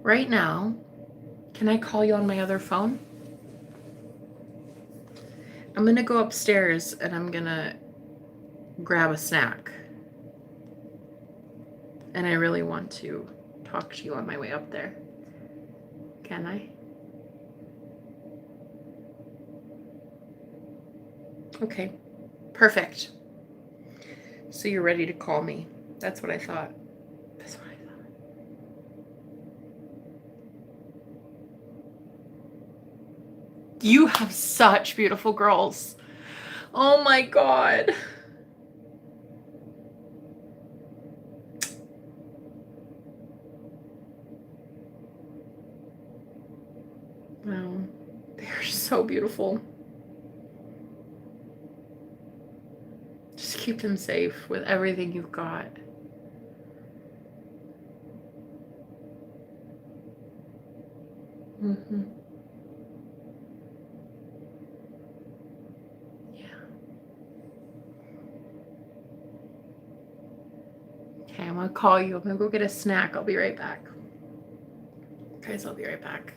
Right now, can I call you on my other phone? I'm gonna go upstairs and I'm gonna grab a snack. And I really want to talk to you on my way up there. Can I? Okay, perfect. So you're ready to call me. That's what I thought. That's what I thought. You have such beautiful girls. Oh my God. Wow, they're so beautiful. Just keep them safe with everything you've got. Mm-hmm. Yeah. Okay, I'm gonna call you. I'm gonna go get a snack. I'll be right back. Guys, I'll be right back.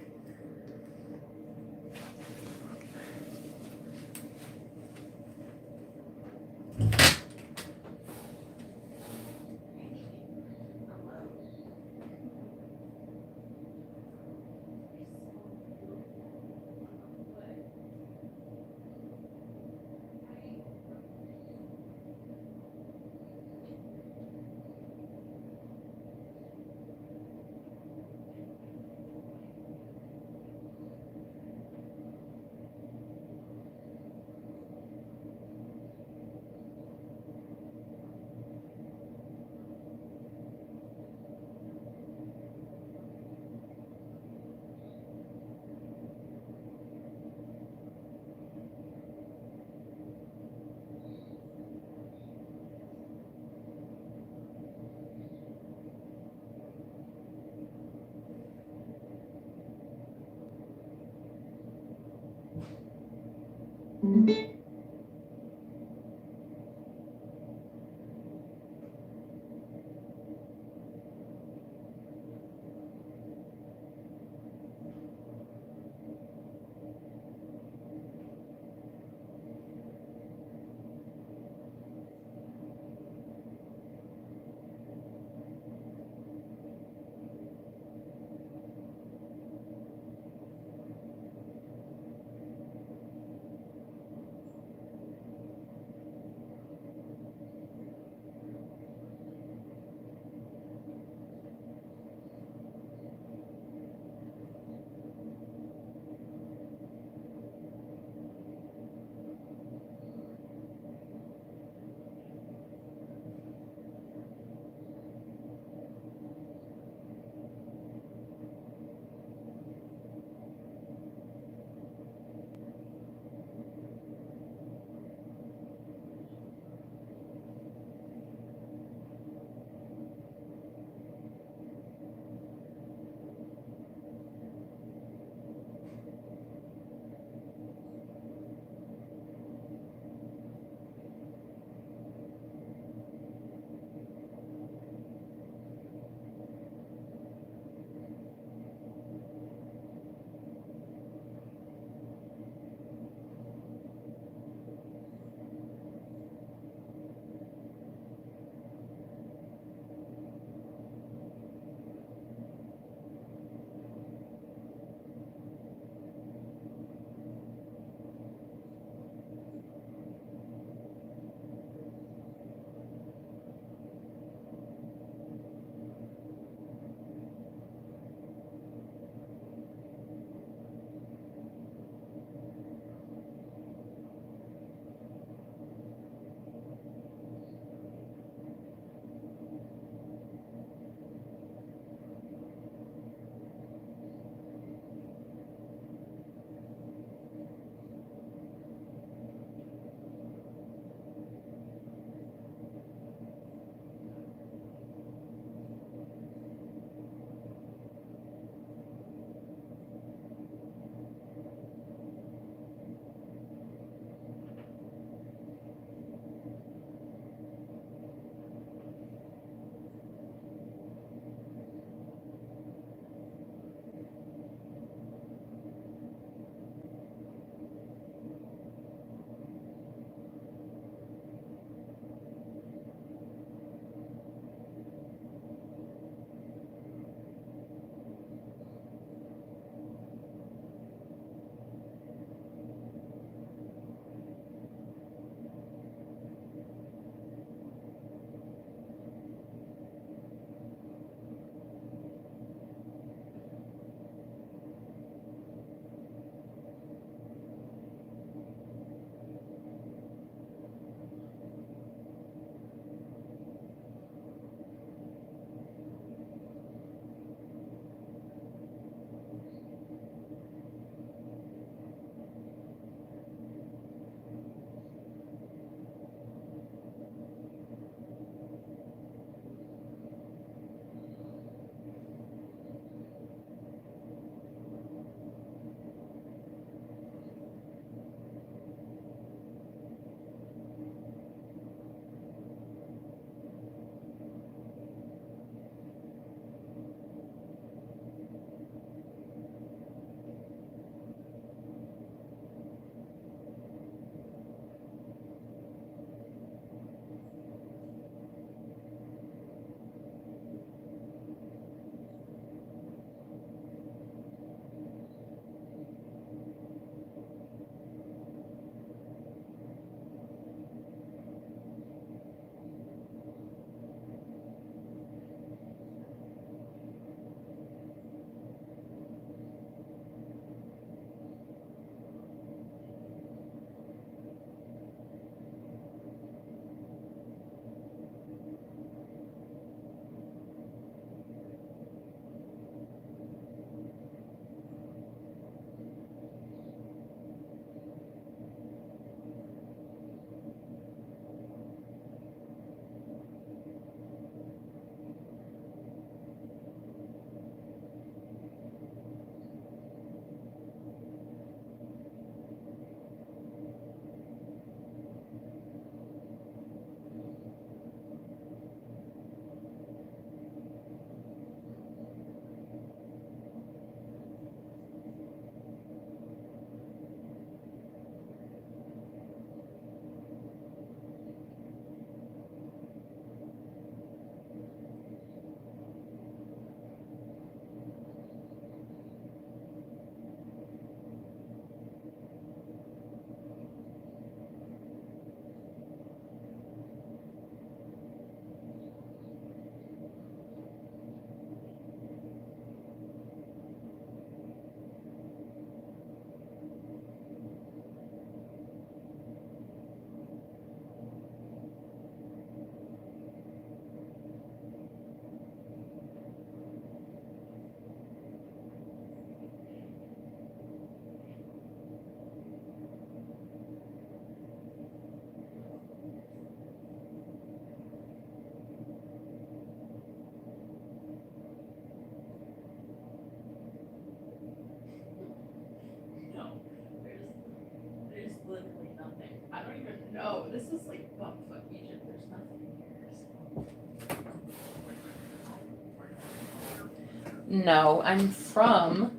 No, I'm from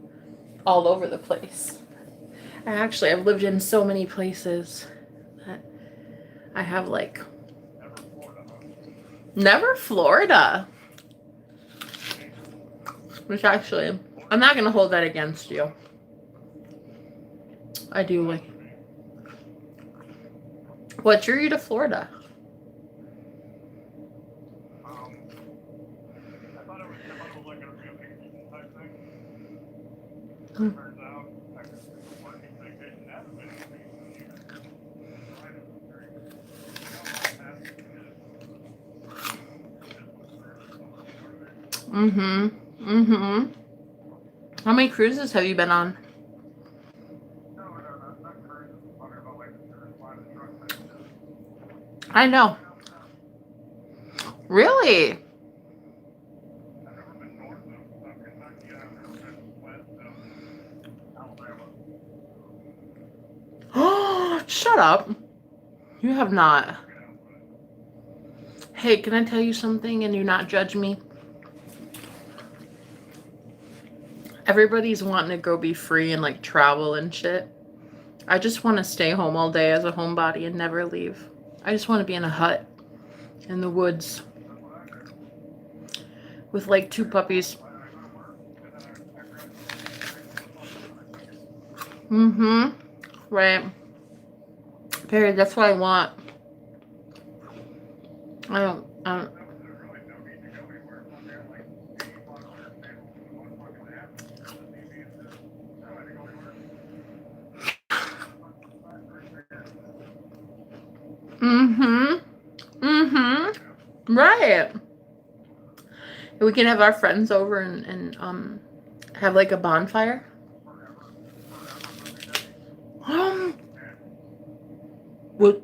all over the place. I've lived in so many places that I have like... Never Florida. Which actually, I'm not going to hold that against you. I do like... What drew you to Florida? Mm-hmm. Mm-hmm. How many cruises have you been on? I know. Really? Oh, shut up. You have not. Hey, can I tell you something and you not judge me? Everybody's wanting to go be free and like travel and shit. I just want to stay home all day as a homebody and never leave. I just want to be in a hut in the woods with like 2 puppies. Mm-hmm. Right. Period. That's what I want. I don't Mm-hmm. Mm-hmm. Right. We can have our friends over and have like a bonfire. What?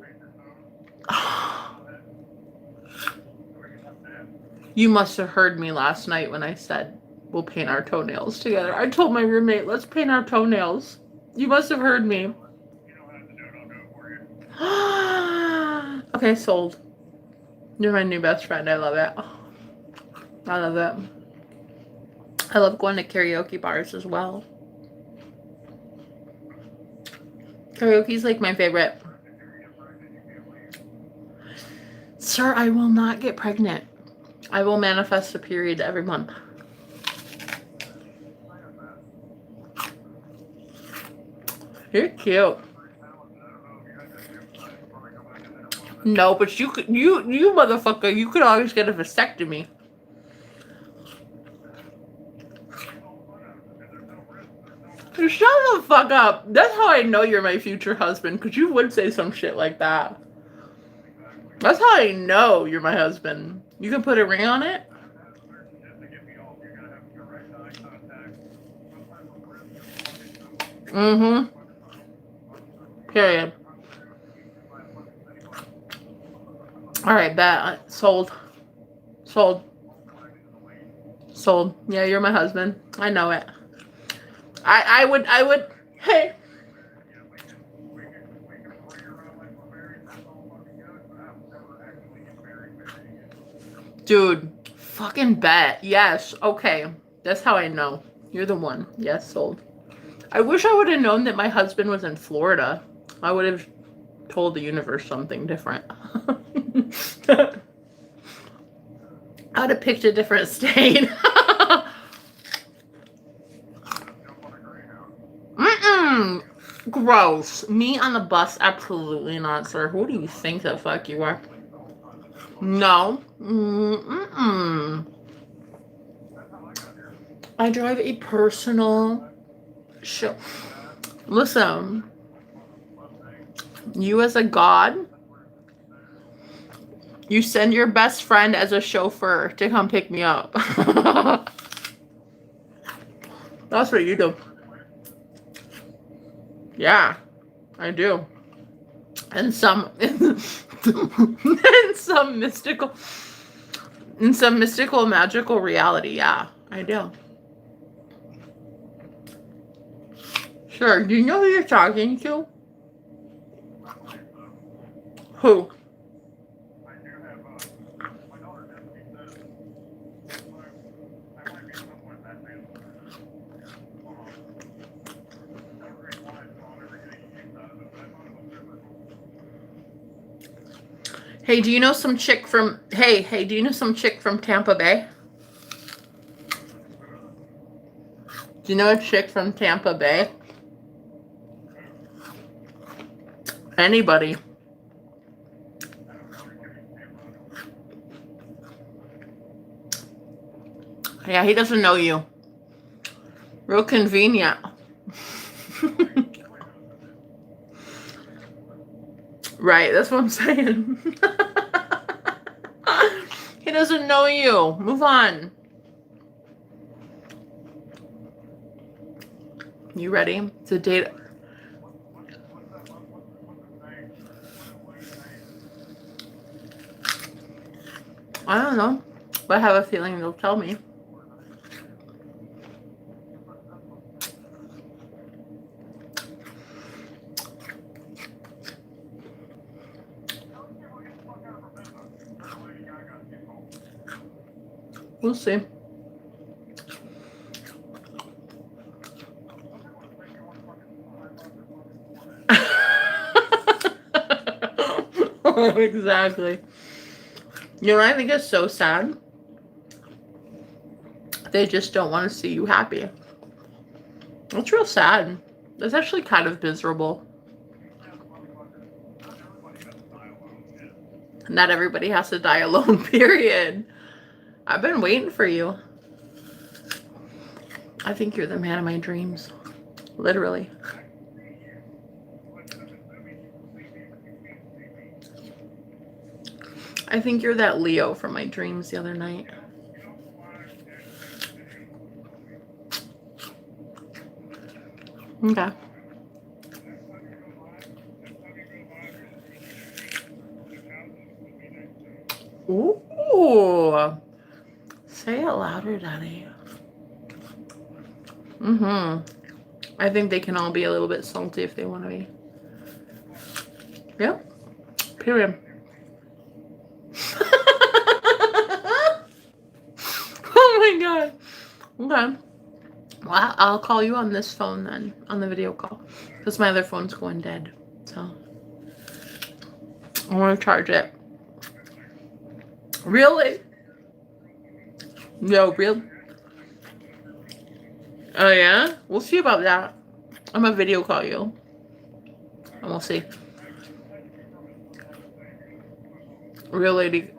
You must have heard me last night when I said we'll paint our toenails together. I told my roommate, let's paint our toenails. You must have heard me. Okay, sold. You're my new best friend. I love it. I love it. I love going to karaoke bars as well. Karaoke's like my favorite. Sir, I will not get pregnant. I will manifest a period every month. You're cute. No, but you could, you motherfucker, you could always get a vasectomy. Shut the fuck up. That's how I know you're my future husband, because you would say some shit like that. That's how I know you're my husband. You can put a ring on it? Mm-hmm. Period. Alright, bet. Sold. Sold. Sold. Yeah, you're my husband. I know it. I would, hey. Dude, fucking bet. Yes, okay. That's how I know. You're the one. Yes, sold. I wish I would have known that my husband was in Florida. I would have told the universe something different. I would have picked a different state. Mm-mm. Gross. Me on the bus? Absolutely not, sir. Who do you think the fuck you are? No. Mm-mm. I drive a personal show. Listen. You as a god, you send your best friend as a chauffeur to come pick me up. That's what you do. Yeah, I do. And some in some mystical magical reality, yeah, I do. Sure, do you know who you're talking to? Who? Hey, do you know some chick from... Hey, do you know some chick from Tampa Bay? Do you know a chick from Tampa Bay? Anybody. Yeah, he doesn't know you. Real convenient. Right, that's what I'm saying. He doesn't know you. Move on. You ready to date? I don't know, but I have a feeling they'll tell me. We'll see. Exactly. You know what I think is so sad? They just don't want to see you happy. It's real sad. It's actually kind of miserable. Not everybody has to die alone, period. I've been waiting for you. I think you're the man of my dreams. Literally. I think you're that Leo from my dreams the other night. Okay. Ooh. Say it louder, Daddy. I think they can all be a little bit salty if they want to be. Yep. Period. Oh my god. Okay. Well, I'll call you on this phone then, on the video call, because my other phone's going dead. So I want to charge it. Really? No, real? Oh yeah? We'll see about that. I'm gonna video call you. And we'll see. Real lady.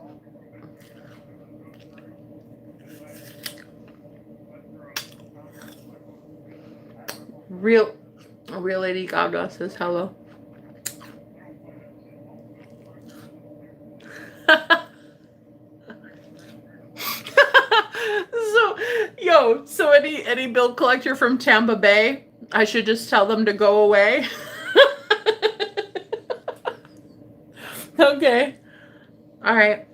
Real Lady Gaga says hello. So any bill collector from Tampa Bay, I should just tell them to go away. Okay. All right.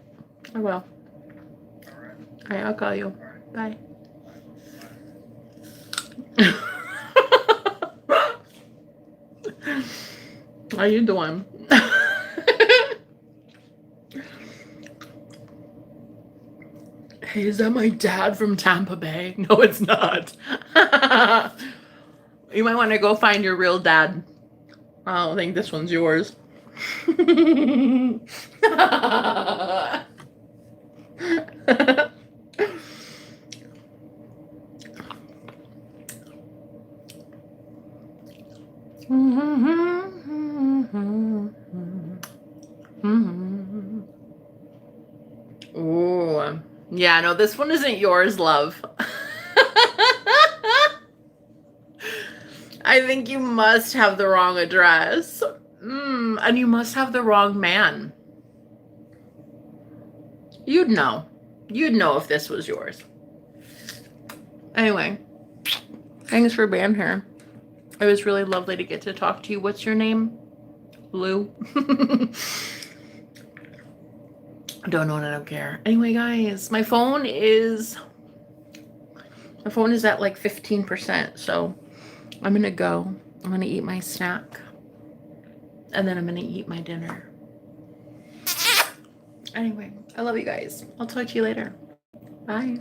I will. All right, I'll call you. Bye. How you doing? Hey, is that my dad from Tampa Bay? No, it's not. You might want to go find your real dad. I don't think this one's yours. Oh, yeah, no, this one isn't yours, love. I think you must have the wrong address. And you must have the wrong man. You'd know. You'd know if this was yours. Anyway, thanks for being here. It was really lovely to get to talk to you. What's your name? Lou? Don't know and I don't care. Anyway, guys, my phone is at like 15%, so I'm gonna go. I'm gonna eat my snack, and then I'm gonna eat my dinner. Anyway, I love you guys. I'll talk to you later. Bye.